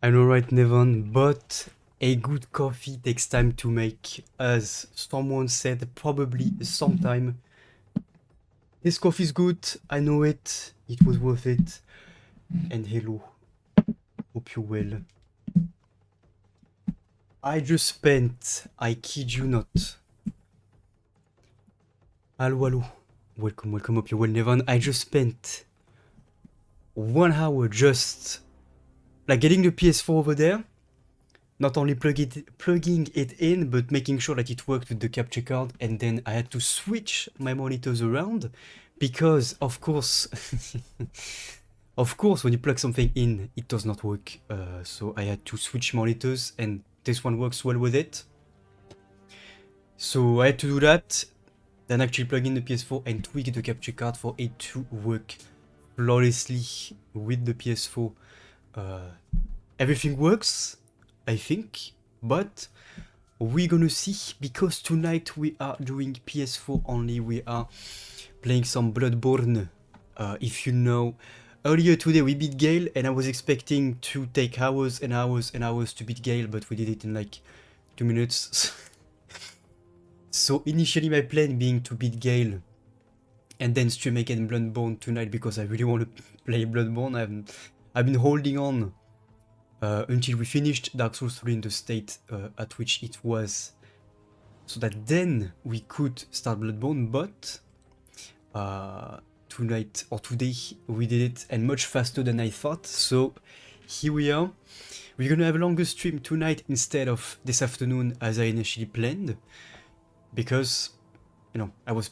I know, right, Nevon, but a good coffee takes time to make, as someone said, probably sometime. This coffee is good, I know it, it was worth it, and hello, hope you well. I just spent, I kid you not, hello, welcome, hope you well, Nevon. I just spent 1 hour just, like, getting the PS4 over there, not only plugging it in, but making sure that it worked with the capture card, and then I had to switch my monitors around, because, of course, when you plug something in, it does not work, so I had to switch monitors, and this one works well with it. So I had to do that, then actually plug in the PS4 and tweak the capture card for it to work flawlessly with the PS4. Everything works, I think, but we're gonna see, because tonight we are doing PS4 only. We are playing some Bloodborne. If you know, earlier today we beat Gale, and I was expecting to take hours and hours and hours to beat Gale, but we did it in like 2 minutes. So initially my plan being to beat Gale and then stream again Bloodborne tonight, because I really want to play Bloodborne. I've been holding on until we finished Dark Souls 3 in the state at which it was, so that then we could start Bloodborne, but tonight or today we did it, and much faster than I thought, so here we are. We're gonna have a longer stream tonight instead of this afternoon as I initially planned, because, you know, I was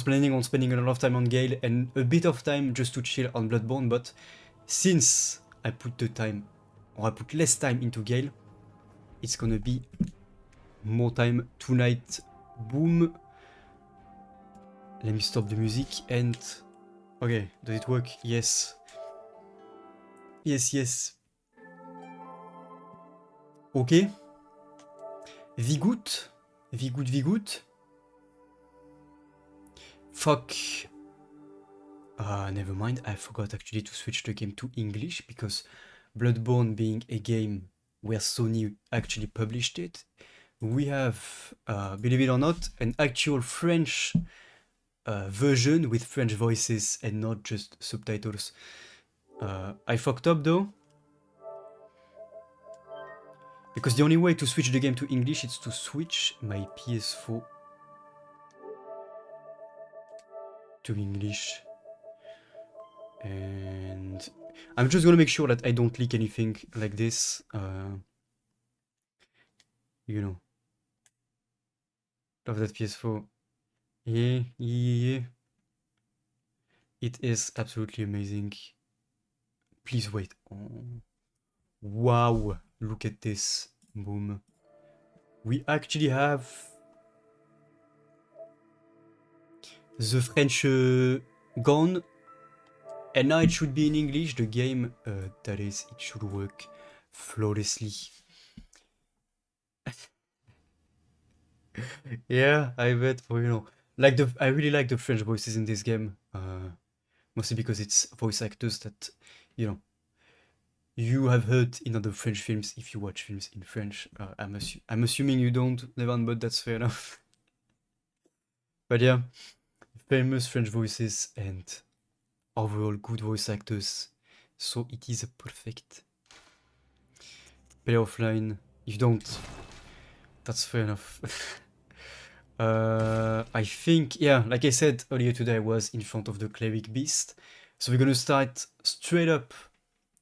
planning on spending a lot of time on Gale and a bit of time just to chill on Bloodborne, but since I put less time into Gale, it's gonna be more time tonight. Boom. Let me stop the music and... Okay, does it work? Yes. Yes. Okay. Wie gut. Fuck. Never mind, I forgot actually to switch the game to English, because Bloodborne being a game where Sony actually published it, we have, believe it or not, an actual French version with French voices and not just subtitles. I fucked up though, because the only way to switch the game to English is to switch my PS4 to English. And I'm just gonna make sure that I don't leak anything like this. You know, love that PS4. Yeah. It is absolutely amazing. Please wait. Oh. Wow, look at this. Boom. We actually have the French gone, and now it should be in English. The game, that is, it should work flawlessly. Yeah, I bet, for, you know, like, I really like the French voices in this game, mostly because it's voice actors that, you know, you have heard in other French films if you watch films in French. I'm assuming you don't, Nevan, but that's fair enough. But yeah, famous French voices and overall good voice actors, so it is perfect. Play offline, if you don't, that's fair enough. I think, yeah, like I said earlier today, I was in front of the Cleric Beast, so we're gonna start straight up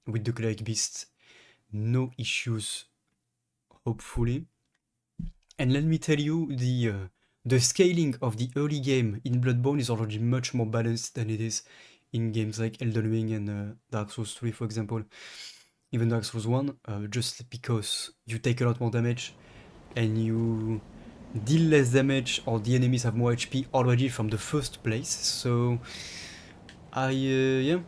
with the Cleric Beast. No issues, hopefully. And let me tell you, the scaling of the early game in Bloodborne is already much more balanced than it is in games like Elden Ring and Dark Souls 3, for example. Even Dark Souls 1, just because you take a lot more damage and you deal less damage, or the enemies have more HP already from the first place. So yeah,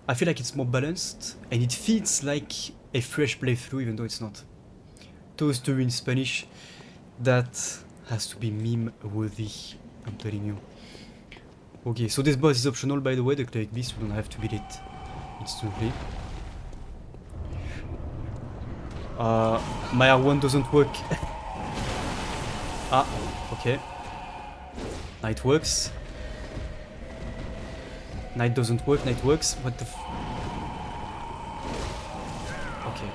I feel like it's more balanced, and it feels like a fresh playthrough, even though it's not. Toaster in Spanish, that has to be meme worthy, I'm telling you. Okay, so this boss is optional, by the way, the Cleric Beast. You don't have to beat it instantly. My R1 doesn't work. Ah, okay. Knight works. Knight doesn't work, knight works. What the f... Okay.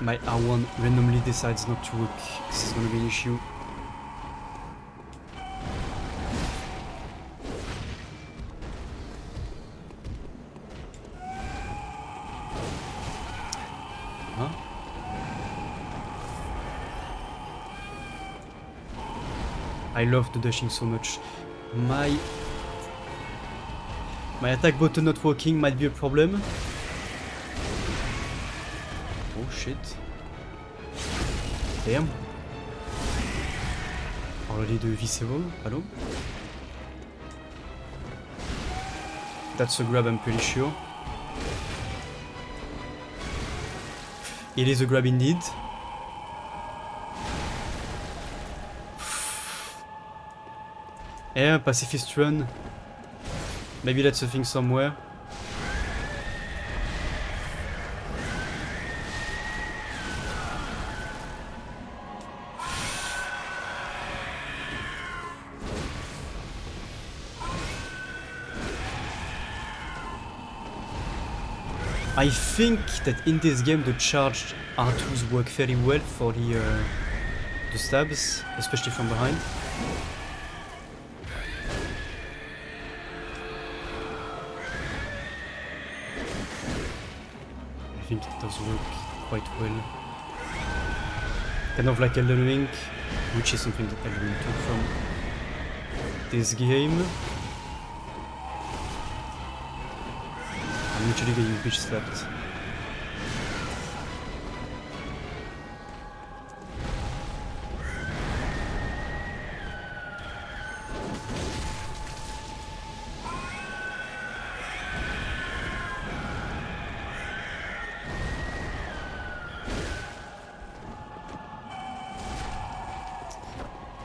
My R1 randomly decides not to work. This is gonna be an issue. Huh? I love the dashing so much. My attack button not working might be a problem. Oh shit. Damn. Already the visceral. Hello? That's a grab, I'm pretty sure. It is a grab indeed. Yeah, pacifist run. Maybe that's a thing somewhere. I think that in this game the charged R2s work very well for the stabs, especially from behind. I think it does work quite well. Kind of like Elden Ring, which is something that Elden Ring took from this game. I'm literally getting bitch slapped.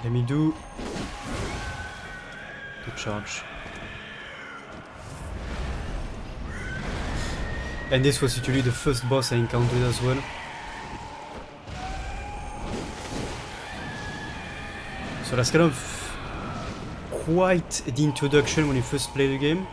Let me do the charge. And this was literally the first boss I encountered as well. So that's kind of quite the introduction when you first play the game.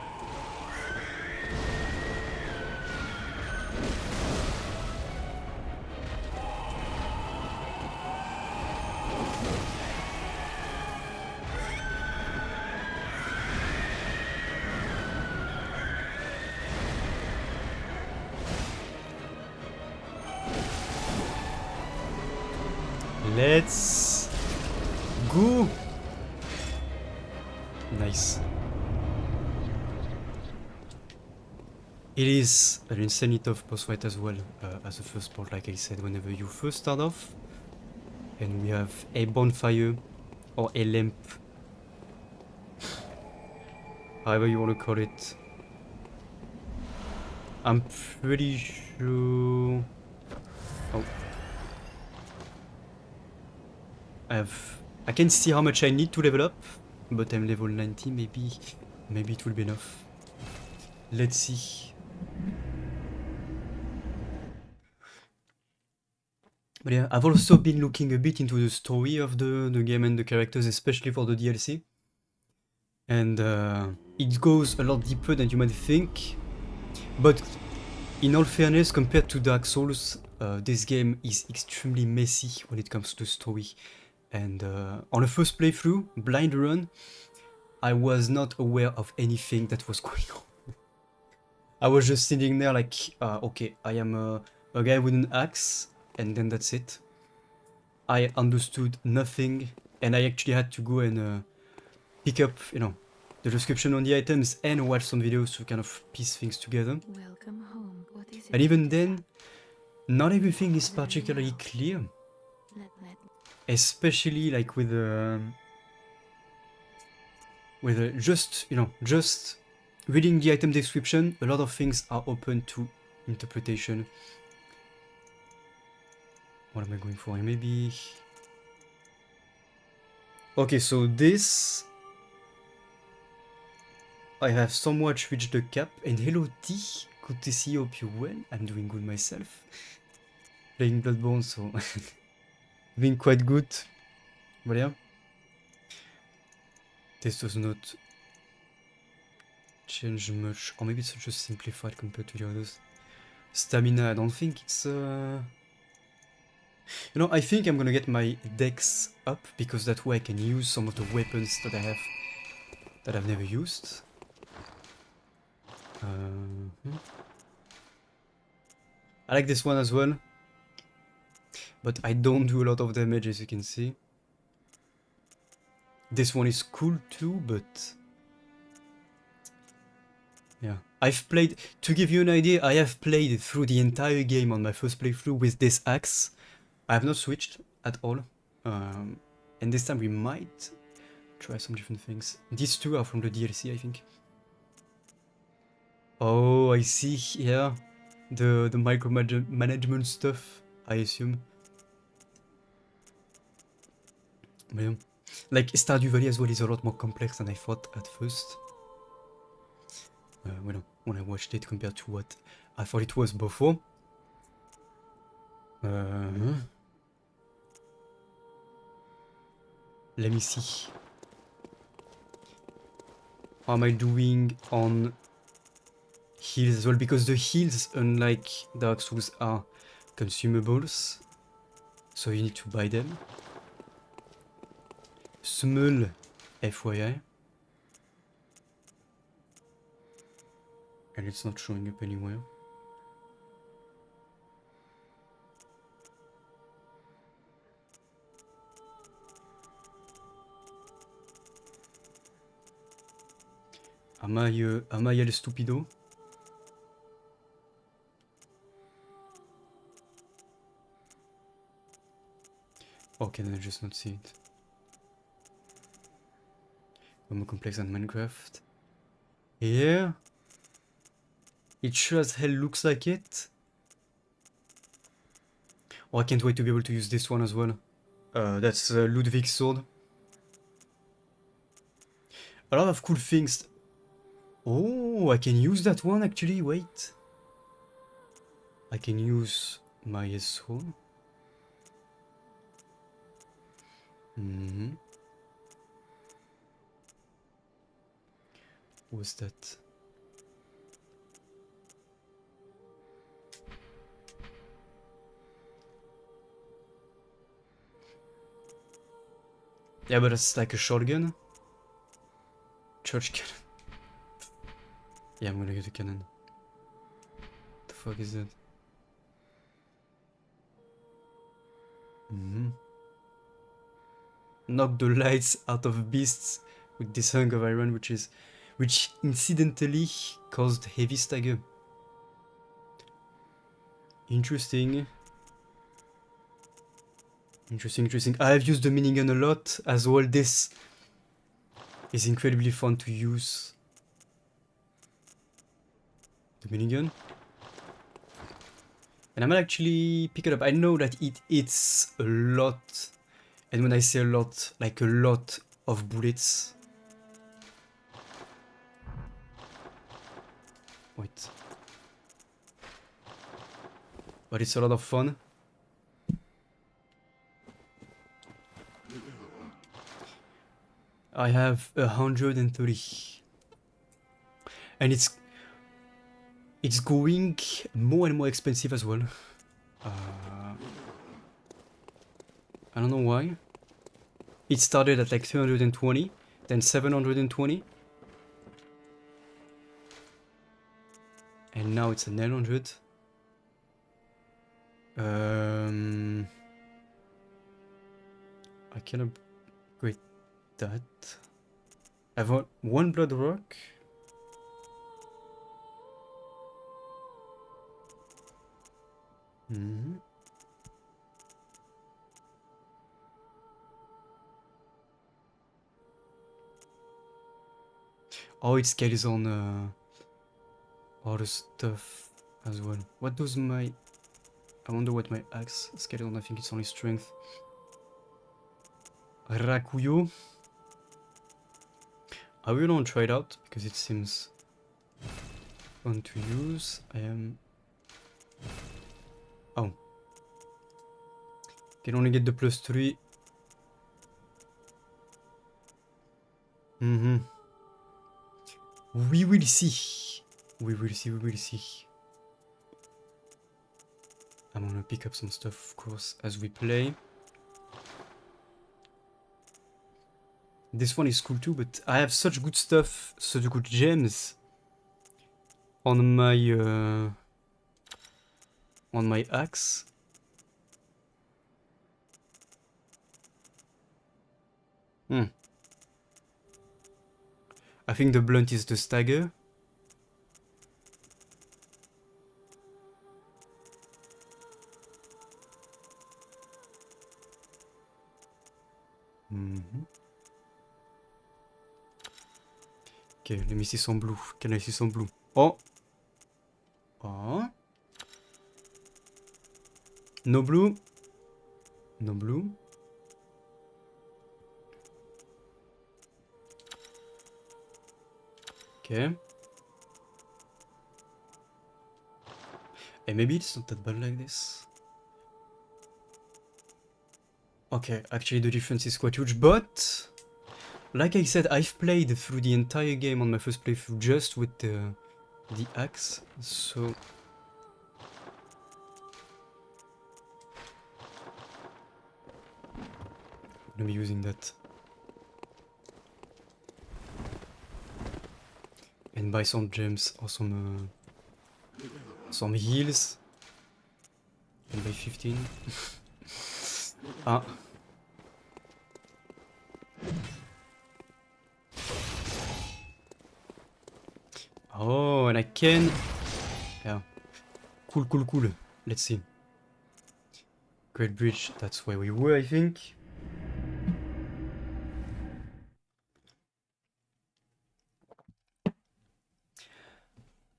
Let's go! Nice. It is an insanely tough boss fight as well, as the first part, like I said, whenever you first start off. And we have a bonfire, or a lamp, however you want to call it. I'm pretty sure... Oh. I can see how much I need to level up, but I'm level 90, maybe it will be enough. Let's see. But yeah, I've also been looking a bit into the story of the game and the characters, especially for the DLC. And it goes a lot deeper than you might think. But in all fairness, compared to Dark Souls, this game is extremely messy when it comes to story. And on the first playthrough, blind run, I was not aware of anything that was going on. I was just sitting there like, okay, I am a guy with an axe, and then that's it. I understood nothing, and I actually had to go and pick up, you know, the description on the items and watch some videos to kind of piece things together. Welcome home. What is it? And even then, not everything is particularly clear. Especially like with just, you know, just reading the item description, a lot of things are open to interpretation. What am I going for? Maybe... Okay, so this I have somewhat reached the cap. And hello T, good to see you, hope you well. I'm doing good myself. Playing Bloodborne, so doing quite good. But yeah. This does not change much. Or maybe it's just simplified compared to the others. Stamina, I don't think it's You know, I think I'm gonna get my dex up, because that way I can use some of the weapons that I have that I've never used. I like this one as well, but I don't do a lot of damage, as you can see. This one is cool too, but yeah. I've played, to give you an idea, I have played through the entire game on my first playthrough with this axe. I have not switched at all. And this time we might try some different things. These two are from the DLC, I think. Oh, I see. Yeah, the micromanagement stuff, I assume. But yeah. Like Stardew Valley as well is a lot more complex than I thought at first. When I watched it compared to what I thought it was before. Let me see. How am I doing on heals as well? Because the heals, unlike Dark Souls, are consumables. So you need to buy them. Small FYI. And it's not showing up anywhere. Am I el stupido? Or can I just not see it? More complex than Minecraft. Yeah. It sure as hell looks like it. Oh, I can't wait to be able to use this one as well. That's Ludwig's sword. A lot of cool things. Oh, I can use that one actually, wait. I can use my sword. What's that? Yeah, but it's like a shotgun. Church cannon. Yeah, I'm gonna get a cannon. The fuck is that? Knock the lights out of beasts with this hunk of iron, which incidentally caused heavy stagger. Interesting. Interesting. I have used the minigun a lot as well. This is incredibly fun to use. The minigun. And I might actually pick it up. I know that it eats a lot. And when I say a lot, like a lot of bullets. Wait. But it's a lot of fun. I have 130. And it's going more and more expensive as well. I don't know why. It started at like 320, then 720. And now it's 900. I can upgrade that. I have one blood rock. Oh, it scales on other stuff as well. What does my... I wonder what my axe scales on. I think it's only strength. Rakuyo. I will not try it out because it seems fun to use. I am... Oh. Can only get the +3. We will see. We will see, we will see. I'm gonna pick up some stuff, of course, as we play. This one is cool too, but I have such good stuff, such good gems on my axe. I think the blunt is the stagger. Okay, let me see some blue. Can I see some blue? Oh! Oh! No blue. No blue. Okay. And maybe it's not that bad like this. Okay, actually the difference is quite huge, but... Like I said, I've played through the entire game on my first playthrough just with the axe, so... I'm gonna be using that. And buy some gems or some heals. And buy 15. Ah. Oh, and I can... Yeah. Cool, cool, cool. Let's see. Great Bridge, that's where we were, I think.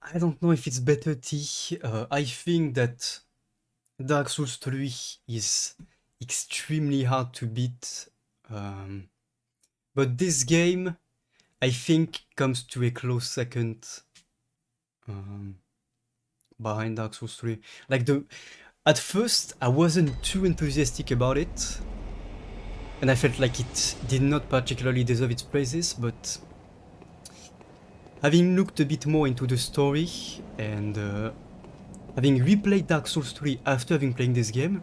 I don't know if it's better T. I think that Dark Souls 3 is extremely hard to beat. But this game, I think, comes to a close second behind Dark Souls 3. Like at first, I wasn't too enthusiastic about it. And I felt like it did not particularly deserve its praises, but having looked a bit more into the story and having replayed Dark Souls 3 after having played this game,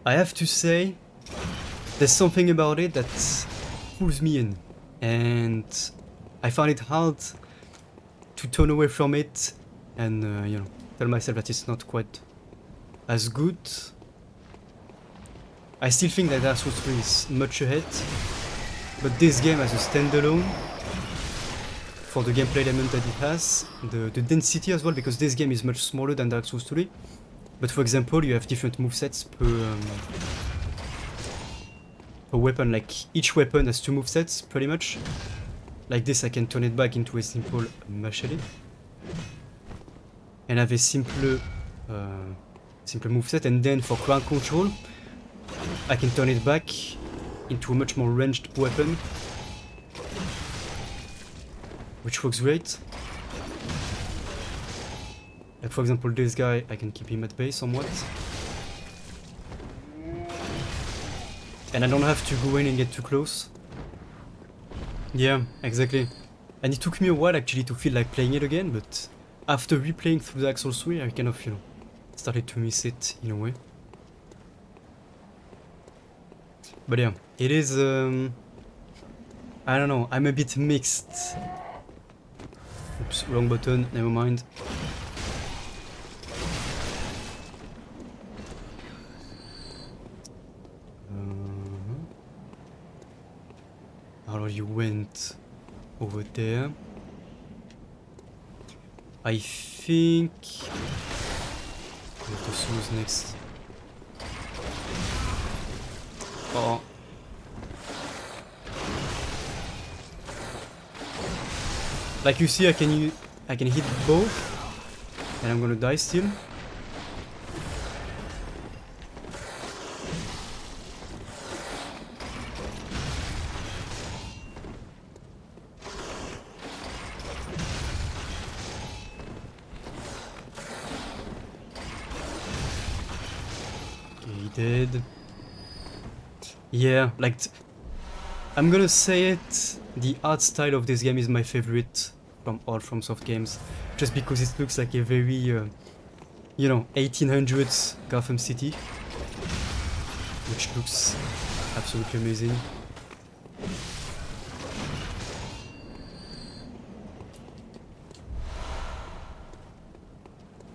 I have to say there's something about it that pulls me in, and I find it hard to turn away from it and you know, tell myself that it's not quite as good. I still think that Dark Souls 3 is much ahead, but this game as a standalone, for the gameplay element that it has, the density as well, because this game is much smaller than Dark Souls 3. But for example, you have different movesets per weapon, like each weapon has 2 movesets, pretty much. Like this, I can turn it back into a simple machete. And have a simple moveset, and then for crowd control, I can turn it back into a much more ranged weapon, which works great. Like for example, this guy, I can keep him at bay somewhat. And I don't have to go in and get too close. Yeah, exactly. And it took me a while actually to feel like playing it again, but after replaying through Dark Souls 3, I kind of, you know, started to miss it in a way. But yeah, it is, I don't know, I'm a bit mixed. Oops, wrong button, never mind. I already went over there. I think... what the souls next? Oh. Like you see, I can hit both, and I'm gonna die still. he did. Yeah, like I'm gonna say it, the art style of this game is my favorite from all FromSoft games, just because it looks like a very, you know, 1800s Gotham City, which looks absolutely amazing.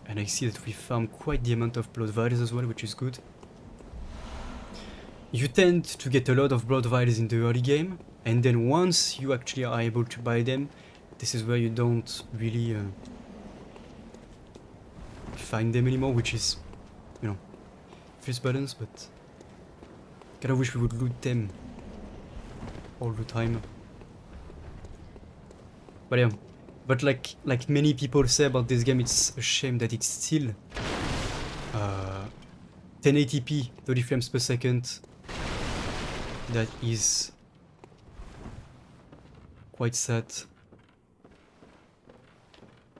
And I see that we found quite the amount of blood vials as well, which is good. You tend to get a lot of blood vials in the early game, and then once you actually are able to buy them, this is where you don't really find them anymore, which is, you know, feels balanced, but kind of wish we would loot them all the time. But yeah, but like many people say about this game, it's a shame that it's still 1080p, 30 frames per second. That is quite sad.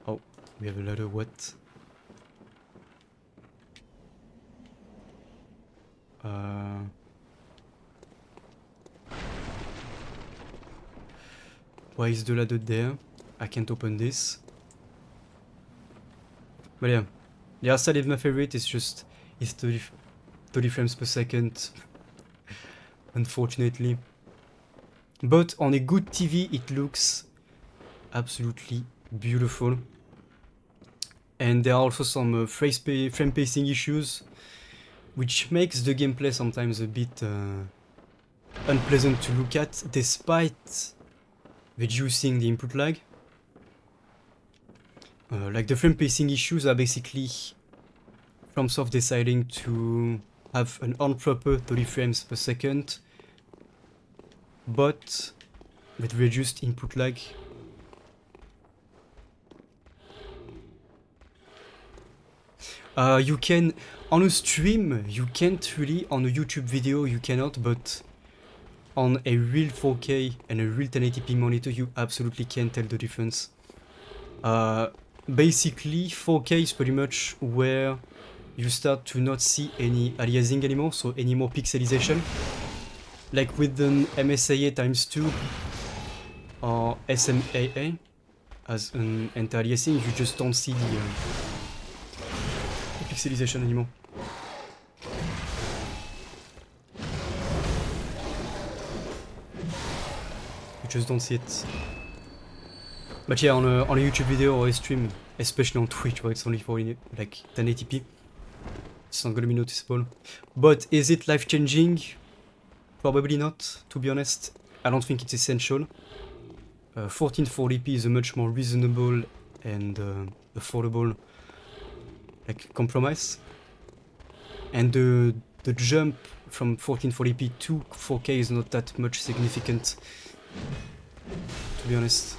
Oh, we have a lot of what? Why is the ladder there? I can't open this. But yeah, the art style is my favorite. It's just it's 30 frames per second, unfortunately. But on a good TV, it looks absolutely beautiful. And there are also some frame pacing issues, which makes the gameplay sometimes a bit unpleasant to look at, despite reducing the input lag. Like the frame pacing issues are basically FromSoft deciding to have an improper 30 frames per second, but with reduced input lag. You can, on a stream, you can't really, on a YouTube video you cannot, but on a real 4K and a real 1080p monitor you absolutely can tell the difference. Basically 4K is pretty much where you start to not see any aliasing anymore, so any more pixelization. Like with an MSAA times 2 or SMAA as an anti-aliasing, you just don't see the pixelization anymore. You just don't see it. But yeah, on a YouTube video or a stream, especially on Twitch where it's only for like 1080p, it's not gonna be noticeable. But is it life-changing? Probably not, to be honest. I don't think it's essential. 1440p is a much more reasonable and affordable like compromise. And the jump from 1440p to 4K is not that much significant, to be honest.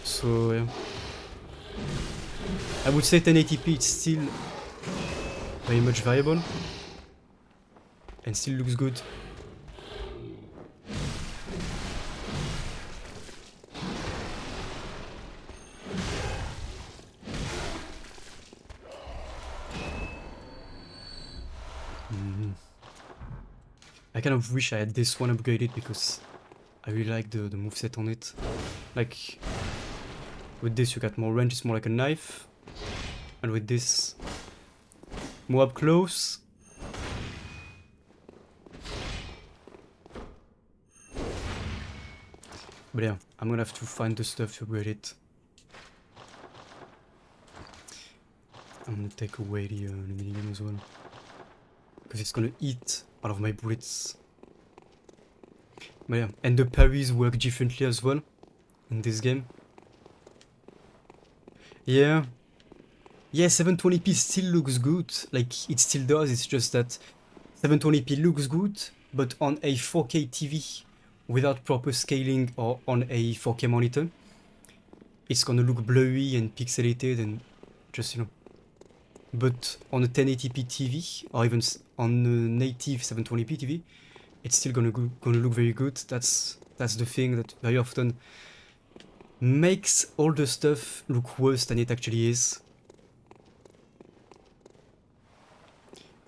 So yeah, I would say 1080p it's still very much viable and still looks good. I kind of wish I had this one upgraded because I really like the moveset on it. Like, with this you got more range, it's more like a knife. And with this, more up close. But yeah, I'm gonna have to find the stuff to upgrade it. I'm gonna take away the minigun as well, because it's gonna eat all of my bullets. But yeah, and the parries work differently as well in this game. Yeah, 720p still looks good, like it still does, it's just that 720p looks good, but on a 4K TV without proper scaling or on a 4K monitor, it's gonna look blurry and pixelated and just, you know. But on a 1080p TV or even on a native 720p TV, it's still gonna look very good. That's the thing that very often makes all the stuff look worse than it actually is.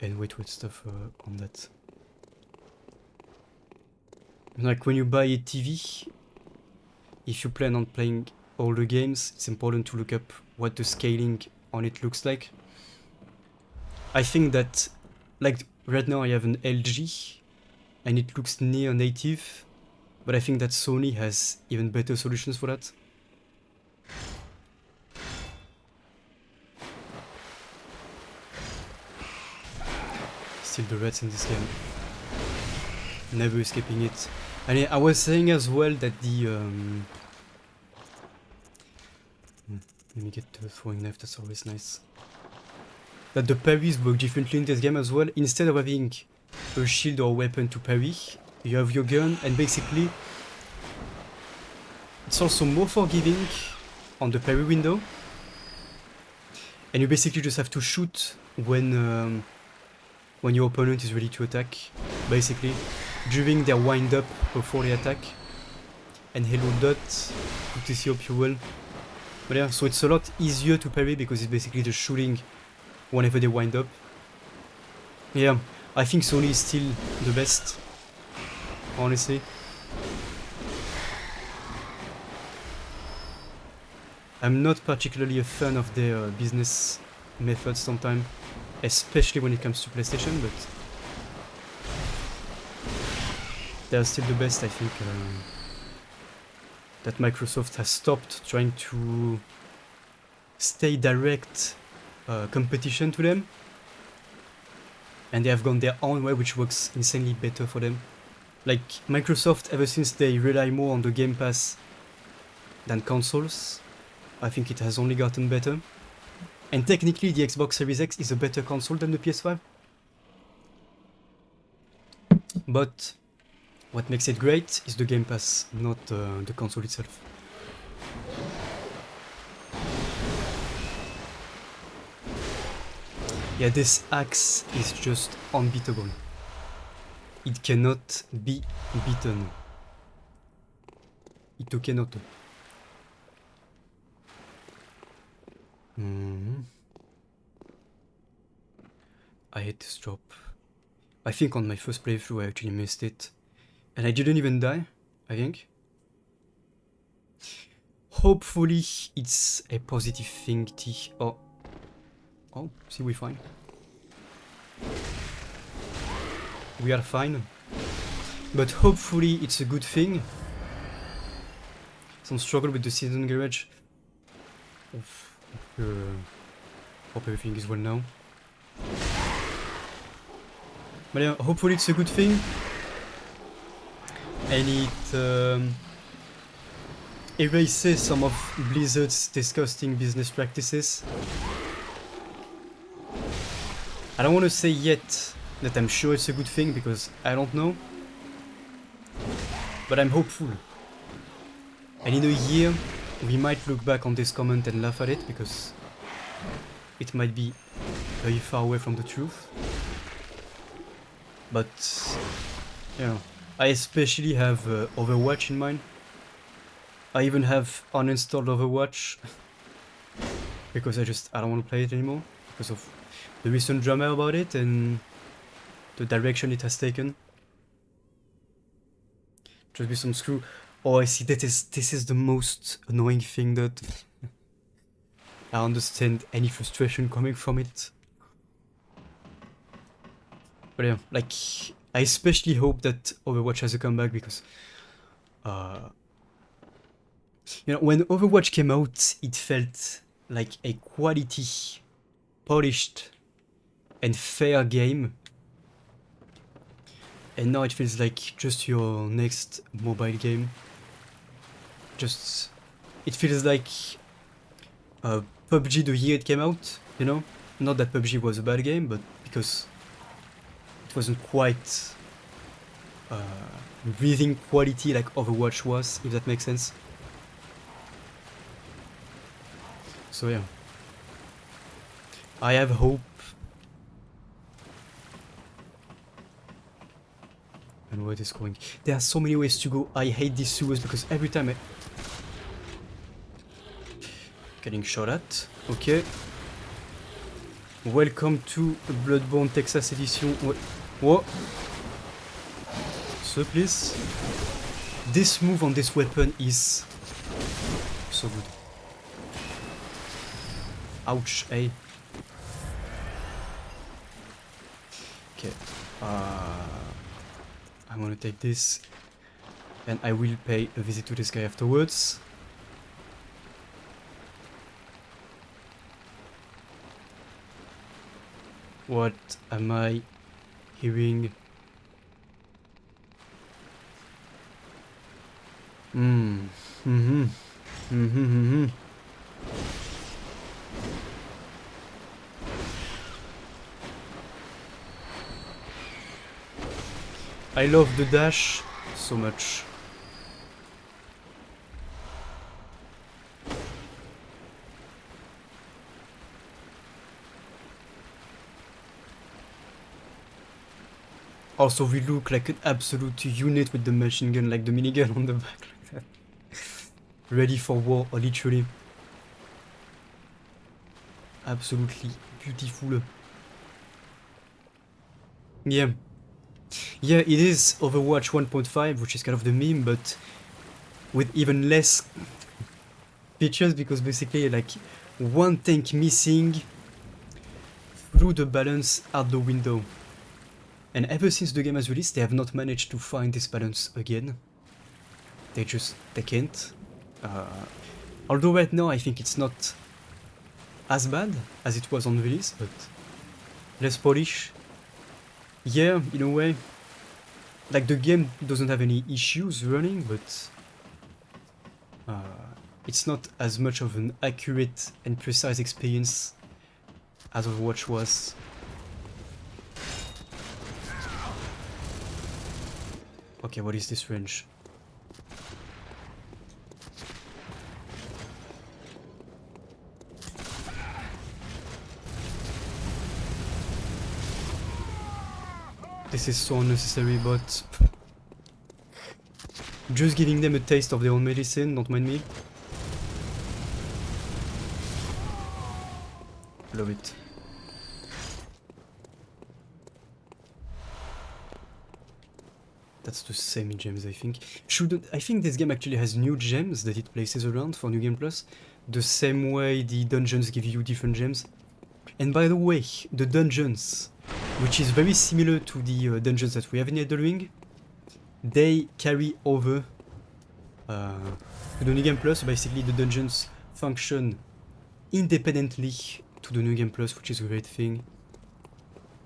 and wait stuff on that. Like when you buy a TV, if you plan on playing older games, it's important to look up what the scaling on it looks like. I think that, like right now I have an LG and it looks near native, but I think that Sony has even better solutions for that. Still the rats in this game. Never escaping it. And I was saying as well that the let me get to the throwing knife, that's always nice. That the parries work differently in this game as well. Instead of having a shield or weapon to parry, you have your gun, and basically it's also more forgiving on the parry window. And you basically just have to shoot when your opponent is ready to attack, basically during their wind up before they attack. And hello dot, good to see, hope you well. But yeah, so it's a lot easier to parry because it's basically just shooting whenever they wind up. Yeah, I think Sony is still the best, honestly. I'm not particularly a fan of their business methods sometimes, especially when it comes to PlayStation, but they're still the best. I think that Microsoft has stopped trying to stay direct competition to them, and they have gone their own way, which works insanely better for them. Like Microsoft, ever since they rely more on the Game Pass than consoles, I think it has only gotten better. And technically the Xbox Series X is a better console than the PS5. But what makes it great is the Game Pass, not the console itself. Yeah, this axe is just unbeatable. It cannot be beaten. It cannot. I hate this drop. I think on my first playthrough I actually missed it. And I didn't even die, I think. Hopefully it's a positive thing, T. Oh, see, we're fine. We are fine. But hopefully it's a good thing. Some struggle with the Season Garage. Hope everything is well now. But yeah, hopefully it's a good thing. And it erases some of Blizzard's disgusting business practices. I don't want to say yet that I'm sure it's a good thing because I don't know. But I'm hopeful. And in a year, we might look back on this comment and laugh at it because it might be very far away from the truth. But, you know, I especially have Overwatch in mind. I even have uninstalled Overwatch because I don't want to play it anymore because of the recent drama about it and the direction it has taken. Just be some screw. Oh, I see. This is the most annoying thing that I understand any frustration coming from it. But yeah, like I especially hope that Overwatch has a comeback because, you know, when Overwatch came out, it felt like a quality, polished, and fair game. And now it feels like just your next mobile game. It feels like PUBG the year it came out, you know? Not that PUBG was a bad game, but because it wasn't quite breathing quality like Overwatch was, if that makes sense. So yeah. I have hope. And where it is going. There are so many ways to go. I hate these sewers because every time I... Getting shot at. Okay. Welcome to Bloodborne Texas Edition. Whoa. So please. This move on this weapon is so good. Ouch, eh? Okay. I'm gonna take this. And I will pay a visit to this guy afterwards. What am I hearing? I love the dash so much. Also, we look like an absolute unit with the machine gun, like the minigun on the back, like that. Ready for war, literally. Absolutely beautiful. Yeah. Yeah, it is Overwatch 1.5, which is kind of the meme, but with even less features, because basically, like, one tank missing threw the balance out the window. And ever since the game has released, they have not managed to find this balance again. They can't. Although right now I think it's not as bad as it was on release, but less polish. Yeah, in a way. Like the game doesn't have any issues running, but it's not as much of an accurate and precise experience as Overwatch was. Okay, what is this range? This is so unnecessary, but just giving them a taste of their own medicine, don't mind me. Love it. That's the same in gems, I think. I think this game actually has new gems that it places around for New Game Plus. The same way the dungeons give you different gems. And by the way, the dungeons, which is very similar to the dungeons that we have in Elden Ring, they carry over to the New Game Plus. Basically, the dungeons function independently to the New Game Plus, which is a great thing.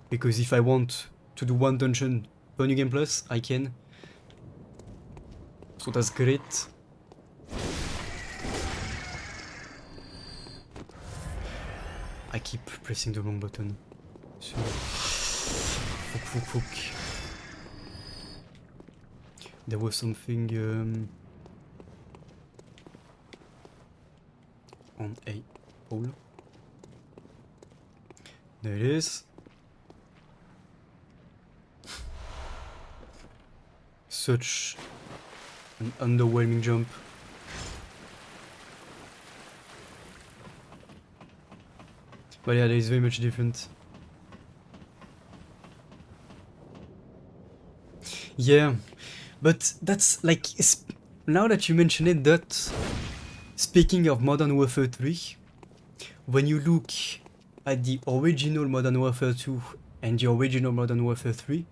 Because if I want to do one dungeon per New Game Plus, I can. So that's great. I keep pressing the wrong button. So... Fuck. There was something on a pole. There it is. Such an underwhelming jump. But yeah, there is very much different. Yeah, but that's like, now that you mention it, that speaking of Modern Warfare 3, when you look at the original Modern Warfare 2 and the original Modern Warfare 3,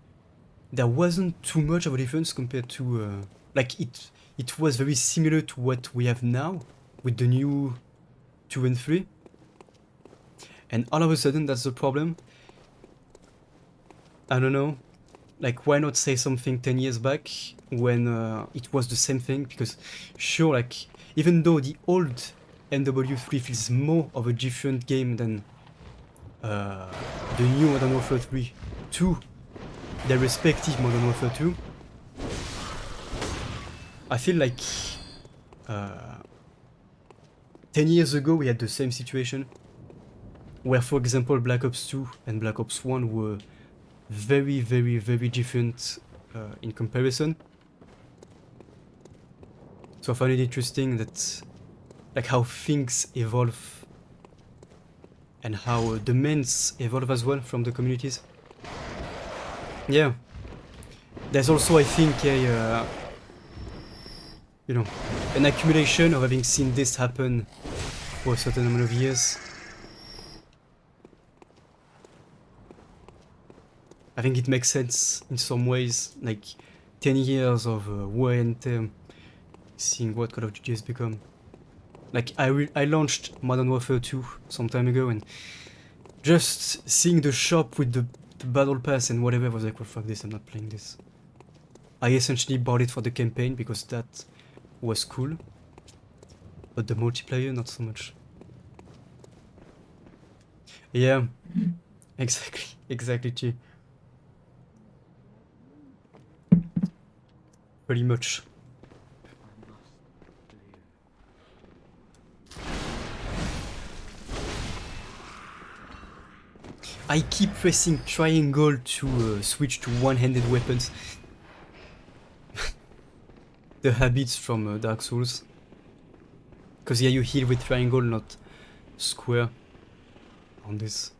there wasn't too much of a difference compared to, like, it was very similar to what we have now with the new 2 and 3. And all of a sudden, that's the problem. I don't know. Like, why not say something 10 years back when it was the same thing? Because, sure, like, even though the old MW3 feels more of a different game than the new Modern Warfare 3 to their respective Modern Warfare 2, I feel like 10 years ago we had the same situation, where, for example, Black Ops 2 and Black Ops 1 were very different in comparison. So I find it interesting that, like, how things evolve and how the mains evolve as well from the communities. Yeah. There's also, I think, a you know, an accumulation of having seen this happen for a certain amount of years. I think it makes sense in some ways, like 10 years of wear and tear, seeing what Call of Duty has become. Like, I launched Modern Warfare 2 some time ago, and just seeing the shop with the battle pass and whatever, I was like, well, fuck this, I'm not playing this. I essentially bought it for the campaign because that was cool, but the multiplayer, not so much. Yeah, exactly, G. Pretty much. I keep pressing triangle to switch to one-handed weapons. The habits from Dark Souls. Because yeah, you heal with triangle, not square on this.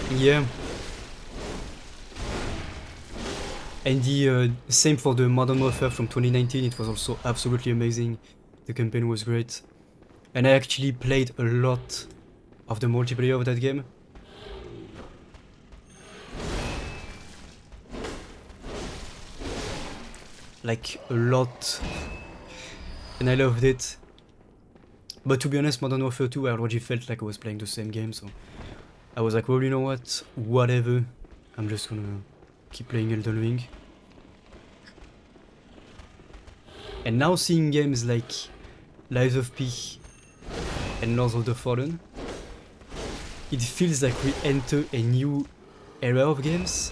Yeah. And the same for the Modern Warfare from 2019, it was also absolutely amazing. The campaign was great. And I actually played a lot of the multiplayer of that game. Like, a lot. And I loved it. But to be honest, Modern Warfare 2, I already felt like I was playing the same game, so I was like, well, you know what? Whatever. I'm just gonna keep playing Elden Ring. And now seeing games like Lies of P and Lords of the Fallen, it feels like we enter a new era of games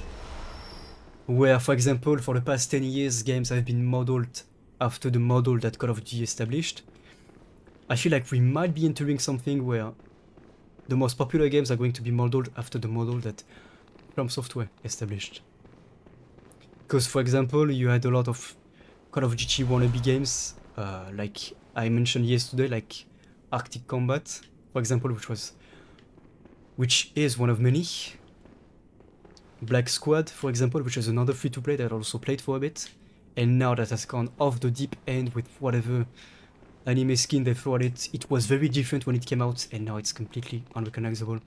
where, for example, for the past 10 years, games have been modeled after the model that Call of Duty established. I feel like we might be entering something where the most popular games are going to be modeled after the model that From Software established. Because, for example, you had a lot of Call of Duty wannabe games, like I mentioned yesterday, like Arctic Combat, for example, which is one of many. Black Squad, for example, which is another free-to-play that I also played for a bit, and now that has gone off the deep end with whatever anime skin they threw at it. It was very different when it came out, and now it's completely unrecognizable.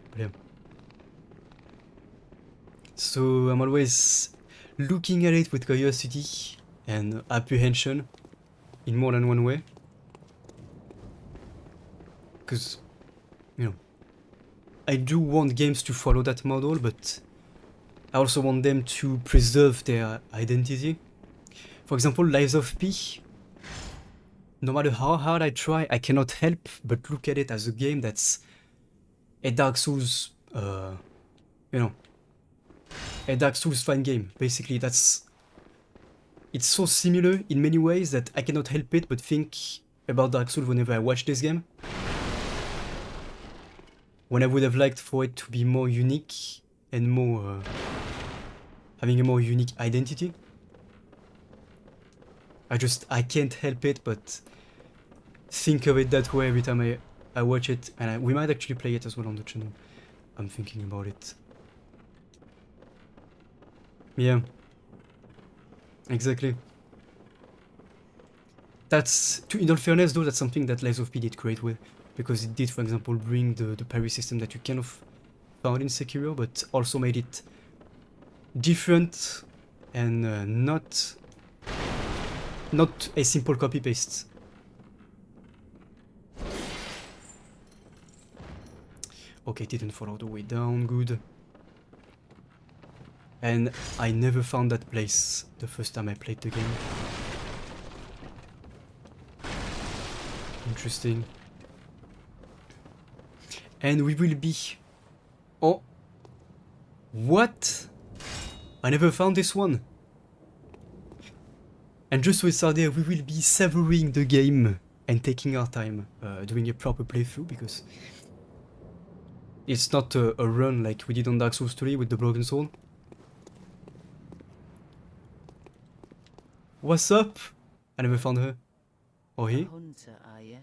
But yeah. So I'm always looking at it with curiosity and apprehension in more than one way. Because, you know, I do want games to follow that model, but I also want them to preserve their identity. For example, Lies of P. No matter how hard I try, I cannot help but look at it as a game that's a Dark Souls, you know, a Dark Souls fan game. Basically, it's so similar in many ways that I cannot help it but think about Dark Souls whenever I watch this game. When I would have liked for it to be more unique and more having a more unique identity. I can't help it but think of it that way every time I watch it, and we might actually play it as well on the channel. I'm thinking about it. Yeah. Exactly. In all fairness though, that's something that Lies of P did great with, because it did, for example, bring the parry system that you kind of found in Sekiro, but also made it different and not a simple copy-paste. Okay, didn't fall all the way down, good. And I never found that place the first time I played the game. Interesting. And we will be... Oh! What? I never found this one! And just with Sardia, we will be savoring the game and taking our time doing a proper playthrough, because it's not a run like we did on Dark Souls 3 with the Broken Soul. What's up? I never found her. Or he? A hunter, are you?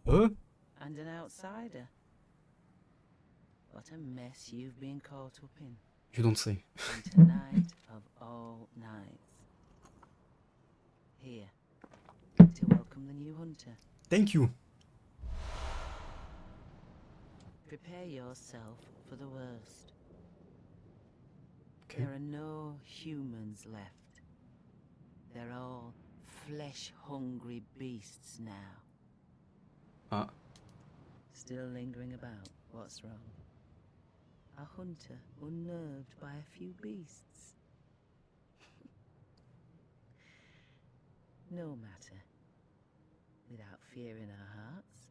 Huh? I and an outsider. What a mess you've been caught up in. You don't say. And tonight of all nights. Here, to welcome the new hunter. Thank you. Prepare yourself for the worst. Okay. There are no humans left. They're all flesh-hungry beasts now. Ah. Still lingering about. What's wrong? A hunter unnerved by a few beasts. No matter. Without fear in our hearts,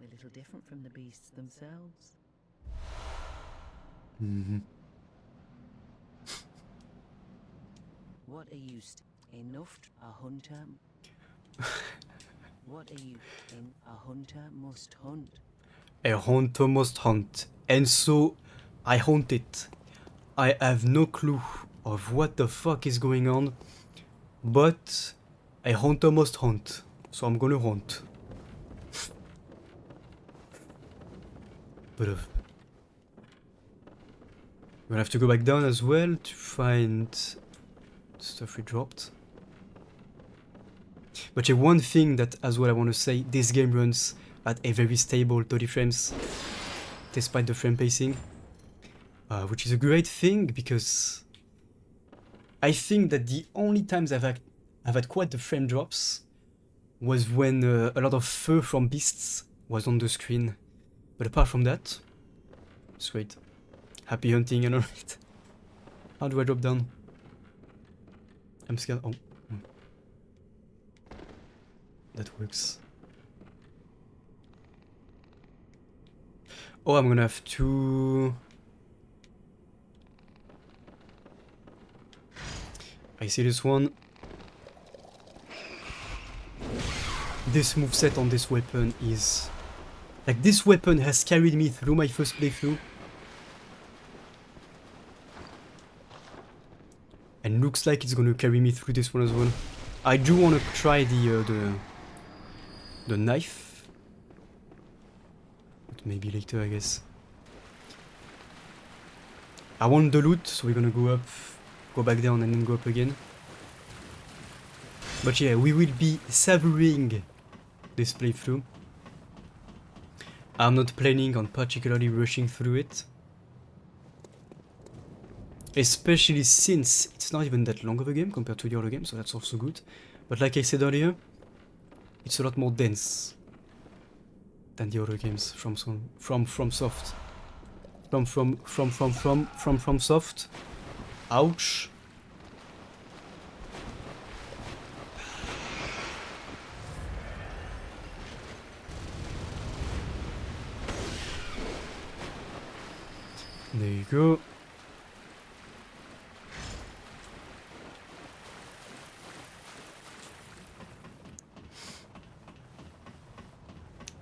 we're little different from the beasts themselves. Mm-hmm. What are you enough a hunter? What are you in a hunter must hunt? A hunter must hunt. And so, I hunt it. I have no clue of what the fuck is going on. But, a hunter must hunt. So I'm gonna hunt. But we'll have to go back down as well to find stuff we dropped. But yeah, one thing that as well I want to say, this game runs at a very stable 30 frames despite the frame pacing, which is a great thing because I think that the only times I've had quite the frame drops was when a lot of fur from beasts was on the screen. But apart from that, it's great. Happy hunting and alright. How do I drop down? I'm scared. Oh. That works. Oh, I'm gonna have to... I see this one. This moveset on this weapon is... Like, this weapon has carried me through my first playthrough. And looks like it's gonna carry me through this one as well. I do wanna try the knife. But maybe later, I guess. I want the loot, so we're gonna go up, go back down and then go up again. But yeah, we will be savoring this playthrough. I'm not planning on particularly rushing through it. Especially since it's not even that long of a game compared to the other game, so that's also good. But like I said earlier, it's a lot more dense than the other games from Soft. From Soft. Ouch. There you go.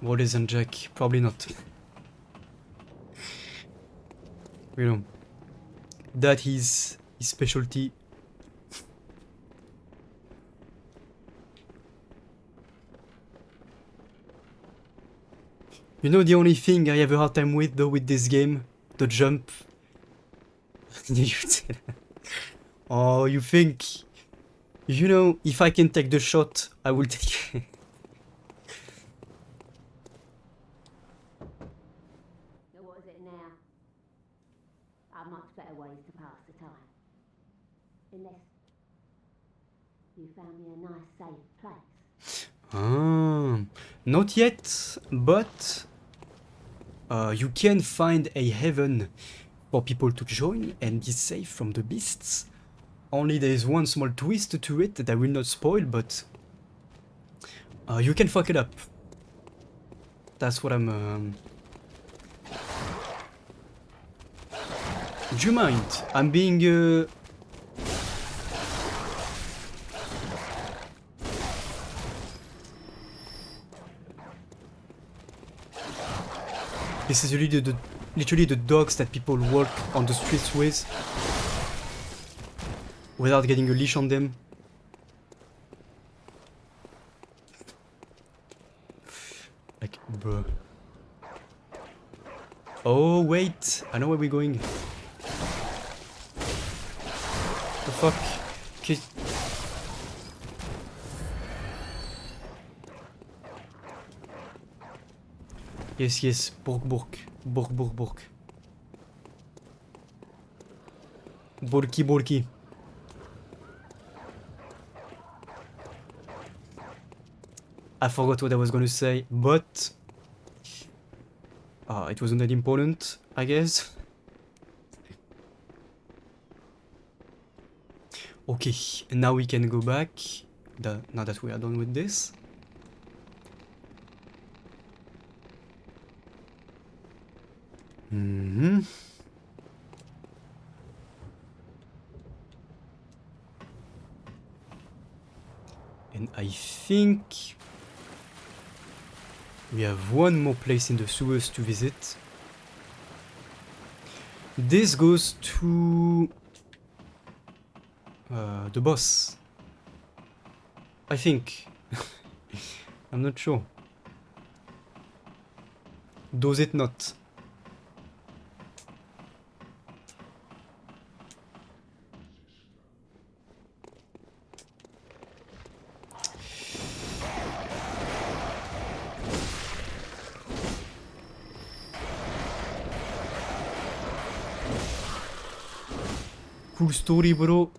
What isn't Jack? Probably not. You know, that is his specialty. You know the only thing I have a hard time with though with this game? The jump. Oh, you think... You know, if I can take the shot, I will take it. So what is it now? Are much better ways to pass the time. Unless you found me a nice safe place. Ah, not yet, but you can find a heaven for people to join and be safe from the beasts. Only there is one small twist to it that I will not spoil, but you can fuck it up. That's what I'm... Do you mind? I'm being... This is literally the dogs that people walk on the streets with without getting a leash on them. Like, bruh. Oh, wait. I know where we're going. The fuck? Okay. Yes, yes. Burg. Borky. I forgot what I was gonna say, but it wasn't that important, I guess. Okay, now we can go back. Now that we are done with this. Mm-hmm. And I think we have one more place in the sewers to visit. This goes to the boss, I think. I'm not sure. Does it not? Cool story, bro.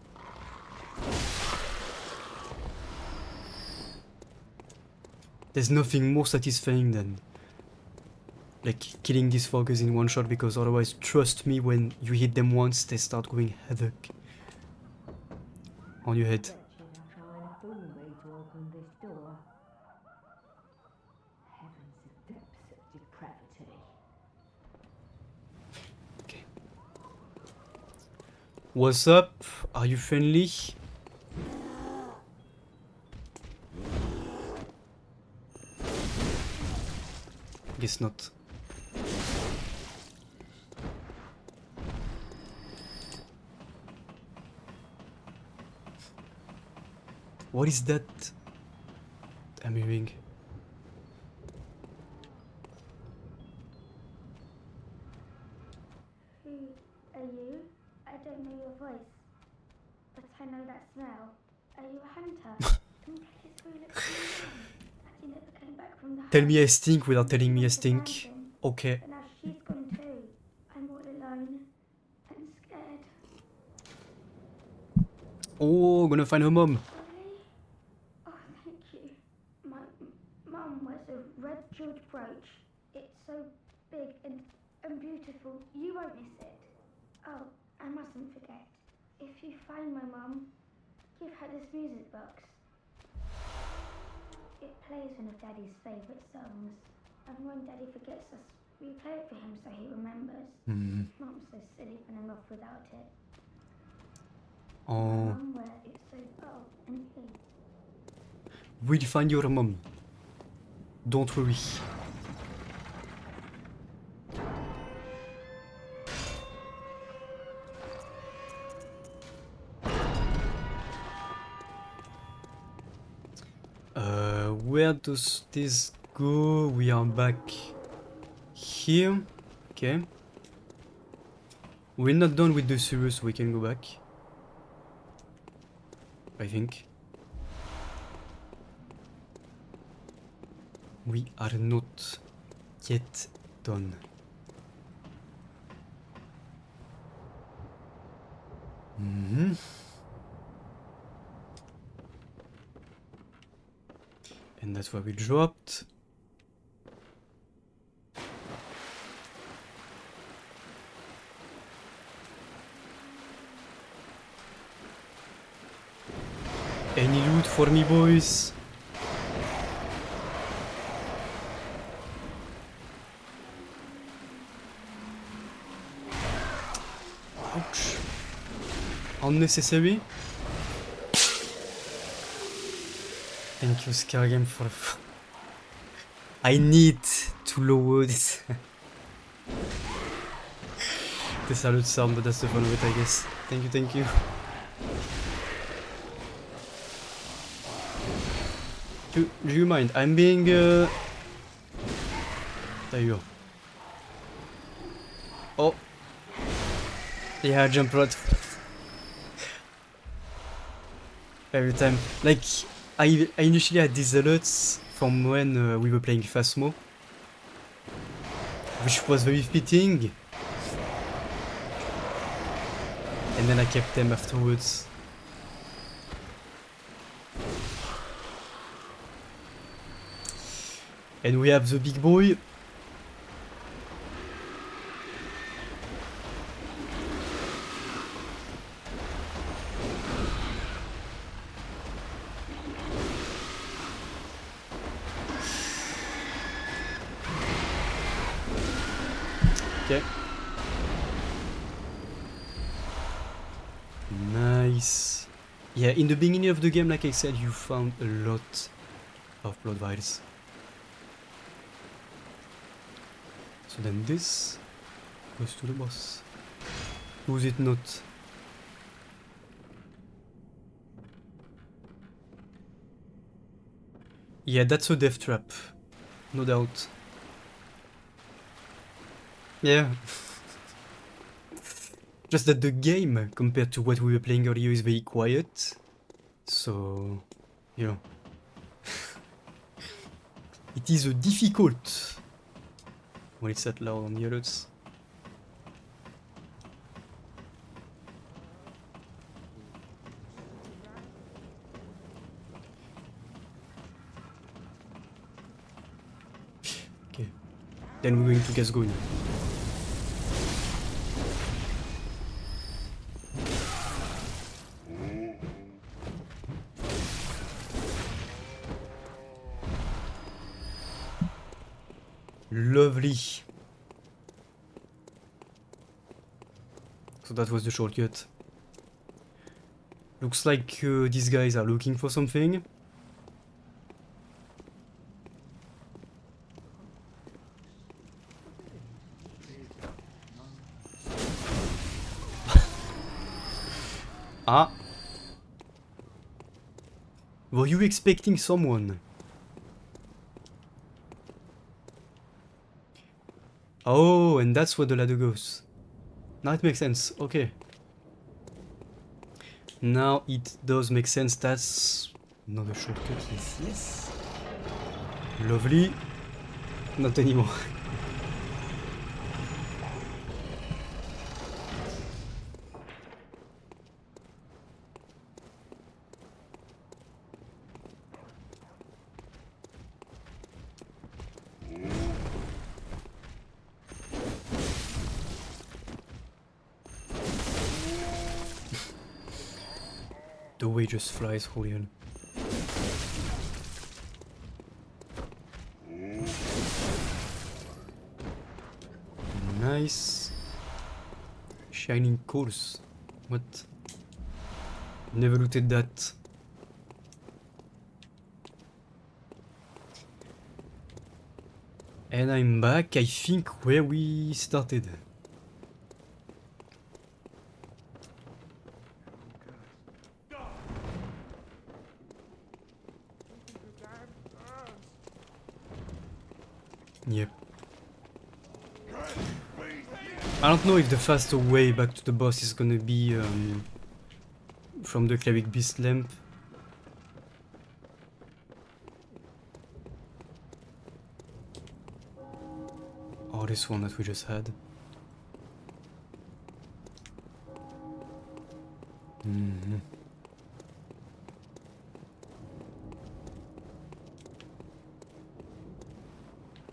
There's nothing more satisfying than like killing these fuckers in one shot, because otherwise, trust me, when you hit them once, they start going havoc on your head. Bet you're trying to fool me to open this door. Heavens, the depths of depravity. Okay. What's up? Are you friendly? Guess not. What is that I'm hearing? Who are you? I don't know your voice, but I know that smell. Are you a hunter? Can you take us through and explain that you never came back from the Tell hunt? me I stink without telling me I You stink. abandoned, Okay. but now she's gone too. I'm all alone and scared. Oh, gonna find her mom. Really? Oh, thank you. My mum wears a red jeweled brooch. It's so big and beautiful. You won't miss it. Oh, I mustn't forget. If you find my mum, give her this music box. It plays one of Daddy's favourite songs. And when Daddy forgets us, we play it for him so he remembers. Hmm. Mum's so silly running off without it. Oh, Mum wear it so bold and pink. we'll find your mom. Don't worry. Where does this go? We are back here. Okay. We're not done with the sewer, so we can go back. I think. We are not yet done. Mm-hmm. And that's where we dropped. Any loot for me, boys? Ouch. Unnecessary. Thank you, Scargame, for... I need to lower this. The salute sound, but that's the fun of it, I guess. Thank you. Do you mind? I'm being... There you go. Oh. Yeah, I jump right. Every time. Like, I initially had these alerts from when we were playing Phasmo, which was very fitting. And then I kept them afterwards. And we have the big boy. Okay. Nice. Yeah, in the beginning of the game, like I said, you found a lot of blood vials. So then this goes to the boss. Who's it not? Yeah, that's a death trap. No doubt. Yeah. Just that the game, compared to what we were playing earlier, is very quiet. So, you know. It is difficult when it's that loud on the alerts. Okay. Then we're going to Gascogne. Lovely. So that was the shortcut. Looks like these guys are looking for something. Ah. Were you expecting someone? Oh, and that's where the ladder goes. Now it makes sense. Okay. Now it does make sense. That's another shortcut. Yes, yes. Lovely. Not anymore. The way just flies, Julian. Nice. Shining coals. What? Never looked at that. And I'm back, I think, where we started. Yep. I don't know if the faster way back to the boss is gonna be from the Cleric Beast lamp. Or this one that we just had. Mm-hmm.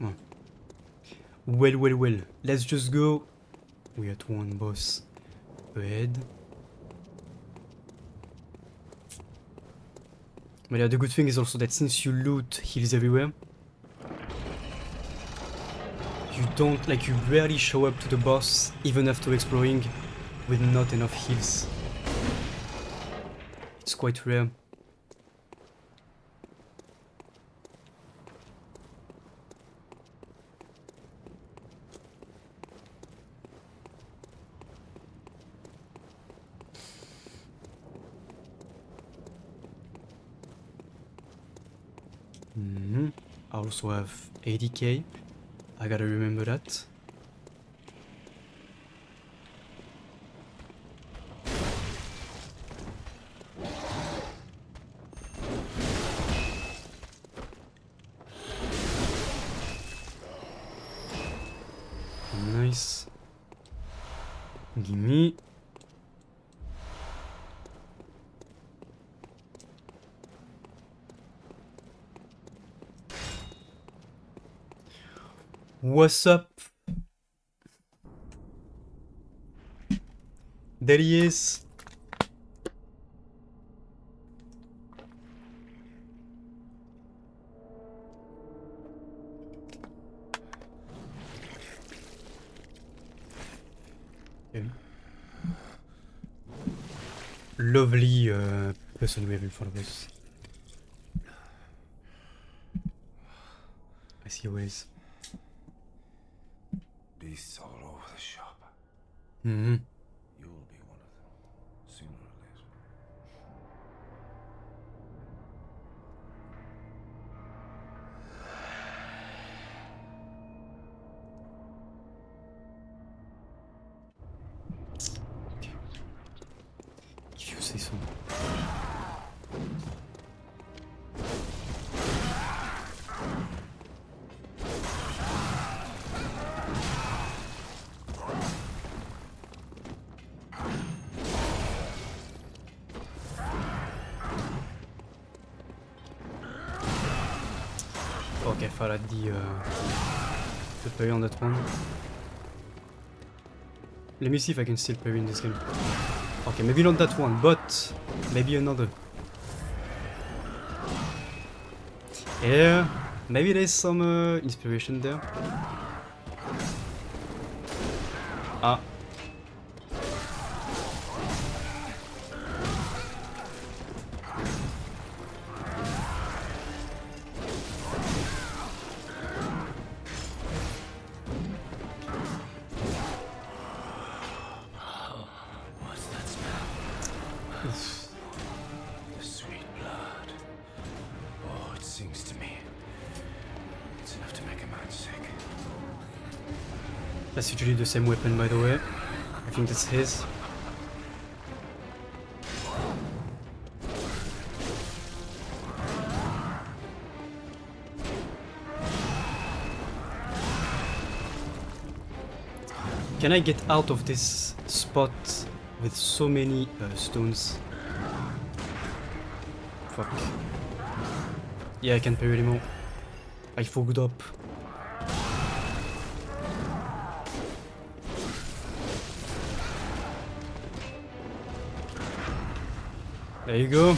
Oh. Well. Let's just go. We got one boss ahead. But yeah, the good thing is also that since you loot heals everywhere, you rarely show up to the boss even after exploring with not enough heals. It's quite rare. I also have 80k. I gotta remember that. Nice. Gimme. What's up? There he is. Okay. Lovely person we have in front of us. I see ways. Beasts all over the shop. Mm-hmm. You'll be one of them, sooner or later. If you say so. Okay, I thought I'd the parry on that one. Let me see if I can still parry in this game. Okay, maybe not that one, but maybe another. Yeah, maybe there's some inspiration there. Ah. What's that smell? The sweet blood. Oh, it sings to me. It's enough to make a man sick. That's usually the same weapon, by the way. I think that's his. Can I get out of this spot with so many stones? Fuck. Yeah, I can't parry anymore. I fucked up. There you go.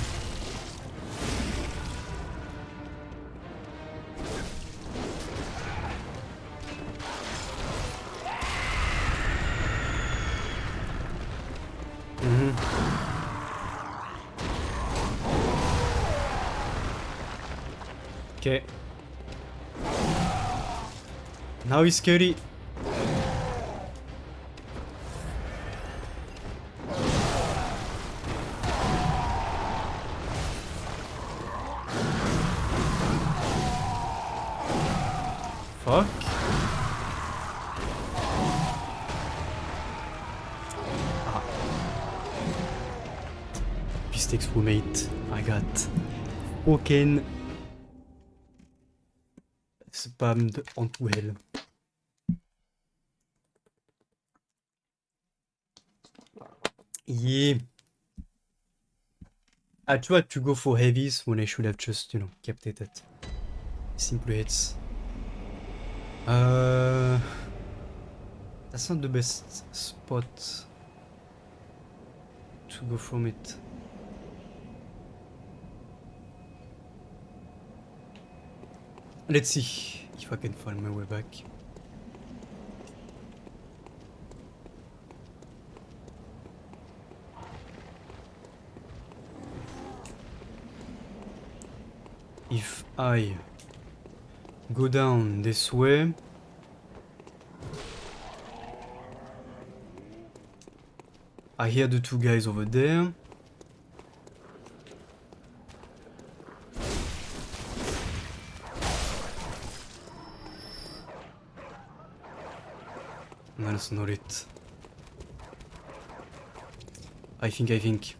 Okay. Now he's scary. Fuck. Mistakes were made. I got fucking spammed onto hell. Yeah. I tried to go for heavies when I should have just, you know, kept it at simple hits. That's not the best spot to go from it. Let's see if I can find my way back. If I go down this way, I hear the two guys over there. No, that's not it. I think.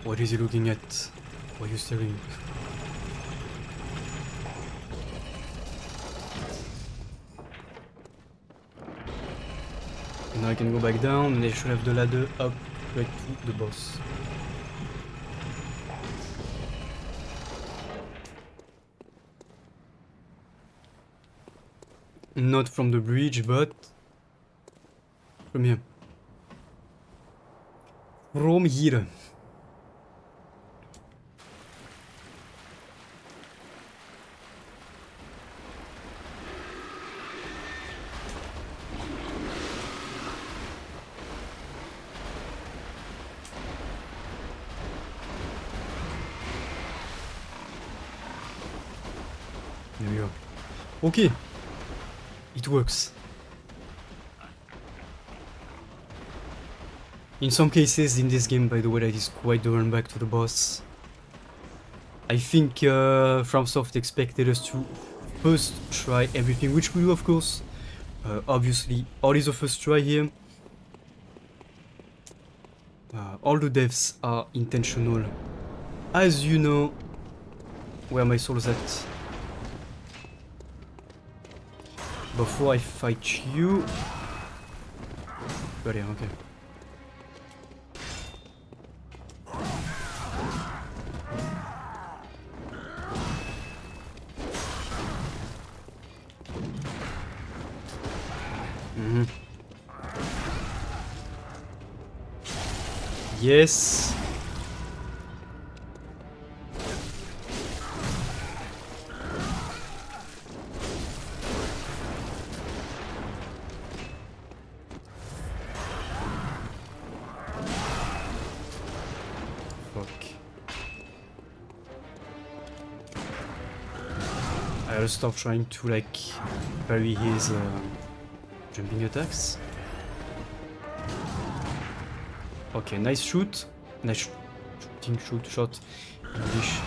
What is he looking at? Why are you staring? And now I can go back down and I should have the ladder up right to the boss. Not from the bridge, but from here. From here. There we go. Okay. It works. In some cases in this game, by the way, that is quite the run back to the boss. I think FromSoft expected us to first try everything, which we do of course. Obviously, all is the first try here. All the deaths are intentional. As you know, where my soul's at. Before I fight you... Got it, okay. Yes. Fuck. I gotta stop trying to like parry his jumping attacks. Okay, nice shoot. Nice shot. English.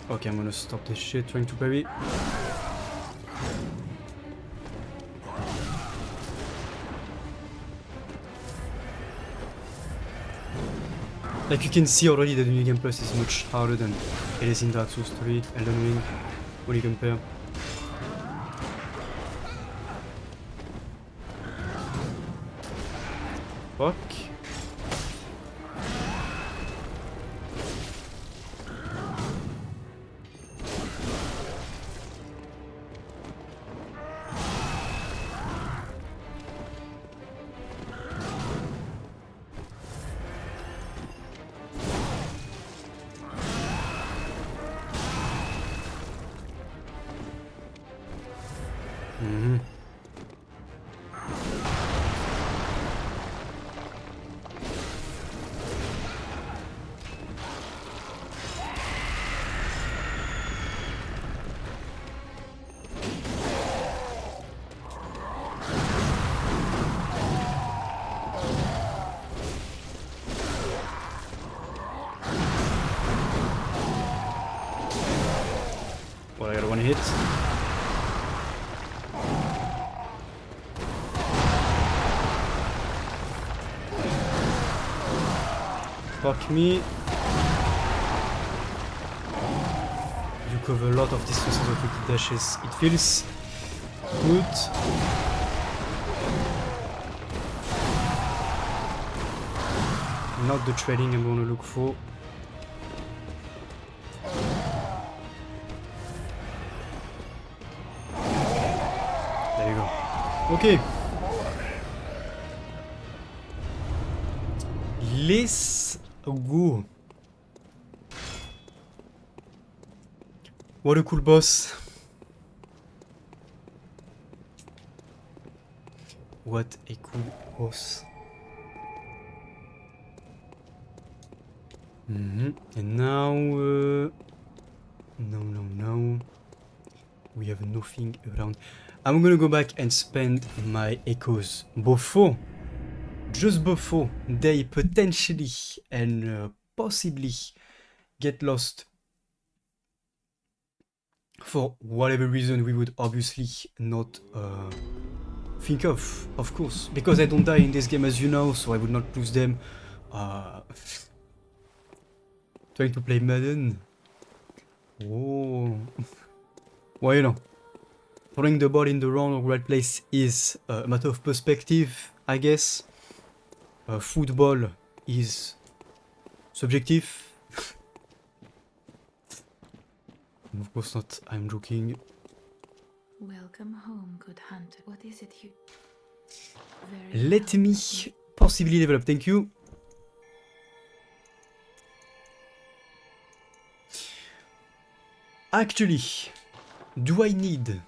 Okay, I'm gonna stop this shit trying to parry. Like you can see already that the New Game Plus is much harder than it is in Dark Souls 3, Elden Ring, when you compare. Fuck. Well, I got one hit. Fuck me. You cover a lot of distances with quick dashes. It feels good. Not the trading I'm gonna look for. There you go. Okay. Let's go. What a cool boss. What a cool boss. And now, no. We have nothing around. I'm gonna go back and spend my echoes before, just before they potentially and possibly get lost. For whatever reason, we would obviously not think of course. Because I don't die in this game, as you know, so I would not lose them. Trying to play Madden. Oh. Well, you know. Throwing the ball in the wrong or right place is a matter of perspective, I guess. Football is subjective. Of course not, I'm joking. Welcome home, good hunter. What is it you... Very Let well. me possibly level up, thank you. Actually, do I need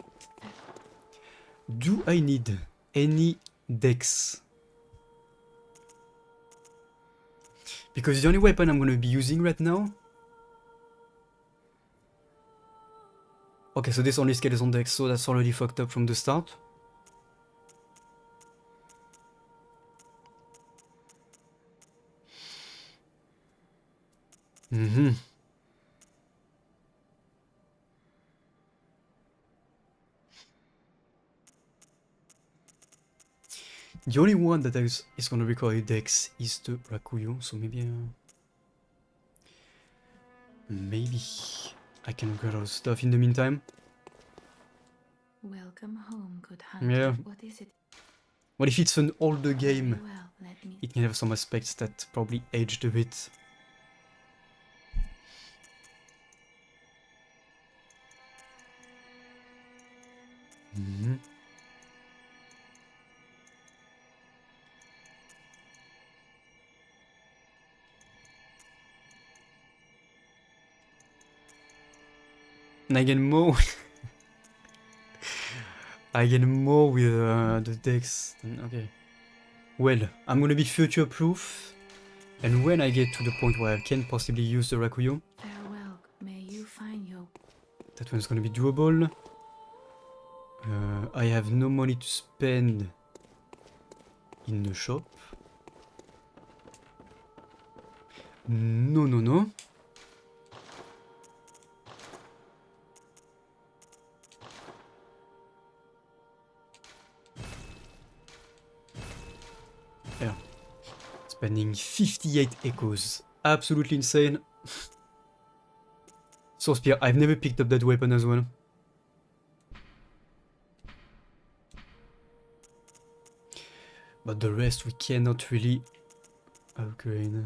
any dex? Because the only weapon I'm gonna be using right now... Okay, so this only scales on dex, so that's already fucked up from the start. Mm-hmm. The only one that is gonna require dex is the Rakuyo, so maybe maybe I can upgrade all the stuff in the meantime. Welcome home, good hunter. Yeah. What is it? What if it's an older Very game? well, let me... It can have some aspects that probably aged a bit. Mm-hmm. And I get more. I get more with the dex. Okay. Well, I'm gonna be future proof. And when I get to the point where I can possibly use the Rakuyo, Farewell, may you find your... that one's gonna be doable. I have no money to spend in the shop. No. Yeah. Spending 58 echoes. Absolutely insane. Sword Spear, I've never picked up that weapon as well. But the rest we cannot really upgrade.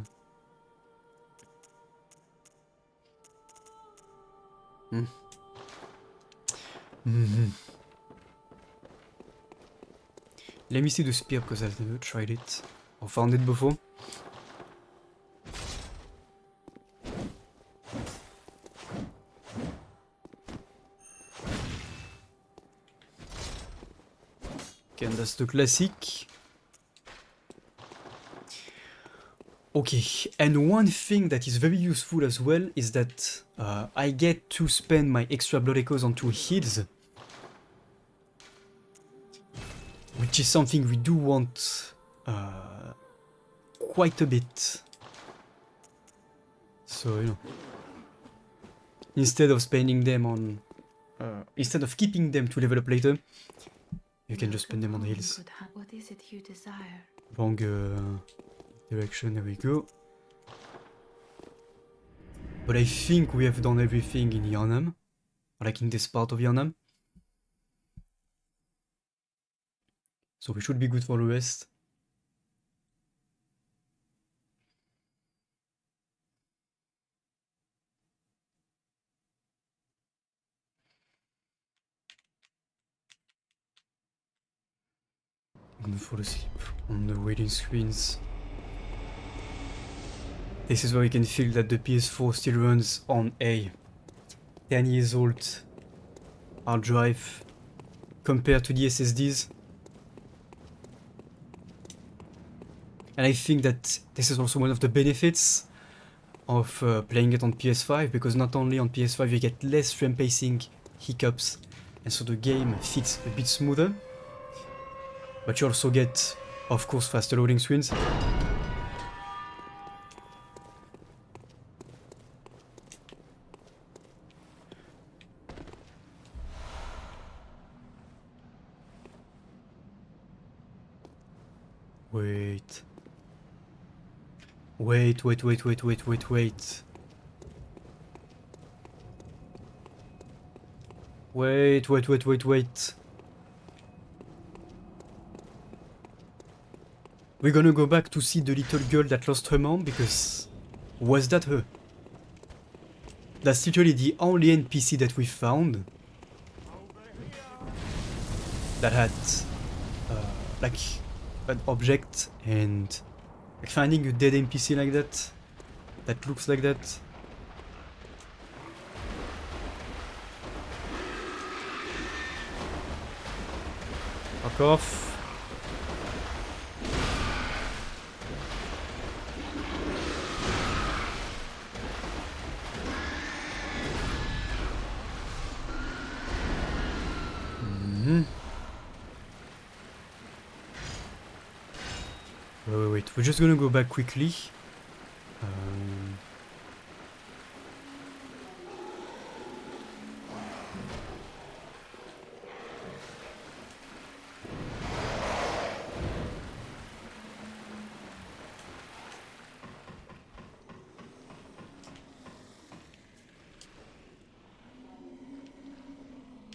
Let me see the spear because I've never tried it or found it before. Okay, and that's the classic. Okay, and one thing that is very useful as well is that I get to spend my extra blood echoes on 2 heals. Which is something we do want quite a bit. So, you know, instead of spending them on... instead of keeping them to level up later, you can just spend them on heals. Good hunt. What is it you desire? Wrong direction, there we go. But I think we have done everything in Yharnam, like in this part of Yharnam. So we should be good for the rest. I'm gonna fall asleep on the waiting screens. This is where you can feel that the PS4 still runs on a 10 years old hard drive compared to the SSDs. And I think that this is also one of the benefits of playing it on PS5, because not only on PS5 you get less frame pacing hiccups, and so the game fits a bit smoother, but you also get, of course, faster loading screens. Wait. Wait. Wait. We're gonna go back to see the little girl that lost her mom, because was that her? That's literally the only NPC that we found that had like an object, and like finding a dead NPC like that looks like that. Fuck off. Wait. We're just gonna go back quickly.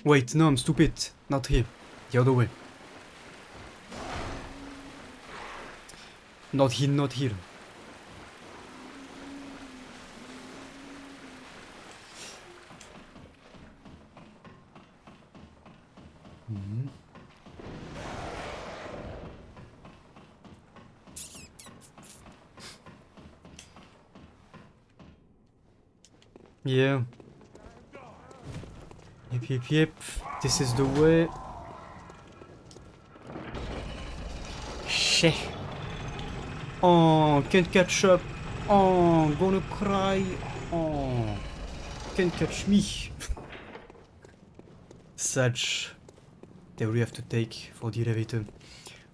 Wait, no, I'm stupid. Not here. The other way. Not here. Yeah. Yep. This is the way. Shit. Oh, can't catch up. Oh, gonna cry. Oh, can't catch me. Such. That we have to take for the elevator.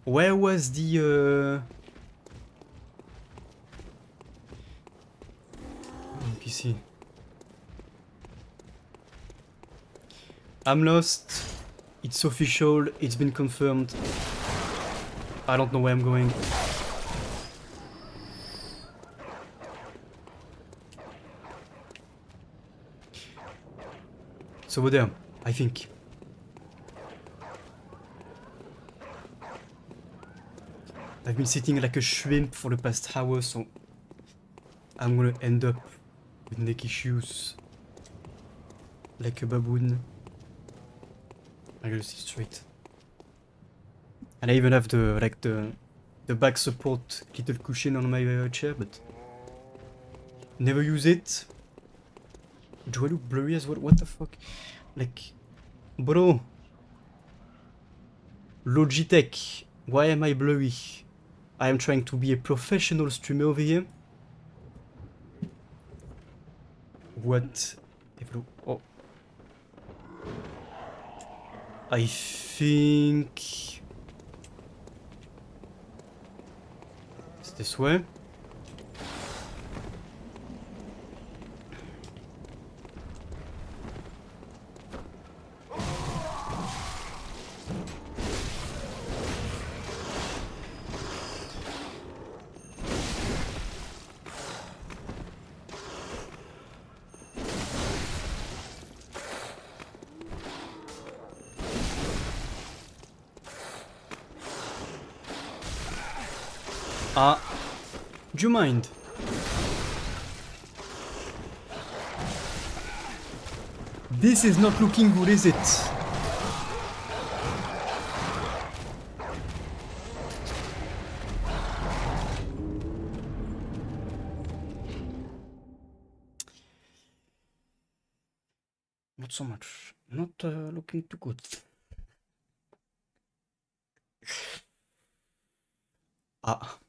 Where was the NPC? I'm lost. It's official. It's been confirmed. I don't know where I'm going. It's over there, I think. I've been sitting like a shrimp for the past hour, so I'm gonna end up with neck issues like a baboon. I gotta see straight. And I even have the back support little cushion on my chair, but never use it. Do I look blurry as well? What the fuck? Like, bro. Logitech. Why am I blurry? I am trying to be a professional streamer over here. What? Oh. I think it's this way. Do you mind? This is not looking good, is it? Not so much. Not looking too good. Fuck.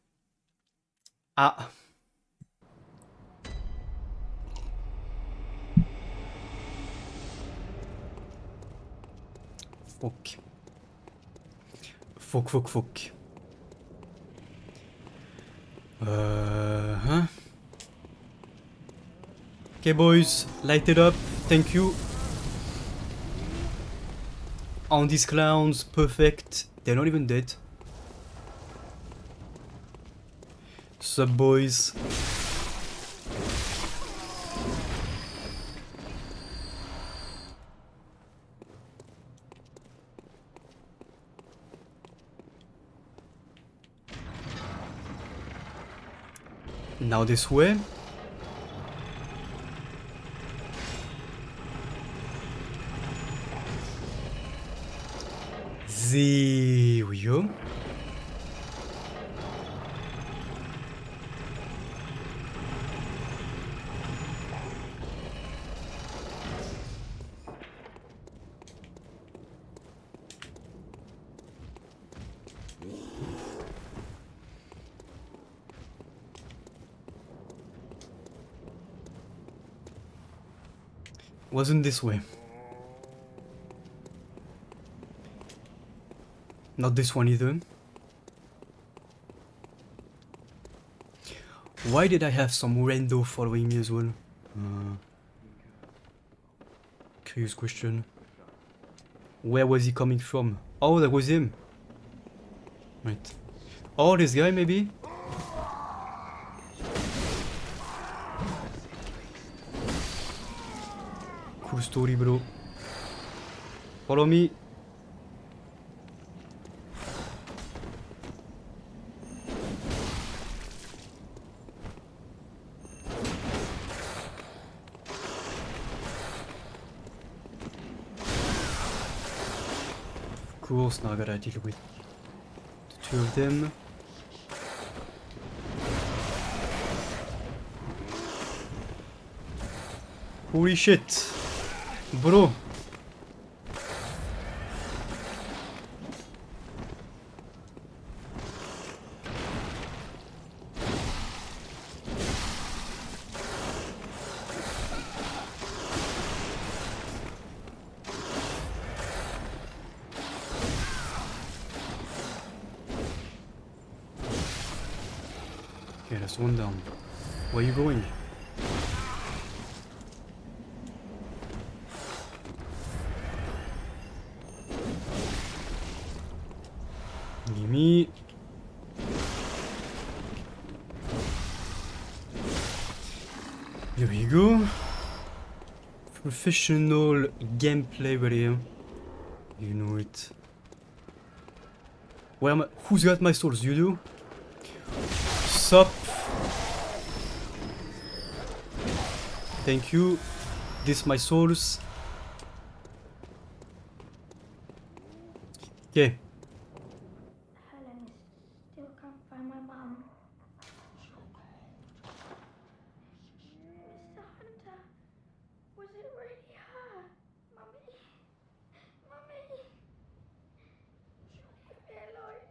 Okay, boys, light it up. Thank you. On these clowns, perfect. They're not even dead. Sup, boys? Now this way. There we go. Wasn't this way. Not this one either. Why did I have some rando following me as well? Curious question. Where was he coming from? Oh, that was him. Right. Oh, this guy maybe? Cool story, bro. Follow me. Of course, now I gotta deal with the two of them. Holy shit, bro. Okay, that's one down. Where are you going? Gimme. Here we go. Professional gameplay right here. You know it. Where am I? Who's got my souls? You do? Sup? Thank you. This my souls. Okay. Helen still can't find my mum. Mr. Hunter, was it really her? Mummy? Mummy? Leave me alone.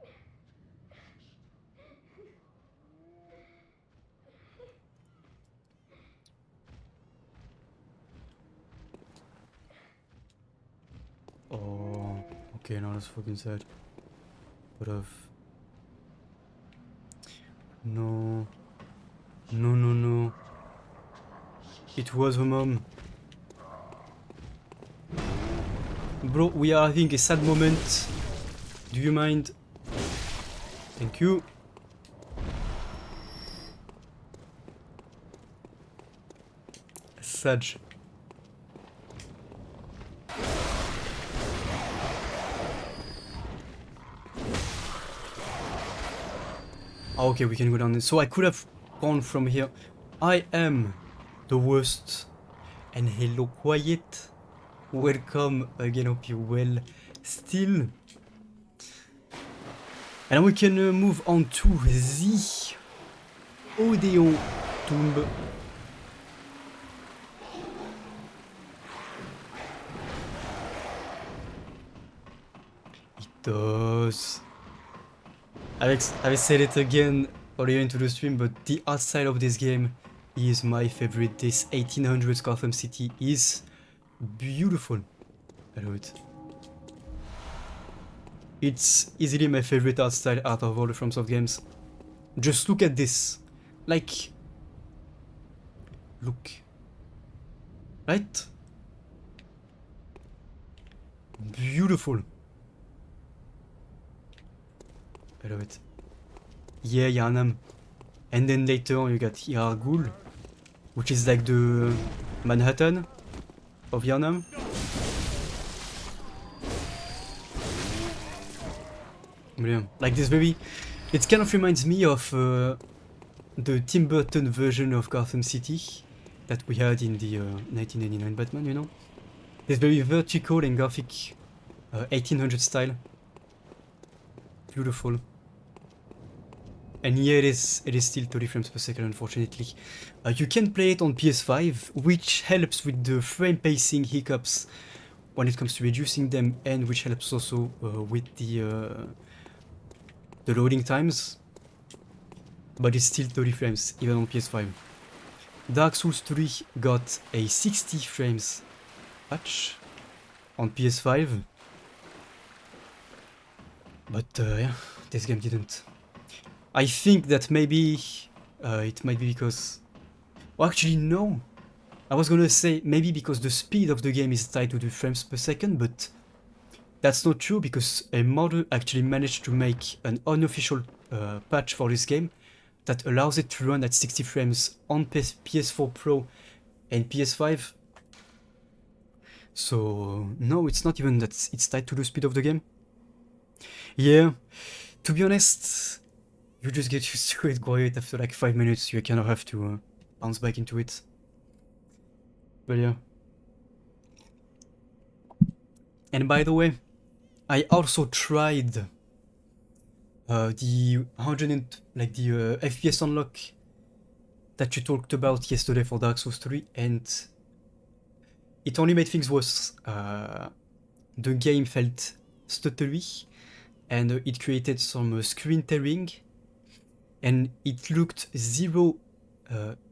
Oh, okay, now that's fucking sad. But no. No, no, no. It was her mom. Bro, we are having a sad moment. Do you mind? Thank you. Sage. Oh, okay, we can go down this. So I could have gone from here. I am the worst. And hello, quiet. Welcome again, hope you're well still. And now we can move on to the Odeon tomb. It does. I've said it again earlier into the stream, but the art style of this game is my favorite. This 1800s Gotham City is beautiful. I love it. It's easily my favorite art style out of all the FromSoft games. Just look at this. Like, look. Right? Beautiful. I love it. Yeah, y'a un âme. And then later on you got Yargul, which is like the Manhattan of Yarnam. Yeah, like this very... It kind of reminds me of the Tim Burton version of Gotham City that we had in the 1989 Batman, you know? This very vertical and gothic 1800 style. Beautiful. And yeah, it is still 30 frames per second, unfortunately. You can play it on PS5, which helps with the frame pacing hiccups when it comes to reducing them, and which helps also with the loading times. But it's still 30 frames, even on PS5. Dark Souls 3 got a 60 frames patch on PS5. But yeah, this game didn't. I think that maybe it might be because... Well, actually no. I was gonna say maybe because the speed of the game is tied to the frames per second, but that's not true because a modder actually managed to make an unofficial patch for this game that allows it to run at 60 frames on PS4 Pro and PS5. So no, it's not even that it's tied to the speed of the game. Yeah, to be honest, you just get used to it quiet after like 5 minutes. You kind of have to bounce back into it. But yeah. And by the way, I also tried the 100 and, like the FPS unlock that you talked about yesterday for Dark Souls 3, and it only made things worse. The game felt stuttery, and it created some screen tearing, and it looked zero,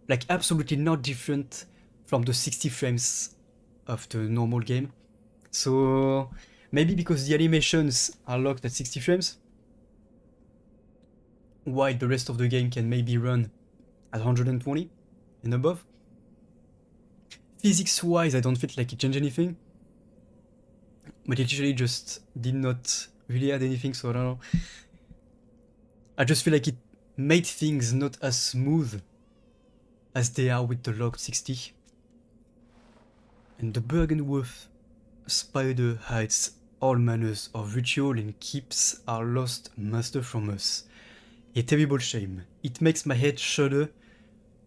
like absolutely not different from the 60 frames of the normal game. So maybe because the animations are locked at 60 frames, while the rest of the game can maybe run at 120 and above. Physics-wise, I don't feel like it changed anything, but it usually just did not really add anything, so I don't know. I just feel like it made things not as smooth as they are with the locked 60. And the Byrgenwerth spider hides all manners of ritual and keeps our lost master from us. A terrible shame. It makes my head shudder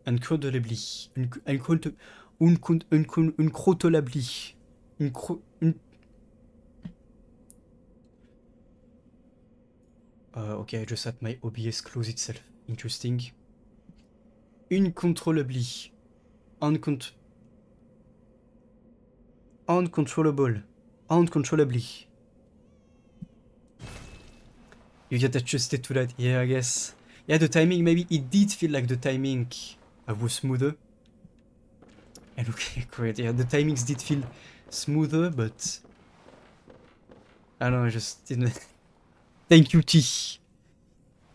uncontrollably. Uncontrollably. Okay, I just had my OBS close itself. Interesting. Uncontrollably. Uncontrollable. Uncontrollably. You get adjusted to that, yeah, I guess. Yeah, the timing, maybe it did feel like the timing was smoother. And okay, great, yeah, the timings did feel smoother, but I don't know, I just didn't. Thank you, T.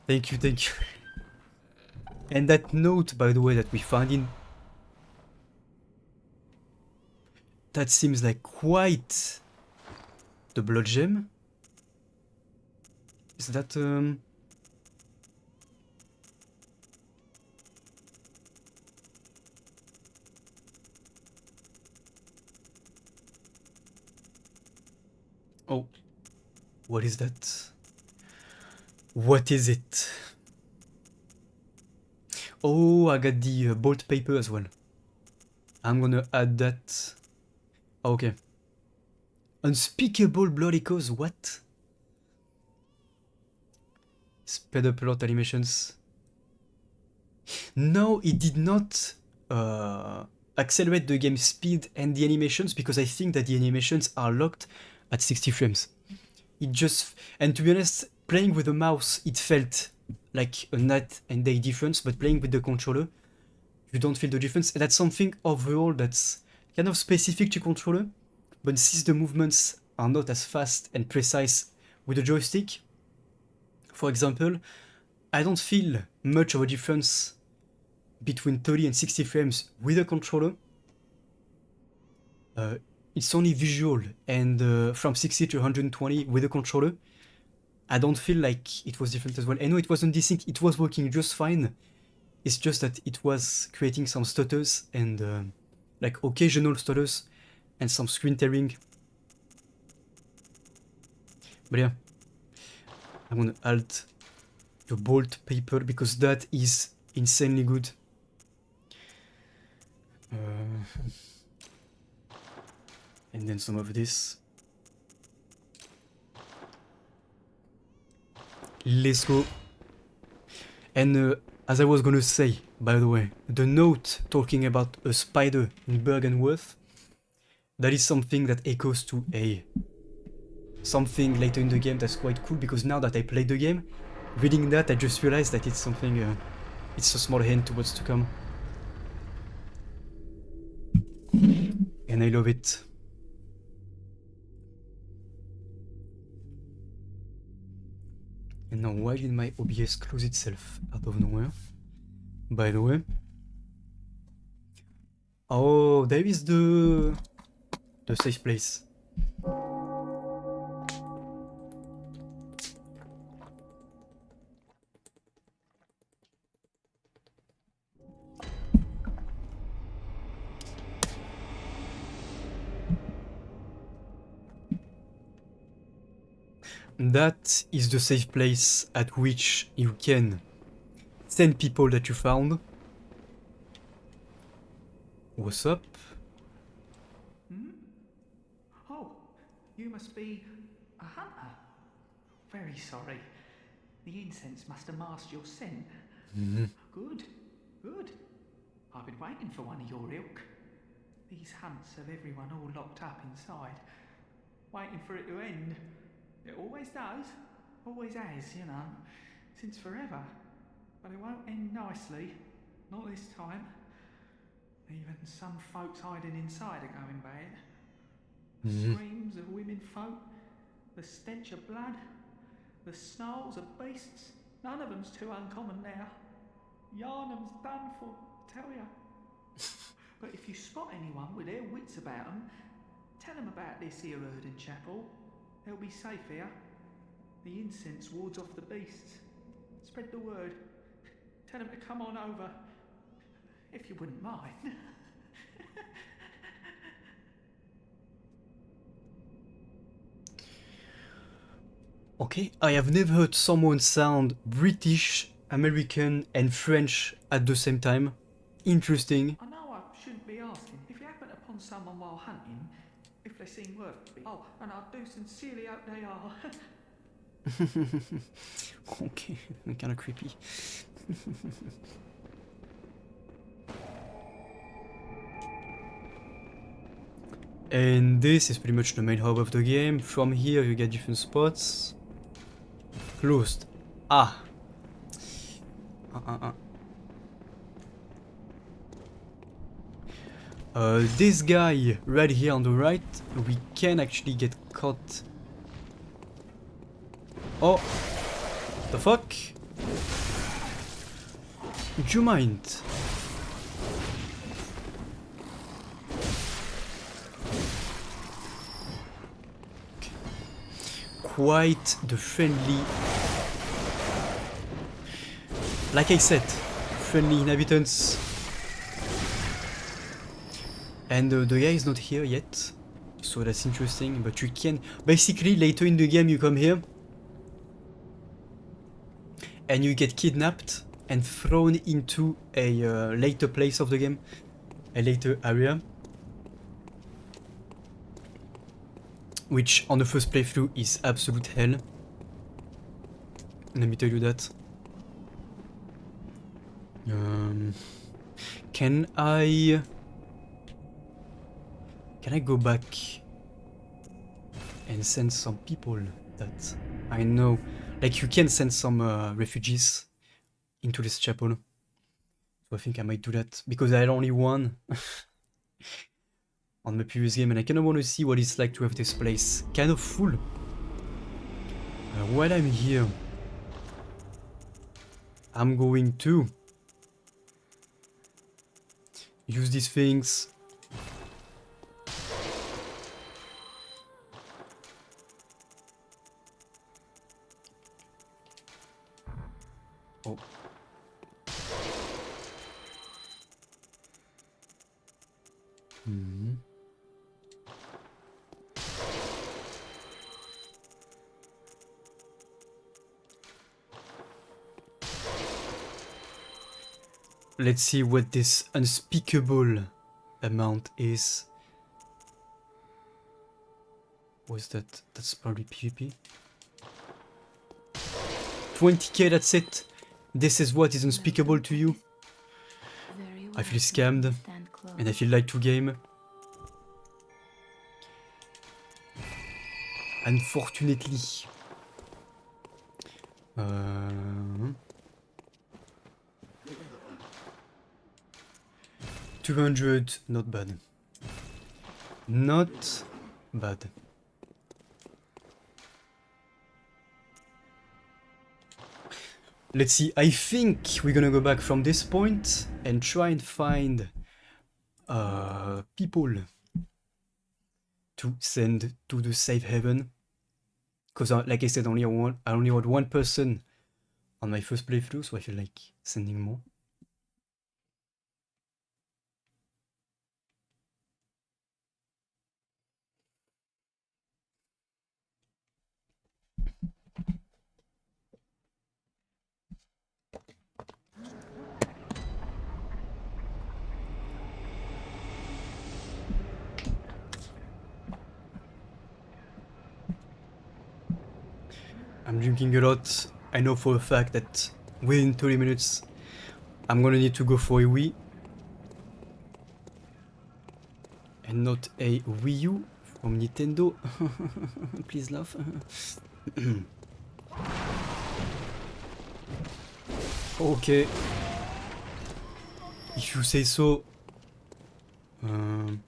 Thank you, thank you. And that note, by the way, that we found in... That seems like quite the blood gem. Is that Oh, what is that? What is it? Oh, I got the bolt paper as well. I'm gonna add that. Okay. Unspeakable blood echoes, what? Sped up a lot animations. No, it did not accelerate the game speed and the animations, because I think that the animations are locked at 60 frames. It just... And to be honest, playing with the mouse, it felt like a night and day difference, but playing with the controller, you don't feel the difference. And that's something overall that's kind of specific to controller, but since the movements are not as fast and precise with the joystick, for example, I don't feel much of a difference between 30 and 60 frames with a controller. It's only visual, and from 60 to 120 with a controller, I don't feel like it was different as well. I know it wasn't desync, it was working just fine, It's just that it was creating some stutters and like occasional stutters and some screen tearing. But yeah, I'm gonna alt the bolt paper because that is insanely good. And then some of this. Let's go. And as I was gonna say, by the way, the note talking about a spider in Bergenworth, that is something that echoes to something later in the game that's quite cool, because now that I played the game, reading that I just realized that it's something, it's a small hint to what's to come. And I love it. And now why did my OBS close itself out of nowhere? By the way. Oh, there is the safe place. That is the safe place at which you can send people that you found. What's up? Oh, you must be a hunter. Very sorry. The incense must have masked your scent. Good, good. I've been waiting for one of your ilk. These hunts have everyone all locked up inside, waiting for it to end. It always does, always has, you know, since forever. But it won't end nicely, not this time. Even some folks hiding inside are going bad. The screams of women folk, the stench of blood, the snarls of beasts, none of them's too uncommon now. Yarnum's done for, I tell ya. But if you spot anyone with their wits about them, tell them about this here Erden Chapel. They'll be safe here. The incense wards off the beasts. Spread the word. Tell them to come on over. If you wouldn't mind. Okay, I have never heard someone sound British, American and French at the same time. Interesting. I know I shouldn't be asking. If you happen upon someone while hunting, if they seem worth it. Oh, and I do sincerely hope they are. Okay, kinda creepy. And this is pretty much the main hub of the game. From here you get different spots. Closed. Ah. This guy right here on the right, we can actually get caught. Oh, the fuck? Would you mind? Okay. Quite the friendly. Like I said, friendly inhabitants. And the guy is not here yet, so that's interesting, but you can... Basically, later in the game you come here, and you get kidnapped and thrown into a later place of the game, a later area. Which on the first playthrough is absolute hell. Let me tell you that. Can I go back and send some people that I know? Like, you can send some refugees into this chapel. So I think I might do that, because I had only one on the previous game, and I kind of want to see what it's like to have this place kind of full. While I'm here, I'm going to use these things. Oh. let's see what this unspeakable amount is. What's that? That's probably PvP. 20k, that's it. This is what is unspeakable to you. Very I feel well. scammed, Stand close. and I feel like to game. Unfortunately. 200, not bad. Not bad. Let's see, I think we're gonna go back from this point and try and find people to send to the safe haven. Because like I said, I only had one person on my first playthrough, so I feel like sending more. I'm drinking a lot. I know for a fact that within 30 minutes I'm gonna need to go for a Wii. And not a Wii U from Nintendo. Please laugh. Okay. If you say so. Don't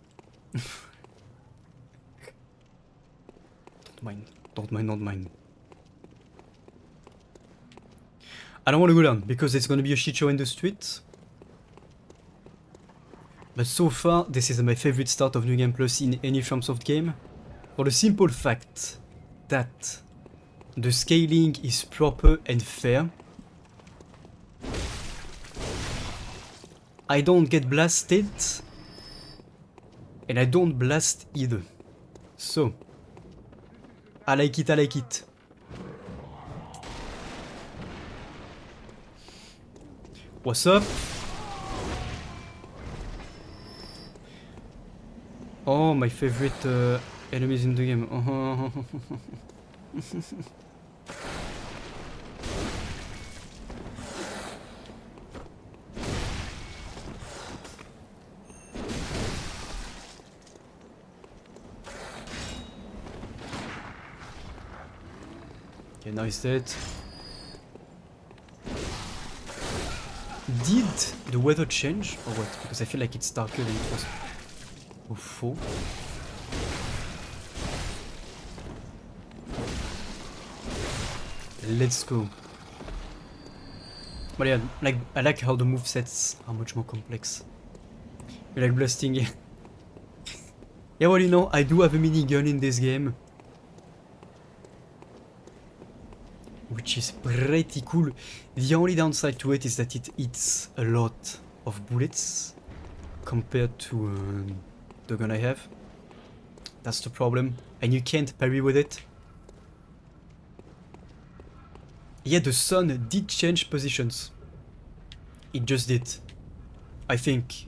mind. I don't want to go down because it's gonna be a shit show in the street. But so far, this is my favorite start of New Game Plus in any FromSoft game. For the simple fact that the scaling is proper and fair. I don't get blasted. And I don't blast either. So, I like it. What's up? Oh, my favorite enemies in the game. Okay, now he's dead. Did the weather change or what? Because I feel like it's darker than it was before. Let's go. But yeah, like I like how the movesets are much more complex. You like blasting. Yeah, well, you know, I do have a minigun in this game. Which is pretty cool. The only downside to it is that it eats a lot of bullets compared to the gun I have. That's the problem. And you can't parry with it. Yeah, the sun did change positions. It just did. I think.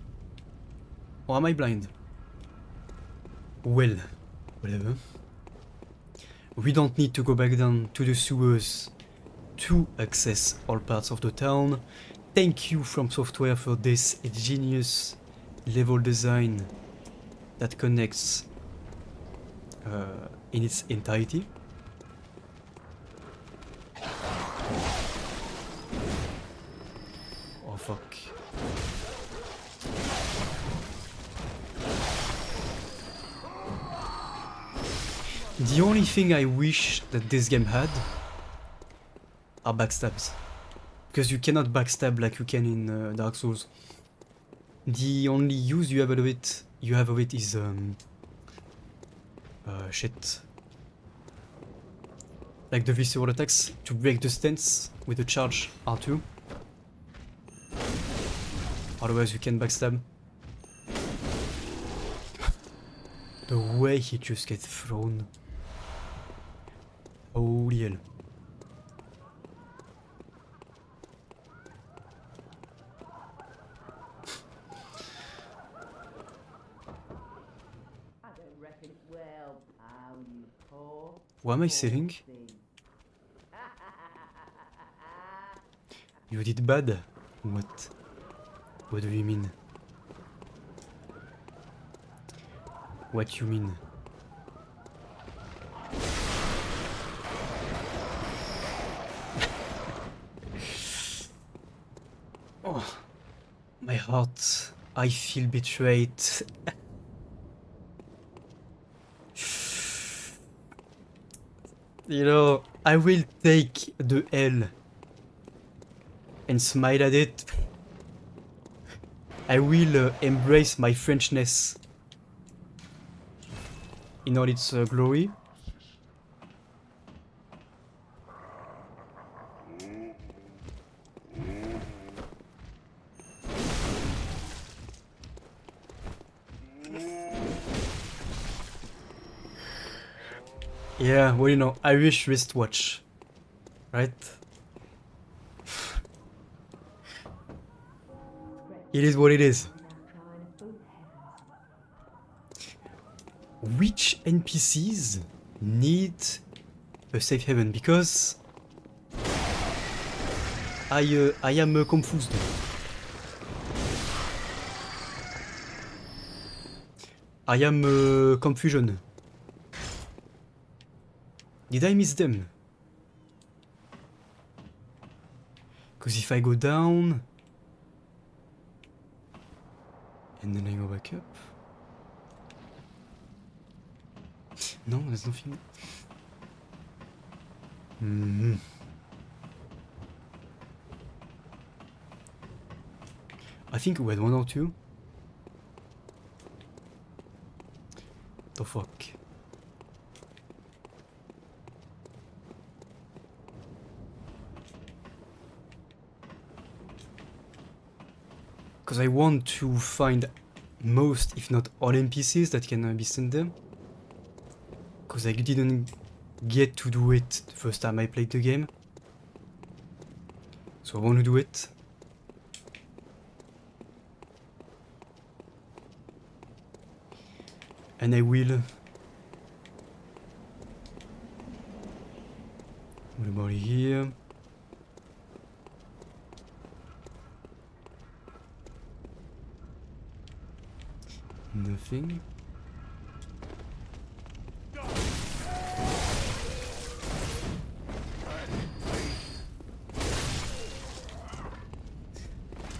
Or am I blind? Well, whatever. We don't need to go back down to the sewers to access all parts of the town. Thank you From Software for this genius level design that connects in its entirety. Oh fuck. The only thing I wish that this game had are backstabs. Because you cannot backstab like you can in Dark Souls. The only use you have of it is shit. Like the visceral attacks to break the stance with the charge R2. Otherwise you can backstab. The way he just gets thrown. Holy hell. reckon? Well, pal, you poor. What am I poor saying? thing. You did bad? What? What do you mean? What you mean? Oh, my heart. I feel betrayed. You know, I will take the L and smile at it. I will embrace my Frenchness in all its glory. Yeah, well, you know, Irish wristwatch, right? It is what it is. Which NPCs need a safe haven? Because I am confused. I am confusion. Did I miss them? Because if I go down and then I go back up. No, there's nothing. I think we had one or two. The fuck? Because I want to find most, if not all NPCs that can be sent there. Because I didn't get to do it the first time I played the game. So I want to do it. And I will. What about here? Nothing.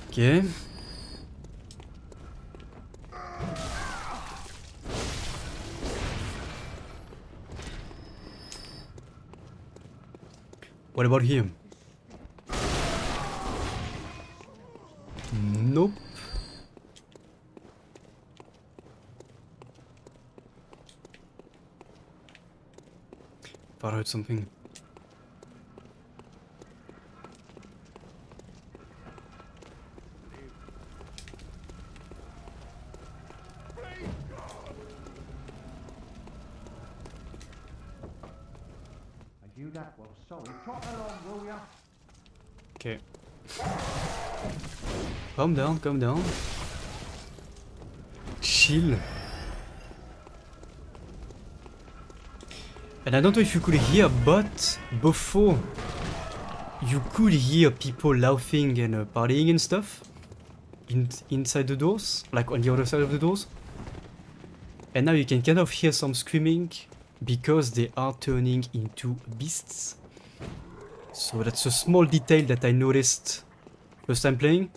Okay. What about him? Nope. Thought I heard something. You that well, sorry. Trot along, will ya? Okay. Calm down, calm down. Chill. And I don't know if you could hear, but before you could hear people laughing and partying and stuff inside the doors, like on the other side of the doors. And now you can kind of hear some screaming because they are turning into beasts. So that's a small detail that I noticed first time playing.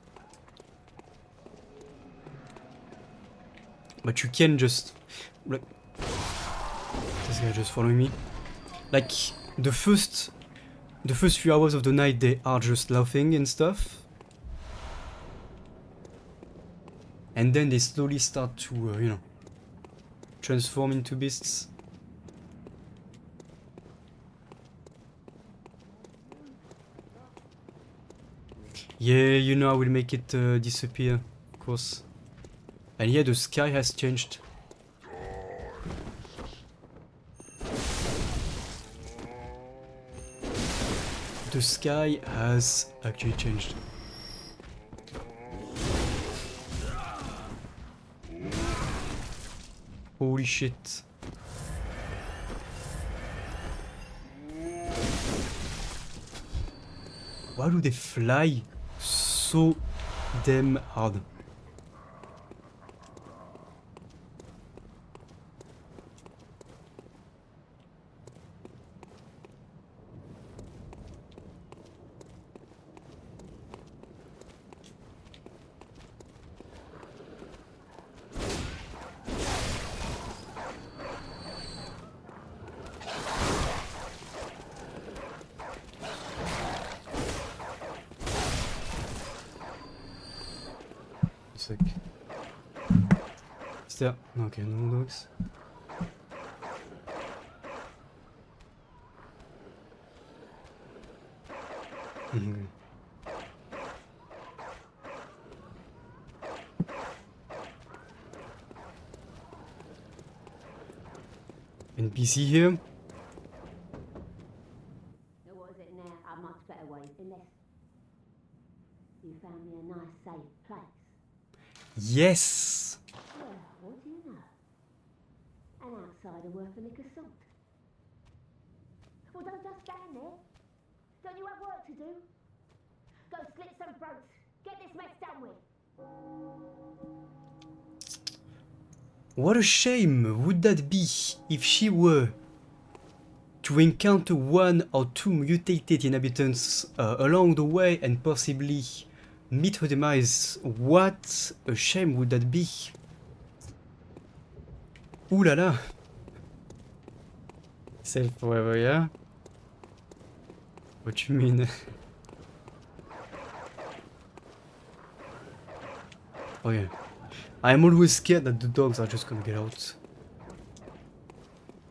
But you can just... Like, this guy just following me. Like, the first few hours of the night they are just laughing and stuff. And then they slowly start to, you know, transform into beasts. Yeah, you know I will make it disappear, of course. And yeah, the sky has changed. The sky has actually changed. Holy shit. Why do they fly so damn hard? Sec. Is there? Okay, no dogs. Mhm. NPC here? Now what is it now? A much better way. Unless you found me a nice safe place. Yes! Well, what do you know? An outsider worth a lick of salt. Well, don't just stand there. Don't you have work to do? Go slit some throats. Get this mess done with. What a shame would that be if she were to encounter one or two mutated inhabitants along the way and possibly meet her demise. What a shame would that be? Ooh la la. Safe forever, yeah? What you mean? Oh yeah. I'm always scared that the dogs are just gonna get out.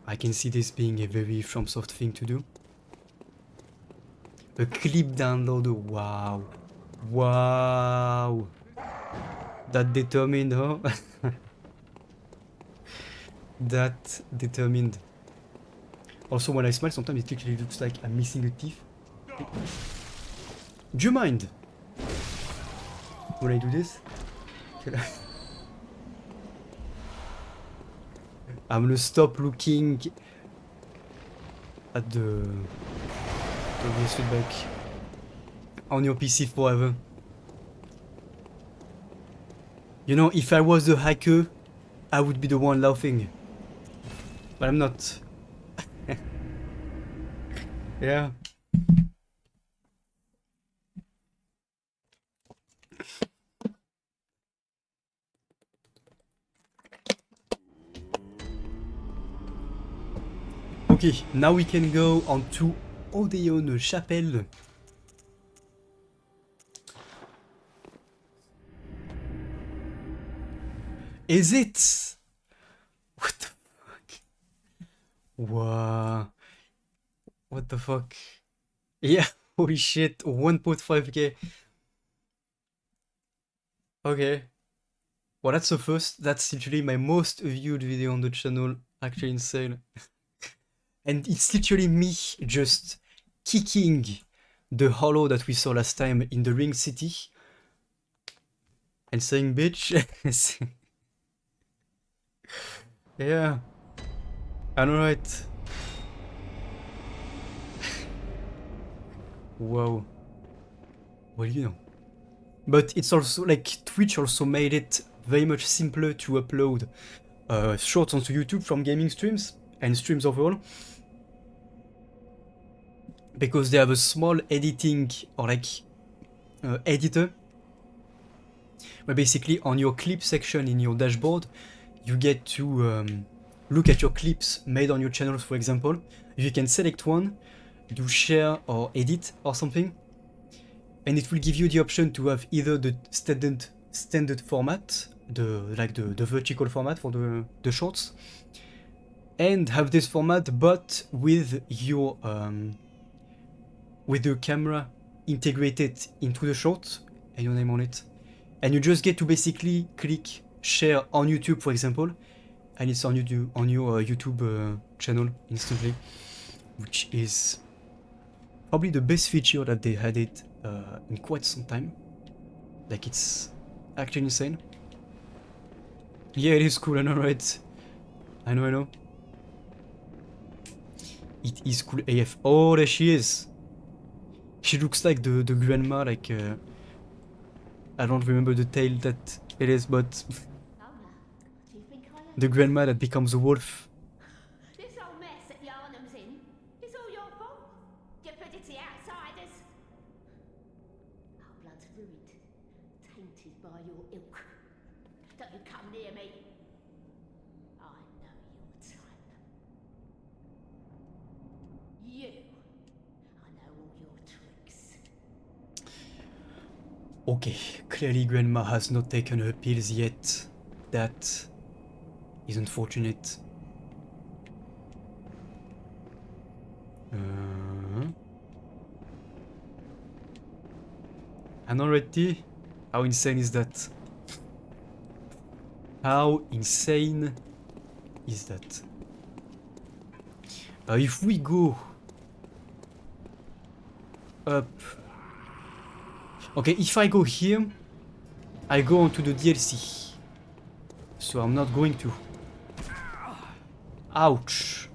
I can see this being a very FromSoft thing to do. A clip downloader, wow. Wow. That determined, huh? That determined. Also, when I smile, sometimes it literally looks like I'm missing a teeth. Do you mind when I do this? I'm gonna stop looking at the feedback on your PC forever. You know, if I was the hacker, I would be the one laughing. But I'm not. Yeah. Okay, now we can go on to Odeon Chapel. Is it? What the fuck? Wow. What the fuck? Yeah, holy shit, 1.5k. Okay. Well, that's the first. That's literally my most viewed video on the channel. Actually insane. And it's literally me just kicking the hollow that we saw last time in the Ring City. And saying, bitch. Yeah. I know, right? Wow. Well, you know. But it's also like Twitch also made it very much simpler to upload shorts onto YouTube from gaming streams and streams overall. Because they have a small editing or like editor where basically on your clip section in your dashboard you get to look at your clips made on your channels, for example. You can select one, do share or edit or something, and it will give you the option to have either the standard format, the vertical format for the shorts, and have this format but with your with the camera integrated into the short and your name on it. And you just get to basically click share on YouTube, for example, and it's on your YouTube channel instantly, which is probably the best feature that they had it in quite some time. Like, it's actually insane. Yeah, it is cool, I know, right? I know. It is cool AF. Oh, there she is. She looks like the grandma, like I don't remember the tale that it is, but Lola, do you think I am? the grandma that becomes a wolf. This whole mess that Yarnum's in is all your fault. Stupidity outsiders. Our blood's ruined, tainted by your ilk. Don't you come near me. I know your type. You. I know all your tricks. Okay, clearly grandma has not taken her pills yet. That is unfortunate. And already? How insane is that? How insane is that? If we go up... Okay, if I go here, I go onto the DLC. So I'm not going to. Ouch.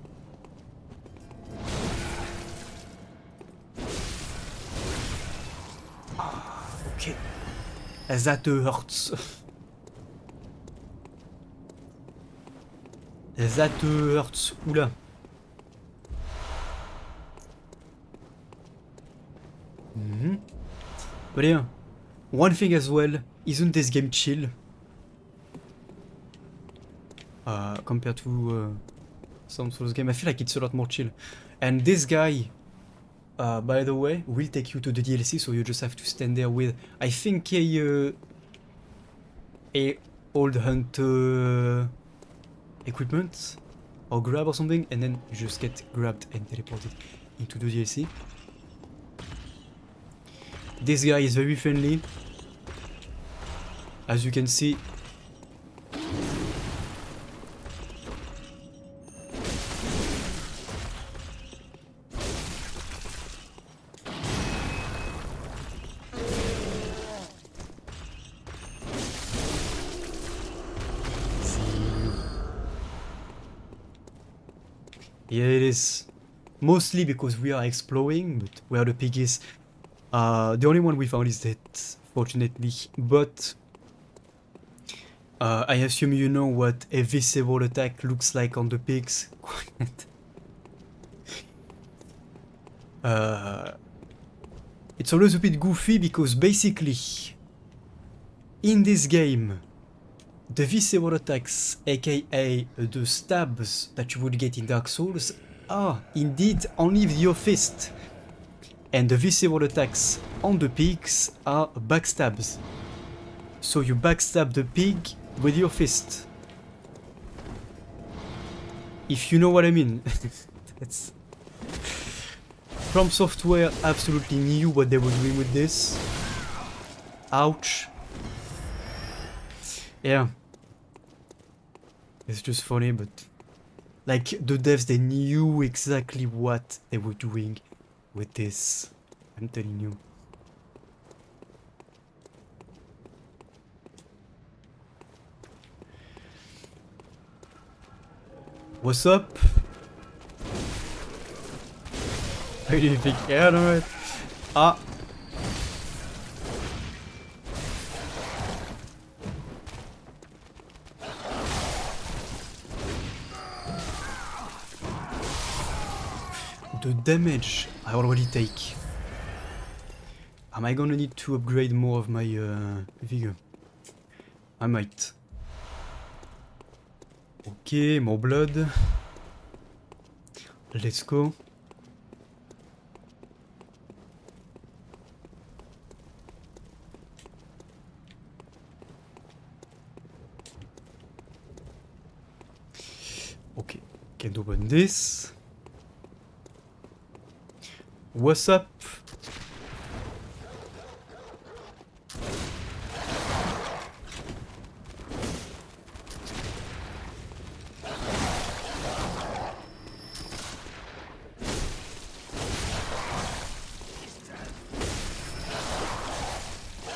Okay. That hurts. That hurts. Oula. But yeah, one thing as well, isn't this game chill? Compared to some Souls game, I feel like it's a lot more chill. And this guy, by the way, will take you to the DLC, so you just have to stand there with, I think, a old hunter equipment or grab or something, and then you just get grabbed and teleported into the DLC. This guy is very friendly, as you can see. Yeah, it is. Mostly because we are exploring, but where the pig is. The only one we found is dead, fortunately. But I assume you know what a visceral attack looks like on the pigs. It's always a bit goofy because basically, in this game, the visceral attacks, aka the stabs that you would get in Dark Souls, are indeed only with your fist. And the visceral attacks on the pigs are backstabs. So you backstab the pig with your fist. If you know what I mean. That's... From Software absolutely knew what they were doing with this. Ouch. Yeah. It's just funny, but... Like, the devs, they knew exactly what they were doing with this. I'm telling you. What's up? Where do you think? Yeah, alright. Ah. The damage I already take. Am I gonna need to upgrade more of my vigor? I might. Okay, more blood. Let's go. Okay, can open this. What's up?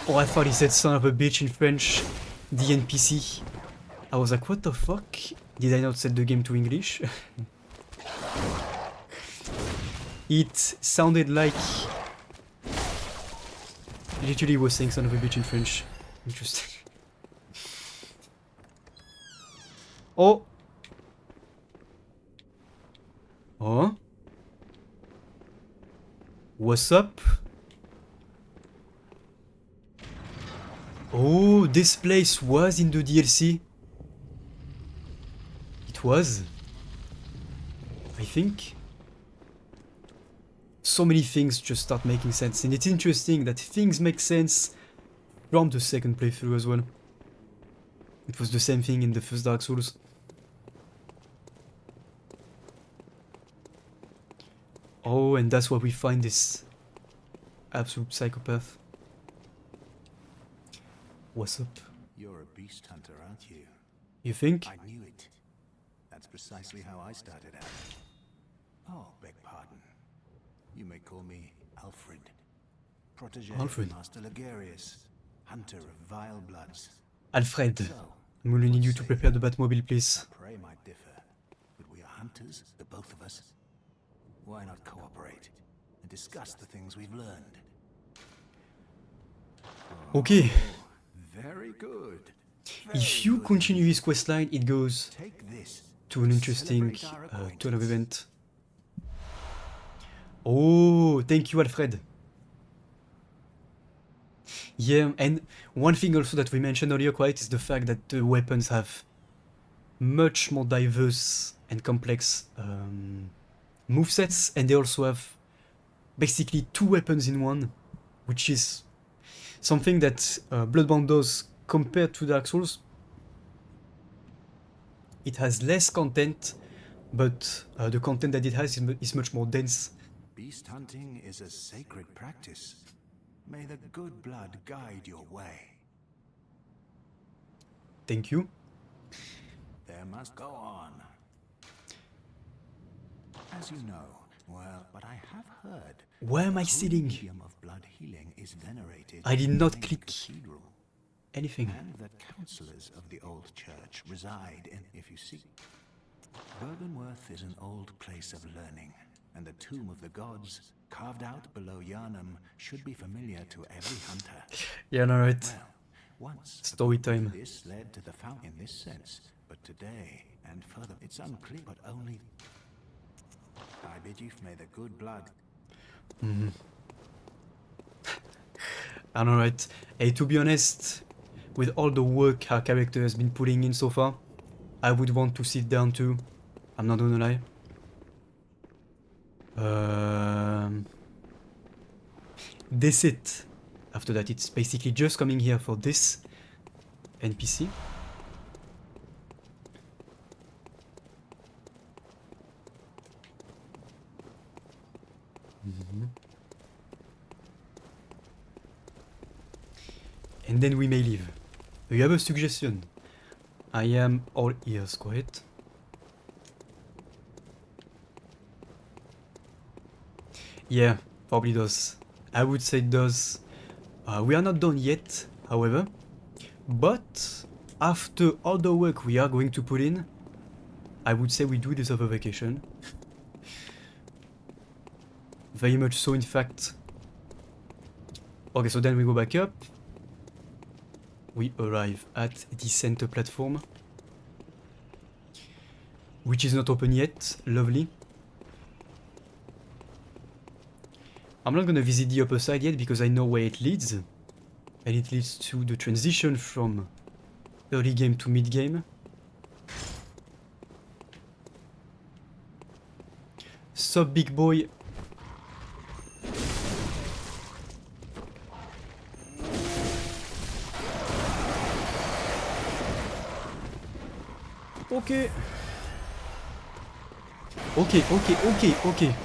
Oh, I thought he said son of a bitch in French, the NPC. I was like, what the fuck? Did I not set the game to English? It sounded like literally was saying son of a bitch in French. Interesting. Oh! Oh? What's up? Oh, this place was in the DLC. It was. I think. So many things just start making sense, and it's interesting that things make sense from the second playthrough as well. It was the same thing in the first Dark Souls. Oh, and that's where we find this absolute psychopath. What's up? You're a beast hunter, aren't you? You think? I knew it. That's precisely how I started out. Oh, beg pardon. You may call me Alfred. Protégé Alfred. of Master Ligarius, hunter of vile bloods. Alfred, So, I'm gonna need you what's to say prepare the you? Batmobile, please. Our prey might differ, but we are hunters, the both of us. Why not cooperate and discuss the things we've learned? Okay, Very good. if you continue his questline, it goes Take this. to an interesting Celebrate our turn of acquaintance. event. Oh, thank you, Alfred. Yeah, and one thing also that we mentioned earlier quite is the fact that the weapons have much more diverse and complex movesets, and they also have basically 2 weapons in one, which is something that Bloodborne does compared to Dark Souls. It has less content, but the content that it has is much more dense. Beast hunting is a sacred practice. May the good blood guide your way. Thank you. There must go on. As you know, well, but I have heard. Where am I the holy sitting? medium of blood healing is venerated I did in not the click cathedral, anything. and that counselors of the old church reside in. If you seek, Bergenworth is an old place of learning, and the tomb of the gods carved out below Yharnam should be familiar to every hunter. Yeah, alright. Well, once Story time. this led to the fountain in this sense, but today and further, it's unclear. But only I bid you, may the good blood. And alright. Hey, to be honest, with all the work our character has been putting in so far, I would want to sit down too. I'm not gonna lie. That's it. After that, it's basically just coming here for this NPC. And then we may leave. Do you have a suggestion? I am all ears, quite. Yeah, probably does. I would say it does. We are not done yet, however. But after all the work we are going to put in, I would say we do deserve a vacation. Very much so, in fact. Okay, so then we go back up. We arrive at the center platform, which is not open yet. Lovely. I'm not gonna visit the upper side yet because I know where it leads, and it leads to the transition from early game to mid game. Sup, big boy. Okay. Okay.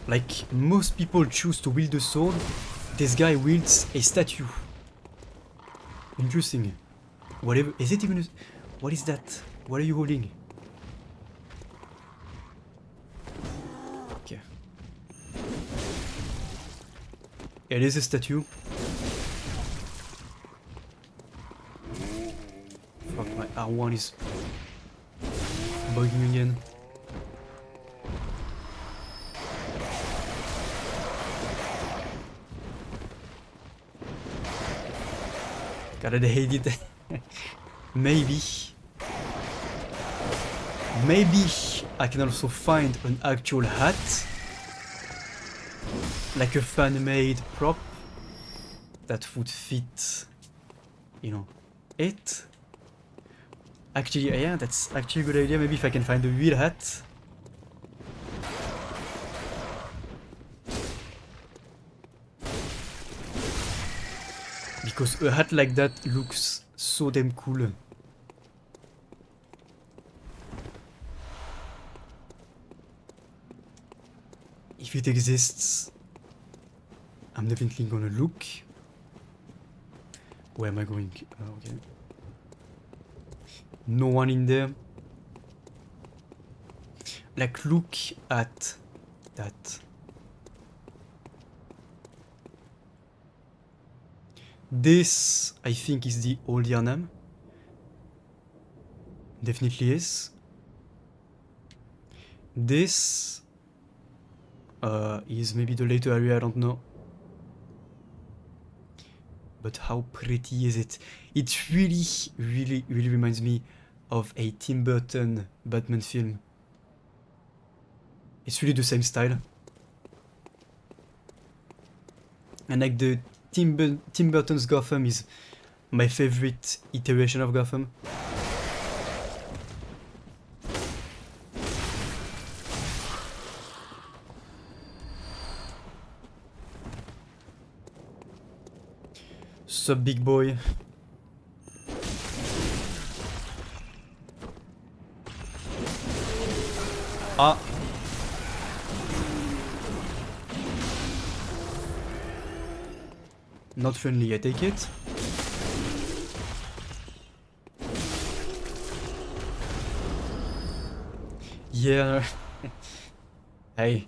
Like most people choose to wield a sword, this guy wields a statue. Interesting. Whatever. Is it even a... What is that? What are you holding? Okay. It is a statue. Fuck, my R1 is... bugging again. God, I hate it. Maybe I can also find an actual hat, like a fan-made prop that would fit, you know, it. Actually, yeah, that's actually a good idea. Maybe if I can find a real hat. Because a hat like that looks so damn cool. If it exists, I'm definitely gonna look. Where am I going? Okay. No one in there. Like, look at that. This, I think, is the old Yharnam. Definitely is. This is maybe the later area, I don't know. But how pretty is it? It really, really, really reminds me of a Tim Burton Batman film. It's really the same style. And like the Tim Burton's Gotham is my favorite iteration of Gotham. Sup, big boy? Ah. Not friendly, I take it. Yeah. I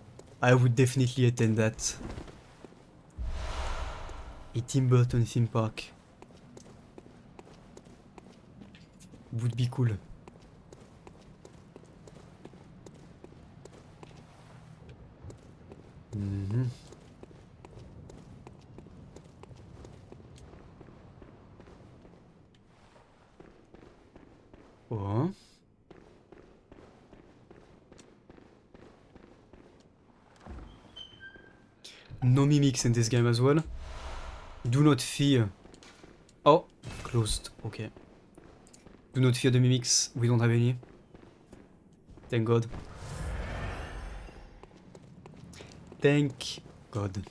would definitely attend that. A Tim Burton theme park would be cool. Oh. No mimics in this game as well. Do not fear. Oh, closed. Okay. Do not fear the mimics. We don't have any. Thank God. Thank God.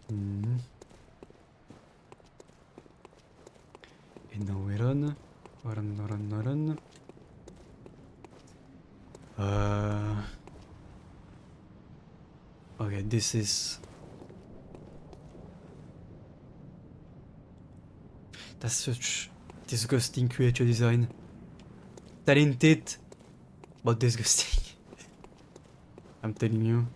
And now we run. Run. Okay, this is... That's such disgusting creature design. Talented, but disgusting. I'm telling you.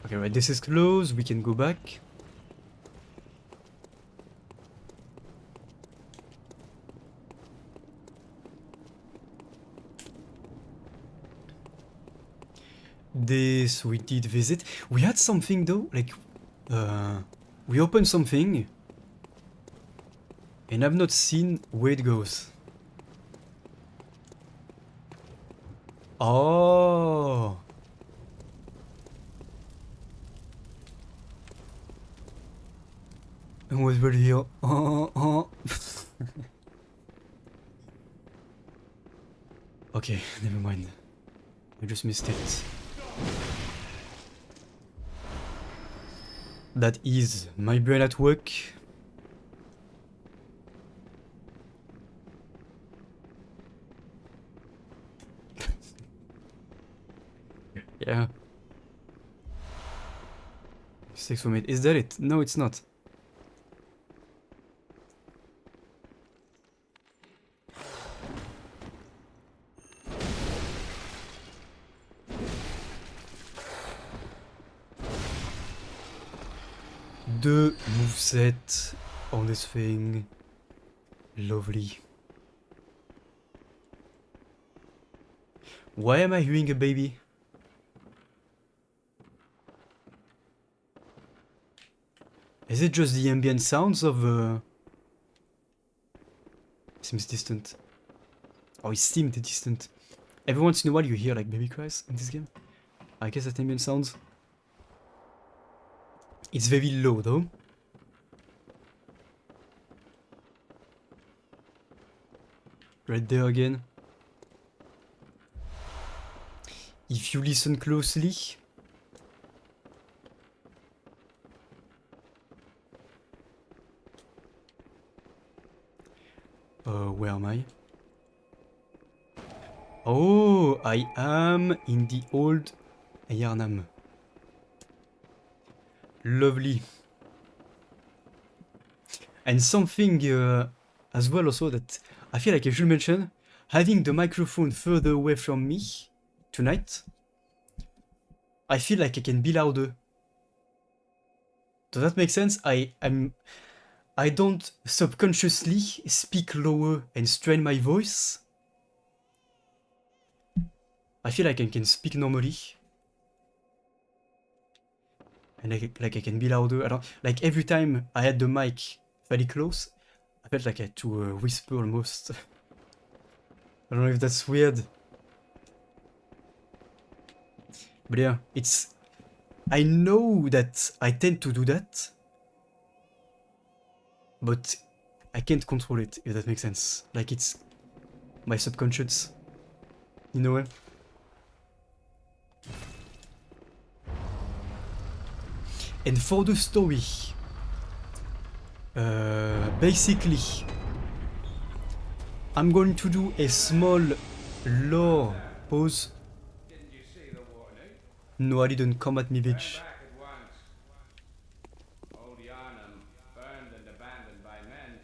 Okay, right, this is closed. We can go back. This we did visit. We had something though, like we opened something and I've not seen where it goes. Oh. It was right here. Okay, never mind. I just missed it. That is my brain at work. Yeah. 6 from 8. Is that it? No, it's not. the moveset on this thing. Lovely. Why am I hearing a baby? Is it just the ambient sounds of seems distant. Oh, it seemed distant. Every once in a while you hear like baby cries in this game. I guess that's ambient sounds. It's very low though. Right there again. If you listen closely, where am I? Oh, I am in the old Yharnam. Lovely. And something as well also that I feel like I should mention, having the microphone further away from me tonight, I feel like I can be louder. Does that make sense? I don't subconsciously speak lower and strain my voice. I feel like I can speak normally. And like I can be louder. I don't, like every time I had the mic very close, I felt like I had to whisper almost. I don't know if that's weird. But yeah, it's... I know that I tend to do that. But I can't control it, if that makes sense. Like it's my subconscious. You know what? And for the story, basically, I'm going to do a small lore pause. No, I didn't come at me, bitch. Old Yharnam, burned and abandoned by men,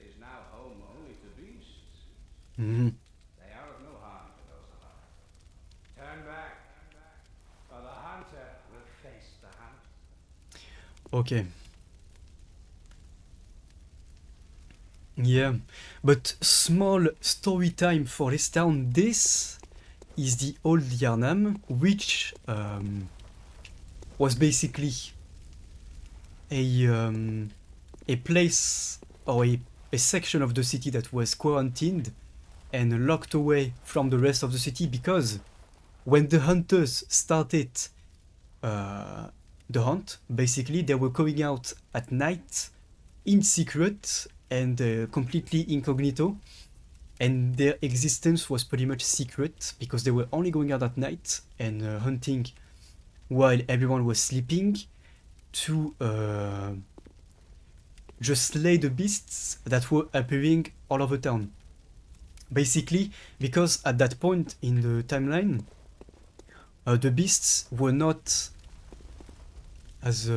is now home only to beasts. They are of no harm to those alive. Turn back, or the hunter will face the hunt. Okay. Yeah, but small story time for this town. This is the old Yharnam, which was basically a place or a section of the city that was quarantined and locked away from the rest of the city, because when the hunters started the hunt, basically they were going out at night in secret and completely incognito, and their existence was pretty much secret because they were only going out at night and hunting while everyone was sleeping to just slay the beasts that were appearing all over town. Basically, because at that point in the timeline, the beasts were not as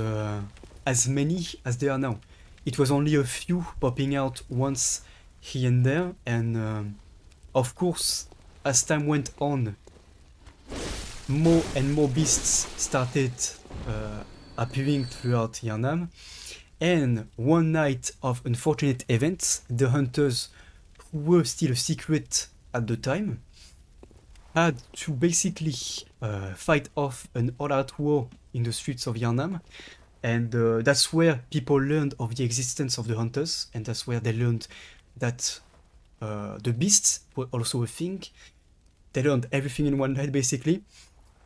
many as they are now. It was only a few popping out once here and there, and of course, as time went on, more and more beasts started appearing throughout Yharnam. And one night of unfortunate events, the hunters, who were still a secret at the time, had to basically fight off an all-out war in the streets of Yharnam. And that's where people learned of the existence of the hunters, and that's where they learned that the beasts were also a thing. They learned everything in one night, basically.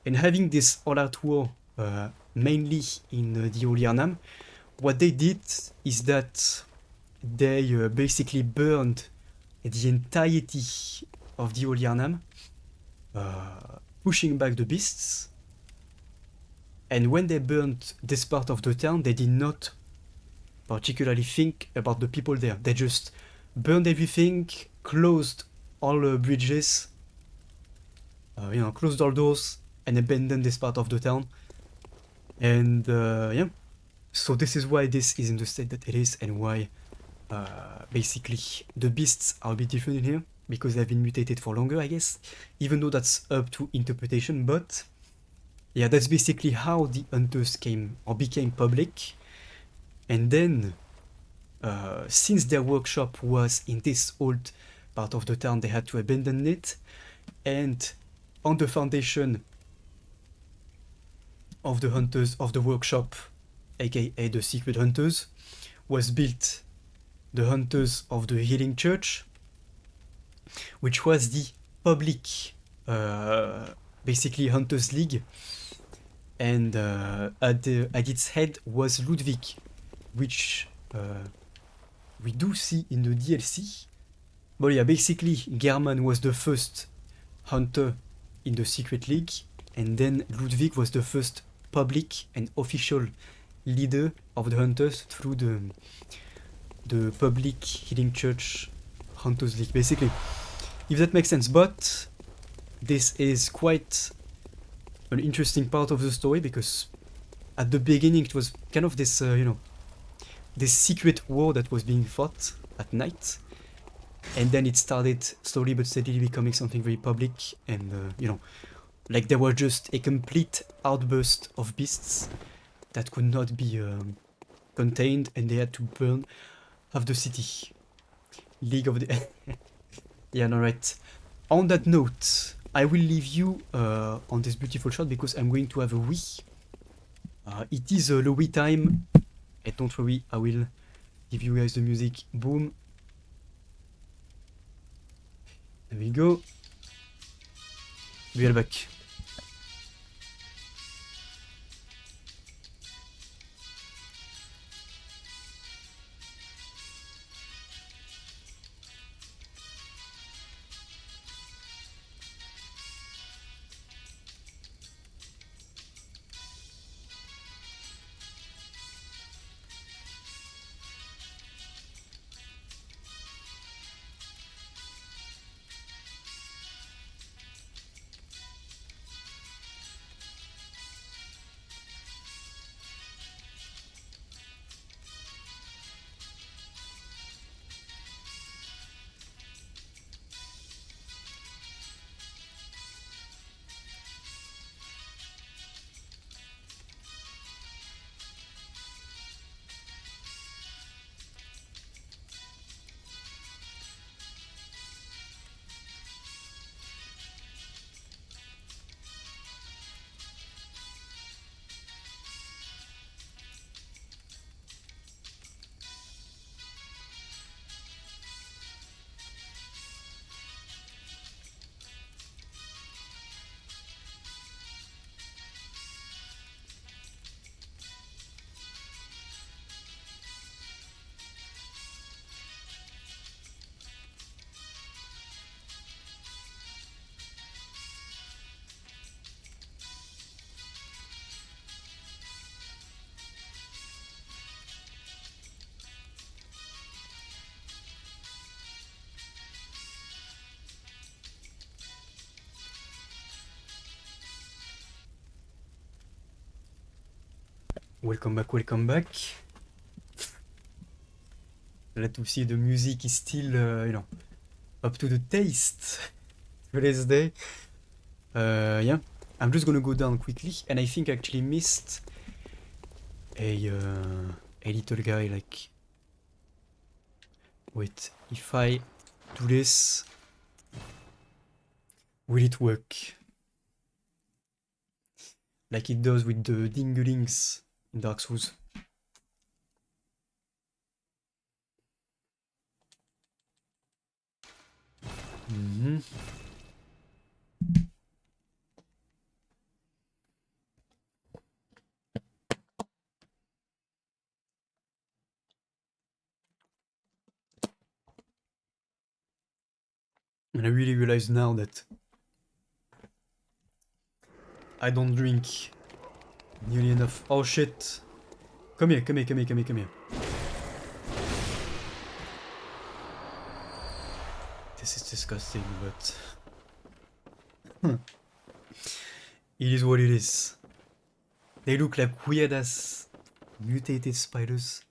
And having this all-out war, mainly in the old Yharnam, what they did is that they basically burned the entirety of the old Yharnam, pushing back the beasts. And when they burned this part of the town, they did not particularly think about the people there. They just burned everything, closed all bridges, closed all doors, and abandoned this part of the town. And yeah, so this is why this is in the state that it is, and why basically the beasts are a bit different in here, because they've been mutated for longer, I guess, even though that's up to interpretation. But yeah, that's basically how the hunters came or became public. And then, since their workshop was in this old part of the town, they had to abandon it. And on the foundation of the hunters of the workshop, aka the secret hunters, was built the Hunters of the Healing Church, which was the public, basically Hunters League, and at its head was Ludwig, which we do see in the DLC. But yeah, basically German was the first hunter in the Secret League, and then Ludwig was the first public and official leader of the hunters through the public Healing Church Hunters League, basically, if that makes sense. But this is quite an interesting part of the story, because at the beginning it was kind of this, this secret war that was being fought at night, and then it started slowly but steadily becoming something very public, and like there were just a complete outburst of beasts that could not be contained, and they had to burn half the city. League of the... Yeah, no, right. On that note, I will leave you on this beautiful shot because I'm going to have a wee. It is a wee time, and don't worry, I will give you guys the music. Boom. There we go. We are back. Welcome back, welcome back. Glad to see the music is still, up to the taste today's day. Yeah, I'm just gonna go down quickly, and I think I actually missed a little guy, like... Wait, if I do this, will it work? Like it does with the dinglings in Dark Souls. And I really realize now that I don't drink nearly enough. Oh shit. Come here, come here, come here, come here, come here. This is disgusting, but... It is what it is. They look like weird ass mutated spiders.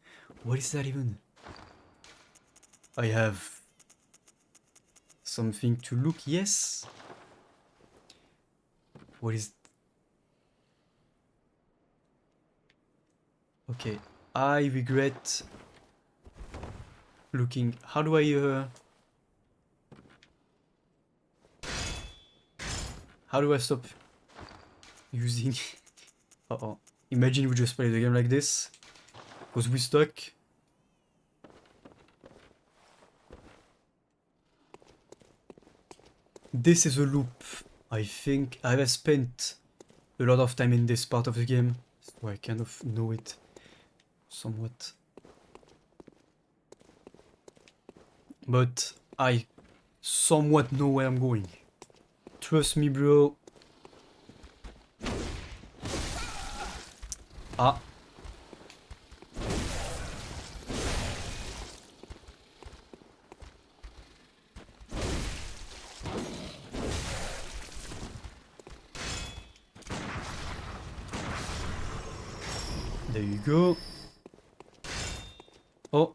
What is that even? I have something to look, yes. What is... Okay, I regret looking. How do I stop using? Uh-oh. Imagine we just play the game like this. Because we stuck. This is a loop. I think I have spent a lot of time in this part of the game, so I kind of know it somewhat. But I somewhat know where I'm going. Trust me, bro. Ah. There you go. Oh.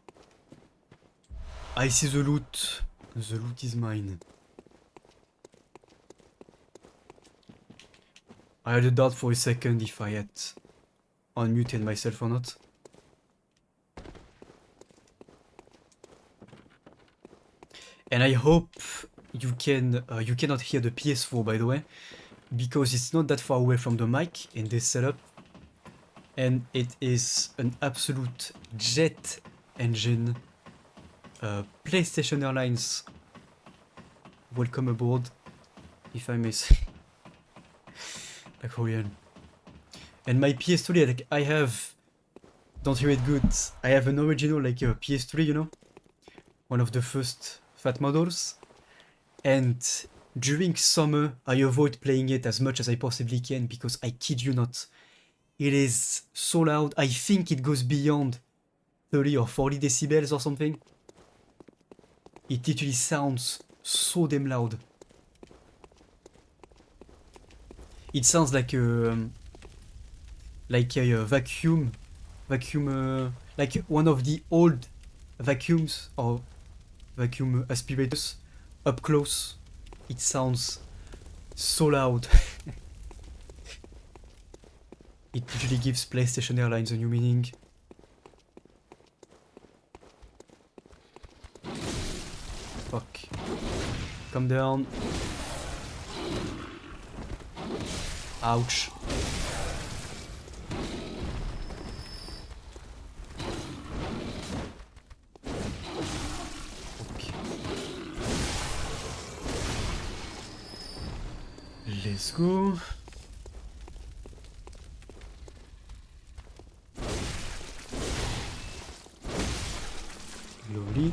I see the loot. The loot is mine. I had a doubt for a second if I had unmuted myself or not. And I hope you cannot hear the PS4, by the way, because it's not that far away from the mic in this setup. And it is an absolute jet engine. PlayStation Airlines, welcome aboard, if I may say. Like Korean. And my PS3, like I have, don't hear it good, I have an original like PS3, you know, one of the first fat models. And during summer, I avoid playing it as much as I possibly can because I kid you not, it is so loud. I think it goes beyond 30 or 40 decibels or something. It literally sounds so damn loud. It sounds like a vacuum, like one of the old vacuums or vacuum aspirators up close. It sounds so loud. It usually gives PlayStation Airlines a new meaning. Fuck. Come down. Ouch. Okay. Let's go. Lovely.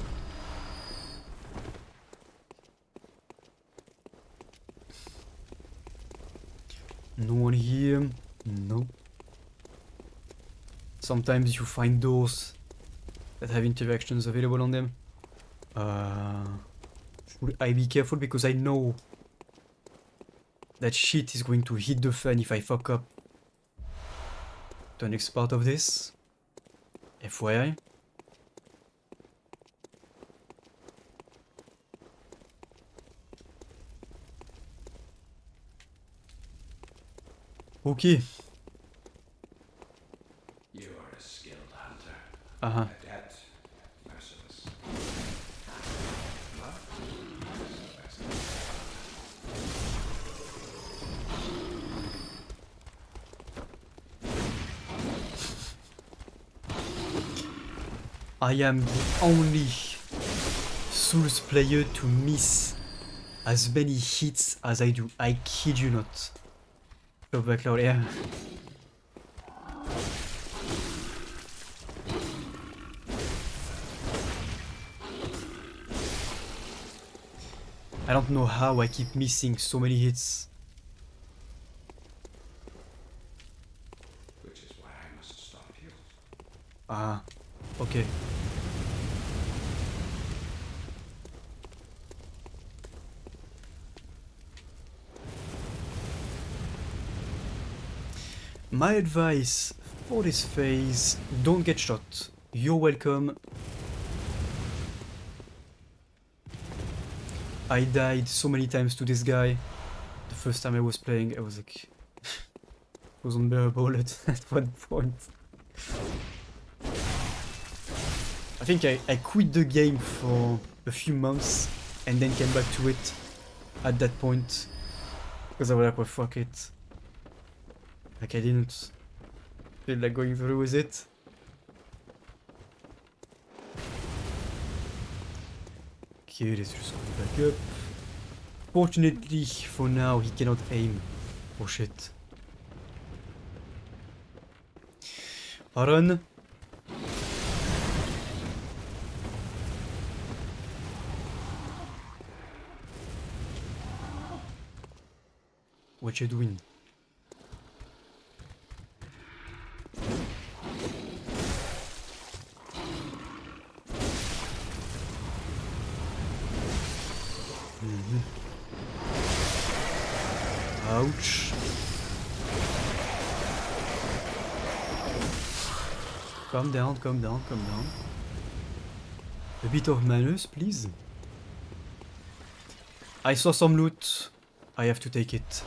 No one here. No. Sometimes you find doors that have interactions available on them. Should I be careful because I know that shit is going to hit the fan if I fuck up the next part of this. FYI. Okay. You are a skilled hunter. Uh-huh. Adept, merciless. I am the only Souls player to miss as many hits as I do. I kid you not. Go back, Lord, yeah. I don't know how I keep missing so many hits. Which is why I must stop you. Ah, okay. My advice for this phase, don't get shot. You're welcome. I died so many times to this guy. The first time I was playing, I was like... it was unbearable at one point. I think I quit the game for a few months and then came back to it at that point. Because I was like, well, fuck it. Like, I didn't feel like going through with it. Okay, let's just go back up. Fortunately, for now, he cannot aim. Oh shit. Run. What you doing? Ouch. Calm down, calm down, calm down. A bit of manners, please. I saw some loot. I have to take it.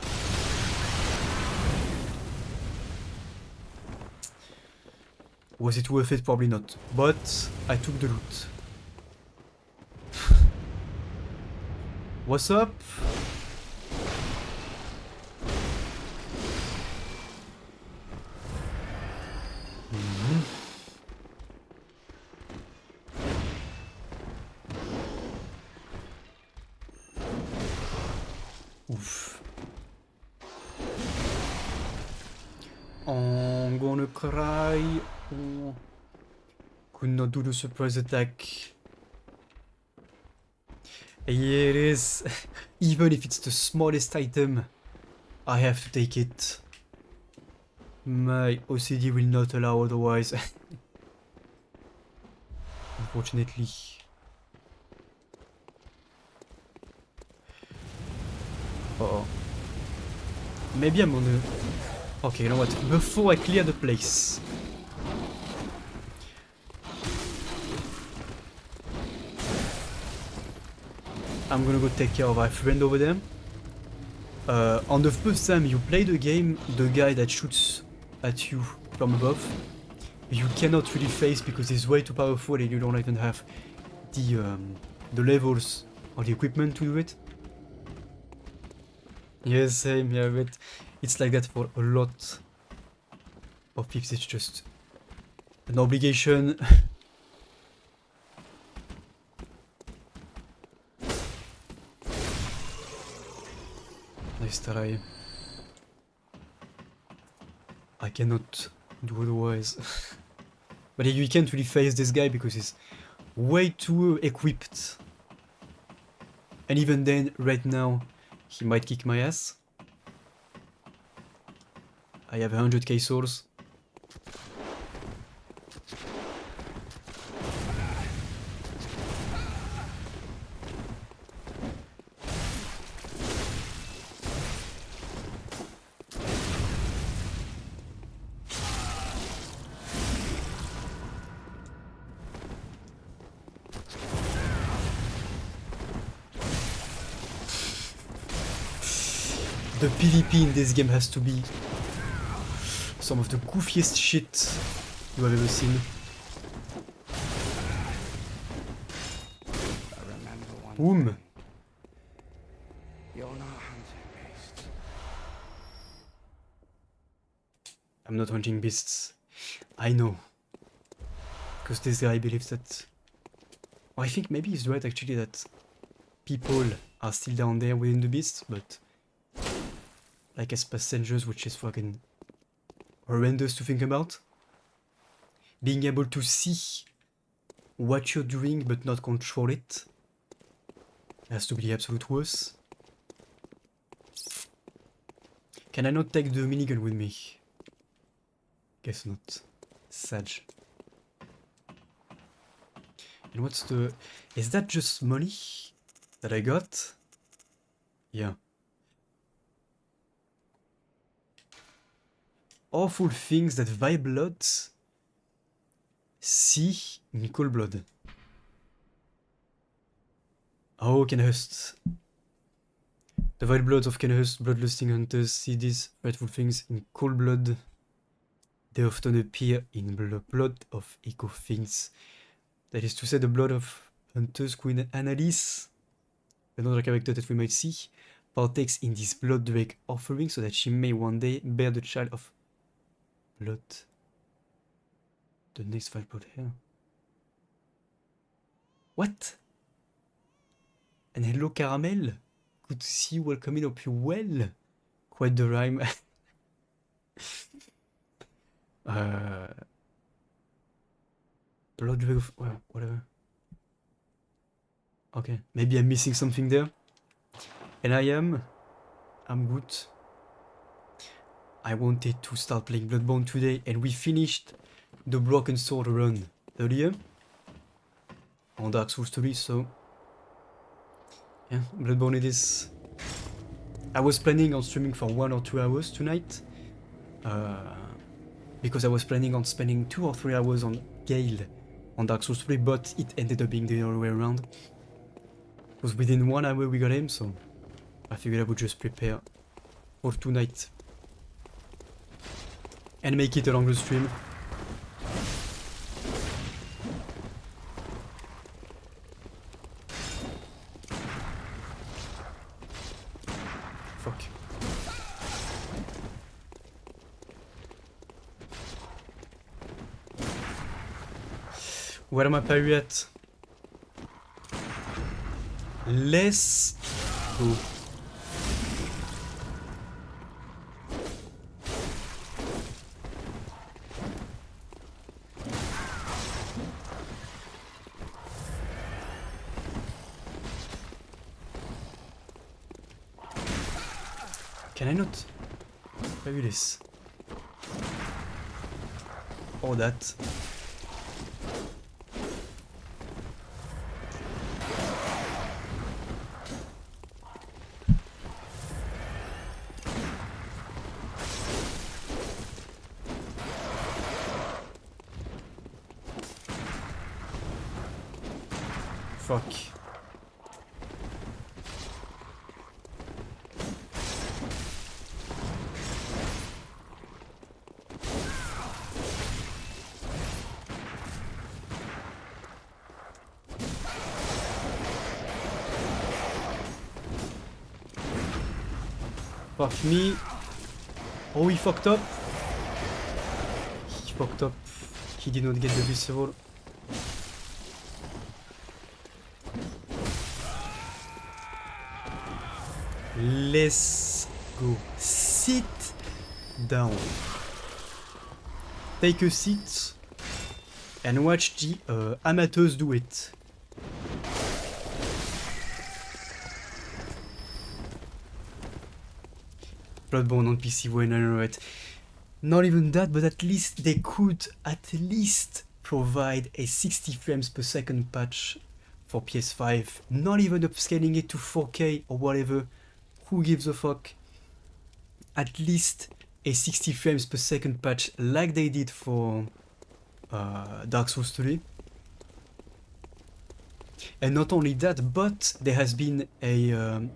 Was it worth it? Probably not. But I took the loot. What's up? Oof. I'm gonna cry. Oh. Could not do the surprise attack. Here it is. Even if it's the smallest item, I have to take it. My OCD will not allow otherwise. Unfortunately. Uh-oh. Maybe I'm gonna... Okay, you know what? Before I clear the place... I'm gonna go take care of my friend over there. On the first time you play the game, the guy that shoots at you from above, you cannot really face because he's way too powerful and you don't even have the levels or the equipment to do it. Yes, same, yeah, but it's like that for a lot of people. It's just an obligation. Nice try. I cannot do otherwise. But you can't really face this guy because he's way too equipped. And even then, right now, he might kick my ass. I have 100k souls. The PvP in this game has to be some of the goofiest shit you have ever seen. Boom! You're not hunting beasts. I'm not hunting beasts. I know. Because this guy believes that... Well, I think maybe he's right actually that people are still down there within the beasts, but... like as passengers, which is fucking horrendous to think about. Being able to see what you're doing but not control it has to be the absolute worst. Can I not take the minigun with me? Guess not. Sad. And what's the... Is that just money that I got? Yeah. Awful things that Vile Bloods see in Cold Blood. Oh, Kenhurst. The Vile Bloods of Kenhurst, bloodlusting hunters, see these frightful things in Cold Blood. They often appear in the blood of eco things That is to say, the blood of Hunters Queen Annalise, another character that we might see, partakes in this blood drake offering so that she may one day bear the child of blood. The next 5 blood here. What? And hello Caramel. Good to see you. Welcome in. Hope you well. Quite the rhyme. Blood drake of... well, whatever. Okay, maybe I'm missing something there. And I'm good. I wanted to start playing Bloodborne today, and we finished the Broken Sword run earlier on Dark Souls 3, so yeah, Bloodborne it is. I was planning on streaming for 1 or 2 hours tonight, because I was planning on spending 2 or 3 hours on Gale on Dark Souls 3, but it ended up being the other way around. It was within 1 hour we got him, so I figured I would just prepare for tonight and make it a longer stream. Fuck. Where am I parry at? Let's go. Can I not parry this? Or that? Fuck. Fuck me. Oh, he fucked up. He fucked up. He did not get the visceral. Let's go. Sit down. Take a seat and watch the amateurs do it. Bloodborne on PC when I know it. Not even that, but at least they could at least provide a 60 frames per second patch for PS5. Not even upscaling it to 4K or whatever. Who gives a fuck? At least a 60 frames per second patch like they did for Dark Souls 3. And not only that, but there has been an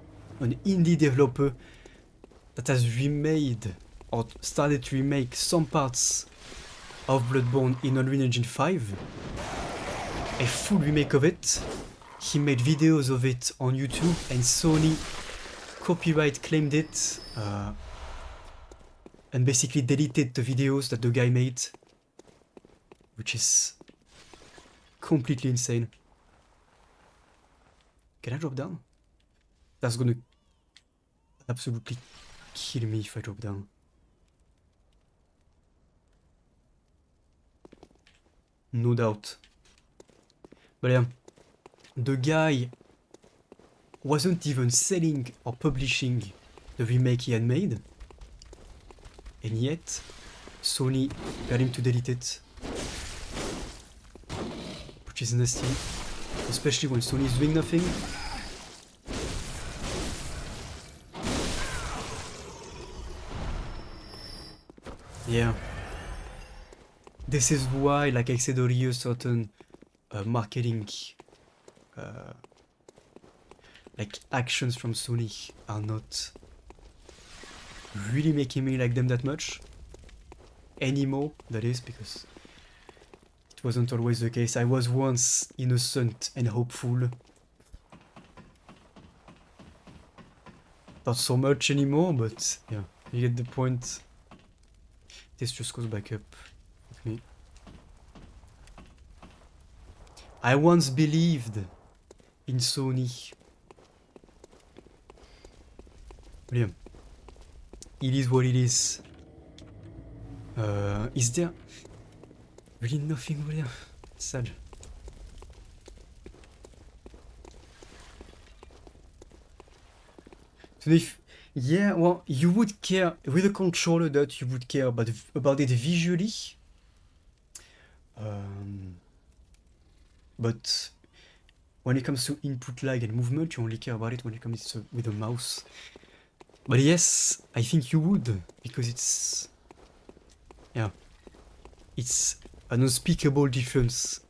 indie developer that has remade or started to remake some parts of Bloodborne in Unreal Engine 5. A full remake of it. He made videos of it on YouTube, and Sony copyright claimed it and basically deleted the videos that the guy made, which is completely insane. Can I drop down? That's gonna absolutely kill me if I drop down. No doubt. But yeah, the guy wasn't even selling or publishing the remake he had made, and yet Sony got him to delete it, which is nasty, especially when Sony is doing nothing. Yeah, this is why, like I said earlier, certain marketing like actions from Sony are not really making me like them that much anymore, that is, because It wasn't always the case. I was once innocent and hopeful. Not so much anymore, but yeah, you get the point. This just goes back up. Okay. I once believed in Sony. But yeah, it is what it is. Is there really nothing over there? Sad. So if, yeah, well, you would care with a controller that you would care about it visually. But when it comes to input lag and movement, you only care about it when it comes to with a mouse. But yes, I think you would, because it's, yeah, it's an unspeakable difference,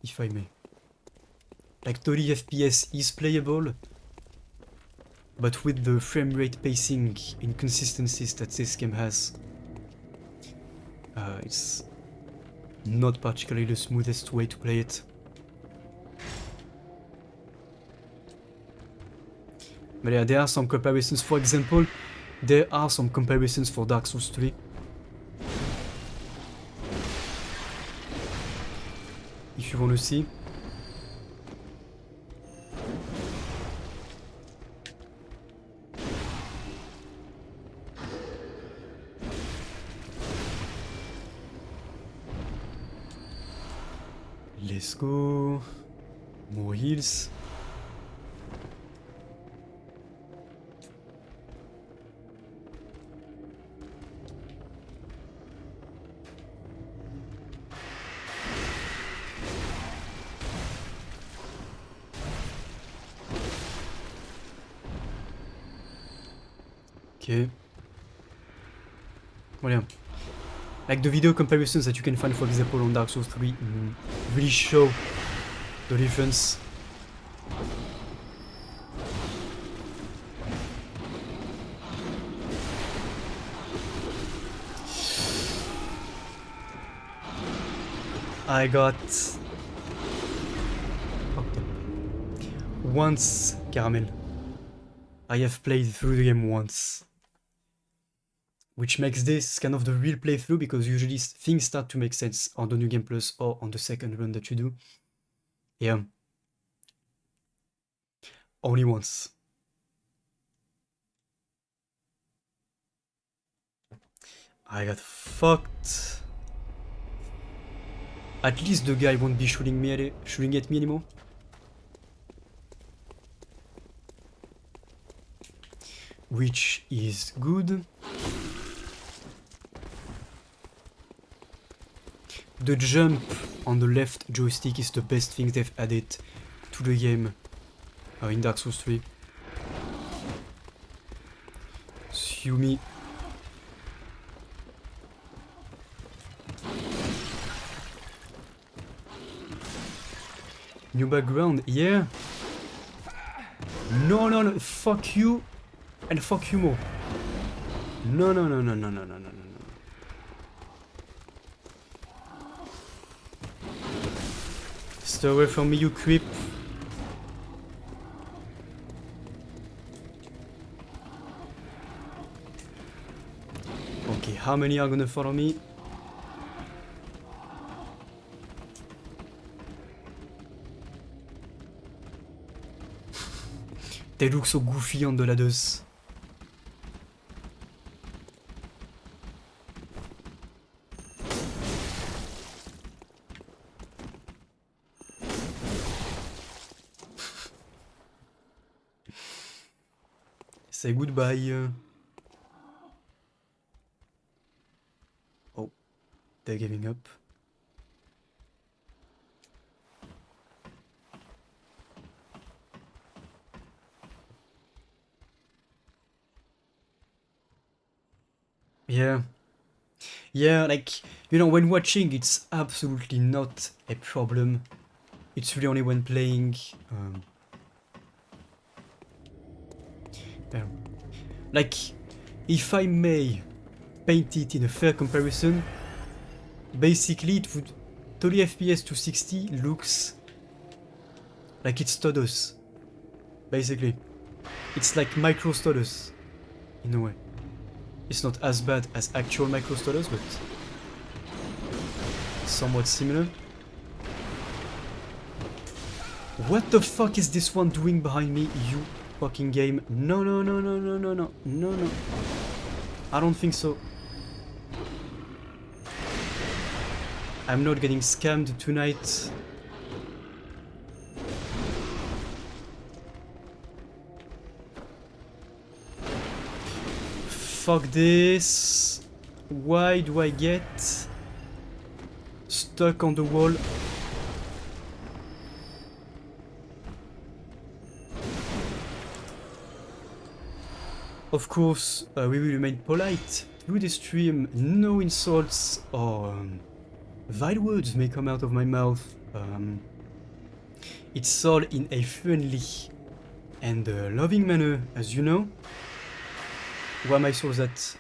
if I may. Like 30 FPS is playable, but with the frame rate pacing inconsistencies that this game has, it's not particularly the smoothest way to play it. But yeah, there are some comparisons. For example, there are some comparisons for Dark Souls 3. If you want to see. Let's go. More heals. Okay. Well, yeah. Like the video comparisons that you can find, for example, on Dark Souls 3 really show the difference. I got once, Caramel. I have played through the game once. Which makes this kind of the real playthrough, because usually things start to make sense on the New Game Plus or on the second run that you do. Yeah. Only once. I got fucked. At least the guy won't be shooting at me anymore. Which is good. The jump on the left joystick is the best thing they've added to the game in Dark Souls 3. Sue me. New background, yeah. No, no, no, fuck you and fuck you more. No, no, no, no, no, no, no, no, no. Stay away from me, you creep. Okay, how many are gonna follow me? They look so goofy on the ladders. Say goodbye. Oh, they're giving up. Yeah. Yeah, like, you know, when watching, it's absolutely not a problem. It's really only when playing. Like, if I may paint it in a fair comparison, basically it would 30 FPS to 60 looks like it's Stardust. Basically. It's like micro Stardust. In a way. It's not as bad as actual micro Stardust, but somewhat similar. What the fuck is this one doing behind me, you fucking game? No, no, no, no, no, no, no, no, no. I don't think so. I'm not getting scammed tonight. Fuck this. Why do I get stuck on the wall? Of course, we will remain polite through the stream. No insults or vile words may come out of my mouth. It's all in a friendly and loving manner, as you know. Where am I souls at?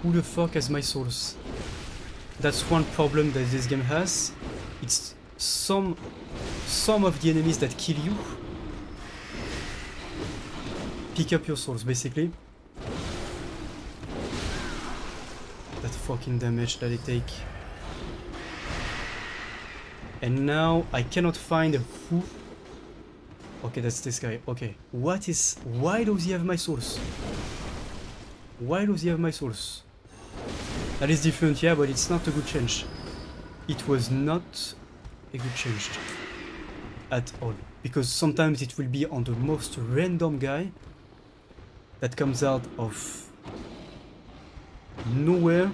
Who the fuck has my souls? That's one problem that this game has. It's some of the enemies that kill you pick up your souls, basically. That fucking damage that they take. And now I cannot find who. Okay, that's this guy. Okay, why does he have my souls? Why does he have my souls? That is different, yeah, but it's not a good change. It was not a good change at all. Because sometimes it will be on the most random guy that comes out of nowhere.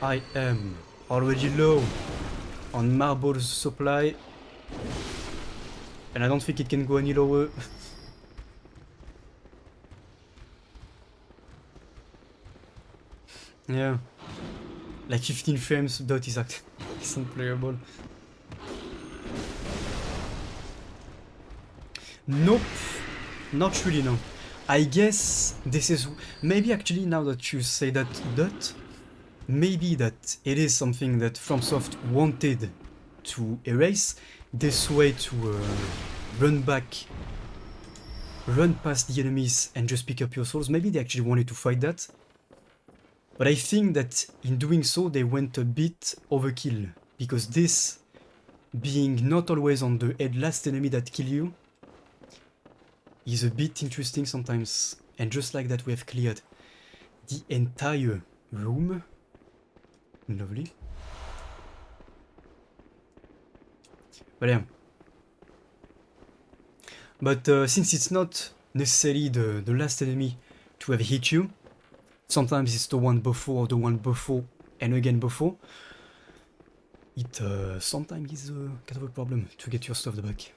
I am already low on marbles supply. And I don't think it can go any lower. Yeah. Like 15 frames, dot is it's unplayable. Nope. Not really, no. I guess this is... Maybe actually now that you say that, dot, maybe that it is something that FromSoft wanted to erase. This way to run past the enemies and just pick up your souls. Maybe they actually wanted to fight that. But I think that in doing so they went a bit overkill. Because this being not always on the last enemy that kill you is a bit interesting sometimes. And just like that we have cleared the entire room. Lovely. But yeah. But since it's not necessarily the last enemy to have hit you, sometimes it's the one before, the one before, and again before. It sometimes is kind of a problem to get your stuff back.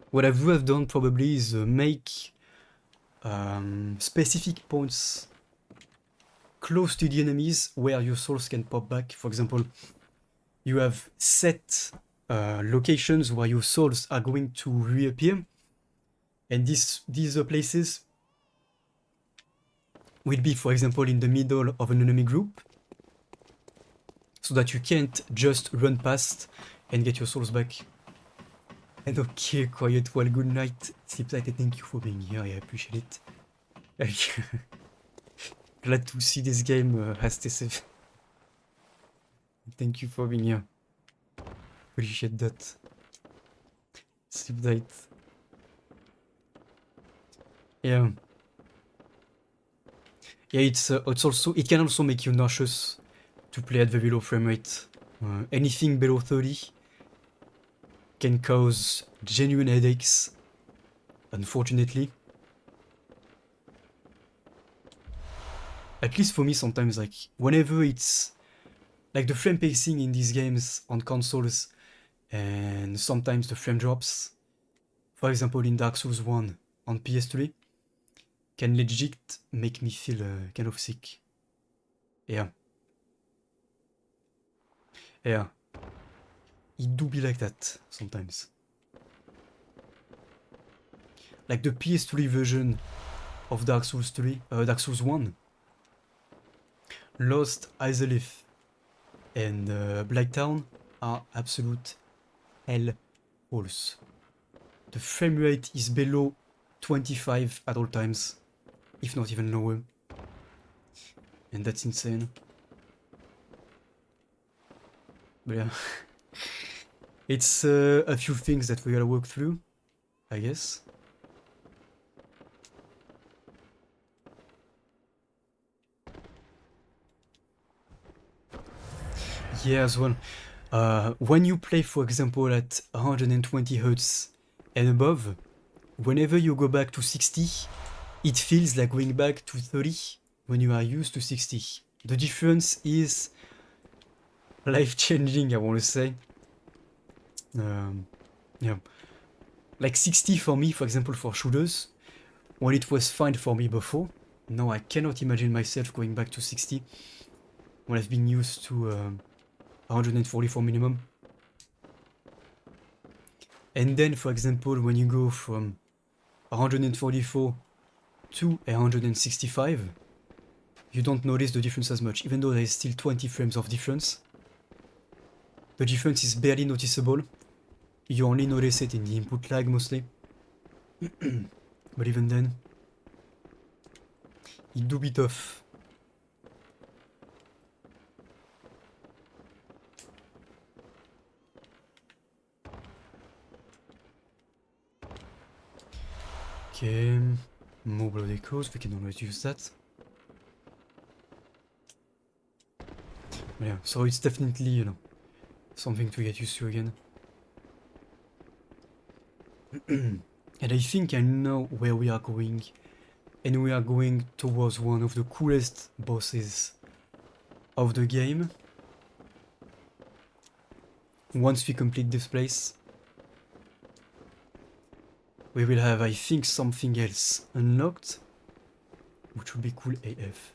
What I would have done probably is make specific points close to the enemies where your souls can pop back. For example, you have set locations where your souls are going to reappear, and these places will be, for example, in the middle of an enemy group, so that you can't just run past and get your souls back. And okay, quiet, well, good night. Sleeplight, thank you for being here, I appreciate it. Glad to see this game has this. Thank you for being here. Appreciate that. Sleeplight. Yeah. Yeah, it can also make you nauseous to play at very low frame rate. Anything below 30 can cause genuine headaches, unfortunately. at least for me sometimes, like whenever it's like the frame pacing in these games on consoles and sometimes the frame drops, for example in Dark Souls 1 on PS3, can legit make me feel kind of sick. Yeah. Yeah. It do be like that sometimes. Like the PS3 version of Dark Souls 1, Lost, Izalith, and Blacktown are absolute hell holes. The frame rate is below 25 at all times, if not even lower. And that's insane. But yeah, it's a few things that we gotta work through, I guess. Yeah, as well. When you play, for example, at 120 Hz and above, whenever you go back to 60, it feels like going back to 30 when you are used to 60. The difference is life-changing, I want to say. Yeah. Like 60 for me, for example, for shooters, when it was fine for me before, now I cannot imagine myself going back to 60 when I've been used to 144 minimum. And then, for example, when you go from 144 to 165, you don't notice the difference as much, even though there is still 20 frames of difference. The difference is barely noticeable. You only notice it in the input lag mostly. But even then, it do be tough. Okay, more blood echoes, we can always use that. But yeah, so it's definitely, you know, something to get used to again. And I think I know where we are going. And we are going towards one of the coolest bosses of the game. Once we complete this place, we will have, I think, something else unlocked, which would be cool AF.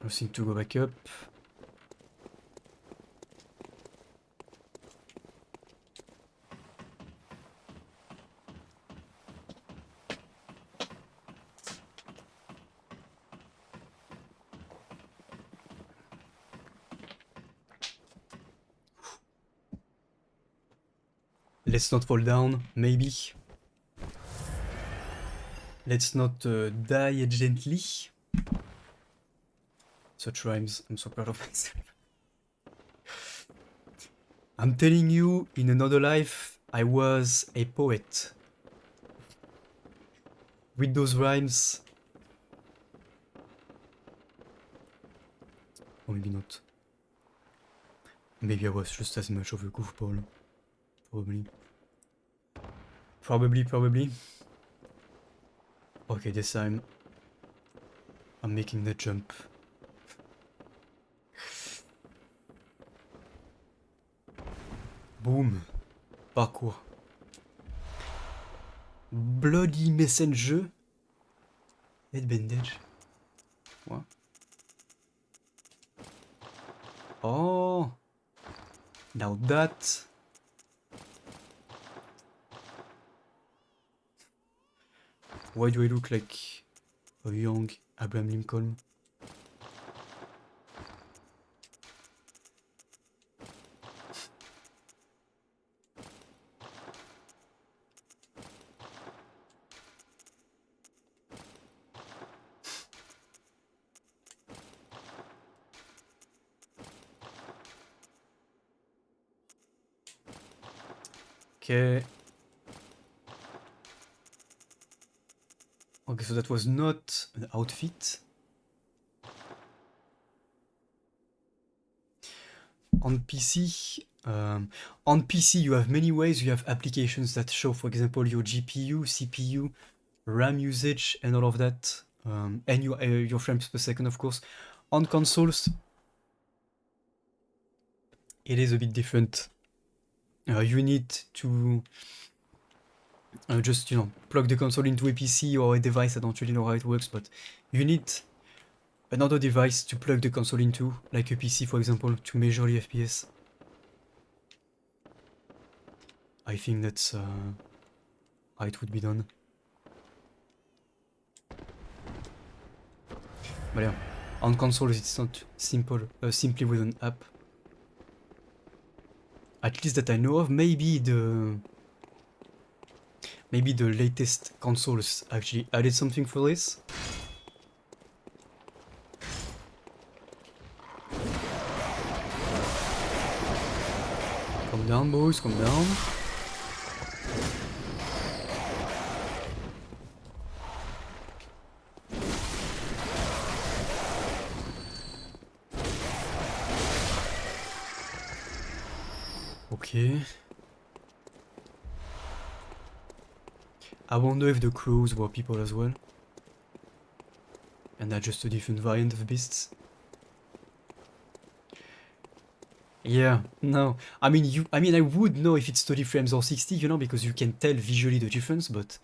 Nothing to go back up. Let's not fall down, maybe. Let's not die gently. Such rhymes, I'm so proud of myself. I'm telling you, in another life, I was a poet. With those rhymes. Or maybe not. Maybe I was just as much of a goofball. Probably. Okay, this time I'm making the jump. Boom. Parkour. Bloody messenger. Head bandage. What? Oh. Now that. Why do I look like a young Abraham Lincoln? Okay. Okay, so that was not an outfit. On PC, you have many ways. You have applications that show, for example, your GPU, CPU, RAM usage and all of that, and your frames per second, of course. On consoles, it is a bit different. You need to just, you know, plug the console into a PC or a device. I don't really know how it works, but you need another device to plug the console into, like a PC, for example, to measure the FPS. I think that's how it would be done. But yeah, on consoles it's not simple, simply with an app. At least that I know of. Maybe the latest consoles actually added something for this. Calm down, boys, calm down. Okay. I wonder if the crows were people as well. And that's just a different variant of beasts. Yeah, no. I mean I would know if it's 30 frames or 60, you know, because you can tell visually the difference, but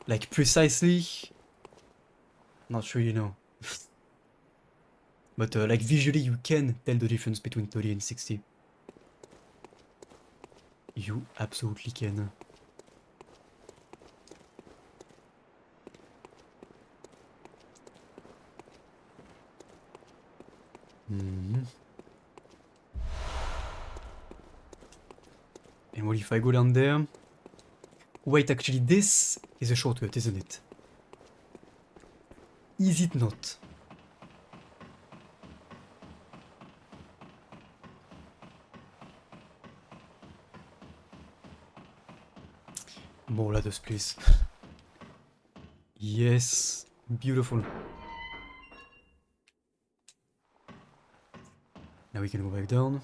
like precisely, not really, no. But like visually you can tell the difference between 30 and 60. You absolutely can. Mm-hmm. And what if I go down there? Wait, actually this is a shortcut, isn't it? Is it not? More ladders, please. Yes, beautiful. Now we can go back down.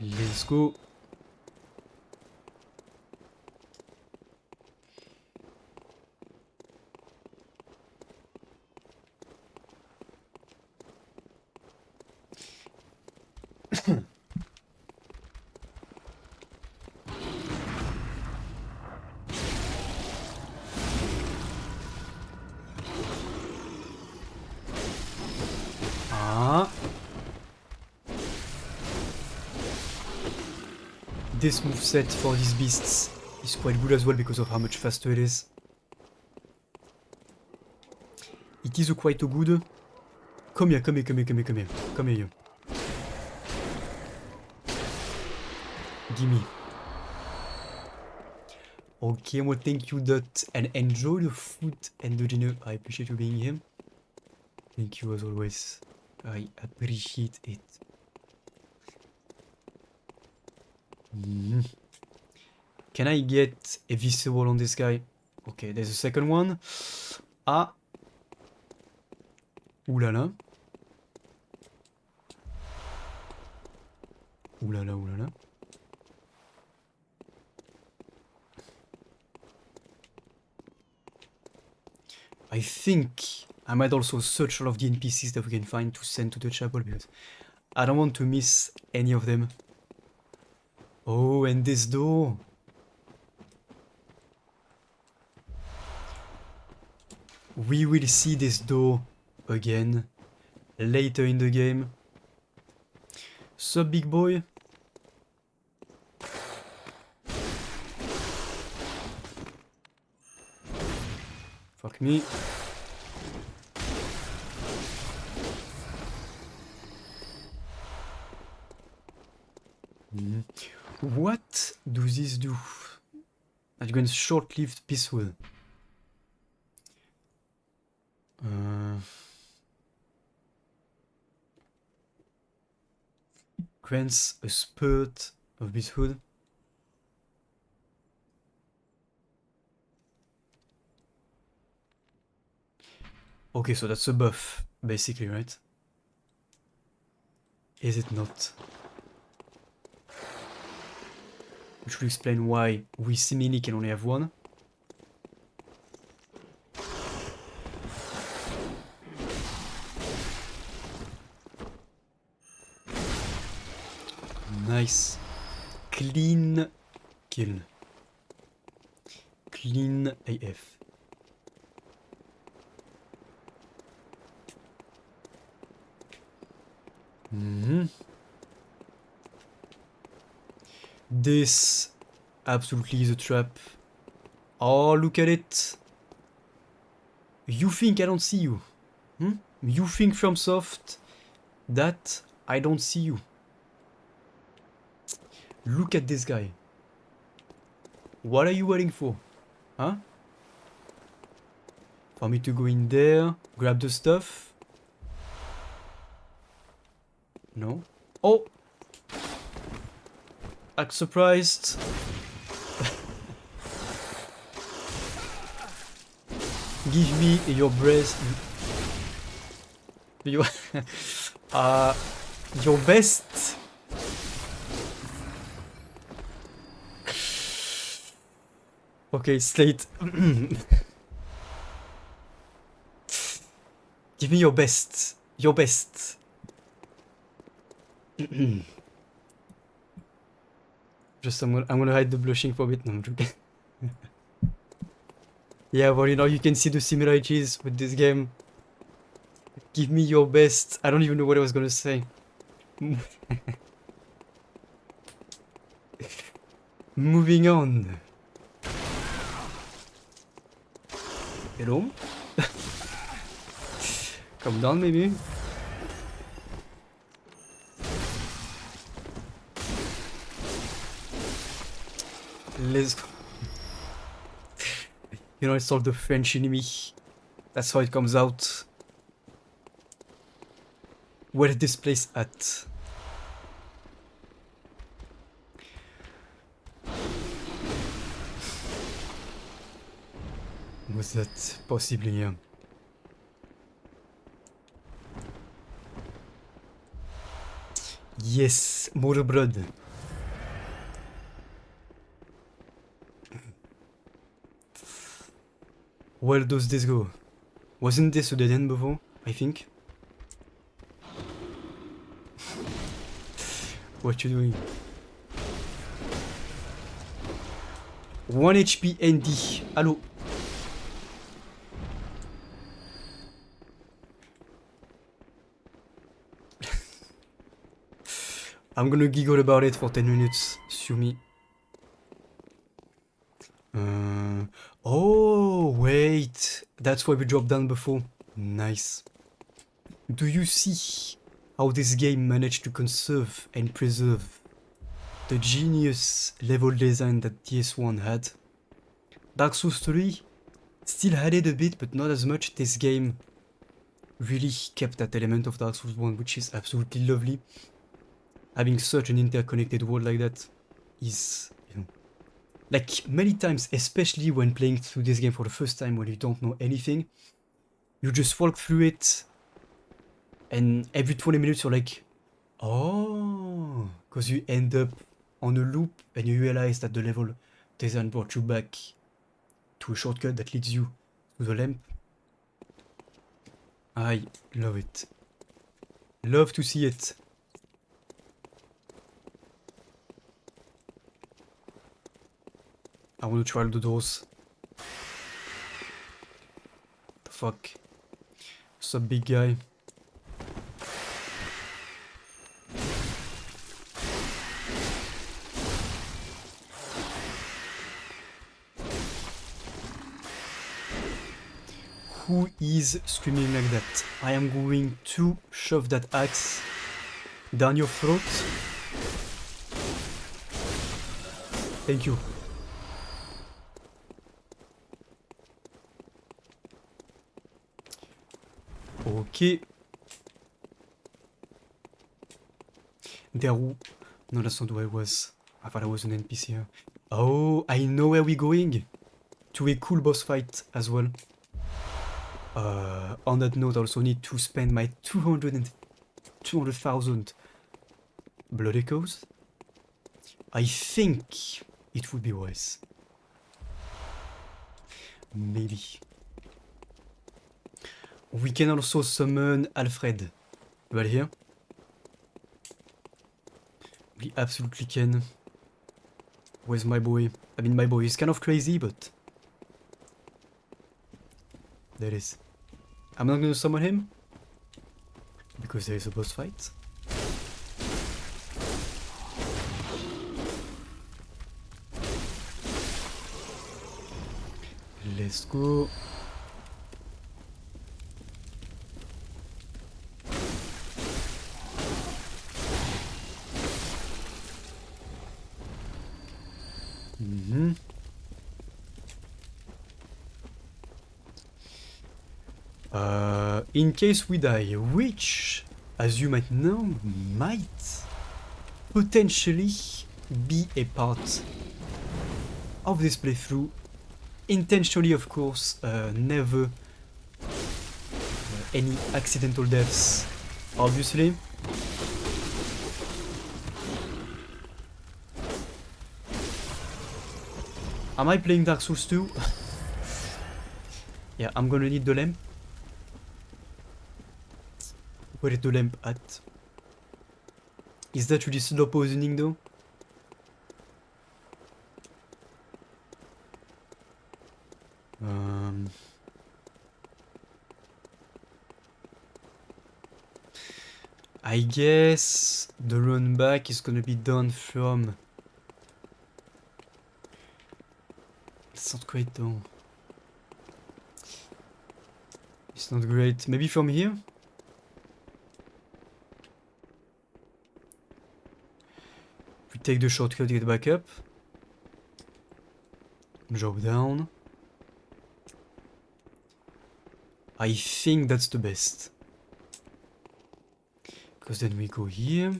Let's go. This moveset for these beasts is quite good as well because of how much faster it is. It is quite a good... Come here, come here, come here, come here, come here. Come here, you. Gimme. Okay, well, thank you, Dot, and enjoy the food and the dinner. I appreciate you being here. Thank you as always. I appreciate it. Can I get a visceral on this guy? Okay, there's a second one. Ah. Ooh la la. Ooh la la, ooh la la. I think I might also search all of the NPCs that we can find to send to the chapel because I don't want to miss any of them. Oh, and this door. We will see this door again later in the game. Sup, big boy? Fuck me. What do these do? I'm going short-lived peaceful. Grants a spurt of beasthood. Okay, so that's a buff, basically, right? Is it not? which will explain why we seemingly can only have one. Nice. Clean kill. Clean AF. This absolutely is a trap. Oh, look at it. You think I don't see you? You think FromSoft that I don't see you? Look at this guy. What are you waiting for? Huh? For me to go in there, grab the stuff? No? Oh! Act surprised. Give me your breast. Your best. Okay, Slate. Give me your best. Your best. Just I'm gonna hide the blushing for a bit. No, I'm joking. Yeah, well, you know, you can see the similarities with this game. Give me your best. I don't even know what I was gonna say. Moving on. Hello? Come down, maybe. Let's go. You know, it's all the French enemy. That's how it comes out. Where is this place at? Was that possibly here? Yes, more blood. Where does this go? Wasn't this a dead end before? I think. What you doing? 1 HP ND. Hello. I'm gonna giggle about it for 10 minutes. Sue me. Oh, wait. That's why we dropped down before. Nice. Do you see how this game managed to conserve and preserve the genius level design that DS1 had? Dark Souls 3 still had it a bit, but not as much. This game really kept that element of Dark Souls 1, which is absolutely lovely. Having such an interconnected world like that is, you know, like many times, especially when playing through this game for the first time when you don't know anything, you just walk through it and every 20 minutes you're like, oh, because you end up on a loop and you realize that the level design brought you back to a shortcut that leads you to the lamp. I love it. Love to see it. I want to try all the doors. The fuck? What's up, big guy? Who is screaming like that? I am going to shove that axe down your throat. Thank you. Okay. There. No, that's not where I was. I thought I was an NPC here. Oh, I know where we're going. To a cool boss fight as well. On that note, I also need to spend my 200,000 blood echoes. I think it would be wise. Maybe. We can also summon Alfred. Right here. We absolutely can. Where's my boy? I mean, my boy is kind of crazy, but... there it is. I'm not gonna summon him. Because there is a boss fight. Let's go. In case we die, which, as you might know, might potentially be a part of this playthrough. Intentionally, of course, never any accidental deaths, obviously. Am I playing Dark Souls 2? Yeah, I'm gonna need the lamp. Where is the lamp at? Is that really slow positioning though? I guess the run back is gonna be done from... It's not great though. It's not great. Maybe from here? We take the shortcut to get back up. Drop down. I think that's the best. Because then we go here.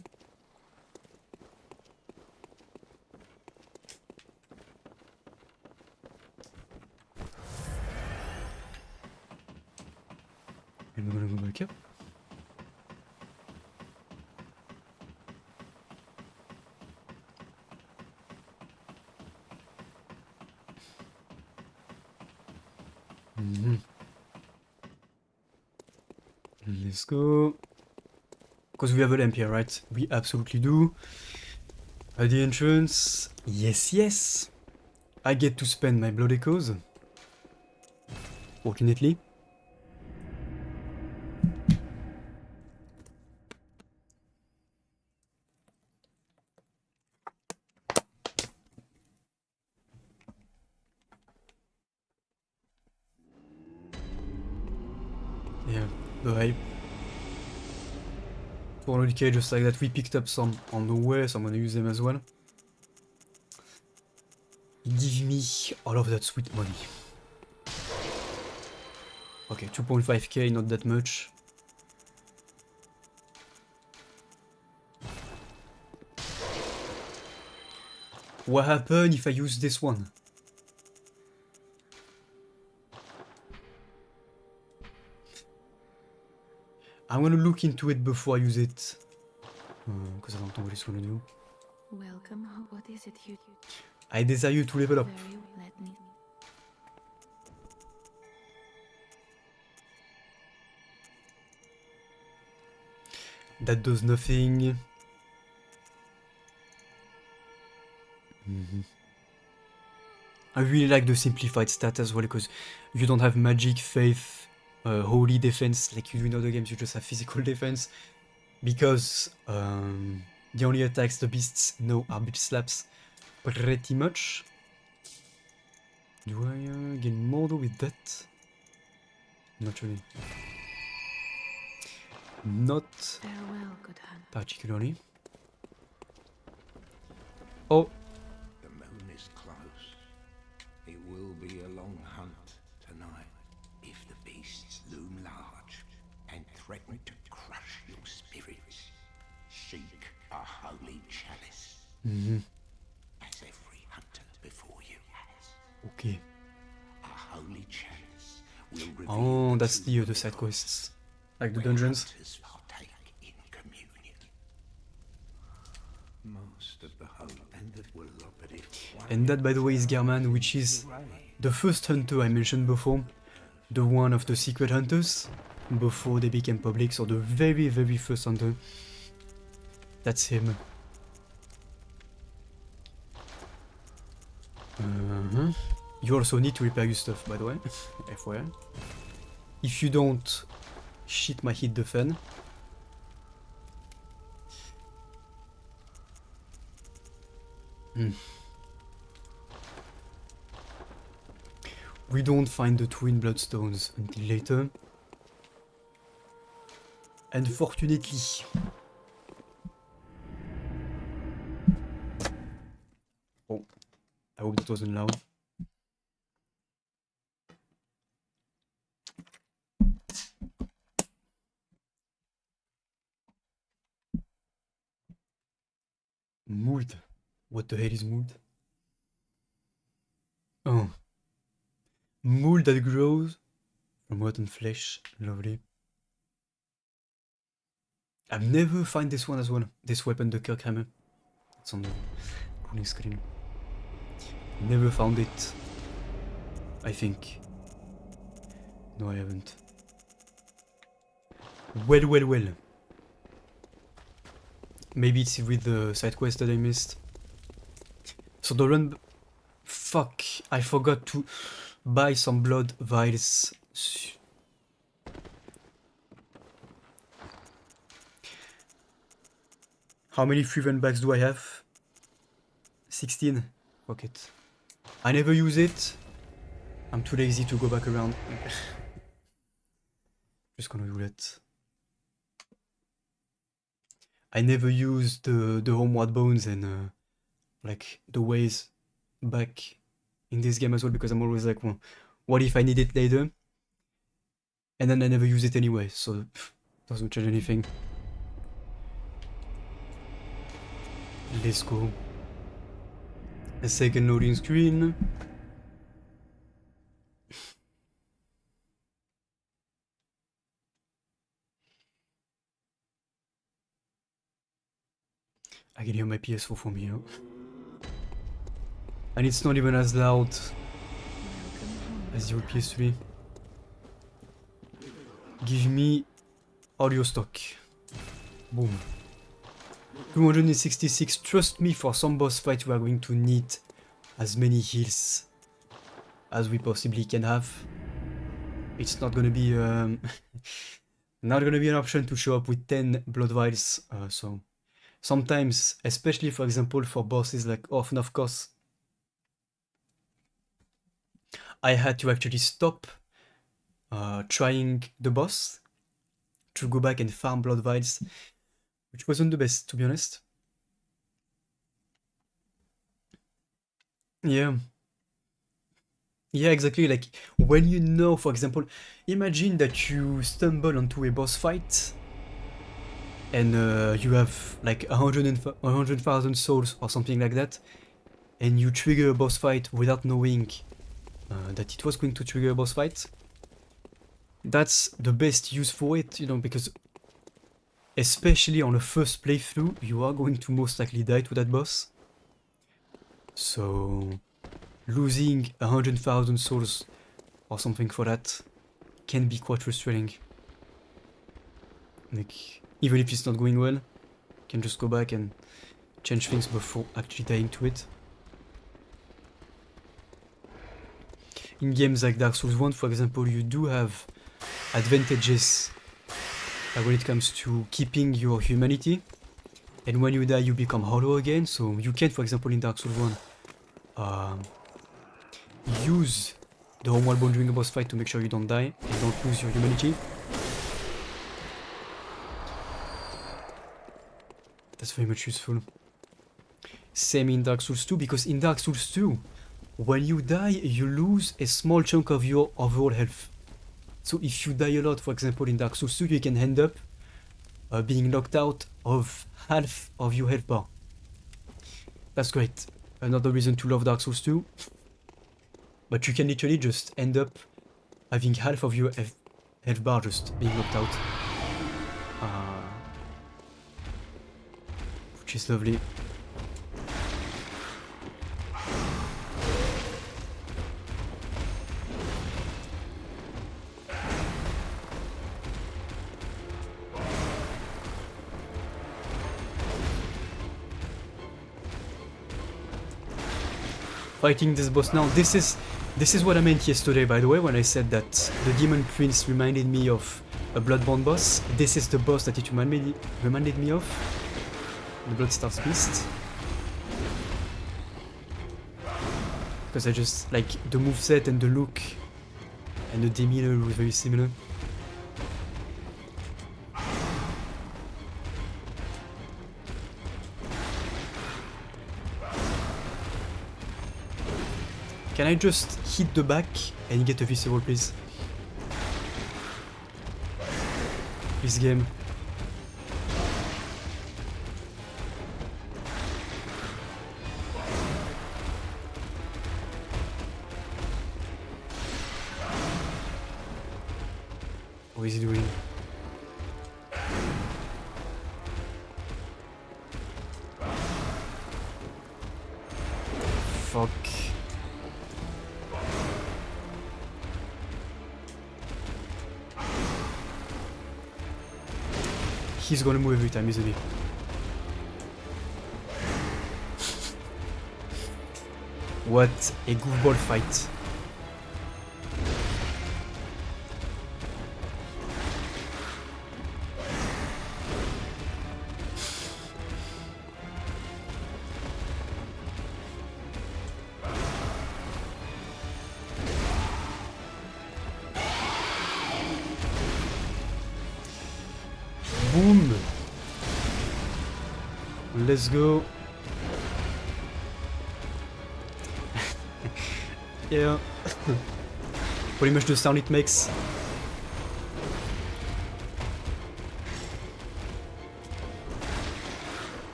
And we're gonna go back up. Let's go. Because we have a lamp here, right? We absolutely do. At the entrance, yes, yes. I get to spend my blood echoes. Fortunately. Yeah, the hype. 400k just like that. We picked up some on the way, so I'm gonna use them as well. Give me all of that sweet money. Okay, 2.5k, not that much. What happened if I use this one? I'm gonna look into it before I use it. Because I don't know what it's gonna do. Welcome home. What is it you... I desire you to level up. Very well, let me... That does nothing. I really like the simplified stat as well, because you don't have magic, faith, holy defense like you do in other games. You just have physical defense. Because the only attacks the beasts know are bitch slaps pretty much. Do I gain more though with that? Not really. Not Farewell, good hunter. particularly. Oh, The moon is close. It will be a long hunt tonight. If the beasts loom large and threaten to crush your spirits, seek a holy chalice. As every hunter before you has. okay. A holy chalice will reveal Oh, that's truth the of other side gods, quests. Like the where dungeons. hunters partake in communion. Most of the hope and the will of it if one And that, by the way, is Gehrman, which is the first hunter I mentioned before. The one of the secret hunters, before they became public, so the very, very first hunter. That's him. You also need to repair your stuff, by the way, FYI. If you don't, shit might hit the fan. We don't find the twin bloodstones until later. Unfortunately. Oh, I hope that wasn't loud. Mold. What the hell is mold? Oh. Mold that grows from rotten flesh. Lovely. I've never found this one as well. This weapon, the Kirkhammer. It's on the cooling screen. Never found it. I think. No, I haven't. Well. Maybe it's with the side quest that I missed. So the run... Fuck, I forgot to buy some blood vials. How many free run bags do I have? 16. Fuck it. I never use it. I'm too lazy to go back around. Just gonna do that. I never use the homeward bones and like the ways back in this game as well, because I'm always like, well, what if I need it later? And then I never use it anyway, so doesn't change anything. Let's go. A second loading screen. I can hear my PS4 from here. And it's not even as loud as your PS3. Give me audio stock. Boom. 266. Trust me, for some boss fight we are going to need as many heals as we possibly can have. It's not gonna be not gonna be an option to show up with 10 blood vials, so sometimes, especially for example for bosses like Orphan of Kos, I had to actually stop trying the boss to go back and farm blood vials, which wasn't the best, to be honest. Yeah, exactly. Like when you know, for example, imagine that you stumble onto a boss fight and you have like 100,000 souls or something like that, and you trigger a boss fight without knowing that it was going to trigger a boss fight. That's the best use for it, you know, because especially on the first playthrough, you are going to most likely die to that boss. So losing 100,000 souls or something for that can be quite frustrating. Like, even if it's not going well, you can just go back and change things before actually dying to it. In games like Dark Souls 1, for example, you do have advantages when it comes to keeping your humanity. And when you die, you become hollow again. So you can, for example, in Dark Souls 1, use the homeward bone during a boss fight to make sure you don't die and don't lose your humanity. That's very much useful. Same in Dark Souls 2, because in Dark Souls 2, when you die, you lose a small chunk of your overall health. So if you die a lot, for example, in Dark Souls 2, you can end up being knocked out of half of your health bar. That's great. Another reason to love Dark Souls 2. But you can literally just end up having half of your health bar just being knocked out. Which is lovely. fighting this boss now. This is what I meant yesterday, by the way, when I said that the Demon Prince reminded me of a Bloodborne boss. This is the boss that it reminded me of. The Bloodstars Beast. Because I just like the moveset and the look and the demeanor were very similar. Can I just hit the back and get a visceral, please? This game. What is he doing? Fuck. He's gonna move every time, isn't he? What a goofball fight. Boom! Let's go. Yeah. Pretty much the sound it makes.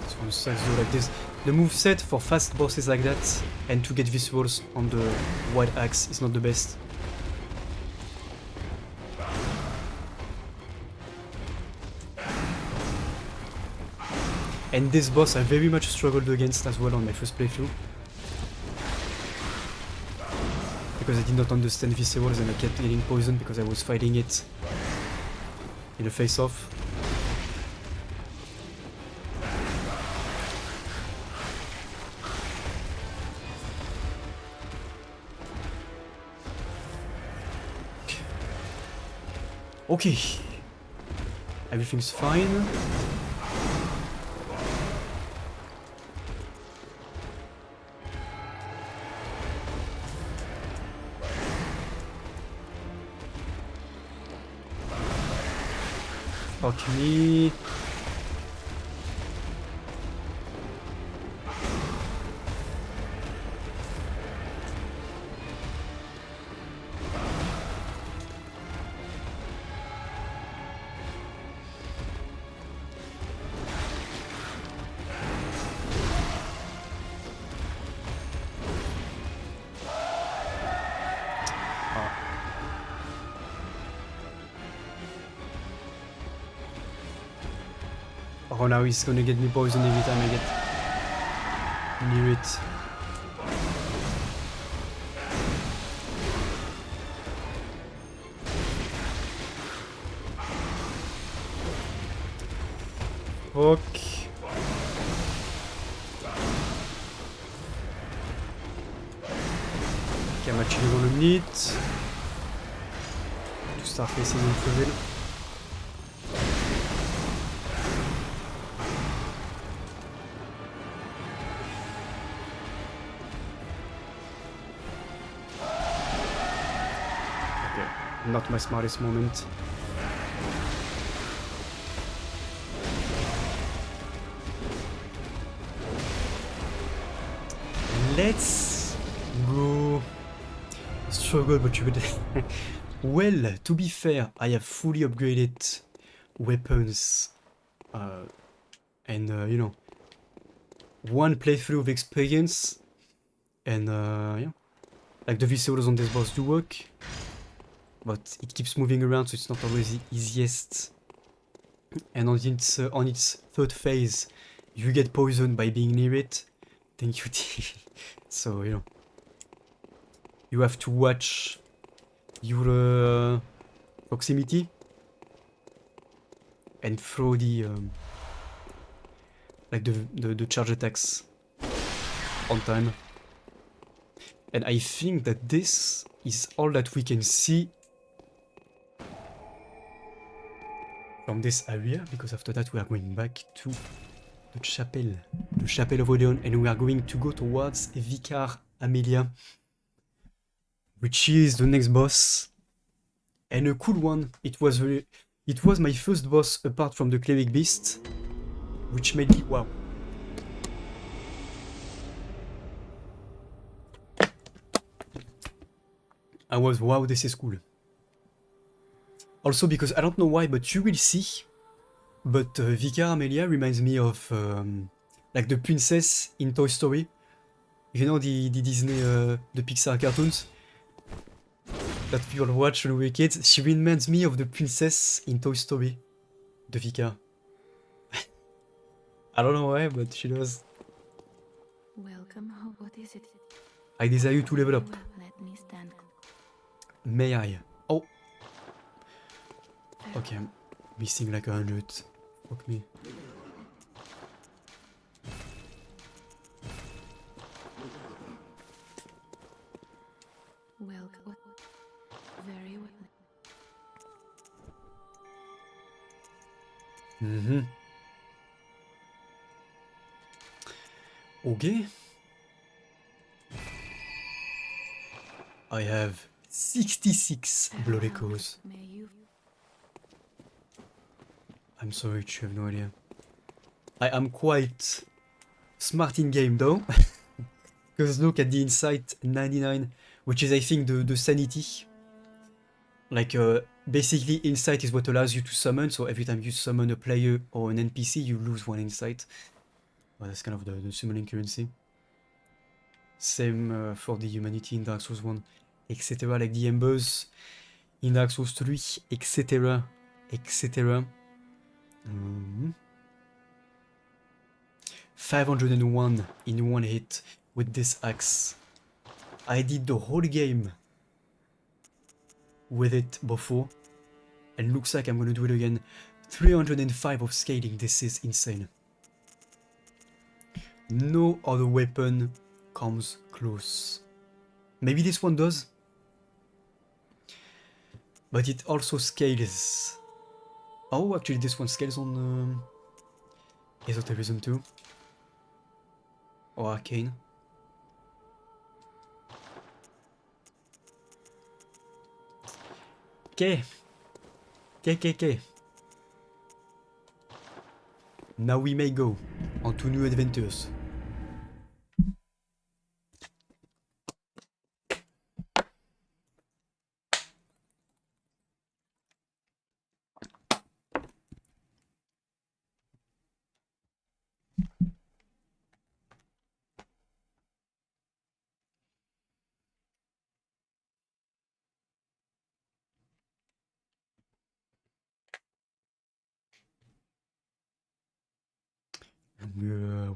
This one sucks though, like this. The moveset for fast bosses like that and to get viscerals on the wide axe is not the best. And this boss I very much struggled against as well on my first playthrough. Because I did not understand viscerals and I kept getting poisoned because I was fighting it in a face-off. Okay, everything's fine. Fuck me. Oh, now he's gonna get me poisoned every time I get near it. Fuck. Okay, I'm actually gonna need to start facing him for real. Not my smartest moment. Let's go. Struggle, but you would. Well, to be fair, I have fully upgraded weapons, and you know, one playthrough of experience, and yeah, like the viscerals on this boss do work. But it keeps moving around, so it's not always the easiest. And on its third phase, you get poisoned by being near it. Thank you, T. So, you know, you have to watch your proximity and throw the like the charge attacks on time. And I think that this is all that we can see from this area, because after that we are going back to the chapel of Odeon, and we are going to go towards Vicar Amelia, which is the next boss, and a cool one. It was my first boss apart from the Cleric Beast, which made me wow. I was wow, this is cool. Also because I don't know why, but you will see, but Vicar Amelia reminds me of like the princess in Toy Story. You know, the Disney, the Pixar cartoons that people watch when we were kids. She reminds me of the princess in Toy Story, the Vicar. I don't know why, but she does. Welcome home. What is it? I desire you to level up. Well, let me stand. May I? Oh. Okay, I'm missing like 100. Fuck me. Welcome. Very well. Mm-hmm. Okay. I have 66 blood echoes. May you I'm sorry, you have no idea. I am quite smart in game though. Because look at the insight 99, which is I think the sanity. Like basically insight is what allows you to summon, so every time you summon a player or an NPC you lose 1 insight. Well, that's kind of the summoning currency. Same for the humanity in Dark Souls 1, etc. Like the embers in Dark Souls 3, etc. etc. 501 in 1 hit with this axe. I did the whole game with it before, and looks like I'm gonna do it again. 305 of scaling, this is insane. No other weapon comes close. Maybe this one does, but it also scales. Oh, actually this one scales on Esoterism too. Or Arcane. Okay. Okay. Now we may go on to new adventures.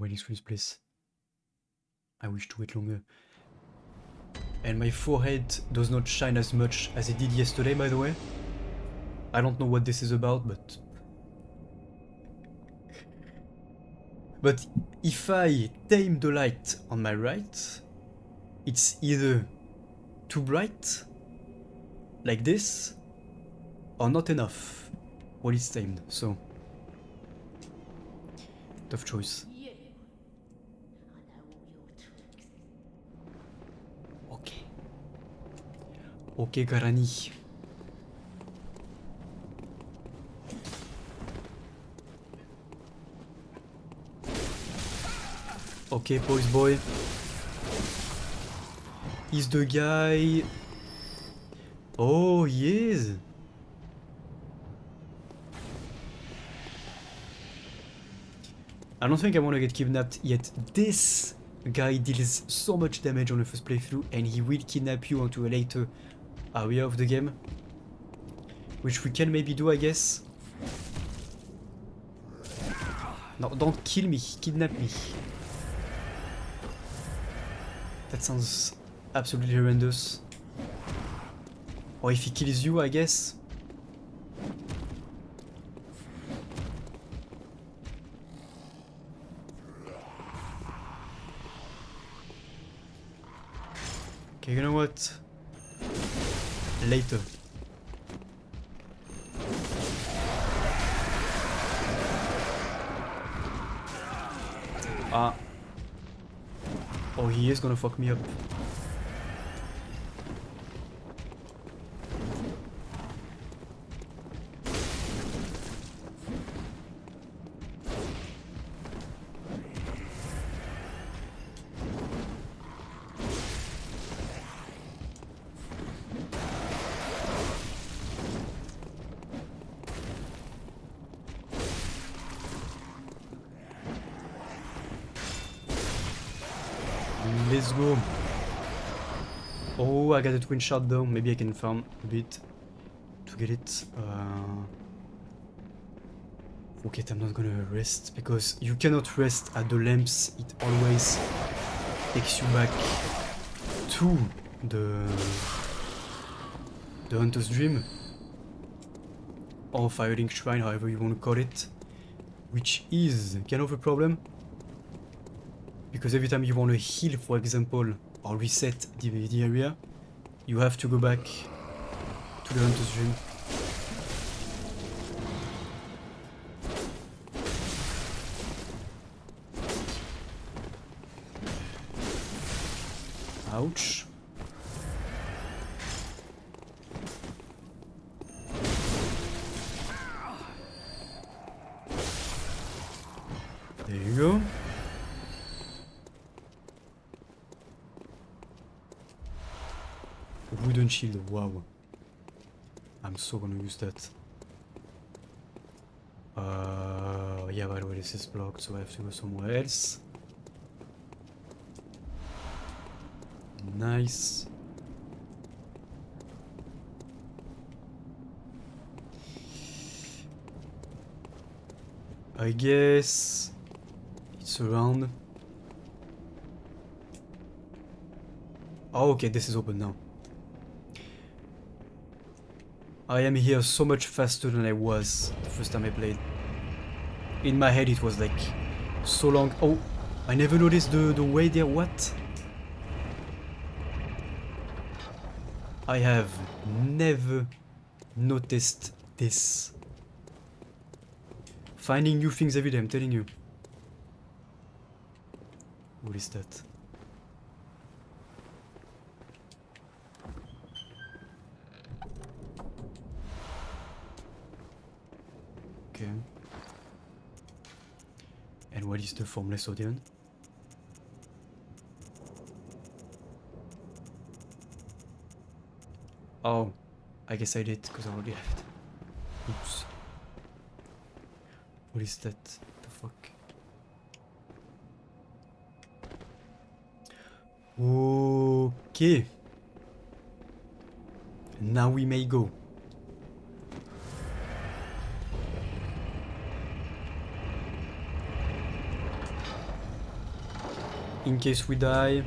Waiting for this place. I wish to wait longer. And my forehead does not shine as much as it did yesterday, by the way. I don't know what this is about, but if I tame the light on my right, it's either too bright, like this, or not enough when it's tamed, so tough choice. Okay, Garani. Okay, Poise Boy. He's the guy. Oh, he is. I don't think I want to get kidnapped yet. This guy deals so much damage on the first playthrough, and he will kidnap you onto a later area of the game, which we can maybe do, I guess. No, don't kill me, kidnap me. That sounds absolutely horrendous. Or if he kills you, I guess. Okay, you know what? Later. Ah. Oh, he is gonna fuck me up. Let's go. Oh, I got a twin shot though. Maybe I can farm a bit to get it. Okay, I'm not gonna rest because you cannot rest at the lamps. It always takes you back to the Hunter's Dream or Firelink Shrine, however you want to call it, which is kind of a problem because every time you want to heal, for example, or reset the area, you have to go back to the Hunter's Dream. Ouch. There you go. Wooden shield, wow. I'm so gonna use that. Yeah, by the way, this is blocked, so I have to go somewhere else. Nice. I guess it's around. Oh, okay, this is open now. I am here so much faster than I was the first time I played. In my head it was like so long. Oh, I never noticed the way there. What? I have never noticed this. Finding new things every day, I'm telling you. What is that? Okay. And what is the Formless Odeon? Oh, I guess I did, because I already have it. Oops. What is that? The fuck? Okay. Now we may go. In case we die.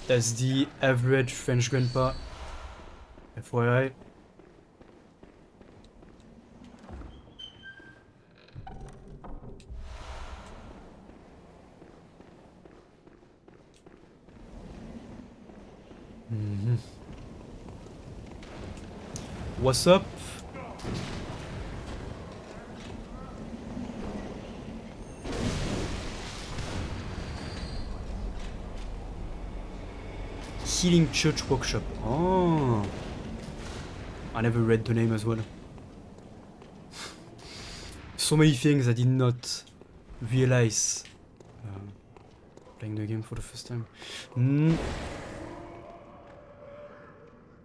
That's the average French grandpa. FYI. What's up? Healing Church Workshop. Oh, I never read the name as well. So many things I did not realize playing the game for the first time.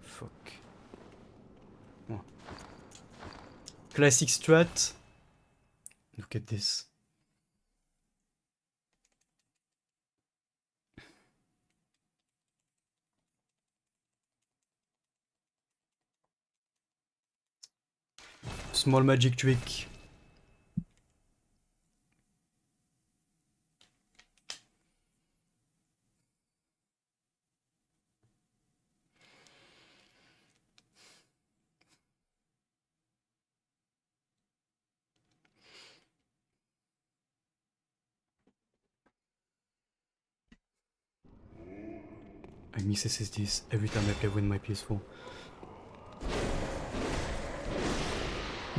Fuck. Oh. Classic strat. Look at this. Small magic trick. I miss SSDs every time I play with my PS4.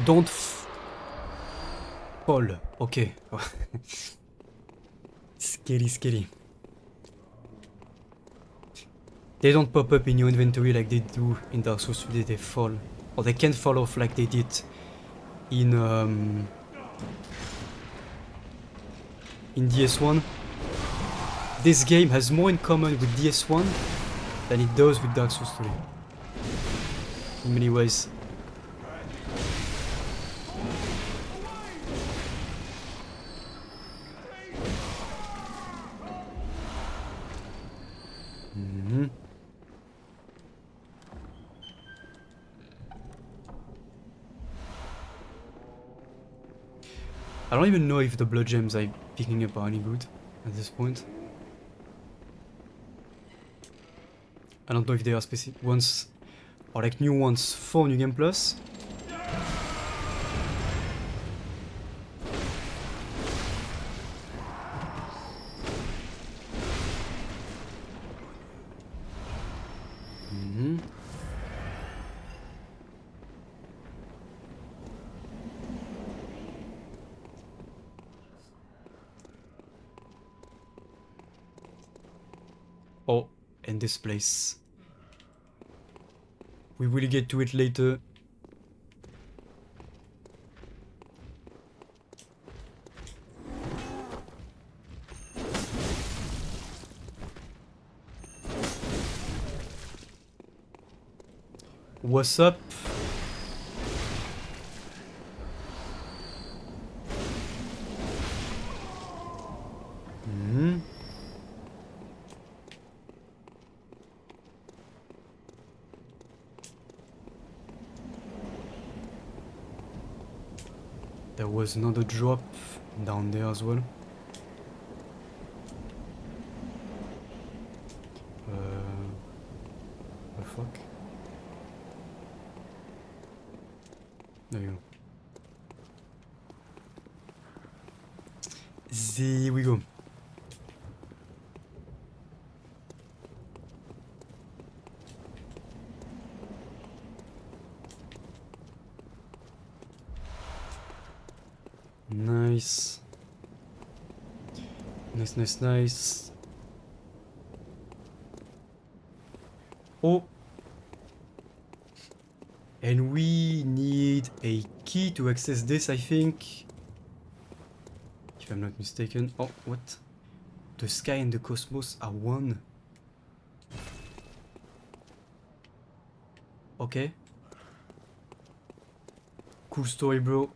Don't fall. Okay. Scary. They don't pop up in your inventory like they do in Dark Souls 3, they fall. Or they can't fall off like they did in DS1. This game has more in common with DS1 than it does with Dark Souls 3. In many ways. I don't even know if the blood gems I'm picking up are any good at this point. I don't know if they are specific ones or like new ones for New Game Plus. Oh, and this place. We will get to it later. What's up? There was another drop down there as well. The fuck? There you go. There we go. Nice. Nice. Oh. And we need a key to access this, I think. If I'm not mistaken. Oh, what? The sky and the cosmos are one. Okay. Cool story, bro.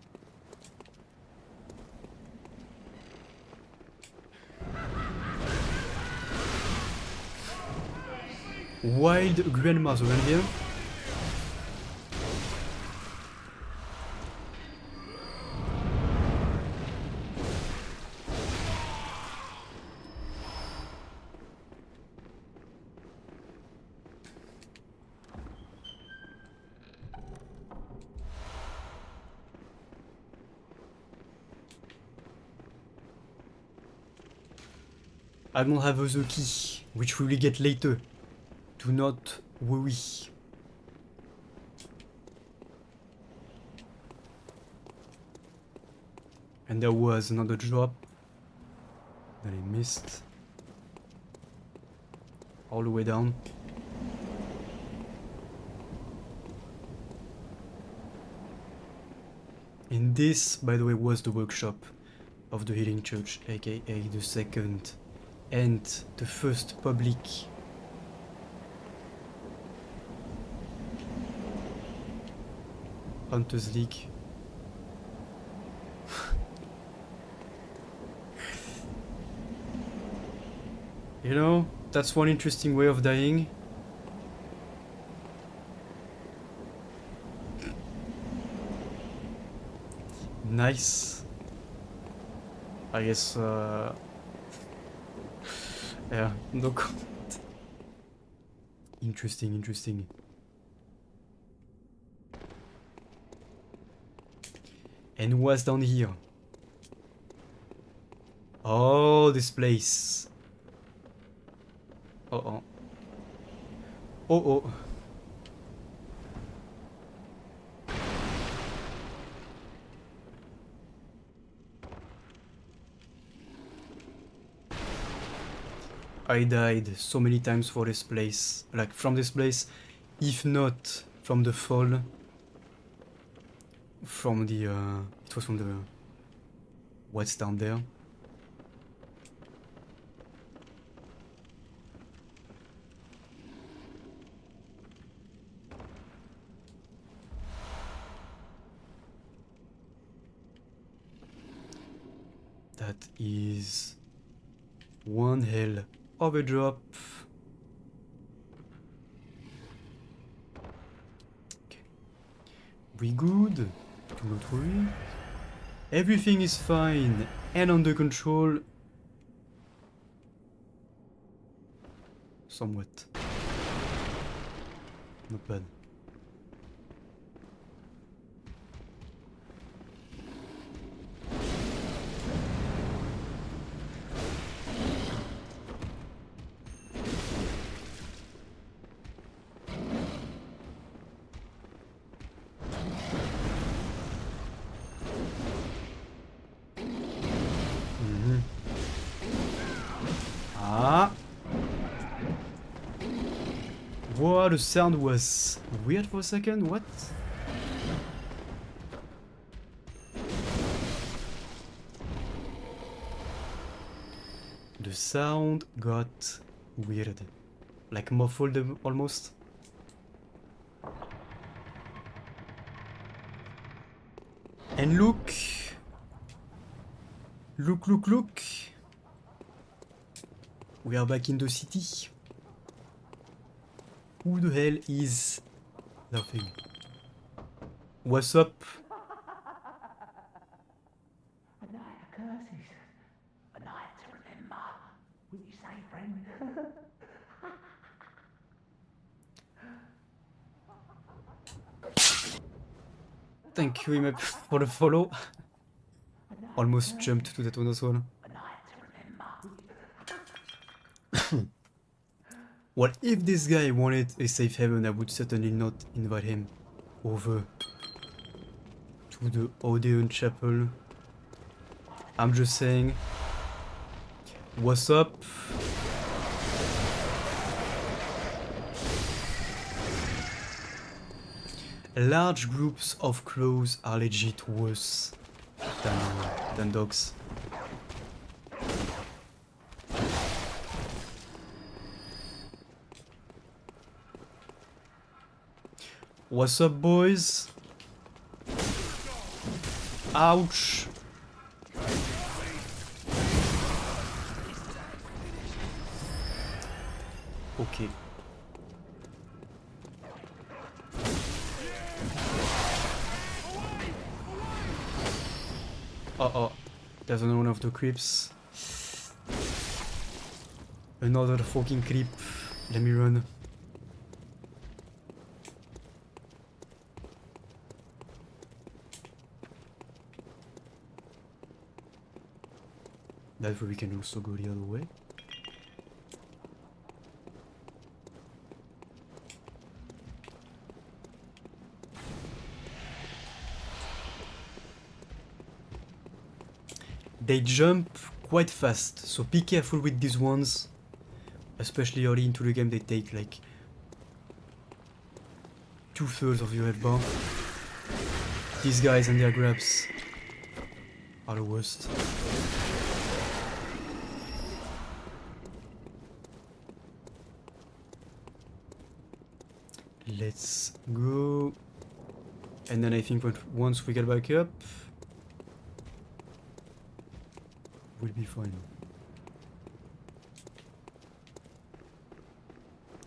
Wild grandma, so bien. I don't have the key, which we will get later. Do not worry. And there was another drop that I missed. All the way down. And this, by the way, was the workshop of the Healing Church, aka the second and the first public Hunters League. You know, that's one interesting way of dying. Nice. I guess, yeah, no comment. Interesting. And what's down here? Oh, this place. Uh-oh. Oh oh. I died so many times for this place. Like from this place, if not from the fall. From the it was from the what's down there. That is one hell of a drop. Okay. We good? Do not worry. Everything is fine and under control. Somewhat. Not bad. Wow, the sound was weird for a second. What? The sound got weird. Like muffled almost. And look! Look! We are back in the city. Who the hell is laughing? What's up? A night of curses. A night to remember. Wouldn't you say, friend? Thank you, Imep, for the follow. Almost jumped to that one as well. A night to remember. Well, if this guy wanted a safe haven, I would certainly not invite him over to the Odeon Chapel. I'm just saying, what's up? Large groups of crows are legit worse than dogs. What's up, boys? Ouch! Okay. Uh-oh. There's another one of the creeps. Another fucking creep. Let me run. That way we can also go the other way. They jump quite fast, so be careful with these ones. Especially early into the game, they take like 2/3 of your health bar. These guys and their grabs are the worst. Let's go. And then I think once we get back up, we'll be fine.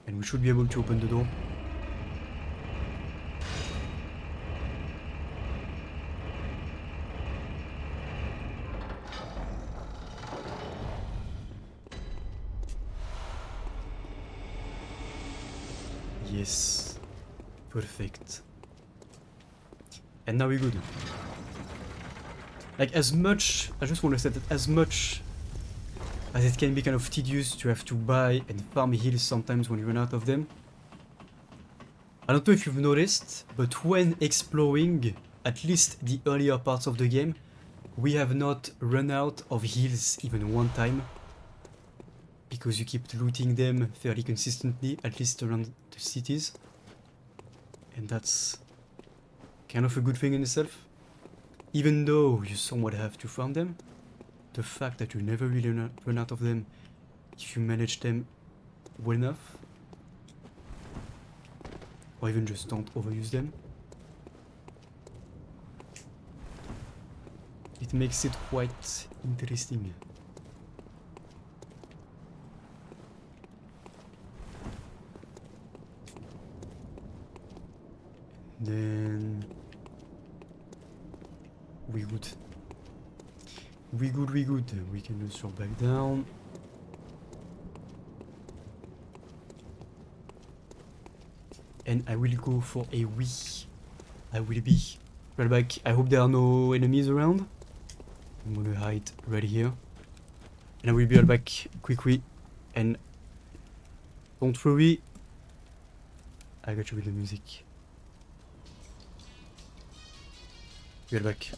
And we should be able to open the door. Yes. Perfect. And now we're good. Like, as much, I just want to say that as much as it can be kind of tedious to have to buy and farm heals sometimes when you run out of them, I don't know if you've noticed, but when exploring at least the earlier parts of the game, we have not run out of heals even one time. Because you keep looting them fairly consistently, at least around the cities. And that's kind of a good thing in itself. Even though you somewhat have to farm them, the fact that you never really run out of them if you manage them well enough, or even just don't overuse them, it makes it quite interesting. Then we good. We good. We can just drop back down. And I will go for a wee. I will be right back. I hope there are no enemies around. I'm gonna hide right here. And I will be right back quickly. And don't worry, I got you with the music. Be right back.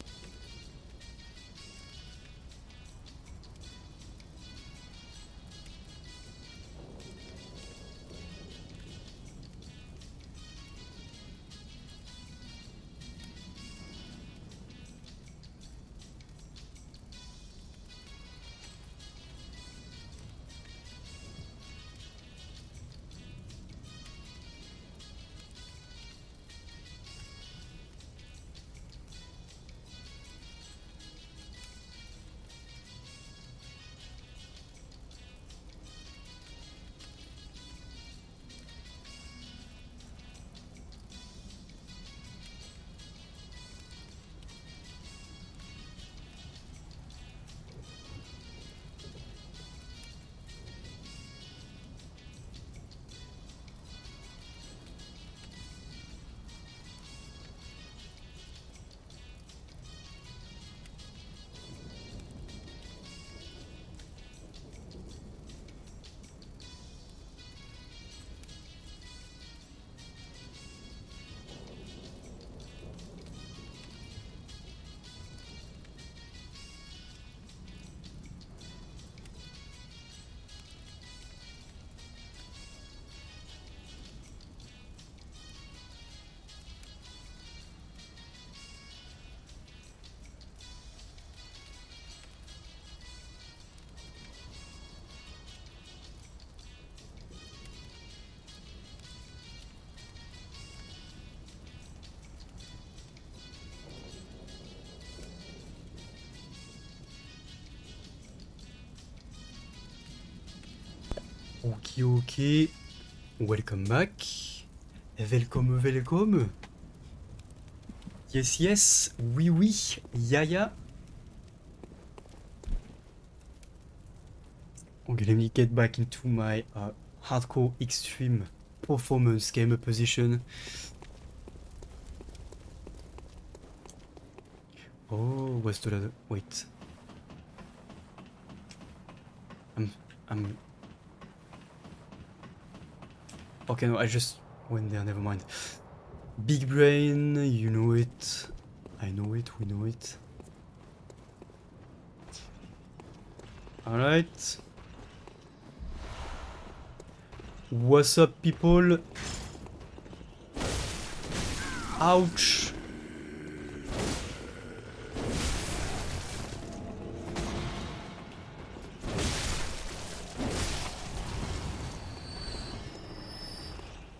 Okay. Welcome back. Welcome. Yes. Oui. Yeah. Okay, let me get back into my hardcore extreme performance gamer position. Oh, what's the other? Wait. I'm. Okay, no, I just went there, never mind. Big brain, you know it. I know it, we know it. Alright. What's up, people? Ouch!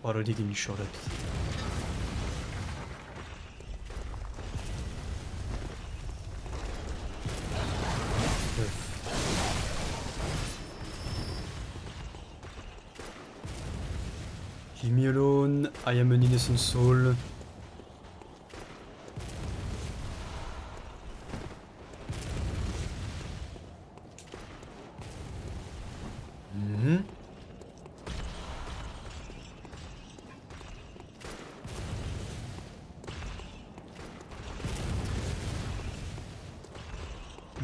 Already getting shot at. Leave me alone, I am an innocent soul.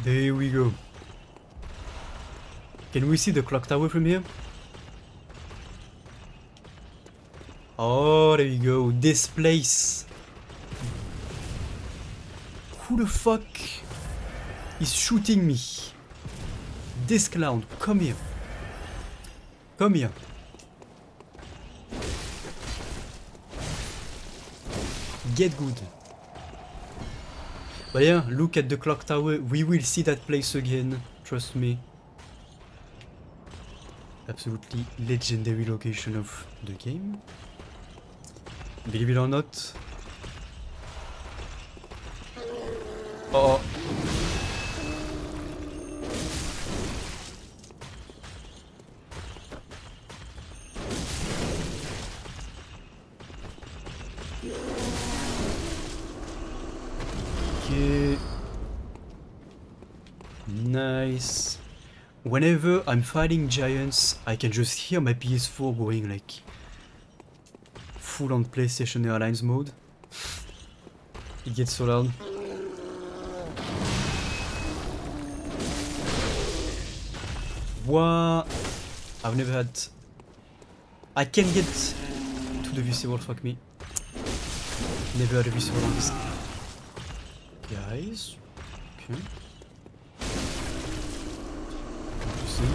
There we go. Can we see the clock tower from here? Oh, there you go. This place. Who the fuck is shooting me? This clown, come here. Come here. Get good. But yeah, look at the clock tower. We will see that place again. Trust me. Absolutely legendary location of the game. Believe it or not. Oh. Okay. Nice. Whenever I'm fighting giants, I can just hear my PS4 going like full on PlayStation Airlines mode. It gets so loud. What? I've never had... I can get to the visceral, fuck me. Never had a visceral on this. Guys. Okay. Interesting.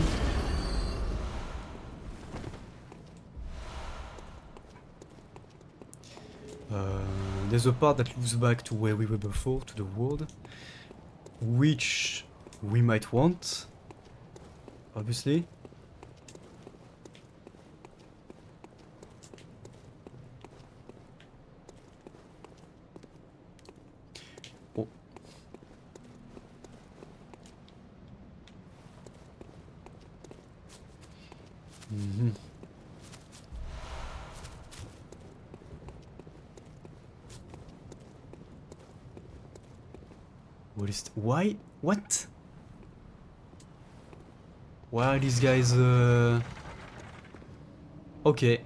There's a part that loops back to where we were before, to the world, which we might want, obviously. Oh. Mm-hmm. What is... Why? What? Why are these guys... Okay.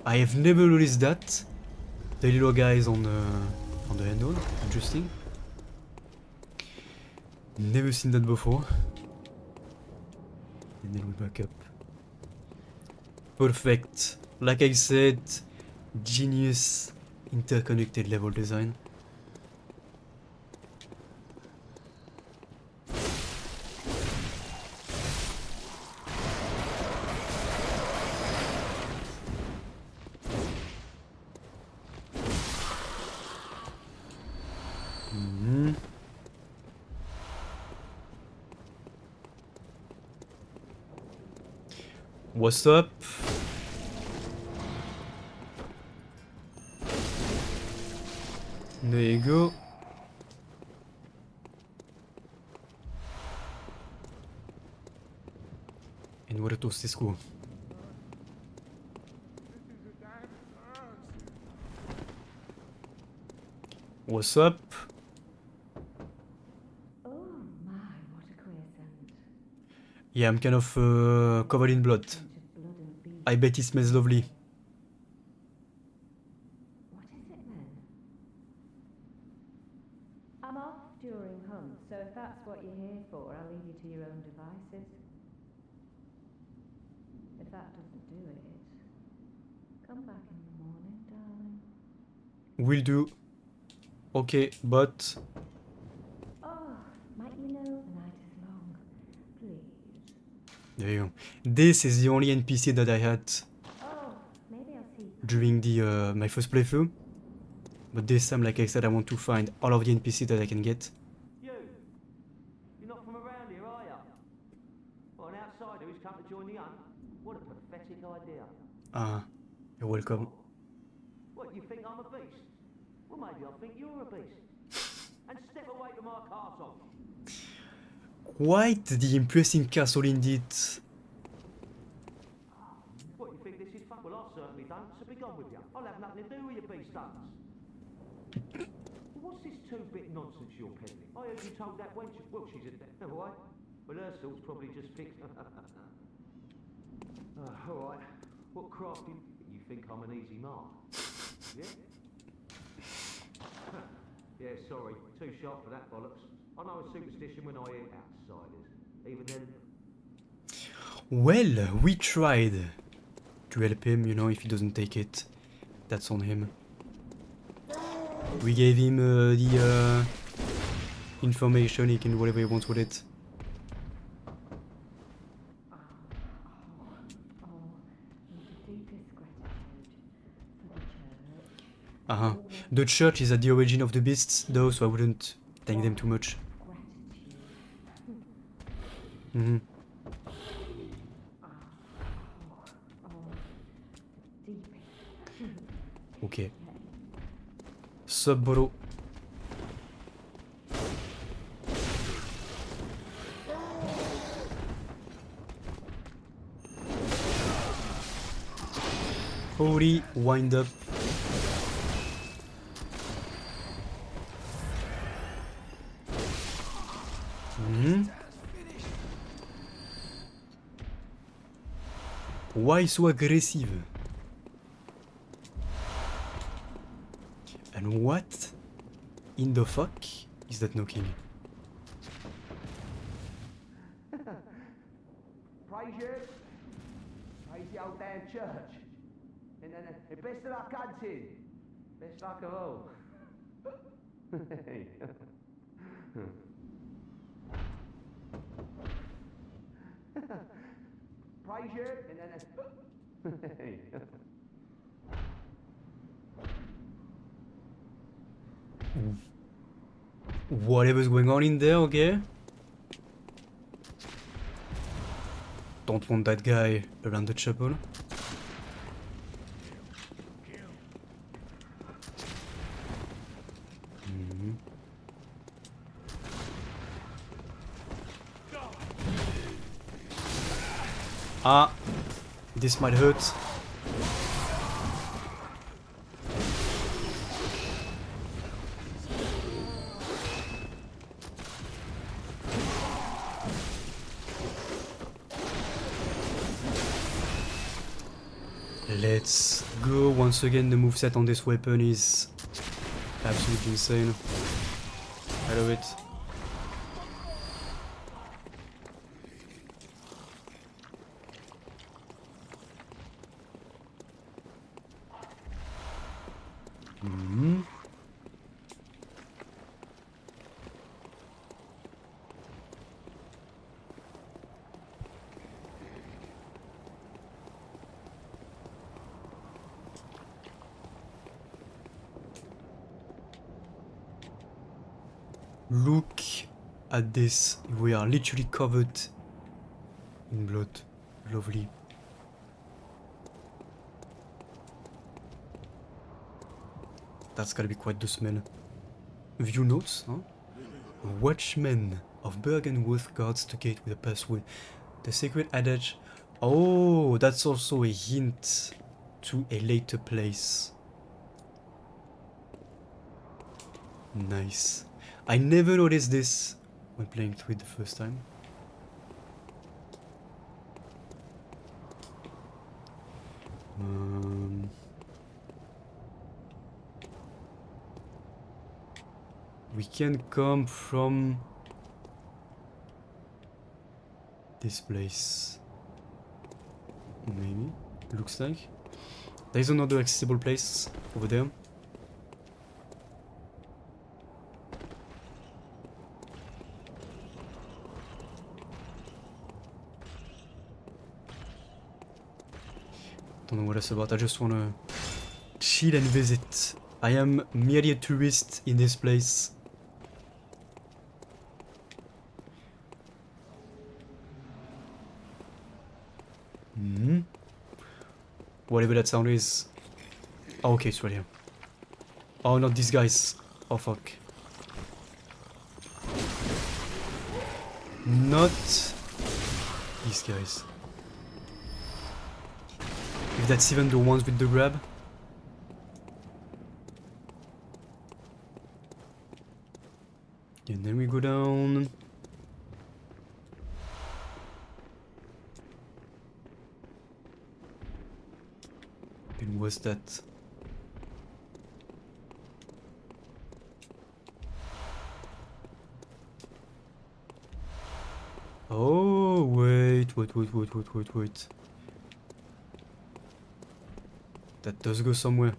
I have never noticed that. The little guys on the handle. Interesting. Never seen that before. And then we back up. Perfect. Like I said, genius interconnected level design. What's up? There you go. And where to school? What's up? Oh my, what a quiescent. Yeah, I'm kind of covered in blood. Blood and beef. I bet it smells lovely. What is it then? I'm off during hunt, so if that's what you're here for, I'll leave you to your own devices. If that doesn't do it, come back in the morning, darling. Will do. Okay, but... Oh, might you know the night is long, please. There you go. This is the only NPC that I had Oh, maybe I'll see. during the my first playthrough. But this time, like I said, I want to find all of the NPC that I can get. You! You're not from around here, are you? Well, an outsider who's come to join the hunt? What a pathetic idea. Ah, you're welcome. What, you think I'm a beast? Well, maybe I think you're a beast. And step away from my castle. Quite the impressive castle indeed. What, you think this is fun? Well, I certainly don't, so be gone with you. I'll have nothing to do with your beast hunters. What's this two-bit nonsense you're peddling? I heard you told that wench... Well, she's a... Never mind. Well, her thoughts probably just picked... all right. What crafty... You think I'm an easy mark? Yeah? Yeah, sorry. Too sharp for that bollocks. I know a superstition when I hear outsiders. Even then... Well, we tried. to help him, you know, if he doesn't take it, that's on him. We gave him the information, he can do whatever he wants with it. Uh-huh. The church is at the origin of the beasts, though, so I wouldn't thank them too much. Mm-hmm. Okay. Sup, bro? Holy wind up. Why so aggressive? And what in the fuck is that knocking? Praise you. Praise the old damn church. And best of luck hunting. Best luck of all. Praise you. Whatever's going on in there, okay? Don't want that guy around the chapel. Ah, this might hurt. Let's go. Once again, the moveset on this weapon is absolutely insane. I love it. Look at this. We are literally covered in blood. Lovely. That's gotta be quite the smell. View notes, huh? Watchmen of Bergenworth guards the gate with a password. The sacred adage. Oh, that's also a hint to a later place. Nice. I never noticed this when playing through it the first time. We can come from this place. Maybe. Looks like. There's another accessible place over there. Don't know what that's about. I just wanna chill and visit. I am merely a tourist in this place. Whatever that sound is. Oh, okay, it's right here. Oh, not these guys. Oh, fuck. Not these guys. If that's even the ones with the grab. And then we go down. And what's that? Oh, wait. That does go somewhere.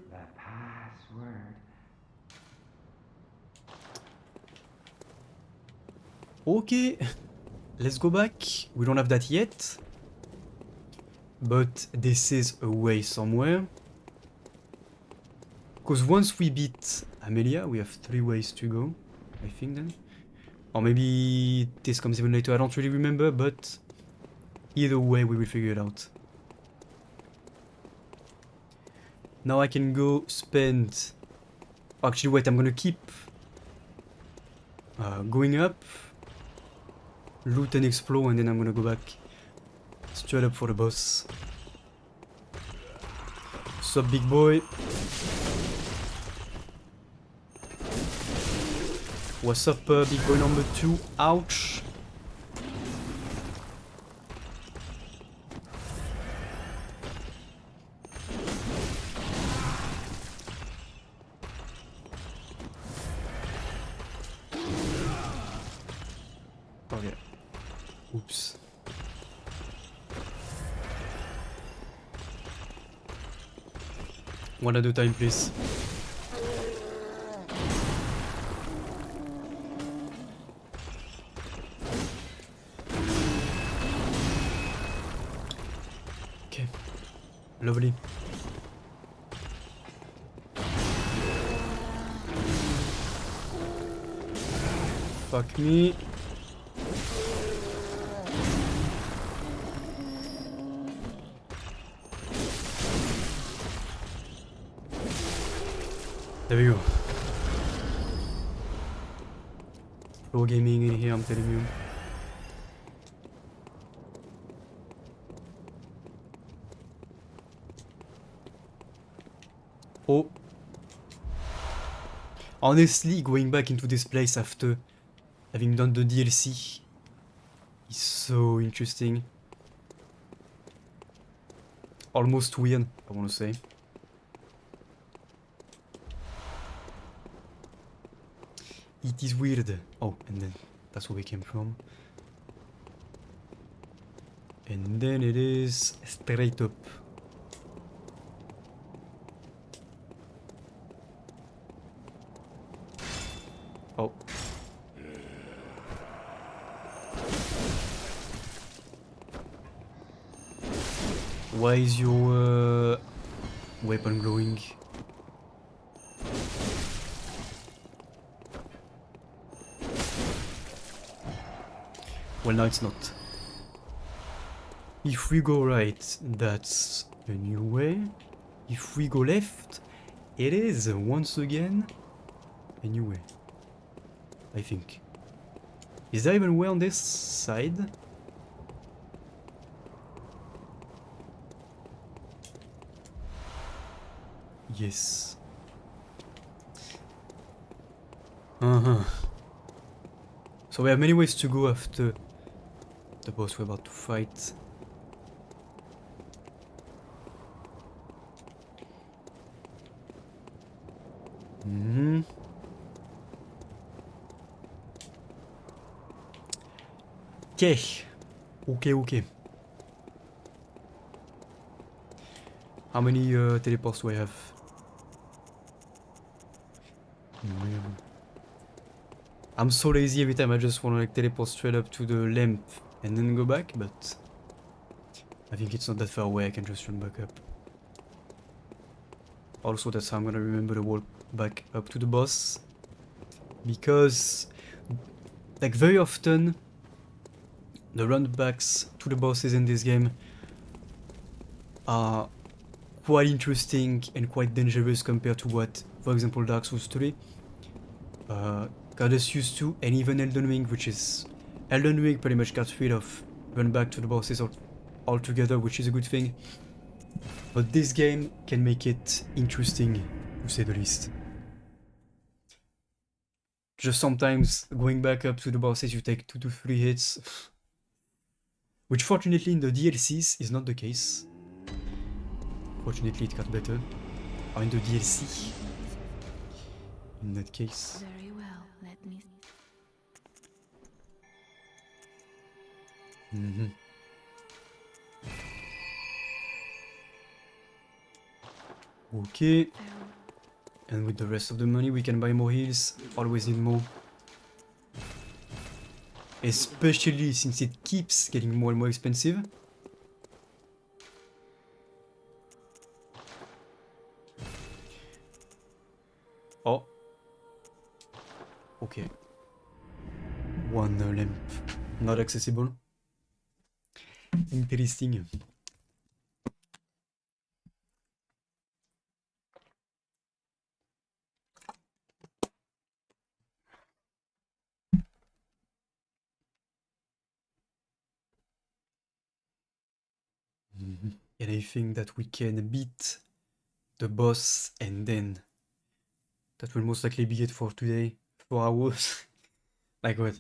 The password. Okay, let's go back. We don't have that yet. But this is a way somewhere. Because once we beat Amelia, we have 3 ways to go, I think then. Or maybe this comes even later, I don't really remember, but either way we will figure it out. Now I can go spend... Actually wait, I'm gonna keep going up, loot and explore, and then I'm gonna go back straight up for the boss. Sup big boy? What's up big boy number 2? Ouch! Oh yeah. Oops. One at a time, please. Okay. Lovely. Fuck me. There we go. Pro gaming in here, I'm telling you. Oh. Honestly, going back into this place after having done the DLC is so interesting. Almost weird, I want to say. It is weird. Oh, and then that's where we came from. And then it is straight up. Oh. Why is your weapon glowing? Well, now it's not. If we go right, that's a new way. If we go left, it is once again a new way. I think. Is there even a way on this side? Yes. So we have many ways to go after the boss we're about to fight. Okay. How many teleports do I have? I'm so lazy every time, I just want to like teleport straight up to the lamp and then go back, but I think it's not that far away, I can just run back up. Also, that's how I'm gonna remember to walk back up to the boss. Because, like, very often, the run backs to the bosses in this game are quite interesting and quite dangerous compared to what, for example, Dark Souls 3 got us used to, and even Elden Ring, which is... Elden Ring pretty much got rid of run back to the bosses altogether, which is a good thing. But this game can make it interesting, to say the least. Just sometimes going back up to the bosses you take 2 to 3 hits. Which fortunately in the DLCs is not the case. Fortunately it got better. Or in the DLC. in that case. Very well. Let me. Mhm. Okay. And with the rest of the money we can buy more heals. Always need more. Especially since it keeps getting more and more expensive. Oh. Okay. One lamp. Not accessible. Interesting. And I think that we can beat the boss and then that will most likely be it for today. 4 hours. Like what?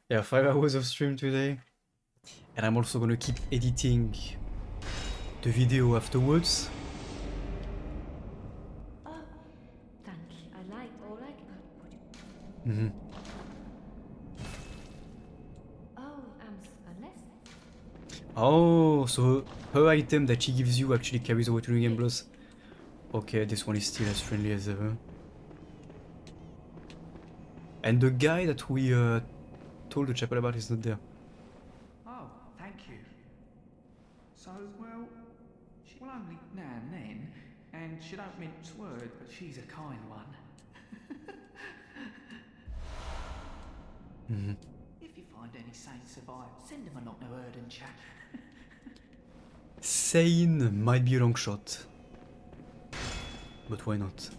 Yeah, 5 hours of stream today. And I'm also gonna keep editing the video afterwards. Oh, thank you. I like all I can. Mhm. Oh, unless. Oh, so her item that she gives you actually carries over to the game plus. Okay, this one is still as friendly as ever. And the guy that we told the chapel about is not there. Oh, thank you. So, well, she will only now and then, and she don't mince word, but she's a kind one. Mhm. If you find any saints survive, send them a knock to Erden chat. Sane might be a long shot. But why not?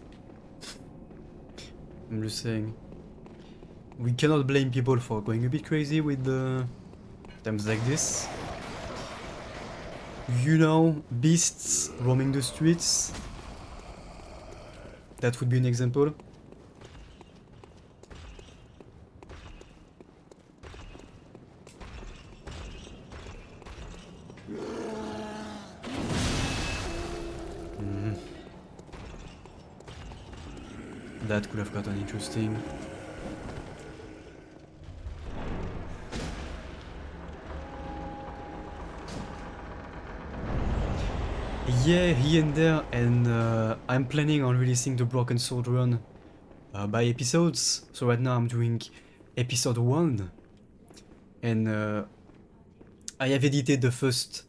I'm just saying. We cannot blame people for going a bit crazy with times like this. You know, beasts roaming the streets. That would be an example. That could have gotten interesting. Yeah, here and there, and I'm planning on releasing the Broken Sword run by episodes. So right now I'm doing episode 1, and I have edited the first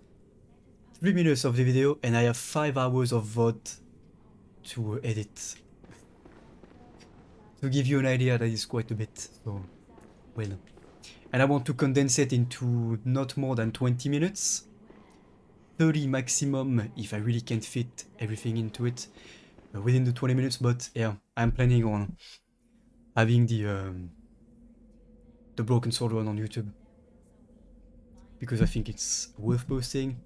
3 minutes of the video, and I have 5 hours of VOD to edit. To give you an idea, that is quite a bit, so well. And I want to condense it into not more than 20 minutes. 30 maximum if I really can't fit everything into it within the 20 minutes, but yeah, I'm planning on having the Broken Sword run on YouTube. Because I think it's worth posting.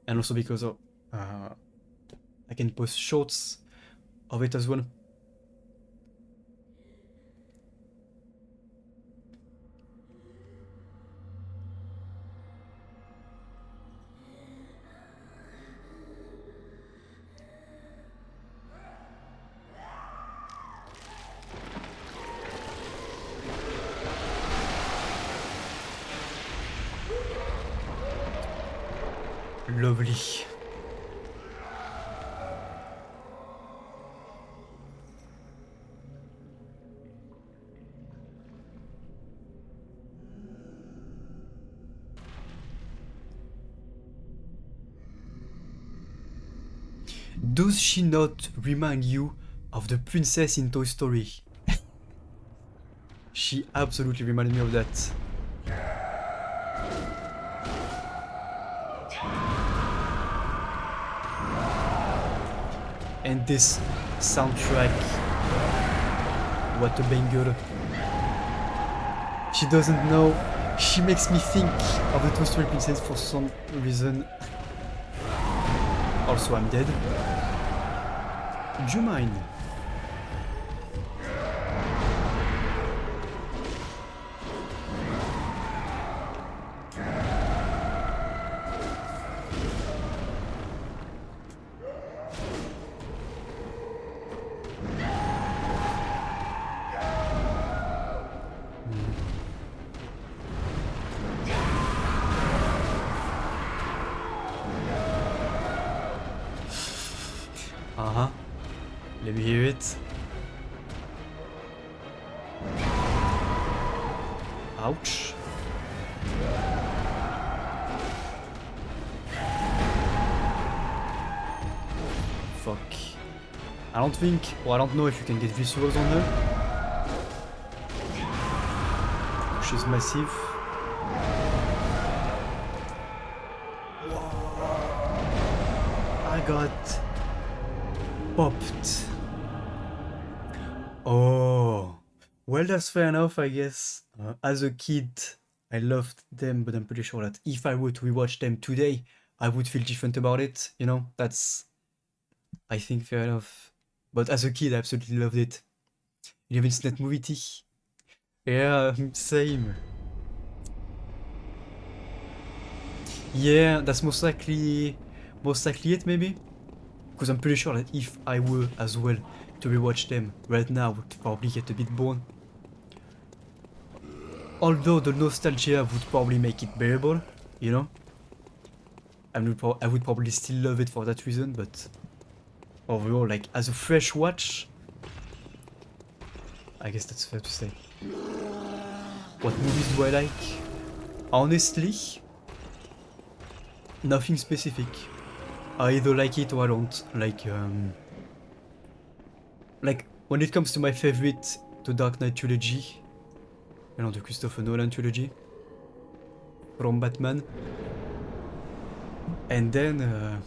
And also because I can post shorts of it as well. Lovely. Does she not remind you of the princess in Toy Story? She absolutely reminded me of that. And this soundtrack, what a banger. She doesn't know, she makes me think of the Toy Story princess for some reason. Also, I'm dead. Do you mind? it. Ouch. Fuck. I don't think, or I don't know if you can get visuals on her. She's massive. I got popped. Oh, well, that's fair enough, I guess. As a kid, I loved them, but I'm pretty sure that if I were to rewatch them today, I would feel different about it. You know, that's, I think, fair enough. But as a kid, I absolutely loved it. Even that movie tea. Yeah, same. Yeah, that's most likely it, maybe. Because I'm pretty sure that if I were as well to rewatch them right now, I would probably get a bit bored. Although the nostalgia would probably make it bearable, you know. I would probably still love it for that reason, but overall, like as a fresh watch, I guess that's fair to say. What movies do I like? Honestly, nothing specific. I either like it or I don't. Like when it comes to my favorite, the Dark Knight trilogy, you know, the Christopher Nolan trilogy from Batman, and then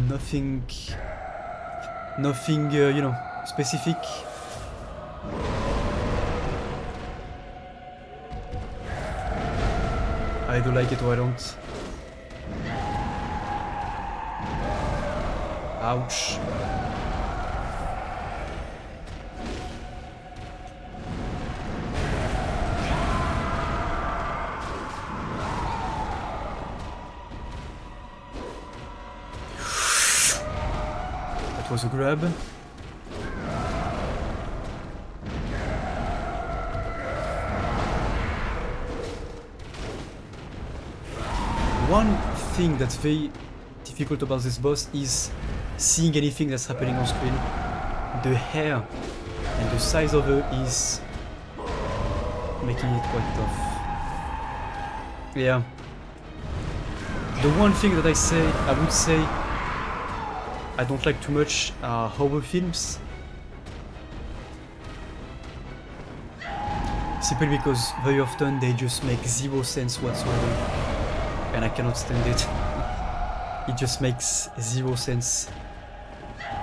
nothing, you know, specific. I either like it or I don't. Ouch. That was a grab. One thing that's very difficult about this boss is seeing anything that's happening on screen. The hair and the size of her is making it quite tough. Yeah. The one thing that I would say I don't like too much are horror films. Simply because very often they just make zero sense whatsoever. And I cannot stand it. It just makes zero sense.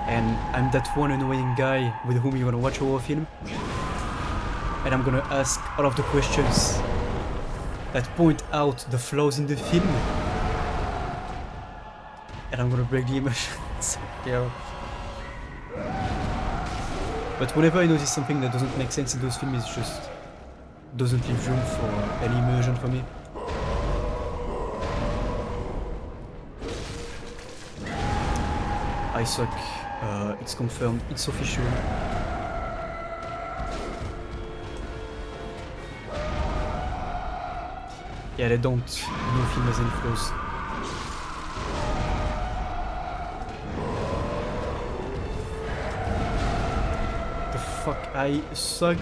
And I'm that one annoying guy with whom you're gonna watch a horror film, and I'm gonna ask all of the questions that point out the flaws in the film, and I'm gonna break the immersion. Yeah. But whenever I notice something that doesn't make sense in those films, it just doesn't leave room for any immersion for me. I suck. It's confirmed. It's official. Yeah, they don't. No film has any flaws. The fuck? I suck.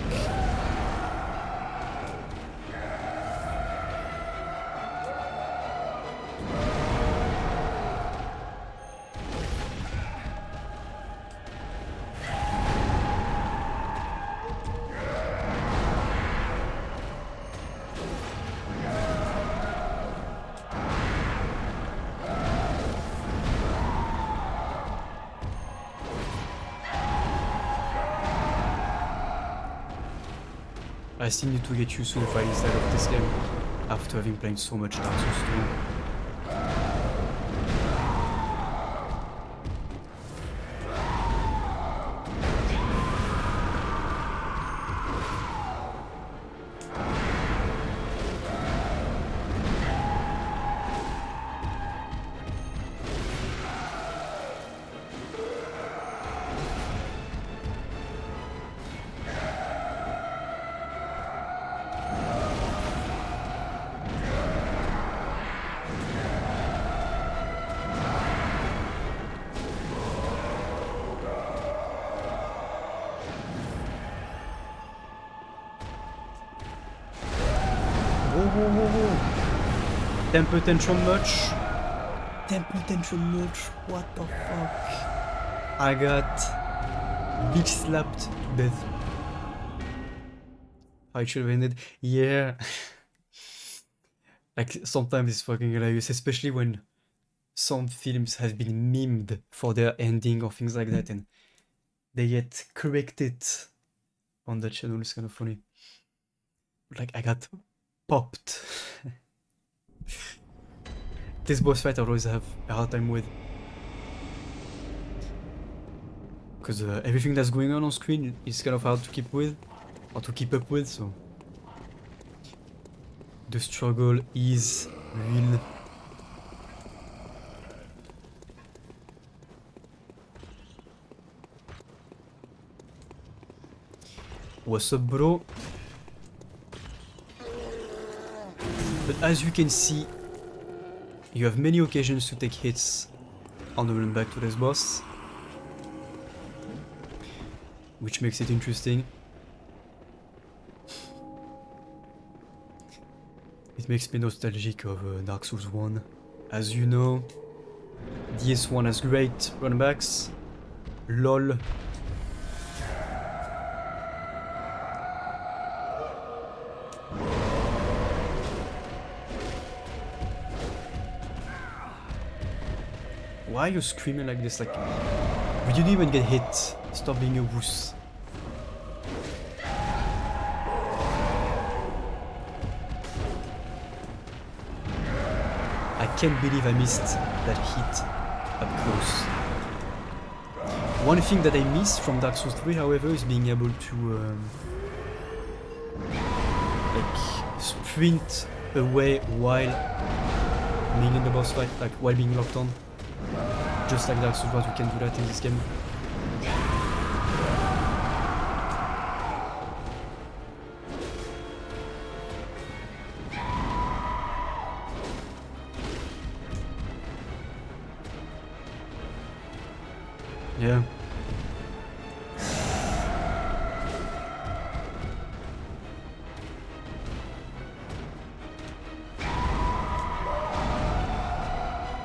I still need to get used to the fighting style of this game after having played so much Dark Souls 2. Temper tantrum much? Temper tantrum much? What the fuck? I got bitch slapped to death. I should have ended. Yeah. Like, sometimes it's fucking hilarious, especially when some films have been memed for their ending or things like that, and they get corrected on the channel. It's kind of funny. Like, I got popped. This boss fight I always have a hard time with. Because everything that's going on screen is kind of hard to keep with, or to keep up with, so the struggle is real. What's up, bro? But as you can see, you have many occasions to take hits on the run back to this boss, which makes it interesting. It makes me nostalgic of Dark Souls 1. As you know, DS1 has great runbacks. LOL. Why are you screaming like this? Like, you didn't even get hit. Stop being a wuss. I can't believe I missed that hit up close. One thing that I missed from Dark Souls 3, however, is being able to like sprint away while being in the boss fight, like while being locked on. Just like Dark Souls 1, we can do that in this game. Yeah.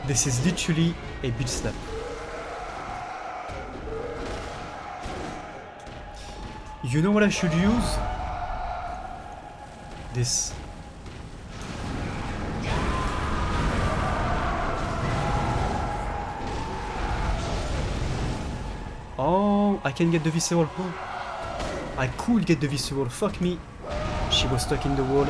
This is literally a bitch slap. You know what I should use? This. Oh, I can get the visceral. Oh, I could get the visceral. Fuck me. She was stuck in the wall.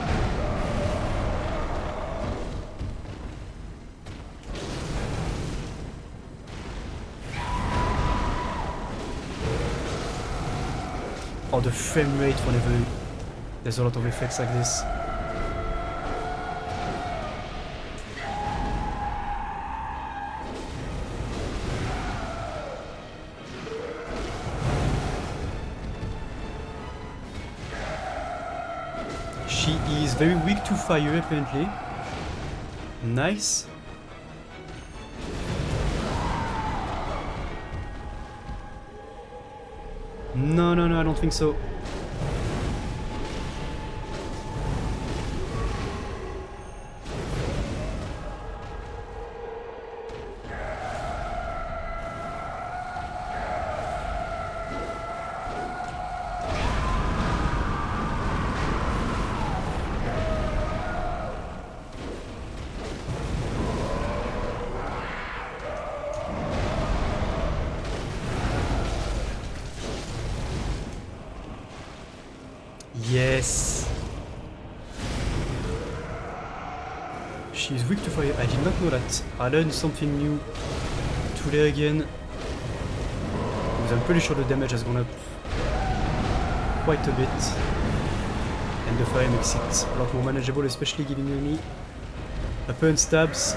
Or the frame rate whenever there's a lot of effects like this. She is very weak to fire apparently. Nice. No, I don't think so. Yes. She's weak to fire. I did not know that. I learned something new today again. Because I'm pretty sure the damage has gone up quite a bit. And the fire makes it a lot more manageable, especially giving me upper and stabs.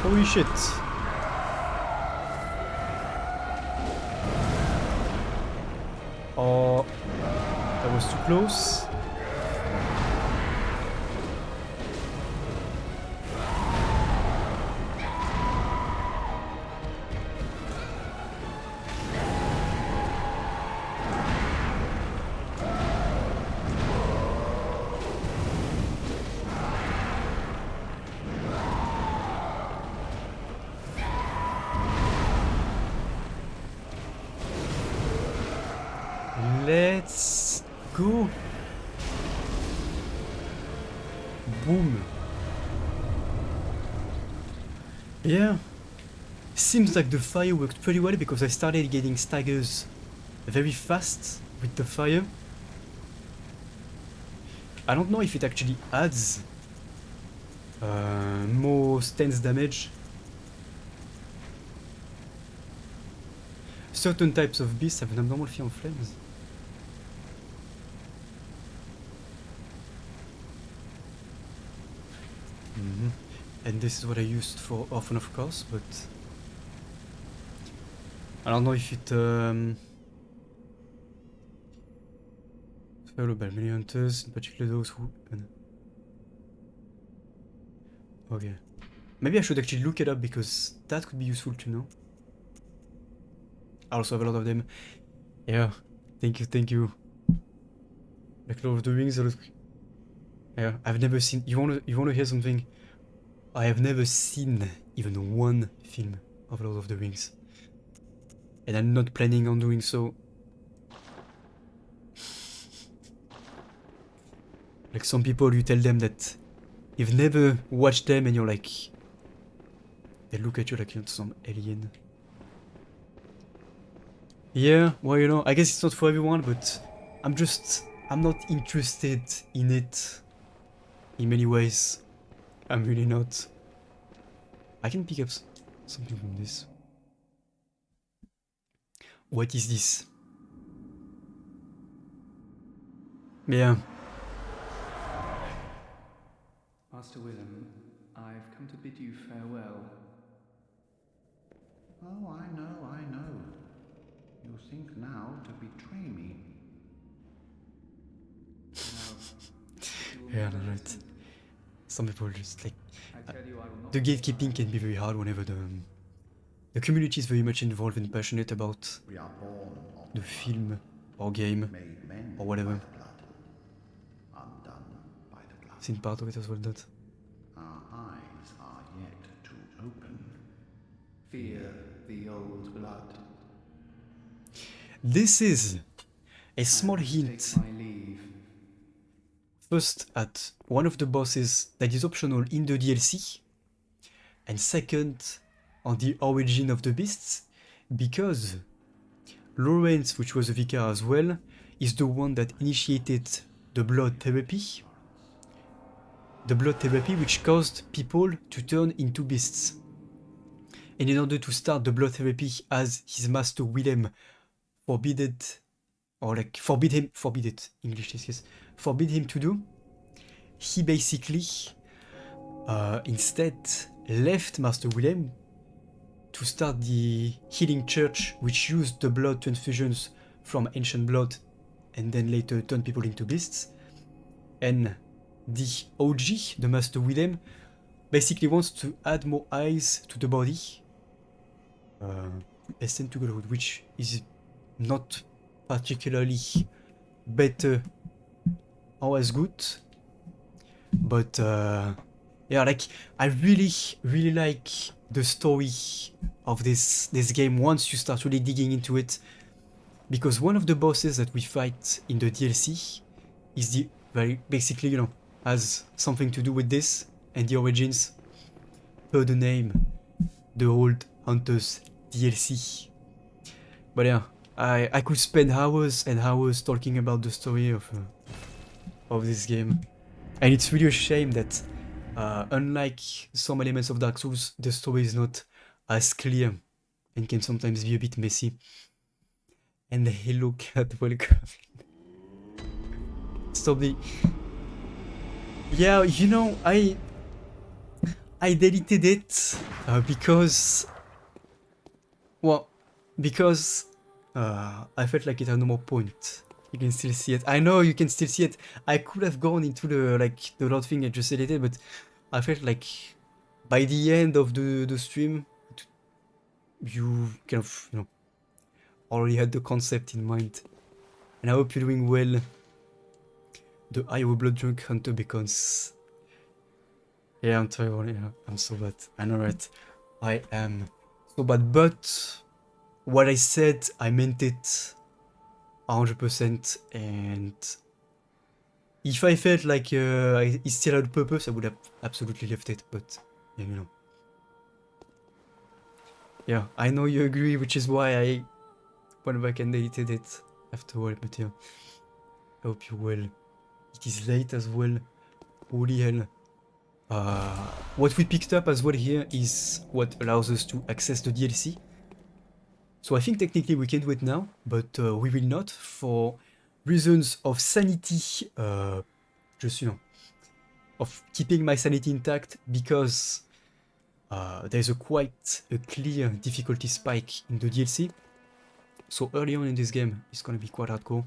Holy shit. Oh, that was too close. Let's go. Boom. Yeah. Seems like the fire worked pretty well because I started getting staggers very fast with the fire. I don't know if it actually adds more stance damage. Certain types of beasts have an abnormal fear of flames. And this is what I used for often, of course, but I don't know if it followed by many hunters, in particular those who okay. Maybe I should actually look it up because that could be useful to know. I also have a lot of them. Yeah, thank you. Like Lord of the Rings. Yeah, I've never seen. You wanna hear something? I have never seen even one film of Lord of the Rings, and I'm not planning on doing so. Like some people, you tell them that you've never watched them, and you're like, they look at you like you're some alien. Yeah, well, you know, I guess it's not for everyone, but I'm not interested in it in many ways. I'm really not. I can pick up something from this. What is this? Yeah. Master Willem, I've come to bid you farewell. Oh, I know. You think now to betray me. Now, Yeah, no, right. Some people just like I tell you I will not the gatekeeping can be very hard whenever the community is very much involved and passionate about We are born of the film or game made men or whatever. by the blood, undone by the blood. Seen part of it as well. That Our eyes are yet to open. fear the old blood. this is a small I must hint. take my leave. First, at one of the bosses that is optional in the DLC, and second, on the origin of the beasts, because Lawrence, which was a vicar as well, is the one that initiated the blood therapy. The blood therapy which caused people to turn into beasts. And in order to start the blood therapy, as his master Willem forbid him to do, he basically instead left Master Willem to start the healing church, which used the blood transfusions from ancient blood and then later turned people into beasts. And the OG, the Master Willem, basically wants to add more eyes to the body, Ascend to Godhood, which is not particularly better or as good, but yeah, like I really like the story of this game once you start really digging into it, because one of the bosses that we fight in the DLC is the very basically, you know, has something to do with this and the origins per the name, the Old Hunters DLC. But yeah, I could spend hours and hours talking about the story of this game, and it's really a shame that unlike some elements of Dark Souls, the story is not as clear and can sometimes be a bit messy. And hello cat, welcome. Stop the... Yeah, you know, I deleted it because... Well, because I felt like it had no more point. You can still see it. I know you can still see it. I could have gone into the load thing and just deleted, but I felt like by the end of the stream, you kind of, you know, already had the concept in mind. And I hope you're doing well. The Iowa Blood Drunk Hunter beacons. Yeah, I'm terrible. Yeah, I'm so bad. I know, right? I am so bad, but what I said, I meant it. 100%, and if I felt like it still had purpose, I would have absolutely left it, but yeah, you know. Yeah, I know you agree, which is why I went back and deleted it afterward, but yeah. I hope you're well. It is late as well. Holy hell. What we picked up as well here is what allows us to access the DLC. So I think technically we can do it now, but we will not for reasons of sanity, just, you know, of keeping my sanity intact, because there's quite a clear difficulty spike in the DLC. So early on in this game, it's gonna be quite hardcore.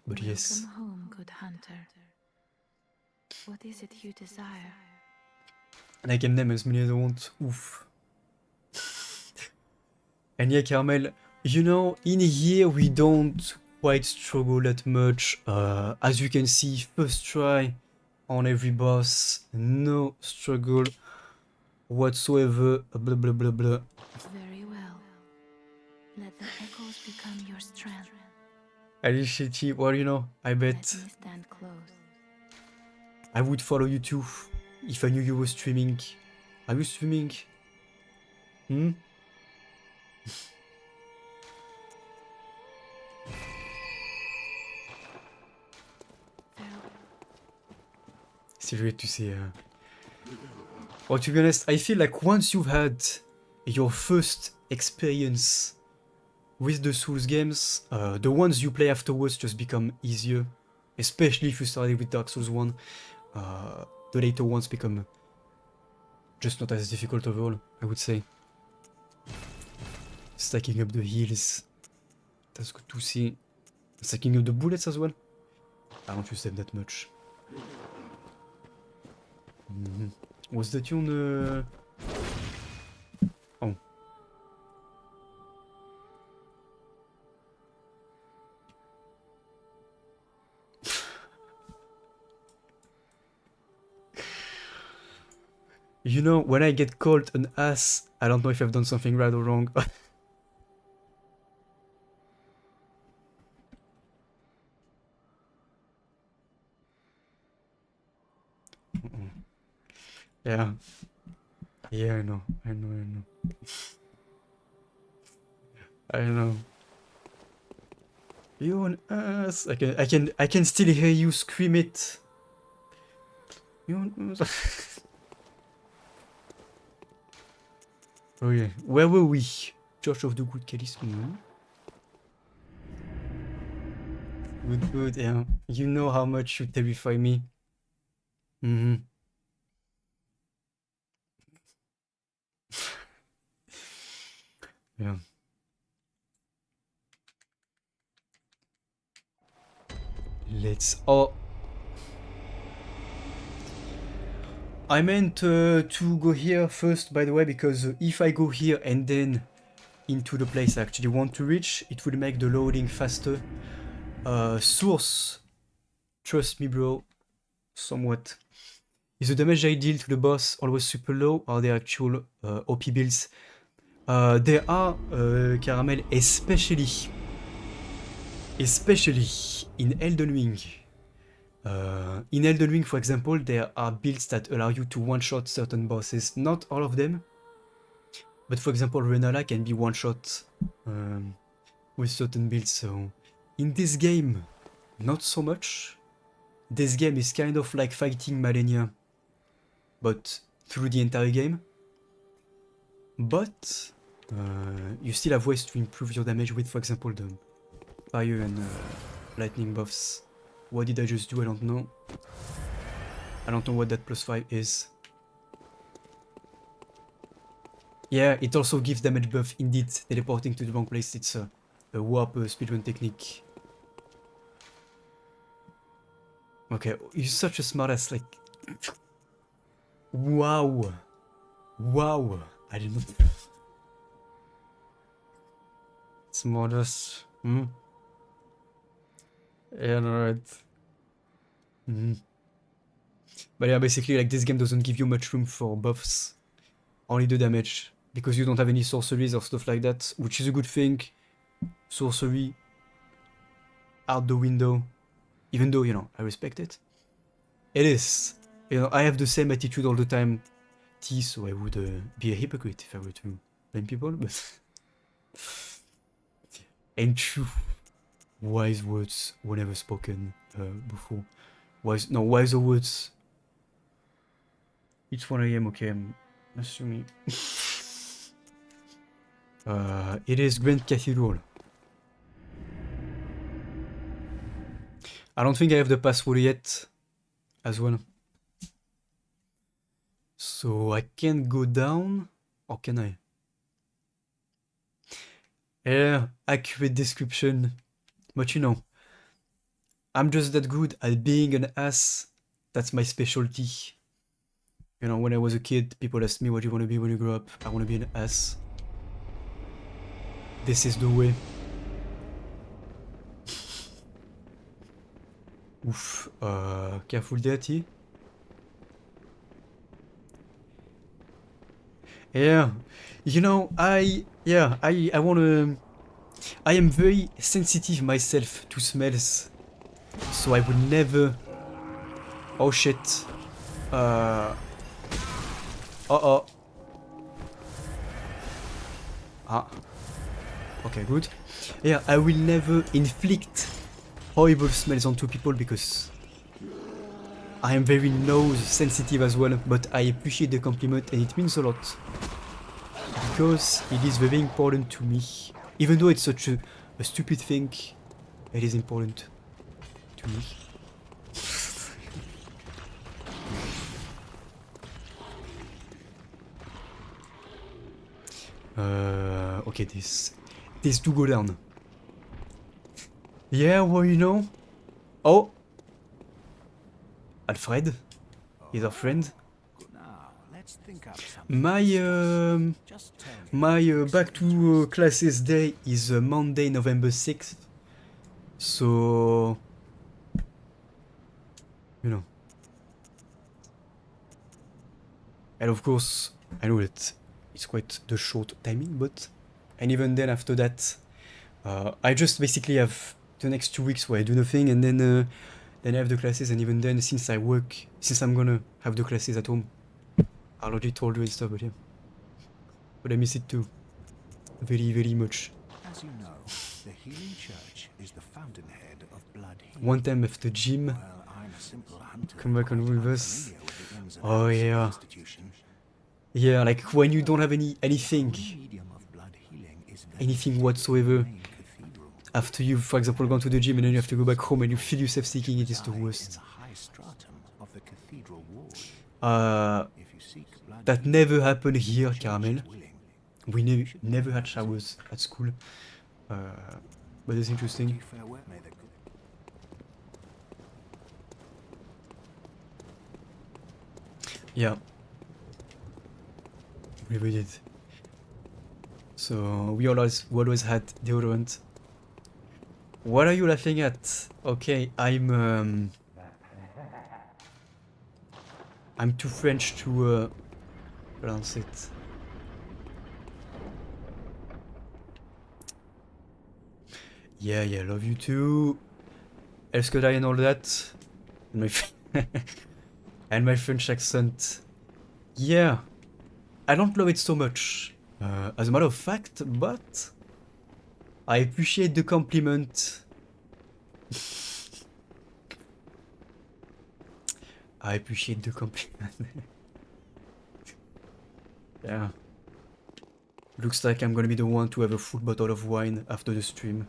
But yes. Welcome home, good hunter. What is it you desire? And I can name as many as I want. Oof. And yeah, Carmel, you know, in here we don't quite struggle that much. As you can see, first try on every boss, no struggle whatsoever. Blah blah blah blah. Very well. Let the echoes become your strength. Alicia, well, you know, I bet Let me stand close. I would follow you too if I knew you were streaming. Are you streaming? Hmm? C'est weird to say. Well, to be honest, I feel like once you've had your first experience with the Souls games, the ones you play afterwards just become easier. Especially if you started with Dark Souls 1. The later ones become just not as difficult overall, I would say. Stacking up the heals. That's good to see. Stacking up the bullets as well. I don't use them that much. Was the tune... Oh. You know, when I get called an ass, I don't know if I've done something right or wrong. Yeah. Yeah, I know. I know. You're an ass. I can still hear you scream it. You're an ass. Oh yeah. Where were we? Church of the Good Callis. Good, yeah. You know how much you terrify me. Yeah. Let's... Oh. I meant to go here first, by the way, because if I go here and then into the place I actually want to reach, it will make the loading faster. Source, trust me bro, somewhat. Is the damage I deal to the boss always super low, or the actual OP builds? There are, Caramel, especially in Elden Ring. In Elden Ring, for example, there are builds that allow you to one-shot certain bosses. Not all of them, but for example, Renala can be one-shot with certain builds. So in this game, not so much. This game is kind of like fighting Malenia, but through the entire game. But you still have ways to improve your damage with, for example, the fire and lightning buffs. What did I just do? I don't know. I don't know what that +5 is. Yeah, it also gives damage buff, indeed. Teleporting to the wrong place, it's a warp speedrun technique. Okay, you're such a smartass, like... Wow! Wow! I didn't know. Smartass. Yeah, alright. But yeah, basically, like, this game doesn't give you much room for buffs. Only the damage. Because you don't have any sorceries or stuff like that, which is a good thing. Sorcery out the window, even though, you know, I respect it. It is. You know, I have the same attitude all the time, so I would be a hypocrite if I were to blame people, but... And true, wise words were never spoken before. Wiser words. It's 1 AM, okay, I'm assuming. It is Grand Cathedral. I don't think I have the password yet, as well. So I can't go down, or can I? Yeah, accurate description. But you know, I'm just that good at being an ass. That's my specialty. You know, when I was a kid, people asked me what you want to be when you grow up. I want to be an ass. This is the way. Oof. Careful there, T. Yeah. You know, I wanna... I am very sensitive myself to smells. So I would never... Oh shit. Uh-oh. Ah. Okay, good. Yeah, I will never inflict horrible smells onto people because I am very nose sensitive as well, but I appreciate the compliment and it means a lot. Because it is very important to me. Even though it's such a stupid thing, it is important to me. Okay, this do go down. Yeah, well, you know. Oh, Alfred is our friend. My back to classes day is Monday, November 6th. So, you know. And of course, I know that it's quite the short timing, but... And even then, after that, I just basically have the next 2 weeks where I do nothing, and then I have the classes, and even then, since I'm gonna have the classes at home, I already told you and stuff, but yeah. But I miss it too. Very, very much. As you know, the Healing Church is the fountainhead of blood healing. One time after gym, Well, I'm a simple hunter, come back on but I'm Wolvers. familiar with the ins and Oh outs of the yeah. institution. Yeah, like when you don't have anything Medium of blood healing is very whatsoever, main cathedral. after you've, for example, gone to the gym and then you have to go back home and you feel yourself seeking, it is the Reside in worst. the high stratum of the cathedral wall. If you seek blood That healing, never happened the here, church is Caramel. willing. We never had showers at school. But it's interesting. Do farewell. May the good Yeah. We did. So we always had deodorant. What are you laughing at? Okay, I'm too French to pronounce it. Yeah, love you too. Escudai and all that. And my and my French accent. Yeah, I don't love it so much. As a matter of fact, but I appreciate the compliment. I appreciate the compliment. Yeah. Looks like I'm gonna be the one to have a full bottle of wine after the stream.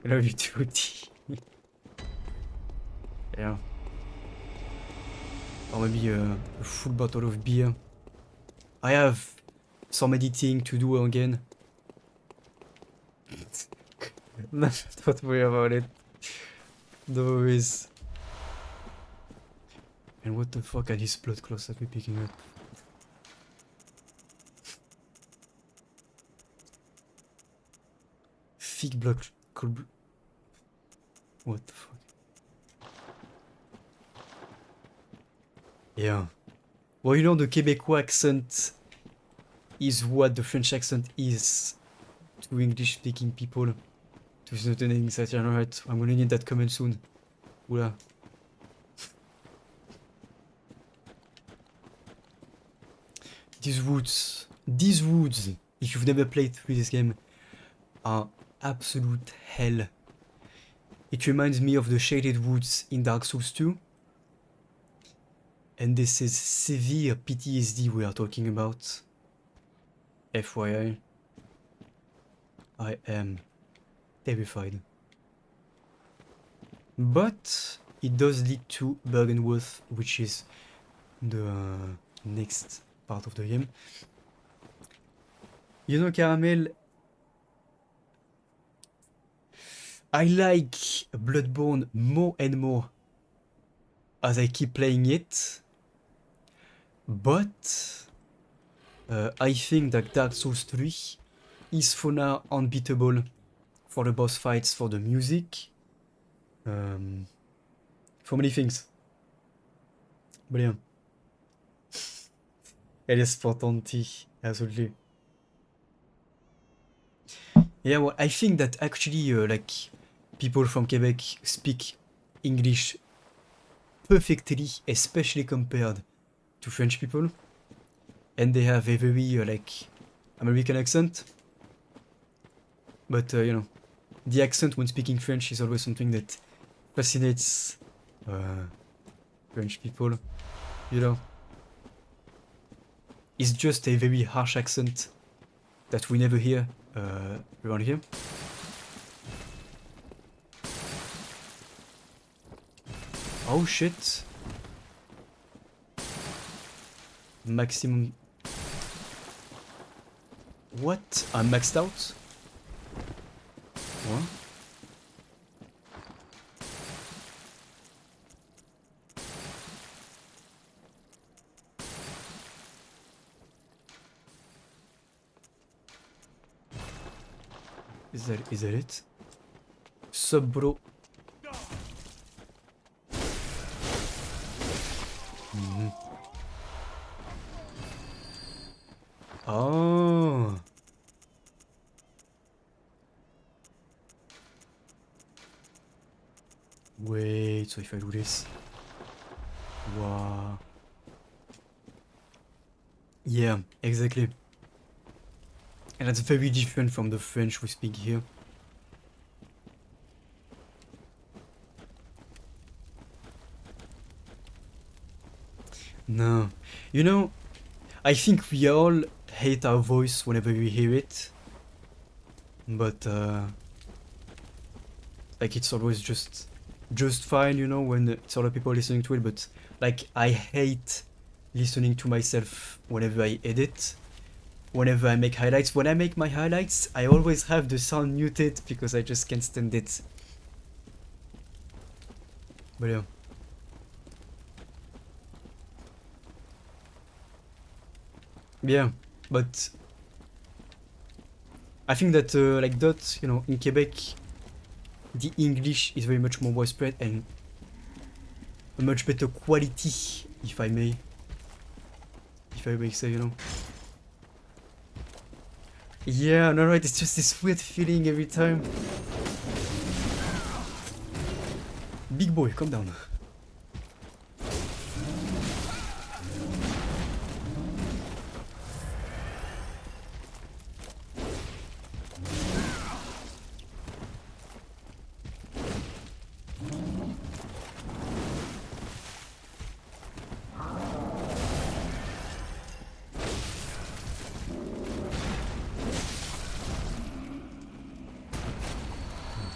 I love you too, T. Yeah. Or maybe a full bottle of beer. I have some editing to do again. Don't worry about it. No worries. And what the fuck are these blood clots that we're picking up? Thick blood clot. What the fuck? Yeah. Well, you know, the Quebecois accent is what the French accent is to English-speaking people, to There's not anything inside. Alright, I'm gonna need that comment soon. Oula. These woods, if you've never played through this game, are absolute hell. It reminds me of the shaded woods in Dark Souls 2. And this is severe PTSD we are talking about. FYI. I am terrified. But it does lead to Byrgenwerth, which is the next part of the game. You know, Caramel, I like Bloodborne more and more as I keep playing it, but I think that Dark Souls 3 is for now unbeatable for the boss fights, for the music, for many things. Brilliant. Elle est spontane, absolutely. Yeah, well, I think that actually, like, people from Quebec speak English perfectly, especially compared to French people. And they have a very, like, American accent. But, you know, the accent when speaking French is always something that fascinates French people, you know. It's just a very harsh accent that we never hear around here. Oh shit. Maximum. What? I'm maxed out? What? Is that it? Sub bro. Oh. Wait, so if I do this. Wow. Yeah, exactly. And that's very different from the French we speak here. No. You know, I think we all hate our voice whenever we hear it. But, like, it's always just fine, you know, when it's other people listening to it. But, like, I hate listening to myself whenever I edit. Whenever I make highlights. When I make my highlights, I always have the sound muted because I just can't stand it. But yeah. Yeah, but I think that like that, you know, in Quebec, the English is very much more widespread and a much better quality, if I may say, you know. Yeah, no, right, it's just this weird feeling every time. Big boy, calm down.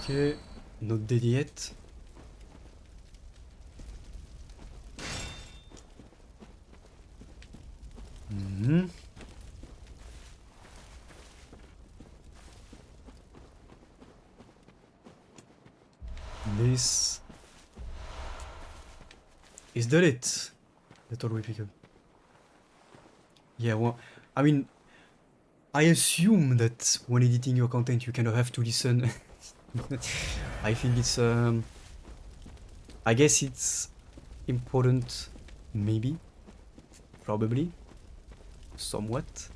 Okay, not dead yet. This is that it? That's all we pick up. Yeah, well, I mean, I assume that when editing your content you kind of have to listen. I think it's I guess it's important, maybe, probably, somewhat.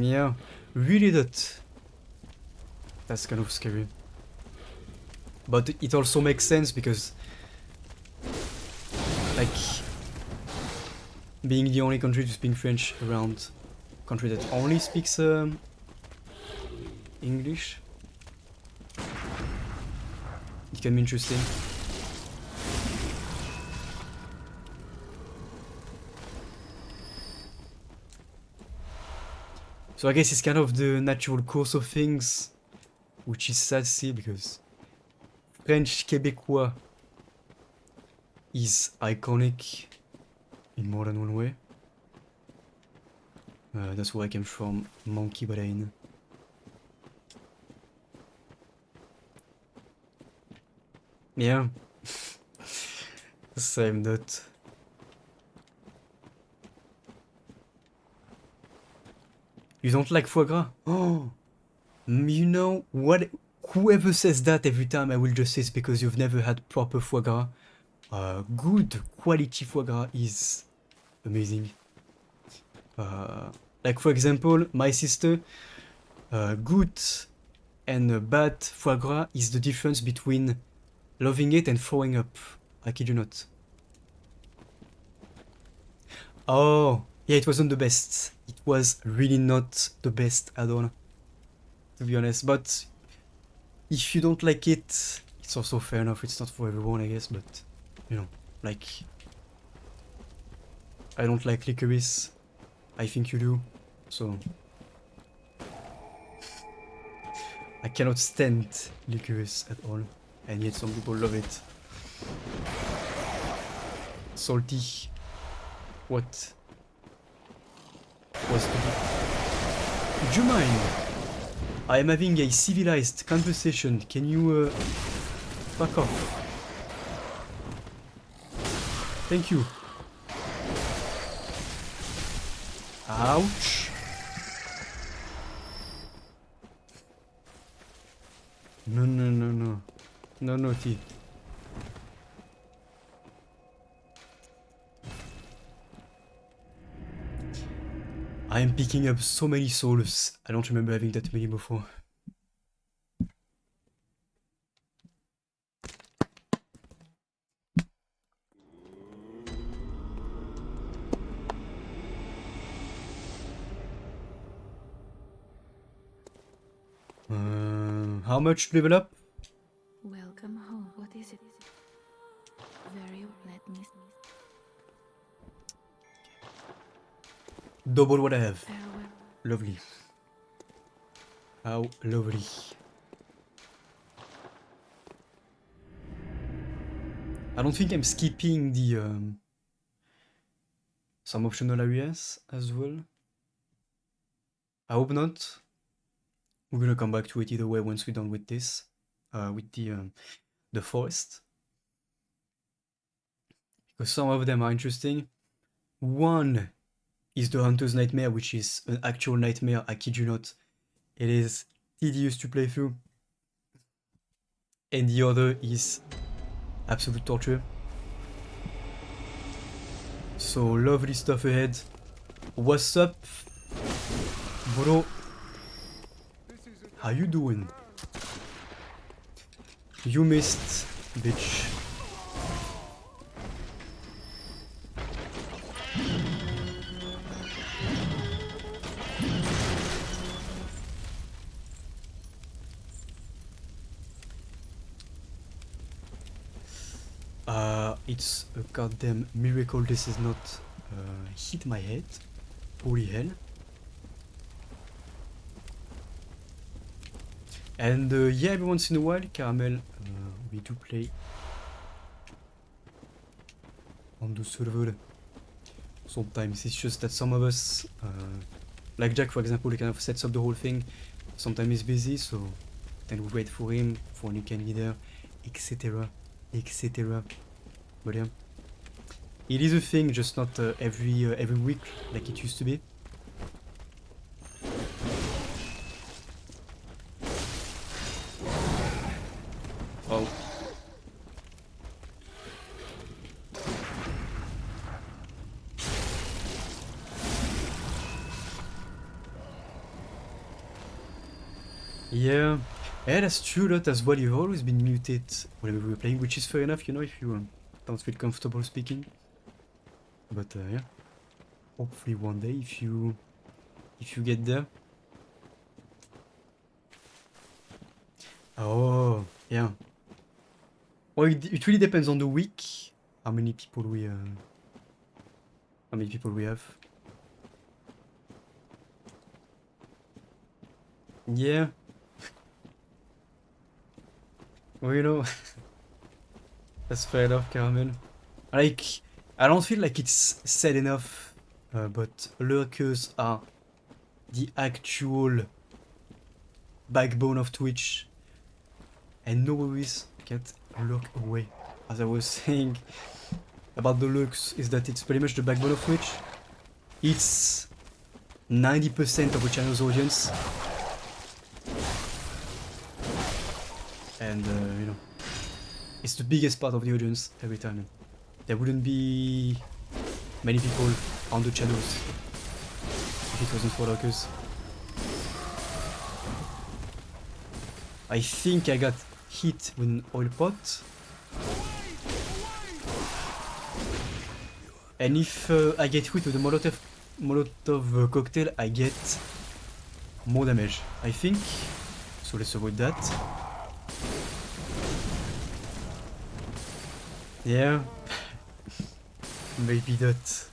Yeah, really that. That's kind of scary. But it also makes sense because, like, being the only country to speak French around country that only speaks English, it can be interesting. So I guess it's kind of the natural course of things, which is sad to see because French Québécois is iconic in more than one way. That's where I came from, Monkey Brain. Yeah. Same that. You don't like foie gras? Oh! You know what? Whoever says that every time, I will just say it's because you've never had proper foie gras. Good quality foie gras is amazing. Like for example, my sister, good and bad foie gras is the difference between loving it and throwing up. I kid you not. Oh, yeah, it wasn't the best. It was really not the best at all, to be honest. But if you don't like it, it's also fair enough. It's not for everyone, I guess, but you know, like, I don't like licorice. I think you do, so I cannot stand licorice at all, and yet some people love it. Salty. What? What's the deal? Would you mind? I am having a civilized conversation. Can you back off? Thank you. Ouch. No, no, no, no. No, no, T. I am picking up so many souls. I don't remember having that many before. How much to level up? Welcome home. What is it? Very let me Double what I have. farewell. Lovely. How lovely. I don't think I'm skipping the some optional areas as well. I hope not. We're gonna come back to it either way once we're done with this, with the forest, because some of them are interesting. One is the Hunter's Nightmare, which is an actual nightmare. I kid you not. It is tedious to play through. And the other is absolute torture. So lovely stuff ahead. What's up, bro? How you doing? You missed, bitch. It's a goddamn miracle this is not hit my head. Holy hell. And yeah, every once in a while, Caramel, we do play on the server. Sometimes it's just that some of us, like Jack for example, he kind of sets up the whole thing. Sometimes he's busy, so then we wait for him, for a new can leader, etc. etc. But yeah, it is a thing, just not every week like it used to be. Oh. Yeah. Yeah, that's true, that as well. You've always been muted whenever we're playing, which is fair enough, you know, if you don't feel comfortable speaking. But yeah. Hopefully one day, if you get there. Oh, yeah. Well, it really depends on the week. How many people we have. Yeah. Well, you know, that's fair enough, Caramel. Like, I don't feel like it's said enough, but lurkers are the actual backbone of Twitch, and no worries, can't lurk away. As I was saying about the lurks, is that it's pretty much the backbone of Twitch. It's 90% of the channel's audience. And, you know, it's the biggest part of the audience every time. There wouldn't be many people on the channels if it wasn't for lurkers. I think I got hit with an oil pot. And if I get hit with a Molotov cocktail, I get more damage, I think. So let's avoid that. Yeah. Maybe that.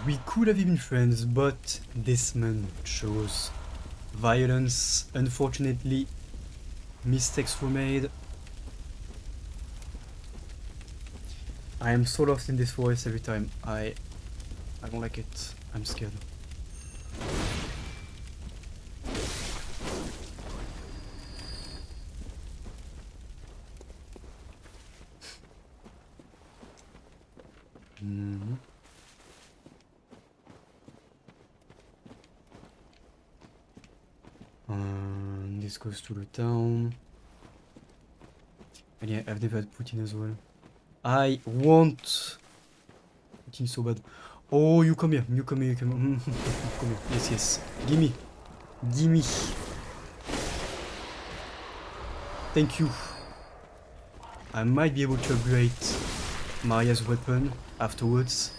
We could have been friends, but this man chose violence. Unfortunately, mistakes were made. I am so lost in this forest every time. I don't like it. I'm scared. This goes to the town. And yeah, I've never had Putin as well. I want Putin so bad. Oh, you come here, you come here, you come here. Come here. Yes, yes. Gimme. Gimme. Thank you. I might be able to upgrade Maria's weapon afterwards.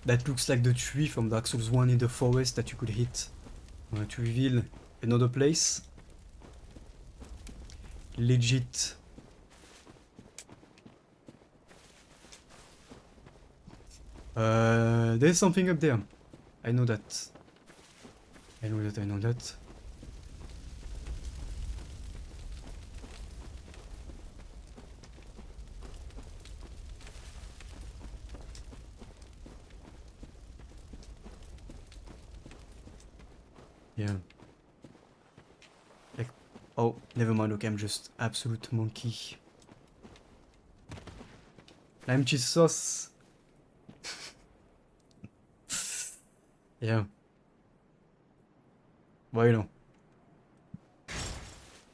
That looks like the tree from Dark Souls 1 in the forest that you could hit to reveal another place. Legit. There's something up there. I know that. I know that, I know that. Yeah. Like, oh, never mind, okay, I'm just absolute monkey. Lime cheese sauce. Yeah. Well, you know.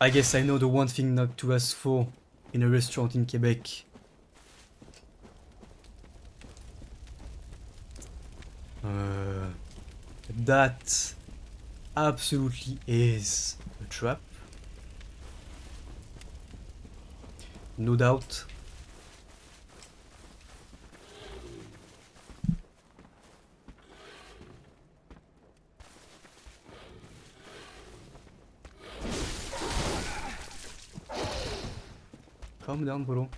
I guess I know the one thing not to ask for in a restaurant in Quebec. That absolutely is a trap. No doubt. Calm down, bro.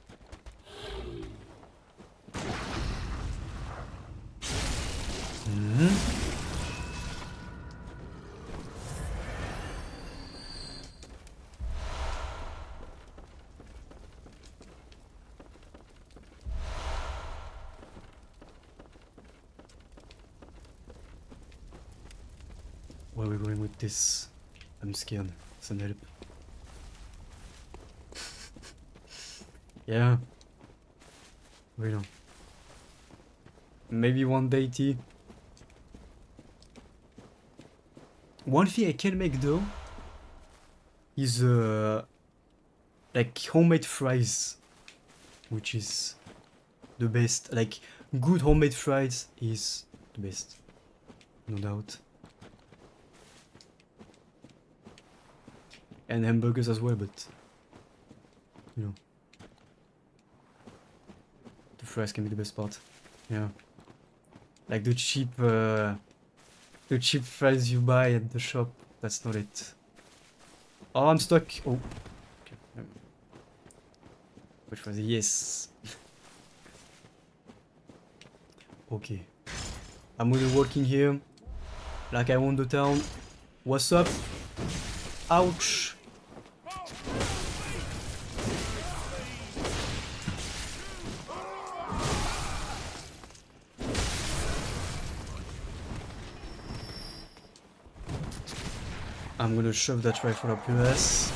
Where are we going with this? I'm scared. Send help. Yeah. We know. Maybe one day tea. One thing I can make though is like homemade fries, which is the best. Like good homemade fries is the best, no doubt. And hamburgers as well, but you know, the fries can be the best part. Yeah, like the cheap fries you buy at the shop. That's not it. Oh, I'm stuck. Oh, okay. Which was yes. Okay, I'm gonna walk in here like I own the town. What's up? Ouch. I'm gonna shove that rifle up your ass.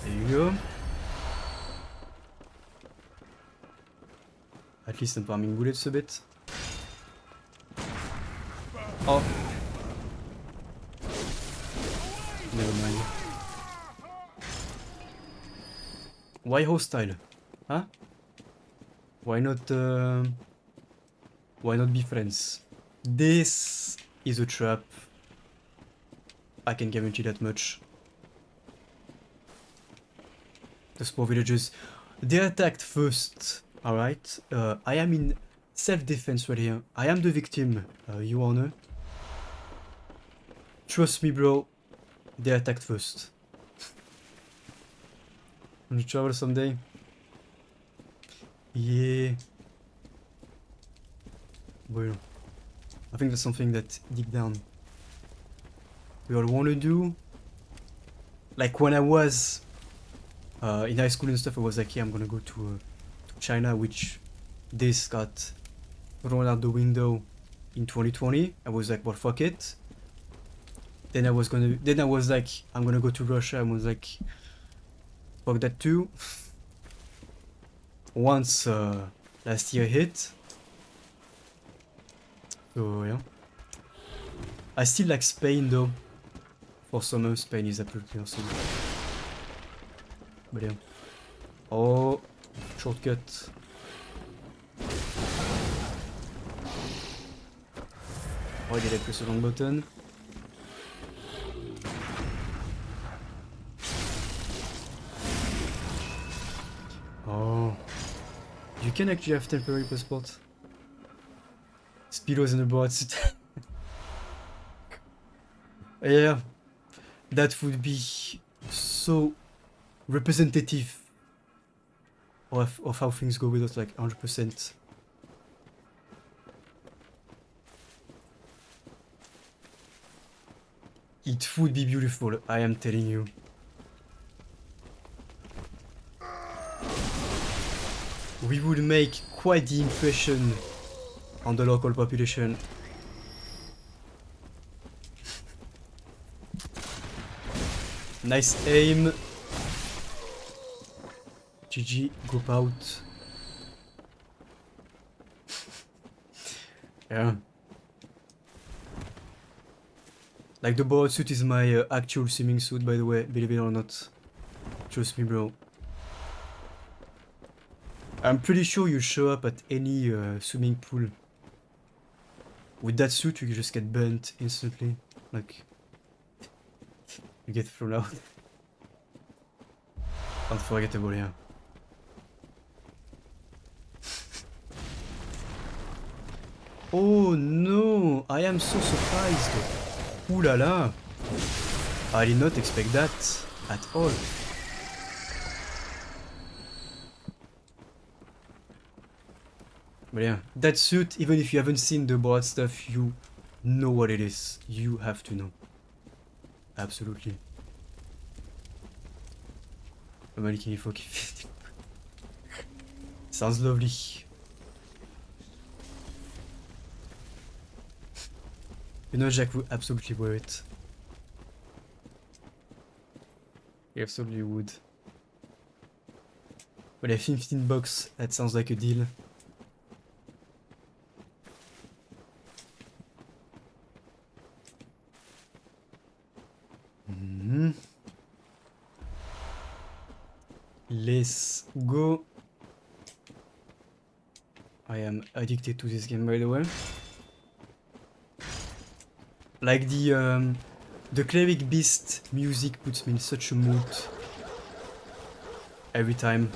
There you go. At least I'm farming bullets a bit. Oh. Never mind. Why hostile? Huh? Why not be friends? This is a trap. I can guarantee that much. The small villagers, they attacked first. Alright. I am in self-defense right here. I am the victim, Your Honor. Trust me, bro. They attacked first. On the travel someday? Yeah. Well, I think that's something that deep down we all want to do. Like when I was in high school and stuff, I was like, yeah, I'm gonna go to China, which this got thrown out the window in 2020. I was like, well, fuck it. Then I was like, I'm gonna go to Russia. I was like, fuck that too. Once last year hit. So yeah. I still like Spain though. For summer, Spain is absolutely awesome. But yeah. Oh, shortcut. Why did I press the wrong button? Oh, you can actually have temporary passport. Speedos in the board. Yeah, that would be so representative of how things go with us, like 100%. It would be beautiful, I am telling you. We would make quite the impression on the local population. Nice aim. GG, group out. Yeah. Like the board suit is my actual swimming suit, by the way, believe it or not. Trust me, bro. I'm pretty sure you show up at any swimming pool. With that suit, you just get burnt instantly. Like, you get thrown out. Unforgettable, yeah. Oh no! I am so surprised! Ooh la la! I did not expect that at all. But yeah, that suit, even if you haven't seen the broad stuff, you know what it is. You have to know. Absolutely. Maliki Folk. Sounds lovely. You know, Jack would absolutely wear it. He absolutely would. But at $15, that sounds like a deal. Let's go. I am addicted to this game, by the way. Like the Cleric Beast music puts me in such a mood every time.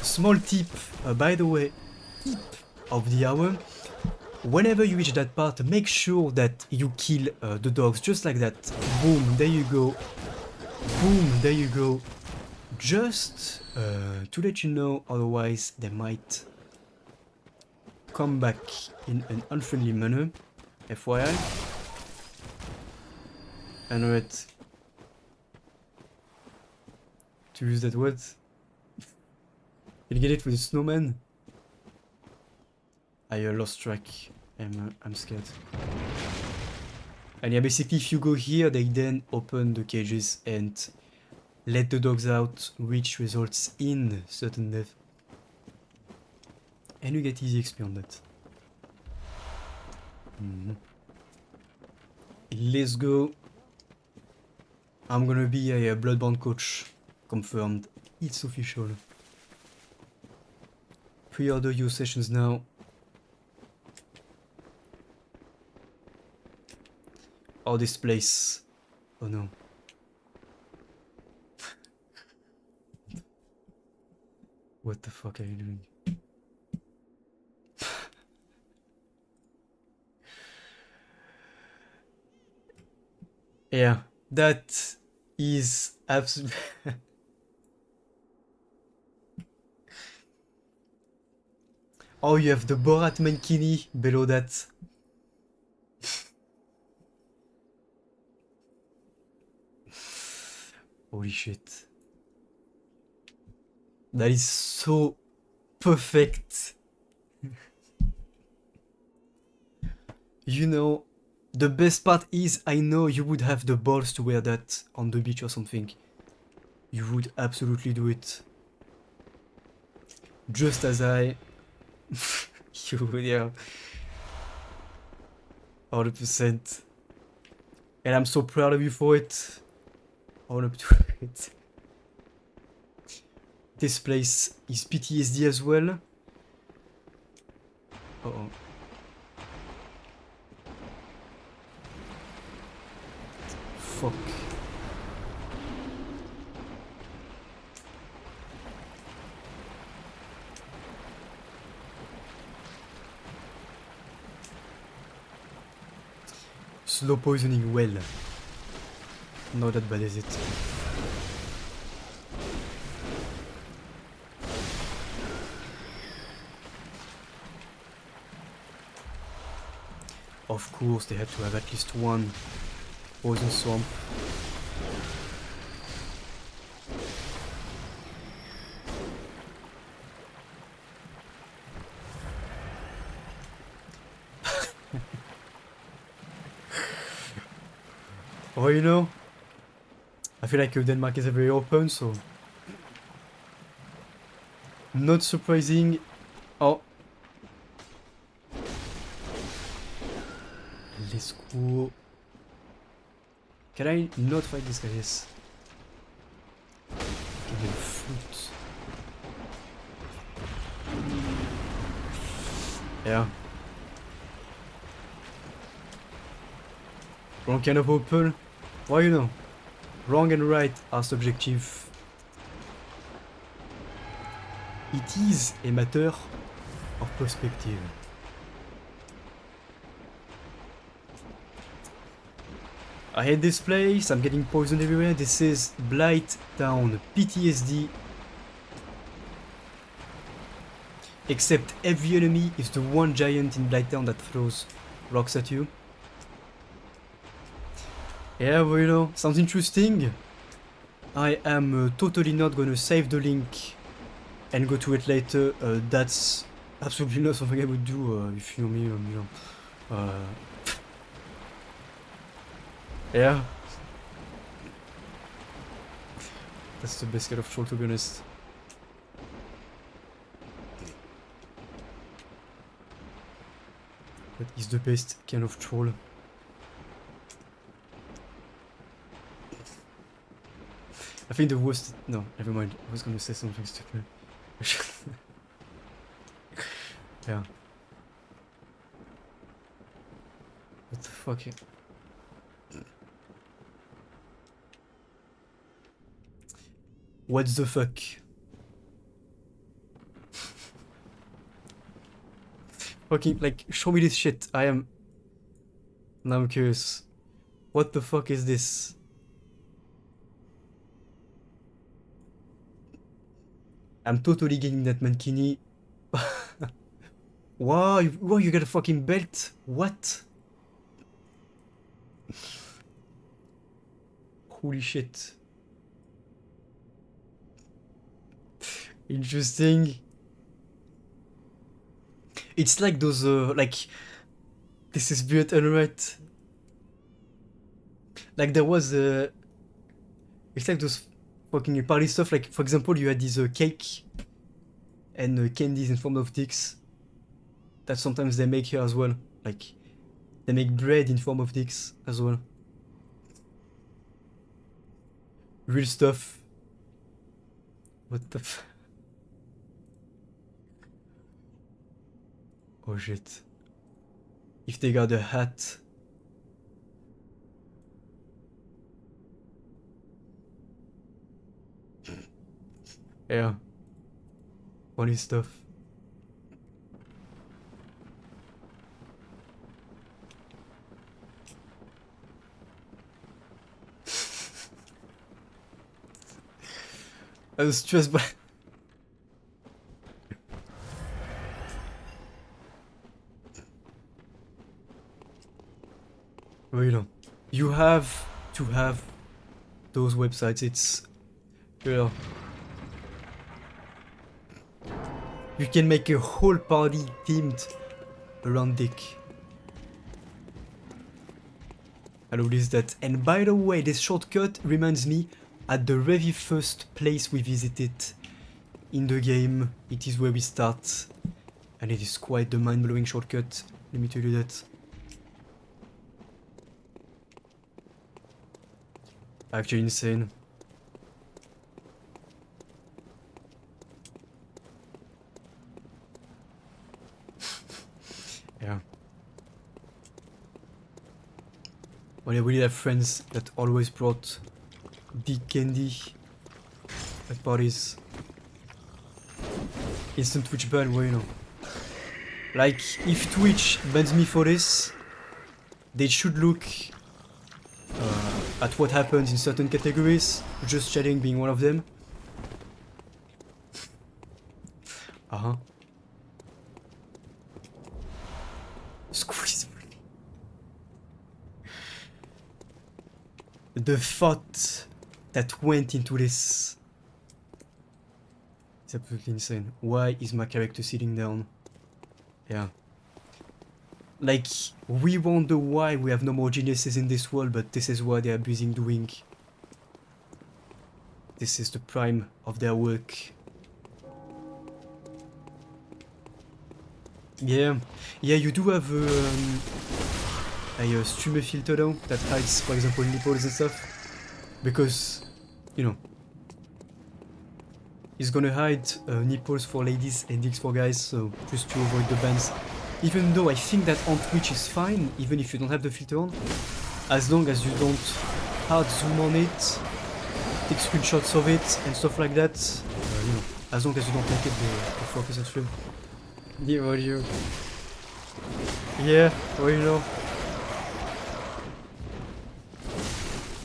Small tip, by the way, tip of the hour. Whenever you reach that part, make sure that you kill the dogs just like that. Boom, there you go. Boom, there you go. Just to let you know, otherwise they might come back in an unfriendly manner. FYI. I know it. To use that word. You'll get it with a snowman. I lost track. I'm scared. And yeah, basically if you go here, they then open the cages and let the dogs out, which results in certain death. And you get easy XP on that. Let's go. I'm gonna be a Bloodborne coach. Confirmed. It's official. Pre-order your sessions now. Oh, this place. Oh no. What the fuck are you doing? Yeah, that is absolutely... Oh, you have the Borat Mankini below that. Holy shit. That is so perfect. You know, the best part is I know you would have the balls to wear that on the beach or something. You would absolutely do it. Just as I... you would, yeah. 100%. And I'm so proud of you for it. I wanna do it. This place is PTSD as well. Uh-oh. Fuck. Slow poisoning well. Not that bad, is it? Of course, they had to have at least one poison swamp. Oh, you know, I feel like Denmark is very open, so not surprising. Oh, let's go. Can I not fight this guy? Yes. Give me the fruit. Yeah. Wrong kind of open. Well, you know, wrong and right are subjective. It is a matter of perspective. I hate this place, I'm getting poisoned everywhere. This is Blight Town, PTSD. Except every enemy is the one giant in Blight Town that throws rocks at you. Yeah, well, you know, sounds interesting. I am totally not gonna save the link and go to it later. That's absolutely not something I would do if you know me. You know. Yeah. That's the best kind of troll, to be honest. That is the best kind of troll. I think the worst... No, never mind. I was gonna say something stupid. Yeah. What the fuck? What the fuck? Fucking, like, show me this shit. I am... Now I'm curious. What the fuck is this? I'm totally getting that mankini. Wow, you got a fucking belt? What? Holy shit. Interesting. It's like those, like... This is weird and right. Like there was, it's like those fucking party stuff, like for example you had this cake and candies in form of dicks that sometimes they make here as well, like they make bread in form of dicks as well. Real stuff. What the f... Oh shit. If they got a hat... Yeah. Funny stuff. I was stressed by... Wait on. You have to have those websites, it's... Yeah. You can make a whole party themed around dick. I noticed that. And by the way, this shortcut reminds me at the very first place we visited in the game. It is where we start. And it is quite the mind-blowing shortcut. Let me tell you that. Actually insane. Yeah. Well, I really have friends that always brought big candy at parties. Instant Twitch ban, well, you know. Like, if Twitch bans me for this, they should look at what happens in certain categories, just chatting being one of them. Uh-huh. Squeeze. The thought that went into this is absolutely insane. Why is my character sitting down? Yeah. Like, we wonder why we have no more geniuses in this world, but this is what they're busy doing. This is the prime of their work. Yeah, you do have a streamer filter though that hides, for example, nipples and stuff, because, you know, it's gonna hide nipples for ladies and dicks for guys, so just to avoid the bans. Even though I think that on Twitch is fine, even if you don't have the filter on, as long as you don't hard zoom on it, take screenshots of it and stuff like that, you know, as long as you don't make it the focus of stream. The audio. Yeah, well, you know.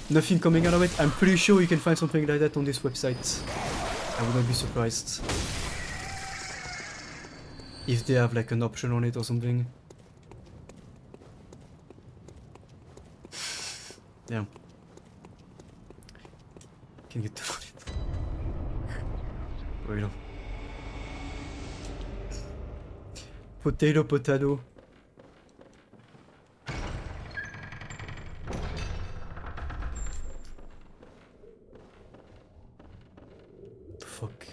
Nothing coming out of it. I'm pretty sure you can find something like that on this website. I would not be surprised if they have like an option on it or something. Yeah. Can get to oui, non. Potato, potato. The fuck?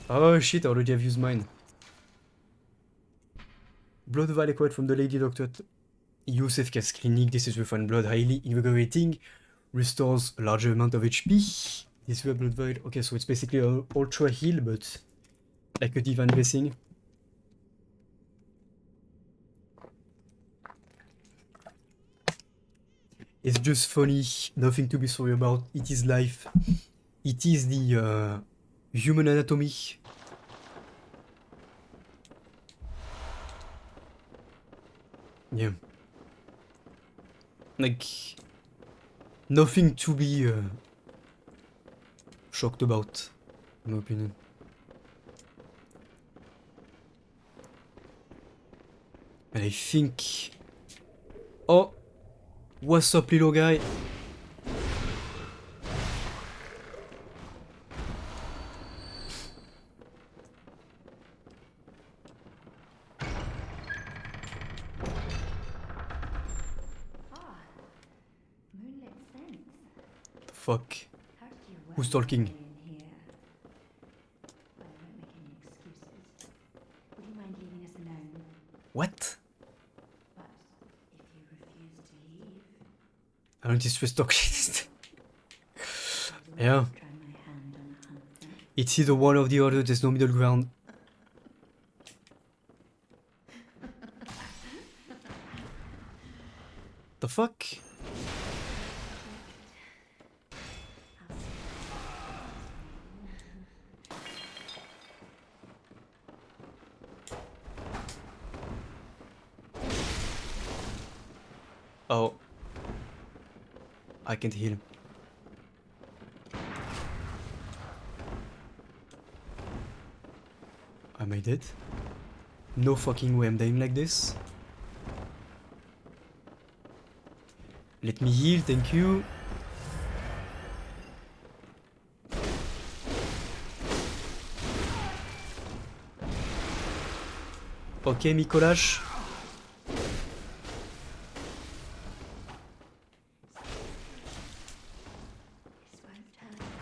Oh shit, I already have used mine. Blood vial acquired from the Lady Doctor Yusef Cas Clinic. This is refined blood, highly invigorating. Restores a larger amount of HP. This is a blood vial. Okay, so it's basically an ultra heal, but like a divine blessing. It's just funny, nothing to be sorry about. It is life. It is the human anatomy. Yeah. Like, nothing to be shocked about, in my opinion. And I think... Oh! What's up, little guy? Moonlit scents. Fuck. How did you Who's work talking? in here? Well, I won't make any excuses. Would you mind leaving us alone? What? But if you refuse to leave, I don't just talk shit. I Yeah. will try my hand on a hunter. It's either one or the other, there's no middle ground. The fuck? Oh. I can't heal him. Am I dead? No fucking way I'm dying like this. Let me heal, thank you. Okay, Mikolash. This won't tell anybody.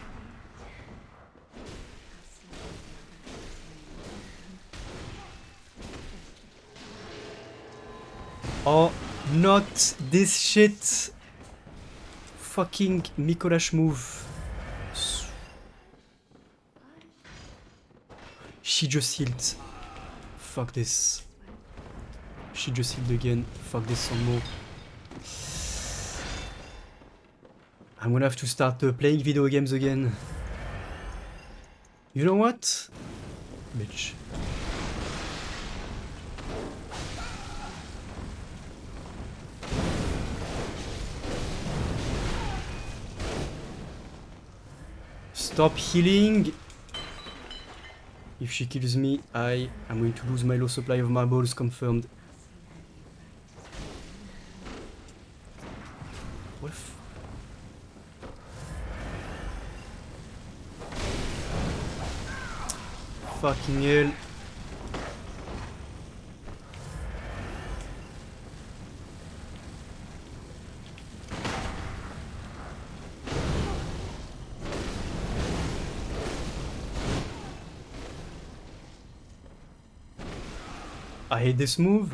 Oh, not this shit. Fucking Mikolash move. She just healed. Fuck this. She just healed again. Fuck this some more. I'm gonna have to start playing video games again. You know what? Bitch. Stop healing. If she kills me, I am going to lose my low supply of marbles, confirmed. What the f- Fucking hell. I hate this move.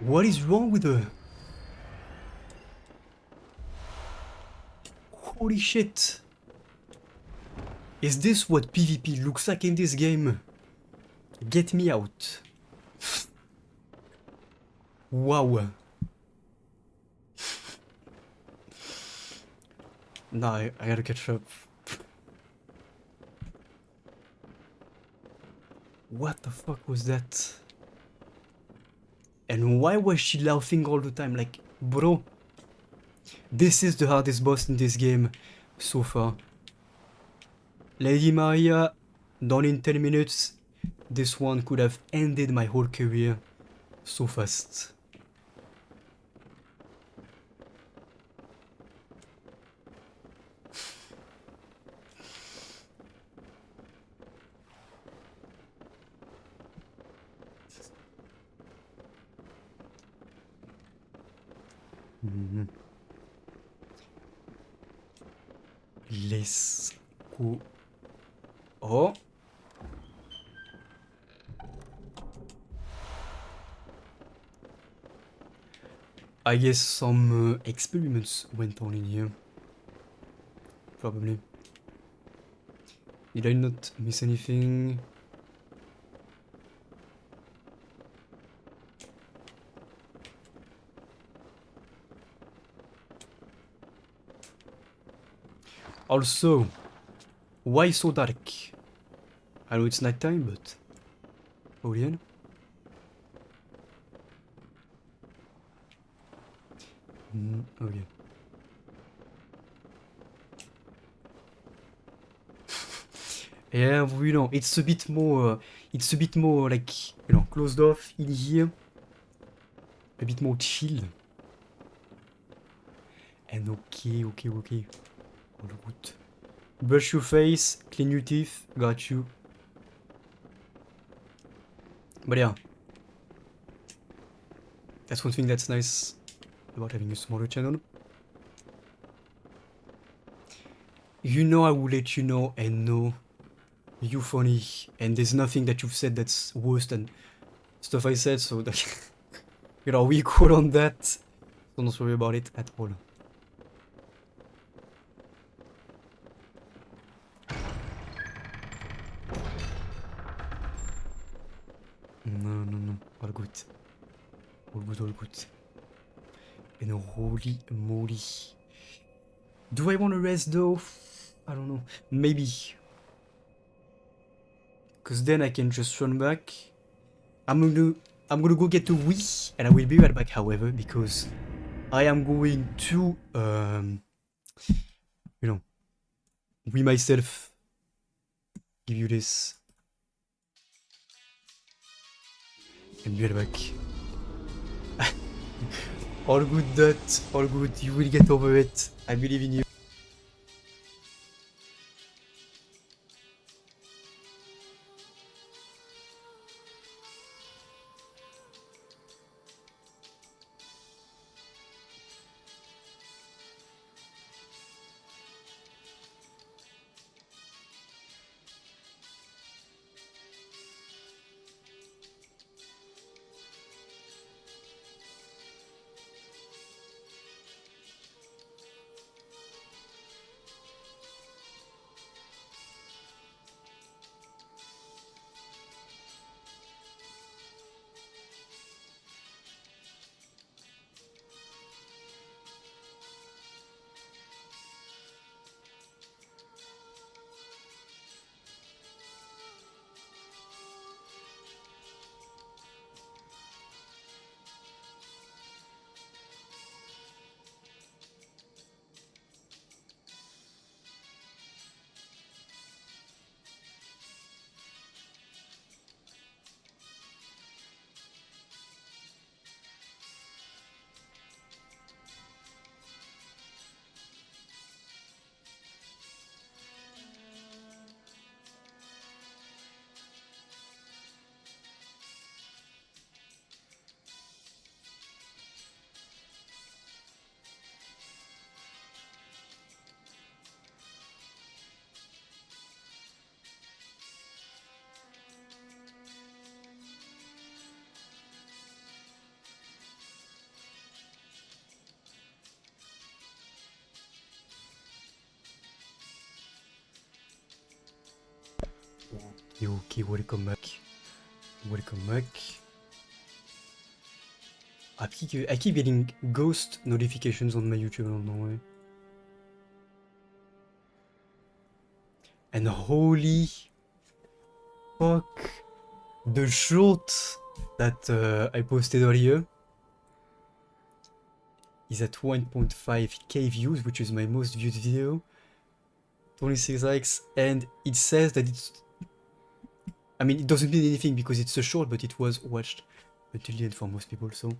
What is wrong with her? Holy shit. Is this what PvP looks like in this game? Get me out. Wow. Nah, I gotta catch up. What the fuck was that? And why was she laughing all the time? Like, bro, this is the hardest boss in this game so far. Lady Maria, done in 10 minutes. This one could have ended my whole career so fast. Mhm. Let's go. Oh. I guess some experiments went on in here. Probably. Did I not miss anything? Also, why so dark? I know it's nighttime, but... Orion? Okay. Yeah, you know, it's a bit more like, you know, closed off in here. A bit more chill. And okay. All good. Brush your face, clean your teeth, got you. But yeah. That's one thing that's nice about having a smaller channel. You know I will let you know and know you funny, and there's nothing that you've said that's worse than stuff I said, so that you know, we equal on that. So don't worry about it at all. No. All good. All good. And holy moly. Do I want to rest though? I don't know. Maybe. Cause then I can just run back. I'm gonna go get a wee, and I will be right back, however, because I am going to you know, we myself give you this. And be right back. All good, Dot. All good. You will get over it. I believe in you. Okay, welcome back. I keep getting ghost notifications on my YouTube, I don't know why. And holy fuck The short that I posted earlier is at 1.5k views, which is my most viewed video. 26 likes, and it says that it's... I mean, it doesn't mean anything because it's a short, but it was watched until the end for most people, so...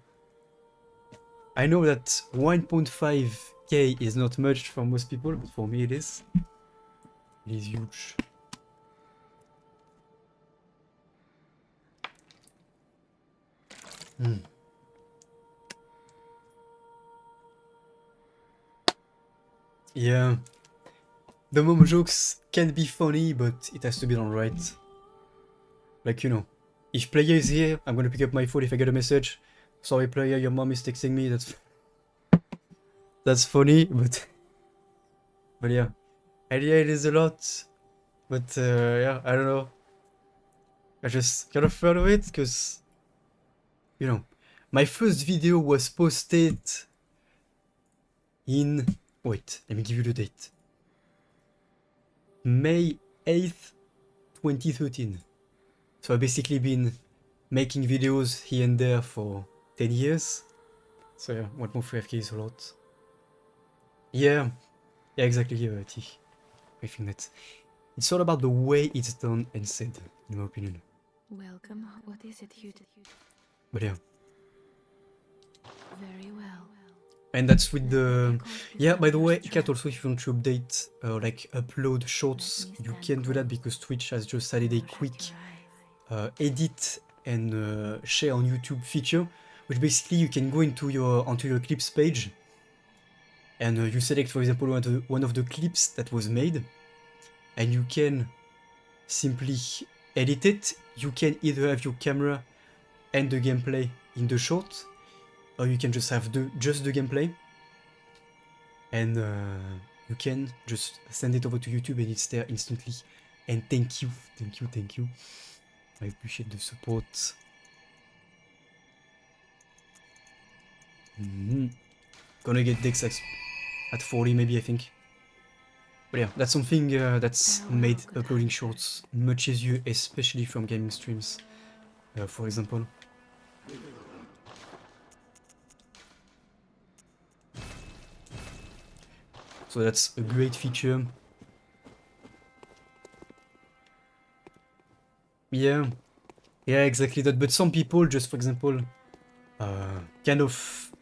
I know that 1.5k is not much for most people, but for me it is. It is huge. Yeah. The mom jokes can be funny, but it has to be done right. Like, you know, if player is here, I'm gonna pick up my phone if I get a message. Sorry player, your mom is texting me, that's funny, but yeah. And yeah, it is a lot. But yeah, I don't know. I just kind of thought of it, because, you know, my first video was posted in... Wait, let me give you the date. May 8th, 2013. So I've basically been making videos here and there for 10 years. So yeah, 1.5k is a lot. Yeah, exactly, T. I think that it's all about the way it's done and said, in my opinion. Welcome. What is it you do? But yeah. Very well. And that's with the... Yeah, by the way, Kat, also if you want to update, like upload shorts, you can do that because Twitch has just added a quick edit and share on YouTube feature, which basically you can go onto your clips page and you select, for example, one of the clips that was made, and you can simply edit it. You can either have your camera and the gameplay in the short, or you can just have just the gameplay, and you can just send it over to YouTube and it's there instantly. And thank you. I appreciate the support. Gonna get Dex at 40 maybe, I think. But yeah, that's something that's made uploading shorts much easier, especially from gaming streams, for example. So that's a great feature. Yeah, exactly that. But some people just, for example, kind of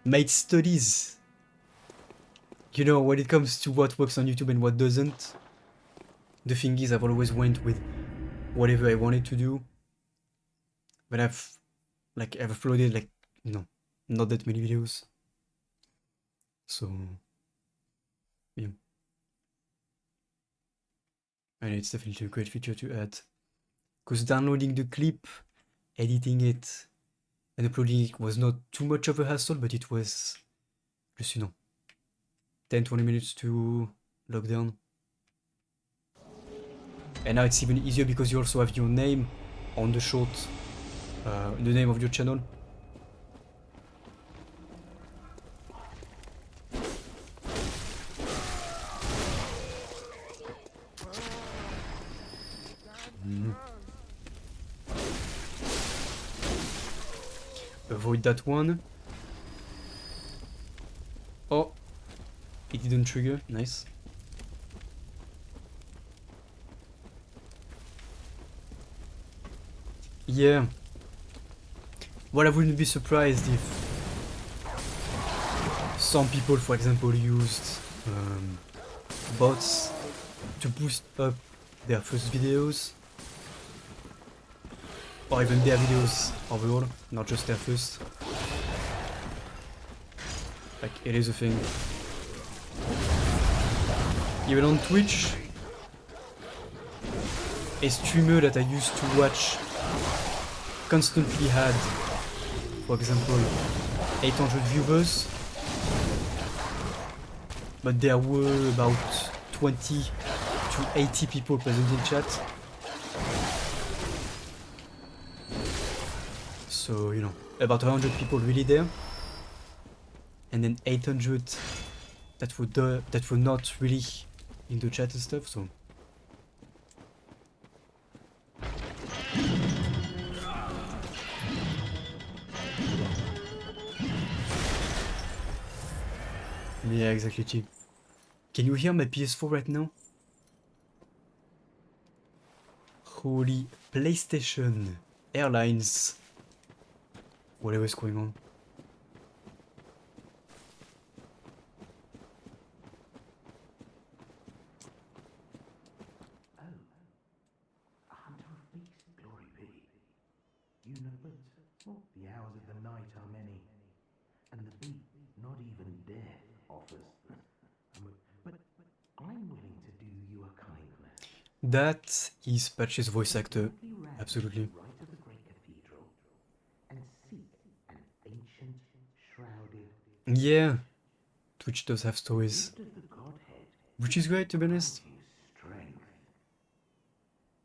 made studies, you know, when it comes to what works on YouTube and what doesn't. The thing is, I've always went with whatever I wanted to do, but I've uploaded, like, you know, not that many videos. So yeah, and it's definitely a great feature to add, because downloading the clip, editing it, and uploading it was not too much of a hassle, but it was just, you know, 10-20 minutes to log down. And now it's even easier because you also have your name on the short, the name of your channel. Avoid that one. Oh, it didn't trigger. Nice. Yeah. Well, I wouldn't be surprised if some people, for example, used bots to boost up their first videos, or even their videos overall, not just their first. Like, it is a thing. Even on Twitch, a streamer that I used to watch constantly had, for example, 800 viewers, but there were about 20 to 80 people present in chat. So, you know, about 100 people really there, and then 800 that were not really in the chat and stuff. So Yeah, exactly, T. Can you hear my PS4 right now? Holy PlayStation Airlines. Whatever is going on. A hunter of beasts, glory be. You know, but the hours of the night are many, and the beat not even death offers. But I'm willing to do you a kindness. That is Patch's voice actor. Absolutely. Right of the great cathedral, and seek an ancient, shrouded Yeah, Twitch does have stories. gift of the Godhead. Which is great, to be honest. Strength.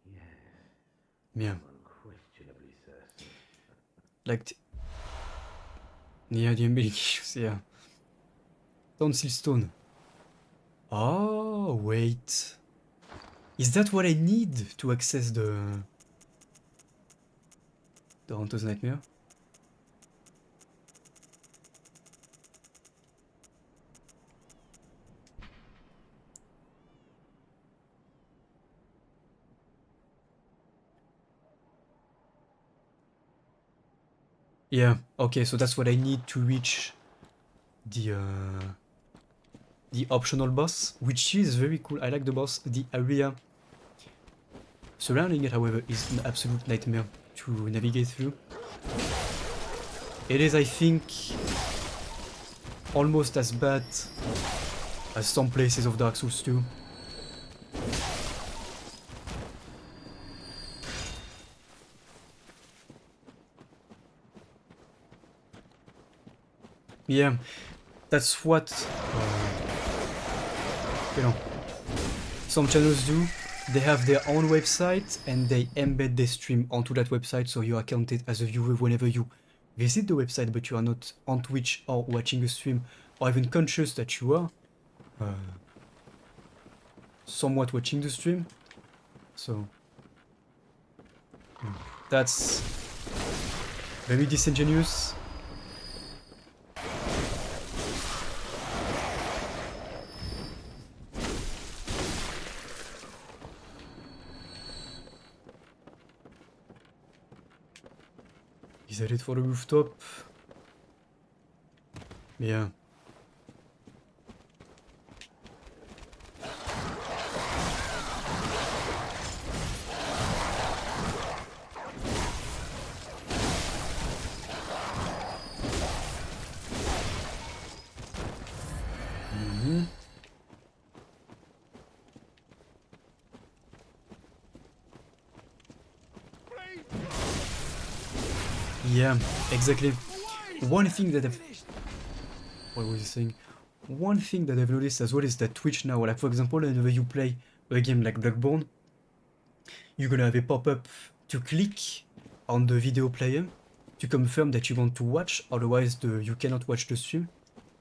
Yes, Yeah. unquestionably certain. Like, yeah, the embedding issues, yeah. Tonsil Stone. Oh, wait. Is that what I need to access the Hunter's Nightmare? Yeah, okay, so that's what I need to reach the optional boss, which is very cool. I like the boss. The area surrounding it, however, is an absolute nightmare to navigate through. It is, I think, almost as bad as some places of Dark Souls 2. Yeah, that's what, you know, some channels do. They have their own website and they embed their stream onto that website, so you are counted as a viewer whenever you visit the website, but you are not on Twitch or watching a stream, or even conscious that you are somewhat watching the stream. So that's very disingenuous. Is that it for the rooftop? Yeah. Yeah, exactly. One thing that what was I saying? One thing that I've noticed as well is that Twitch now, like for example, whenever you play a game like Bloodborne, you're gonna have a pop-up to click on the video player to confirm that you want to watch, otherwise you cannot watch the stream.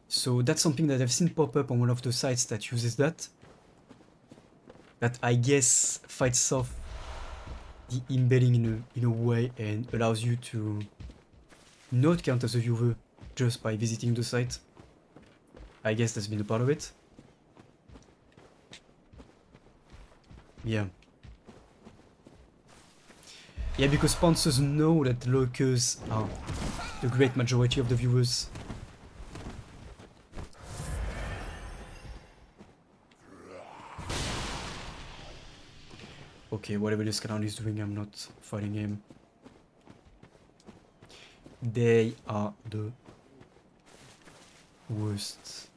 So that's something that I've seen pop up on one of the sites that uses that. That I guess fights off the embedding in a way and allows you to not count as a viewer just by visiting the site. I guess that's been a part of it. Yeah. Yeah, because sponsors know that lurkers are the great majority of the viewers. Okay, whatever this canal is doing, I'm not fighting him. They are the worst.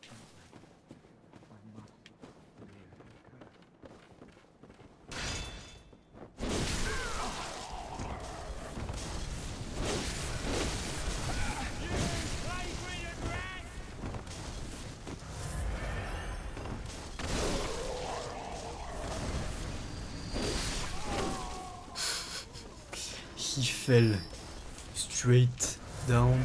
He fell straight down.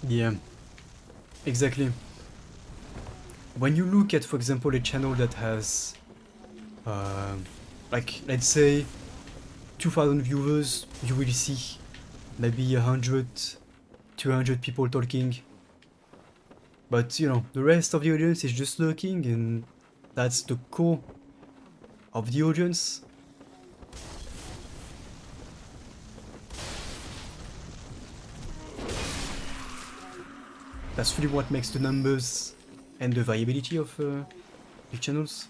Yeah, exactly. When you look at, for example, a channel that has, like, let's say, 2,000 viewers, you will see maybe 100, 200 people talking. But, you know, the rest of the audience is just lurking, and that's the core of the audience. That's really what makes the numbers and the viability of big channels,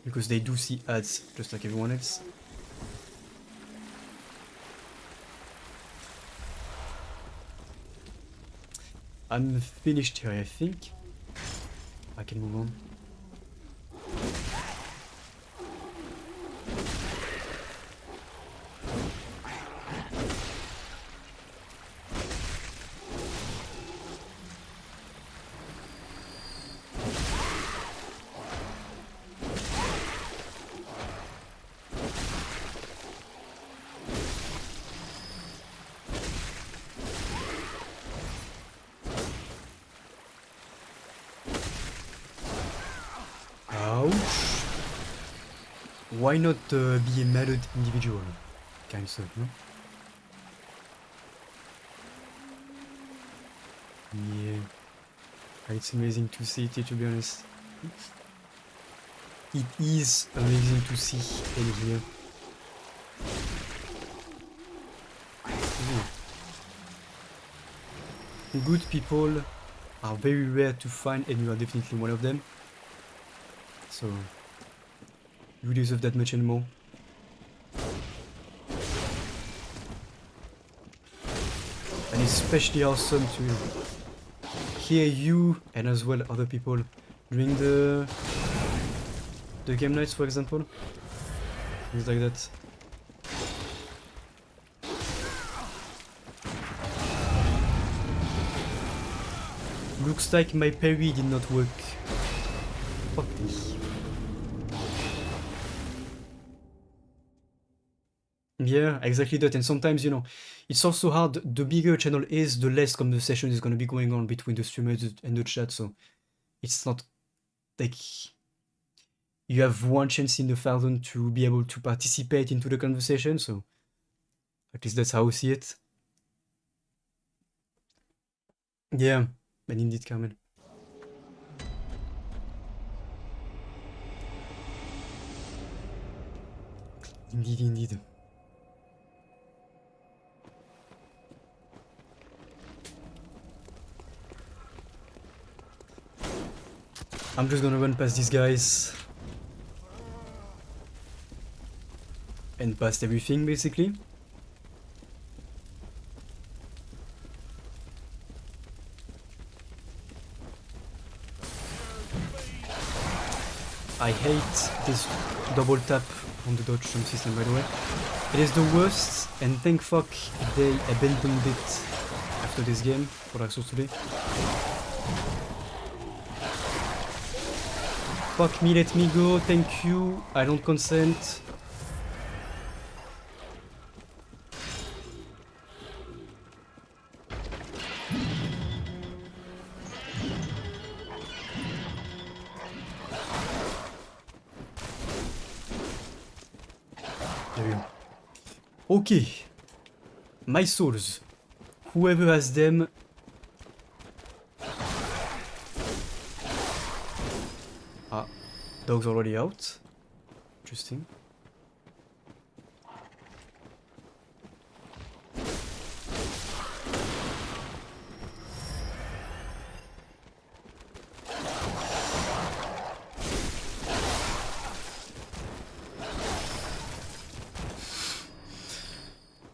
because they do see ads just like everyone else. I'm finished here, I think. I can move on. Why not be a melded individual? Kind of, no? Yeah. It's amazing to see it, to be honest. It is amazing to see and hear. Good people are very rare to find, and you are definitely one of them. So you deserve that much and more. And it's especially awesome to hear you and as well other people during the game nights, for example. Things like that. Looks like my parry did not work. Fuck me. Yeah, exactly that. And sometimes, you know, it's also hard. The bigger a channel is, the less conversation is going to be going on between the streamers and the chat. So it's not like you have one chance in 1,000 to be able to participate into the conversation. So at least that's how I see it. Yeah, and indeed, Carmen. Indeed, indeed. I'm just gonna run past these guys and past everything, basically. I hate this double tap on the dodge jump system, by the way. It is the worst, and thank fuck they abandoned it after this game for Dark Souls 3. Fuck me, let me go, thank you, I don't consent. There we go. Okay. My souls. Whoever has them. Ah, dog's already out. Interesting.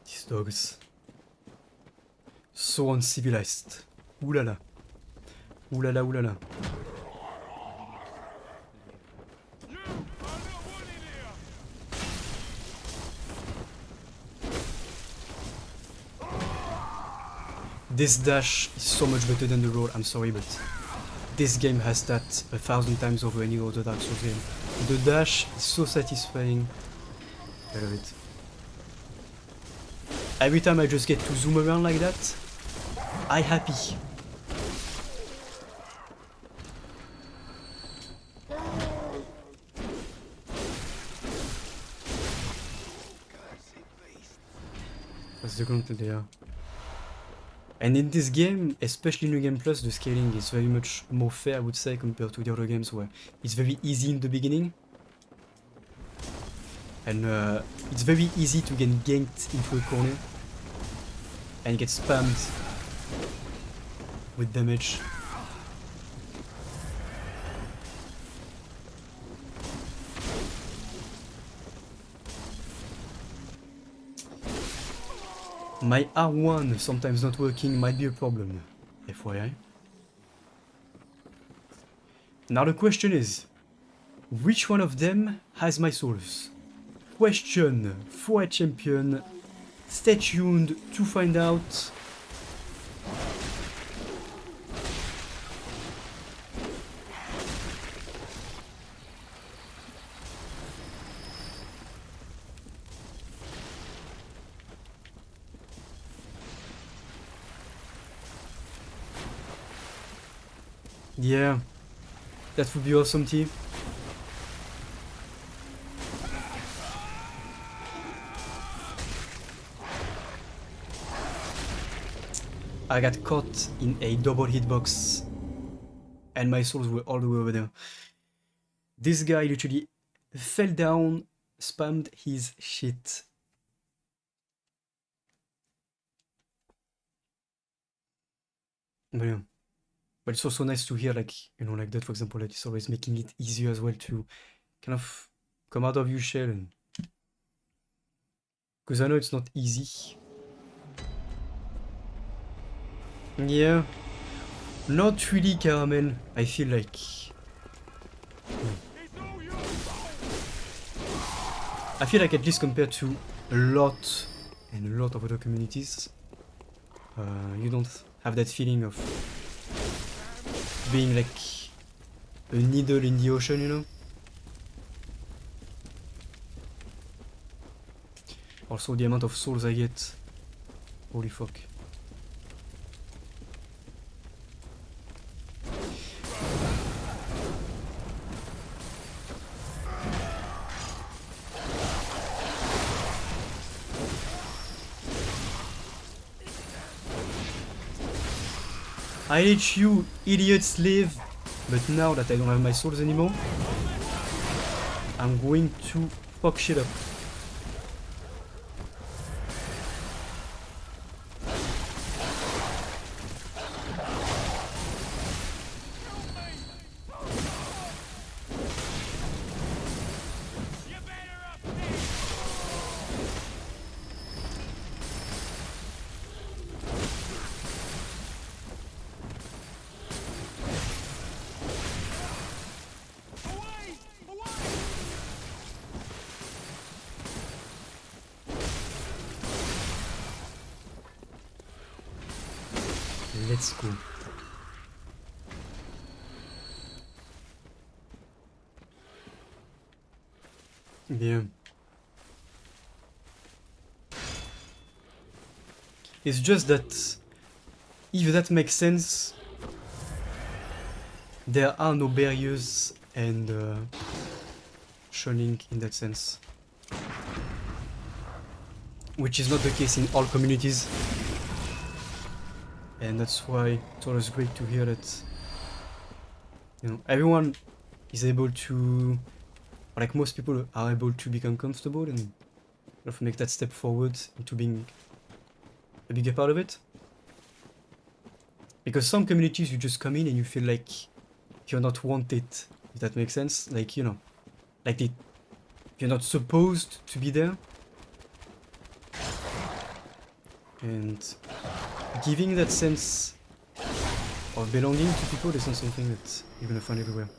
These dogs. So uncivilized. Ooh la la. Ooh la la, ooh la la. This dash is so much better than the roll, I'm sorry, but this game has that 1,000 times over any other Dark Souls game. The dash is so satisfying. I love it. Every time I just get to zoom around like that, I happy. That's the content there. And in this game, especially New Game Plus, the scaling is very much more fair, I would say, compared to the other games where it's very easy in the beginning. And it's very easy to get ganked into a corner and get spammed with damage. My R1 sometimes not working might be a problem, FYI. Now the question is, which one of them has my souls? Question for a champion. Stay tuned to find out. Yeah, that would be awesome, team. I got caught in a double hitbox and my souls were all the way over there. This guy literally fell down, spammed his shit. But yeah. But it's also nice to hear, like, you know, like that, for example, that it's always making it easier as well to kind of come out of your shell. And because I know it's not easy. Yeah. Not really, Caramel. I feel like... I feel like at least compared to a lot of other communities, you don't have that feeling of being like a needle in the ocean, you know? Also the amount of souls I get. Holy fuck. I let you idiots live, but now that I don't have my souls anymore, I'm going to fuck shit up. Let's go. Bien. It's just that, if that makes sense, there are no barriers and shunning in that sense. Which is not the case in all communities. And that's why it's always great to hear that, you know, everyone is able to, like most people are able to become comfortable and kind of make that step forward into being a bigger part of it. Because some communities you just come in and you feel like you're not wanted, if that makes sense. Like, you know, like you're not supposed to be there. And giving that sense of belonging to people is not something that you're gonna find everywhere.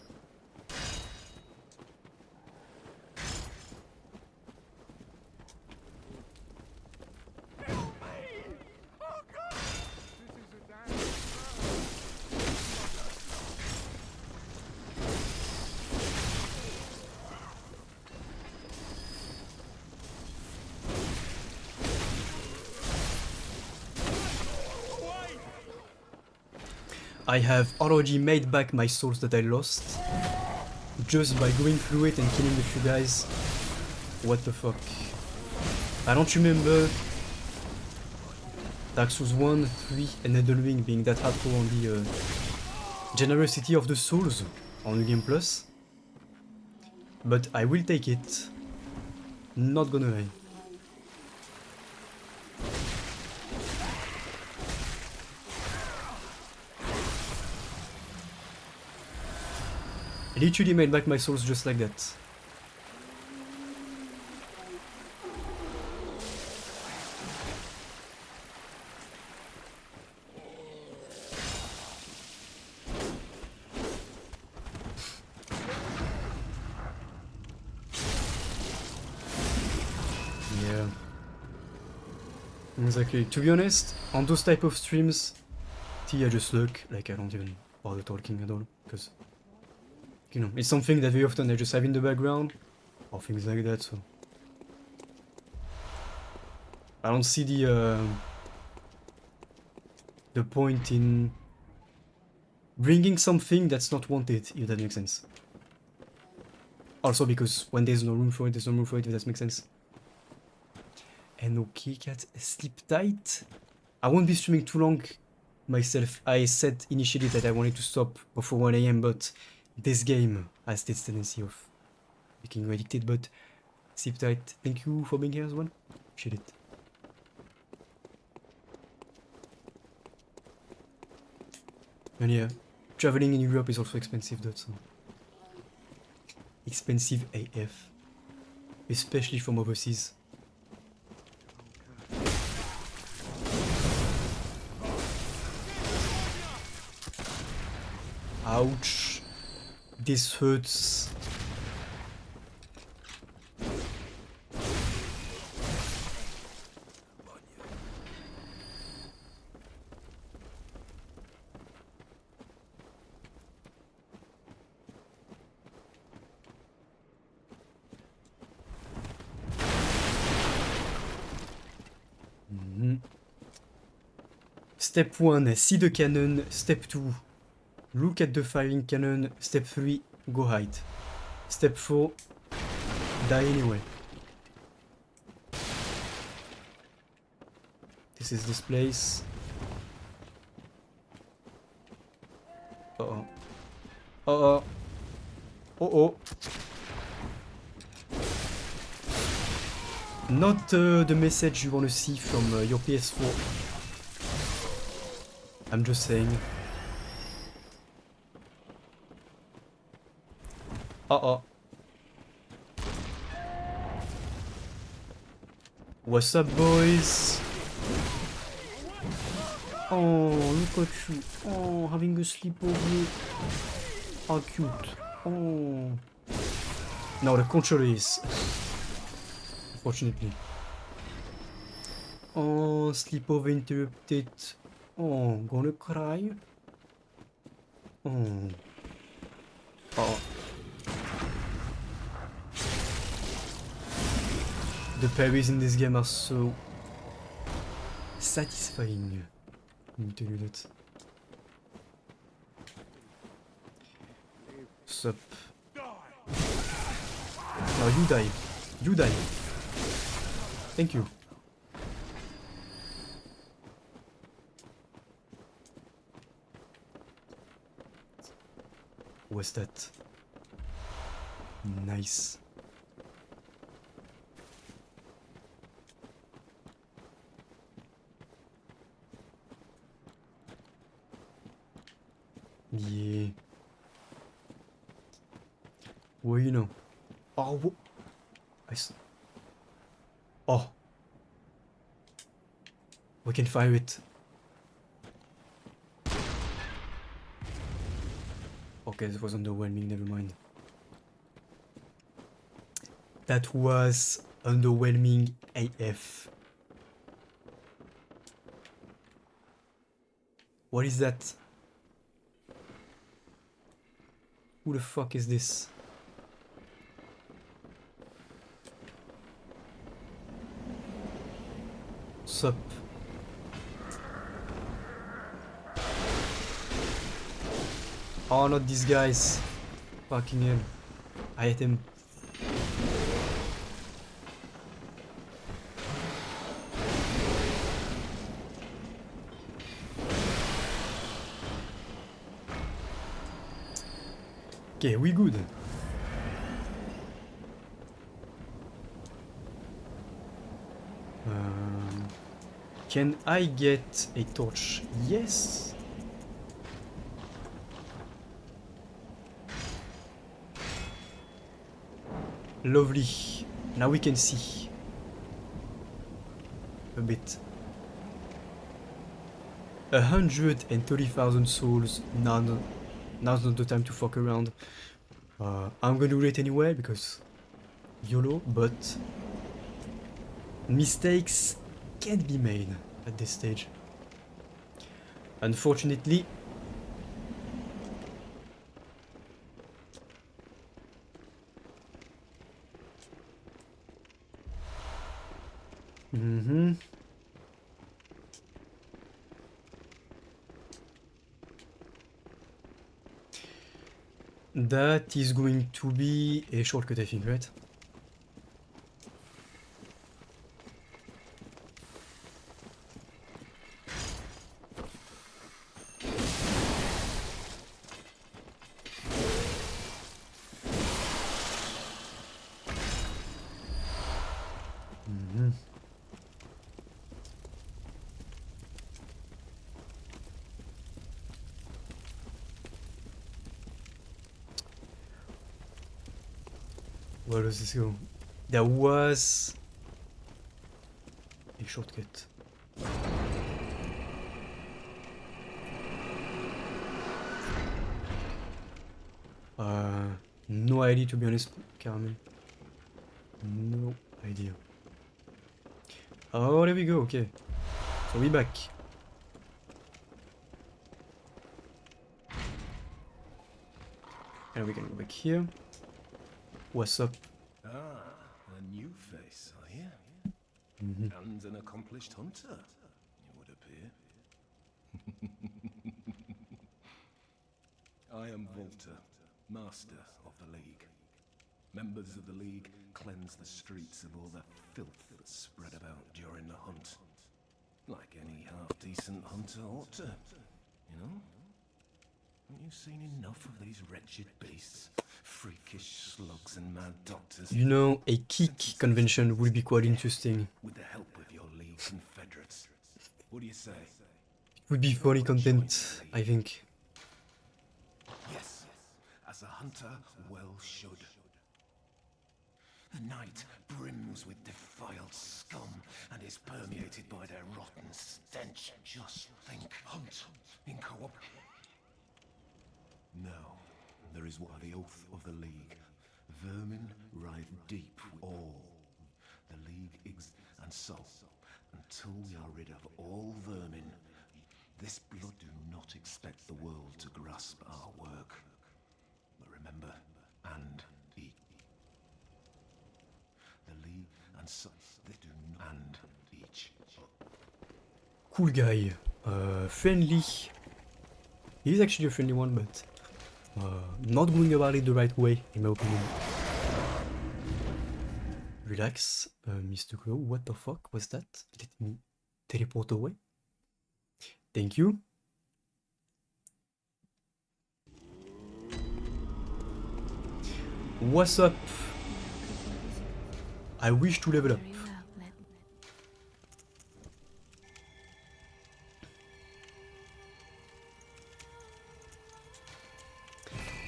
I have already made back my souls that I lost just by going through it and killing a few guys. What the fuck? I don't remember Dark Souls 1, 3 and Elden Ring being that hardcore on the generosity of the souls on New Game Plus. But I will take it. Not gonna lie. Literally made back my souls just like that. Yeah. Exactly. To be honest, on those type of streams, I just look like I don't even bother talking at all, because you know, it's something that very often I just have in the background, or things like that, so I don't see the point in bringing something that's not wanted, if that makes sense. Also because when there's no room for it, there's no room for it, if that makes sense. And okay, cat, sleep tight. I won't be streaming too long myself. I said initially that I wanted to stop before 1 AM, but this game has this tendency of making you addicted, but sleep tight. Thank you for being here as well. Appreciate it. And yeah, traveling in Europe is also expensive, though, so expensive AF. Especially from overseas. Ouch. This hurts. Step 1, see the cannon. Step 2, look at the firing cannon. Step 3, go hide. Step 4, die anyway. This is this place. Uh-oh. Uh-oh. Uh-oh. Not the message you want to see from your PS4. I'm just saying. Uh-oh. What's up, boys? Oh, look at you. Oh, having a sleepover. How cute. Oh. No, the controller is. Unfortunately. Oh, sleepover interrupted. Oh, gonna cry. Oh. Oh. The parries in this game are so satisfying. Let me tell you that. Sup. Now you die. You die. Thank you. What's that? Nice. Yeah. Well, you know. Oh, oh. We can fire it. Okay, this was underwhelming, never mind. That was underwhelming AF. What is that? Who the fuck is this? Sup? Oh, not these guys. Fucking hell. I hate him. Okay, we good. Can I get a torch? Yes. Lovely. Now we can see a bit. 130,000 souls. Now's not the time to fuck around. I'm gonna do it anyway because YOLO, but mistakes can't be made at this stage. Unfortunately. That is going to be a shortcut, I think, right? Where does this go? There was a shortcut. No idea, to be honest, Carmen. No idea. Oh, there we go, okay. So we back. And we can go back here. What's up? Ah, a new face, are you? And an accomplished hunter, it would appear. I am Volta, master of the League. Members of the League cleanse the streets of all the filth that's spread about during the hunt. Like any half-decent hunter ought to, you know? Haven't you seen enough of these wretched beasts? Freakish slugs and mad doctors. You know, a kick convention would be quite interesting. With the help of your League confederates. What do you say? It would be funny content, I think. Yes, as a hunter well should. The night brims with defiled scum and is permeated by their rotten stench. Just think, hunt in co-op. Now, there is what the oath of the League. Vermin writhe deep all. The League and so, until we are rid of all vermin, this blood do not expect the world to grasp our work. But remember, and eat. The League and so, they do not and each. Cool guy. Friendly. He's actually a friendly one, but not going about it the right way, in my opinion. Relax, Mr. Crow. What the fuck was that? Let me teleport away. Thank you. What's up? I wish to level up. Very well, let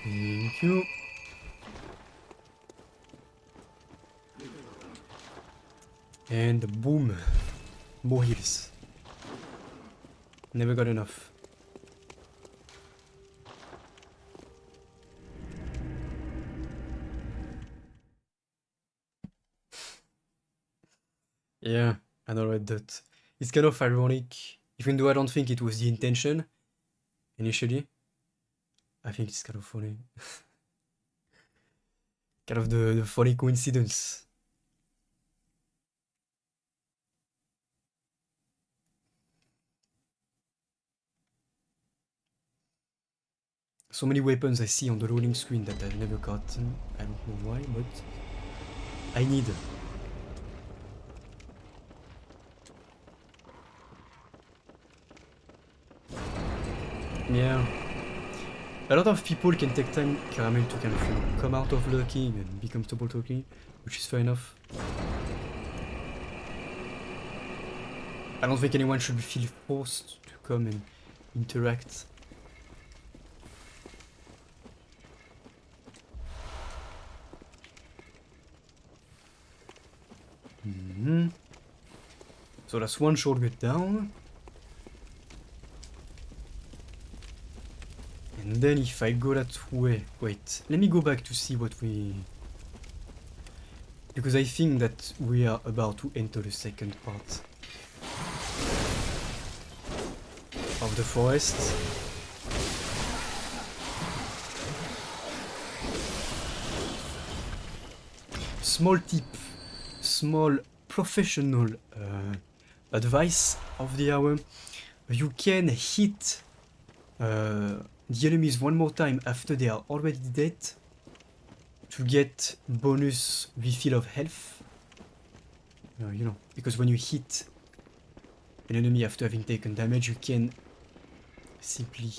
Thank you. And boom. More heals. Never got enough. Yeah, I know, right, that. It's kind of ironic, even though I don't think it was the intention initially. I think it's kind of funny. Kind of the funny coincidence. so many weapons I see on the loading screen that I've never gotten. I don't know why, but I need. Yeah. A lot of people can take time, Caramel, to kind of come out of lurking and be comfortable talking, which is fair enough. I don't think anyone should feel forced to come and interact. So that's one shortcut down. And then if I go that way... Wait, let me go back to see what we... Because I think that we are about to enter the second part of the forest. Small tip, small professional advice of the hour. You can hit the enemies one more time after they are already dead to get bonus refill of health. You know, because when you hit an enemy after having taken damage, you can simply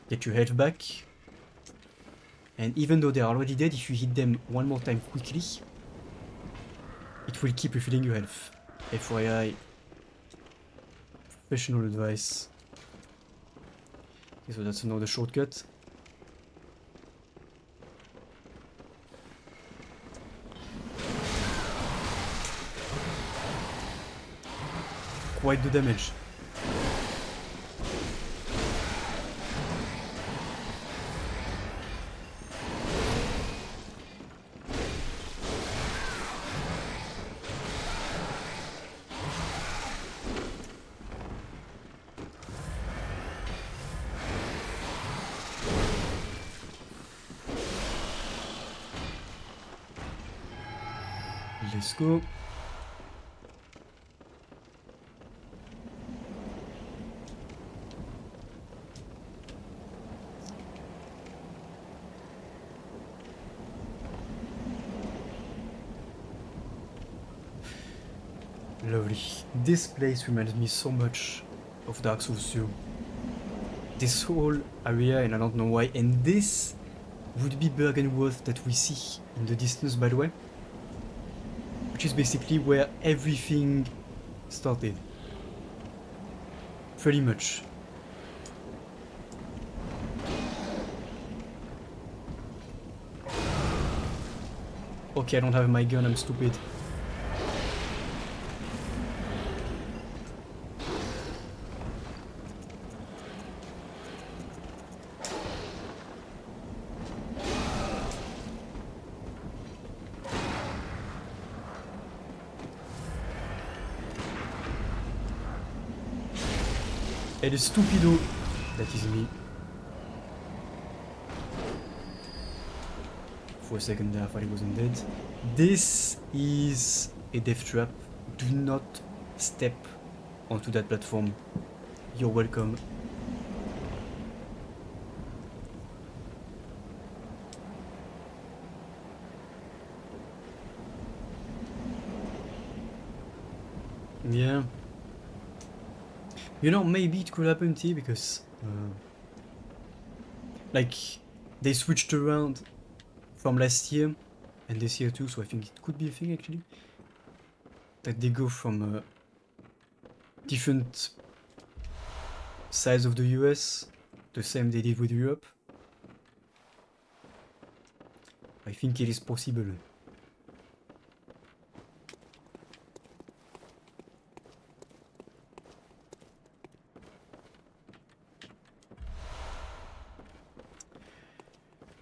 get your health back. And even though they are already dead, if you hit them one more time quickly, it will keep refilling your health. FYI, professional advice. Okay, so that's another shortcut. Quite the damage. Let's go. Lovely. This place reminds me so much of Dark Souls 2. This whole area, and I don't know why, and this would be Byrgenwerth that we see in the distance, by the way. Which is basically where everything started. Pretty much. Okay, I don't have my gun, I'm stupid. Et le stupido, that is me. For a second there I thought he wasn't dead. This is a death trap. Do not step onto that platform. You're welcome. Yeah. You know, maybe it could happen to you because, like, they switched around from last year and this year too, so I think it could be a thing actually. That they go from different sides of the US, the same they did with Europe. I think it is possible.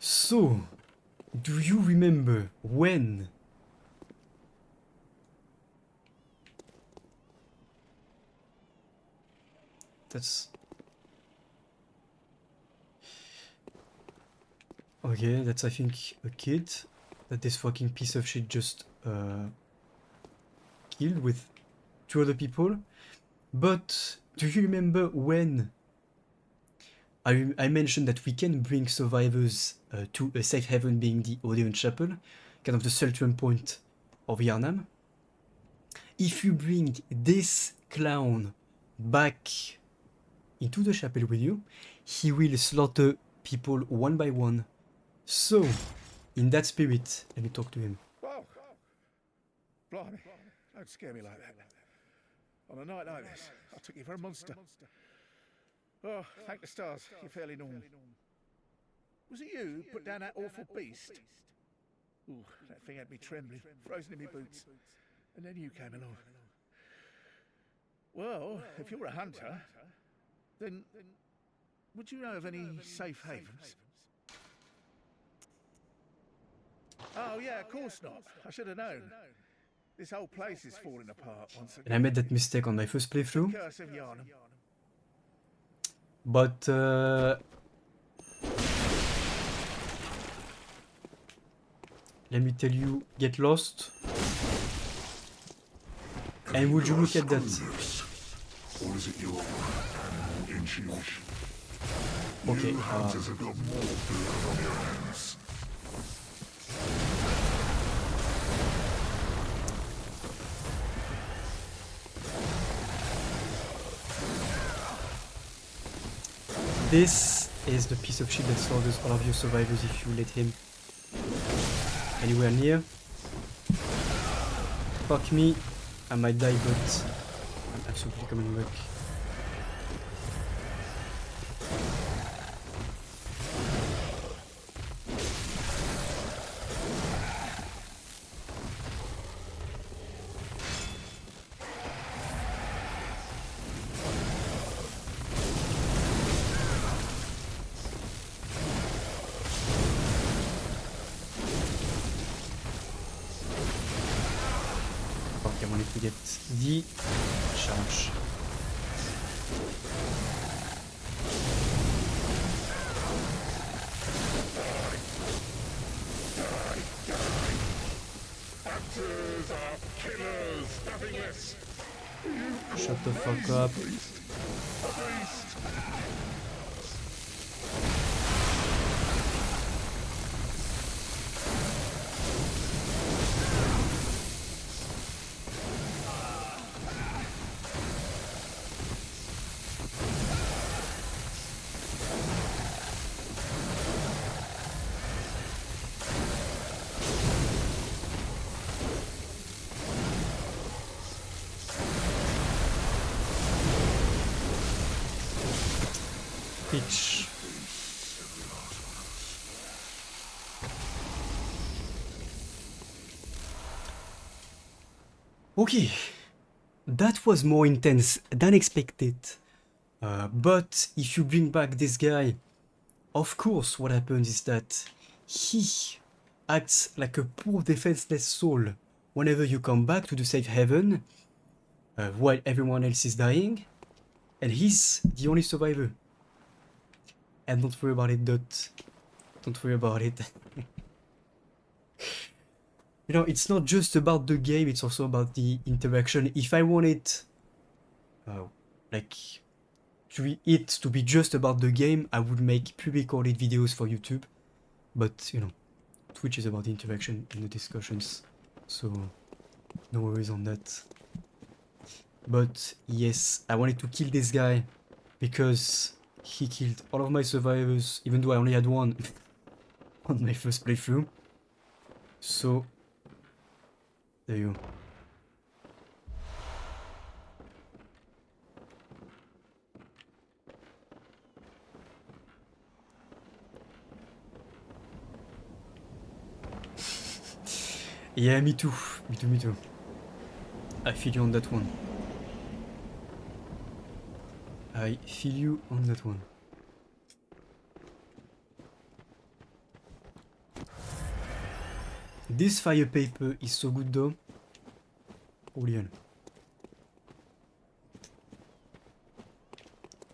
So, do you remember when that's okay, that's I think a kid that this fucking piece of shit just killed with 2 other people. But do you remember when I mentioned that we can bring survivors to a safe haven, being the Odeon Chapel, kind of the central point of Yharnam. If you bring this clown back into the chapel with you, he will slaughter people one by one. So, in that spirit, let me talk to him. Whoa! Blimey, don't scare me like that. On a night like this, I took you for a monster. Oh, thank the stars, you're fairly normal. Was it you who put down that awful beast? Ooh, that thing had me trembling, frozen in my boots. And then you came along. Well, if you're a hunter, then would you know of any safe havens? Oh yeah, of course not. I should have known. This whole place is falling apart once again. And I made that mistake on my first playthrough. Curse of Yharnam. But let me tell you, get lost. And would you look at that? Or is it your inches? Okay. You hunters have got more blood on your hands. This is the piece of shit that slaughters all of your survivors if you let him anywhere near. Fuck me, I might die, but I'm absolutely coming back. I wanted to get the charge. Hunters are killers, nothing less. Shut the fuck up. Pitch. Okay, that was more intense than expected. But if you bring back this guy, of course what happens is that he acts like a poor defenseless soul whenever you come back to the safe haven, while everyone else is dying, and he's the only survivor. And don't worry about it, Dot. Don't worry about it. You know, it's not just about the game, it's also about the interaction. If I wanted, like, it to be just about the game, I would make pre-recorded videos for YouTube. But, you know, Twitch is about the interaction and the discussions. So, no worries on that. But, yes, I wanted to kill this guy because he killed all of my survivors, even though I only had one on my first playthrough. So, there you go. Yeah, me too. Me too, me too. I feel you on that one. I feel you on that one. This fire paper is so good though. Holy hell.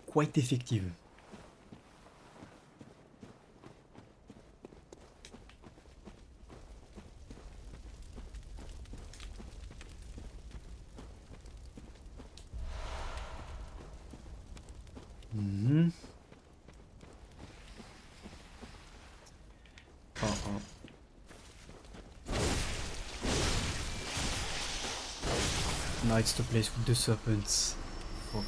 Quite effective. No, it's the place with the serpents. Fuck.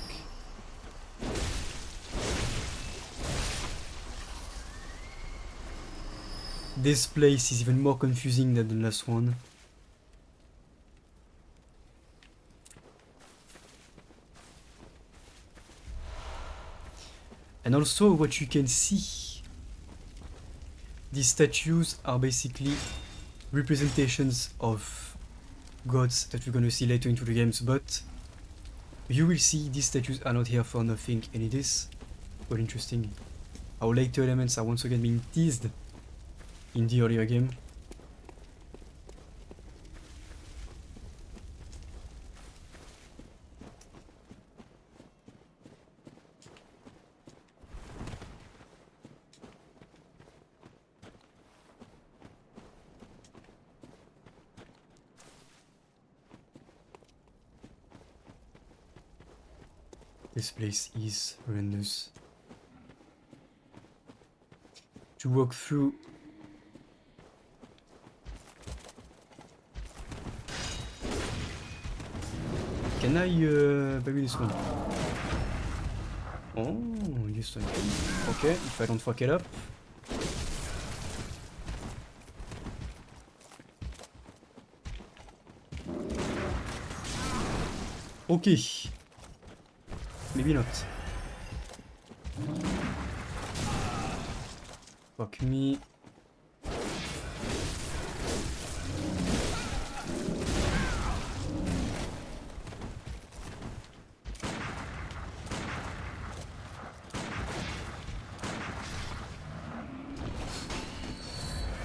This place is even more confusing than the last one. And also what you can see, these statues are basically representations of gods that we're gonna see later into the games, but you will see these statues are not here for nothing, and it is quite interesting how later elements are once again being teased in the earlier game. This place is horrendous. To walk through. Can I maybe this one? Oh, yes I can. Okay, if I don't fuck it up. Okay. Maybe not. Fuck me.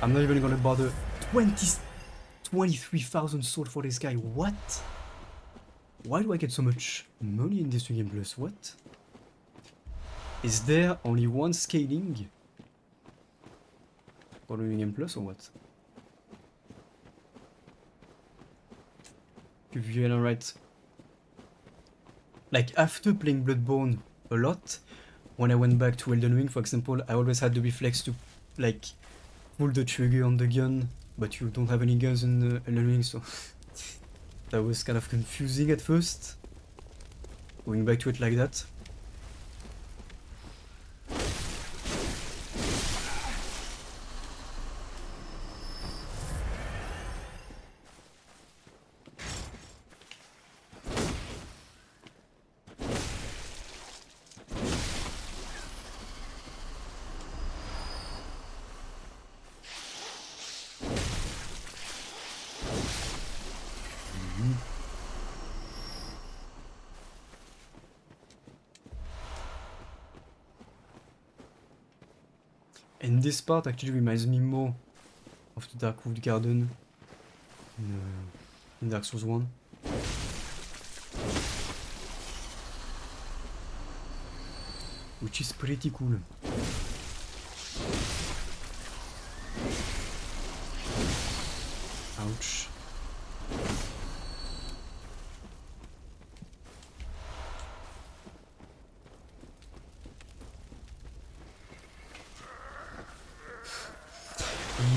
I'm not even gonna bother. 23,000 soul for this guy. What? Why do I get so much money in this New Game Plus? What? Is there only one scaling for the New Game Plus or what? If you're right. Like after playing Bloodborne a lot, when I went back to Elden Ring, for example, I always had the reflex to like pull the trigger on the gun, but you don't have any guns in Elden Ring, so that was kind of confusing at first, going back to it like that. And this part actually reminds me more of the Darkwood Garden in Dark Souls 1. Which is pretty cool. Ouch.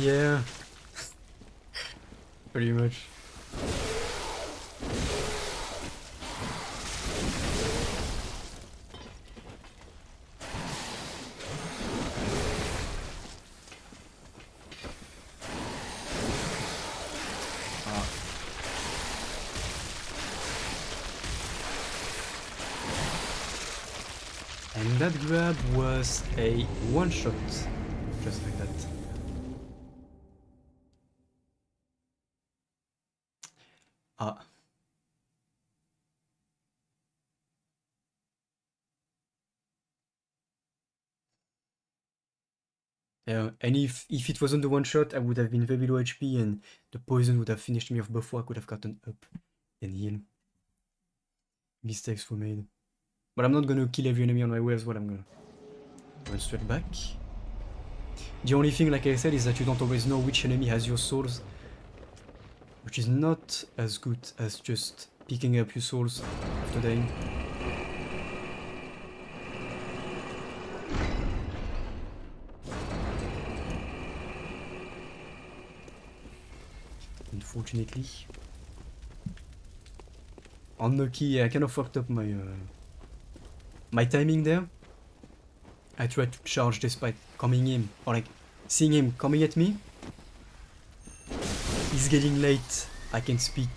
Yeah, pretty much. And that grab was a one-shot, just like that. Yeah, and if it wasn't the one shot, I would have been very low HP and the poison would have finished me off before I could have gotten up and heal. Mistakes were made. But I'm not gonna kill every enemy on my way as well, I'm gonna run straight back. The only thing, like I said, is that you don't always know which enemy has your souls, which is not as good as just picking up your souls after dying. unfortunately. Unlucky, I kind of fucked up my my timing there. I tried to charge despite coming in, or like seeing him coming at me. It's getting late, I can speak.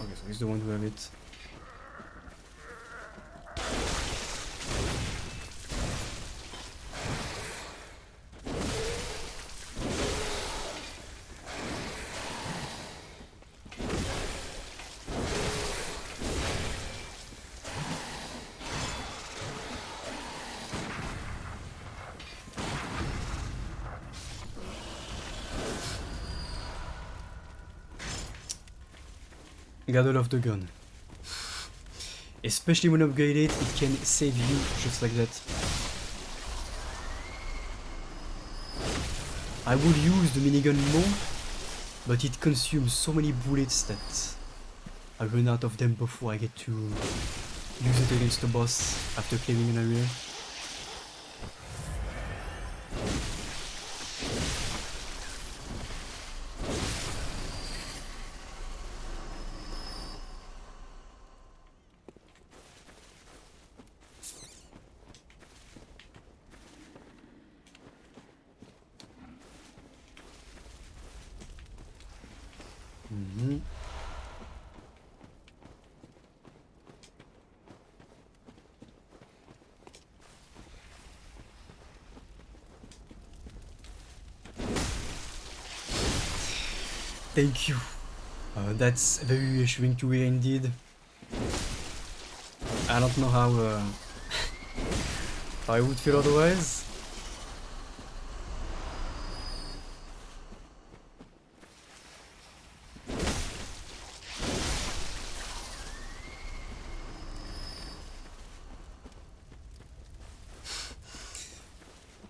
Okay, so he's the one who have it. Gotta love the gun. Especially when upgraded, it can save you just like that. I would use the minigun more, but it consumes so many bullets that I run out of them before I get to use it against the boss after clearing an area. Thank you. That's very reassuring to hear indeed. I don't know how I would feel otherwise.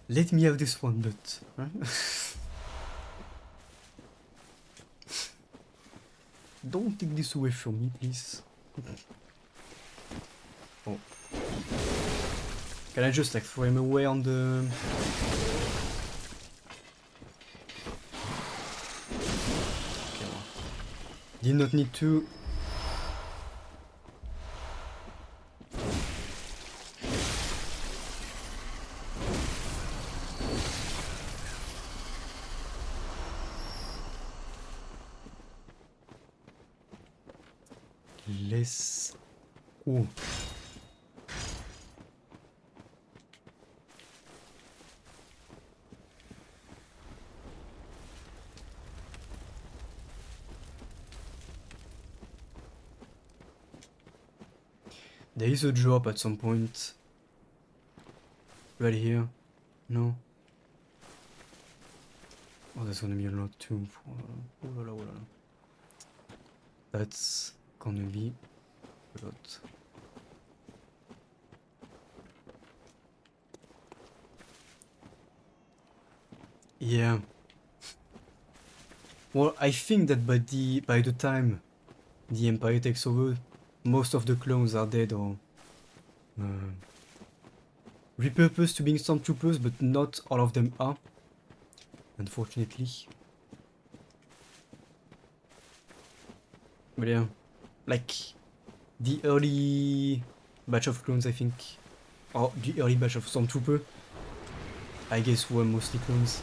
Let me have this one, but don't take this away from me, please. Oh. Can I just like throw him away on the... Okay, well. Did not need to. Let's go. There is a drop at some point. Right here. No. Oh, there's gonna be a lot too. Oh la la, oh la la. That's gonna be a lot. Yeah. Well, I think that by the time the Empire takes over, most of the clones are dead or repurposed to being stormtroopers, but not all of them are, unfortunately. But yeah, like the early batch of clones, I think, or the early batch of stormtrooper, I guess were mostly clones.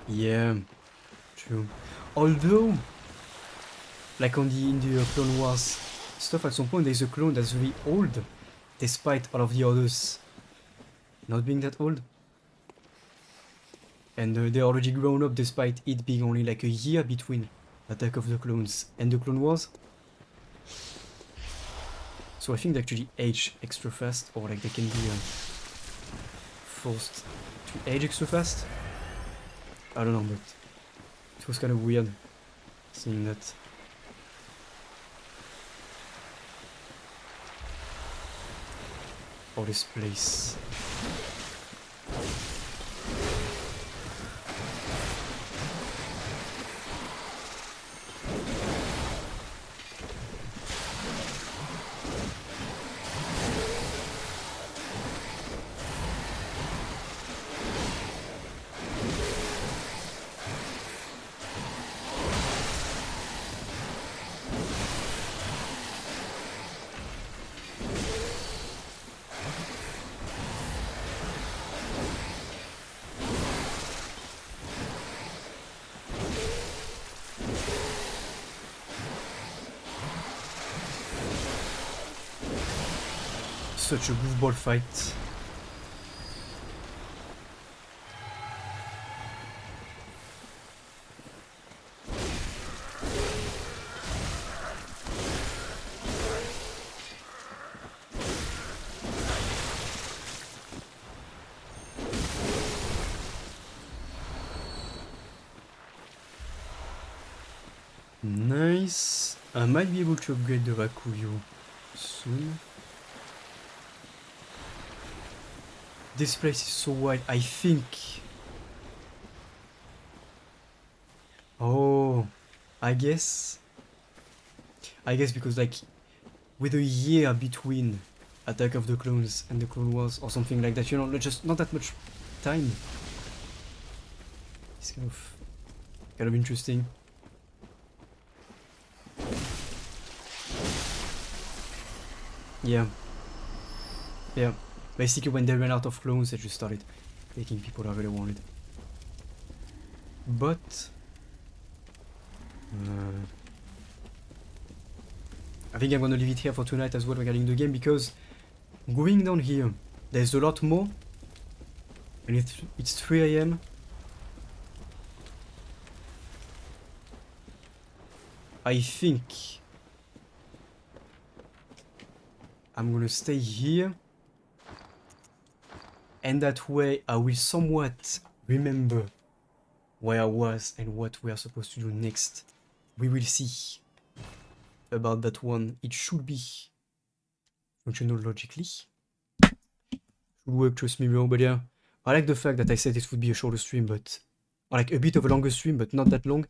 Yeah, true. Although, like in the Clone Wars stuff, at some point there's a clone that's really old, despite all of the others not being that old. And they're already grown up despite it being only like a year between Attack of the Clones and the Clone Wars. So I think they actually age extra fast, or like they can be forced to age extra fast. I don't know, but it was kind of weird seeing that. Oh, this place. Such a goofball fight. Nice. I might be able to upgrade the Rakuyo soon. This place is so wide, I think. Oh, I guess because like with a year between Attack of the Clones and the Clone Wars or something like that, you know, just not that much time. It's kind of interesting. Yeah. Basically, when they ran out of clones, they just started taking people that really wanted. But I think I'm gonna leave it here for tonight as well regarding the game, because going down here, there's a lot more, and it's 3 AM. I think I'm gonna stay here. And that way I will somewhat remember where I was and what we are supposed to do next. We will see about that one. It should be functional logically. Should work, trust me, bro. But yeah, I like the fact that I said it would be a shorter stream, but like a bit of a longer stream, but not that long.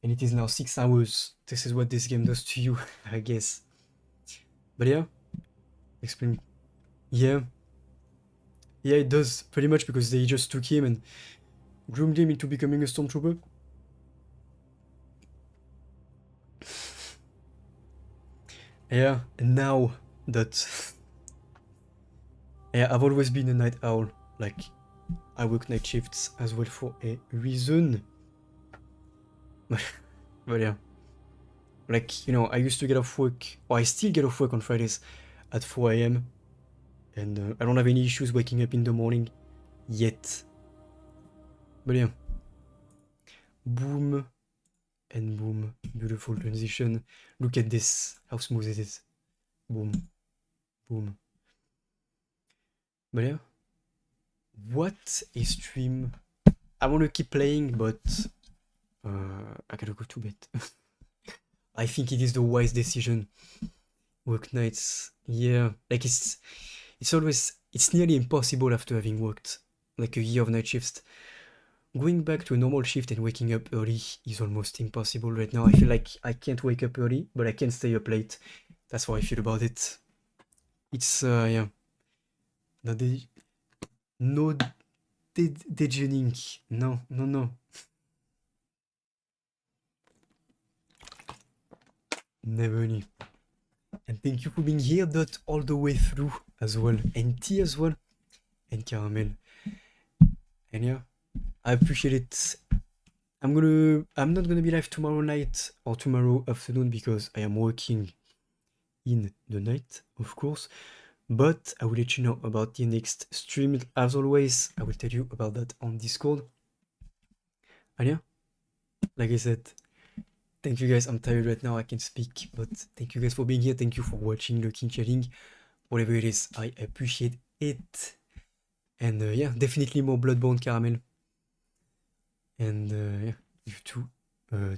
And it is now 6 hours. This is what this game does to you, I guess. But yeah, explain. Yeah, it does, pretty much, because they just took him and groomed him into becoming a stormtrooper. Yeah, and now that... yeah, I've always been a night owl. Like, I work night shifts as well for a reason. But yeah. Like, you know, I used to get off work, or I still get off work on Fridays at 4 AM. And I don't have any issues waking up in the morning yet. But yeah. Boom and boom. Beautiful transition. Look at this. How smooth it is. Boom. Boom. But yeah. What a stream. I want to keep playing, but I gotta go to bed. I think it is the wise decision. Work nights. Yeah. Like it's nearly impossible after having worked like a year of night shifts. Going back to a normal shift and waking up early is almost impossible right now. I feel like I can't wake up early, but I can stay up late. That's how I feel about it. It's, yeah. No degening. No. Never knew. And thank you for being here, Dot, all the way through as well. And T as well. And Caramel. And yeah, I appreciate it. I'm not gonna be live tomorrow night or tomorrow afternoon because I am working in the night, of course. But I will let you know about the next stream. As always, I will tell you about that on Discord. And yeah, like I said, thank you guys. I'm tired right now, I can speak, but thank you guys for being here. Thank you for watching, looking, chatting, whatever it is. I appreciate it. And yeah, definitely more Bloodborne caramel. And yeah, you too,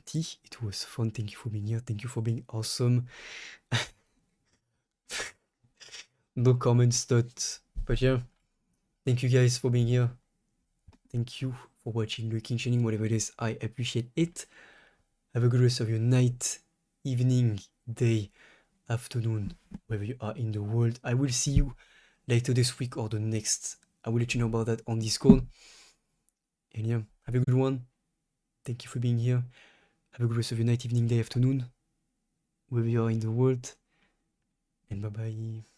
T. It was fun. Thank you for being here. Thank you for being awesome. No comments, but yeah, thank you guys for being here. Thank you for watching, looking, sharing, whatever it is. I appreciate it. Have a good rest of your night, evening, day, afternoon, wherever you are in the world. I will see you later this week or the next. I will let you know about that on Discord. And yeah, have a good one. Thank you for being here. Have a good rest of your night, evening, day, afternoon, wherever you are in the world. And bye bye.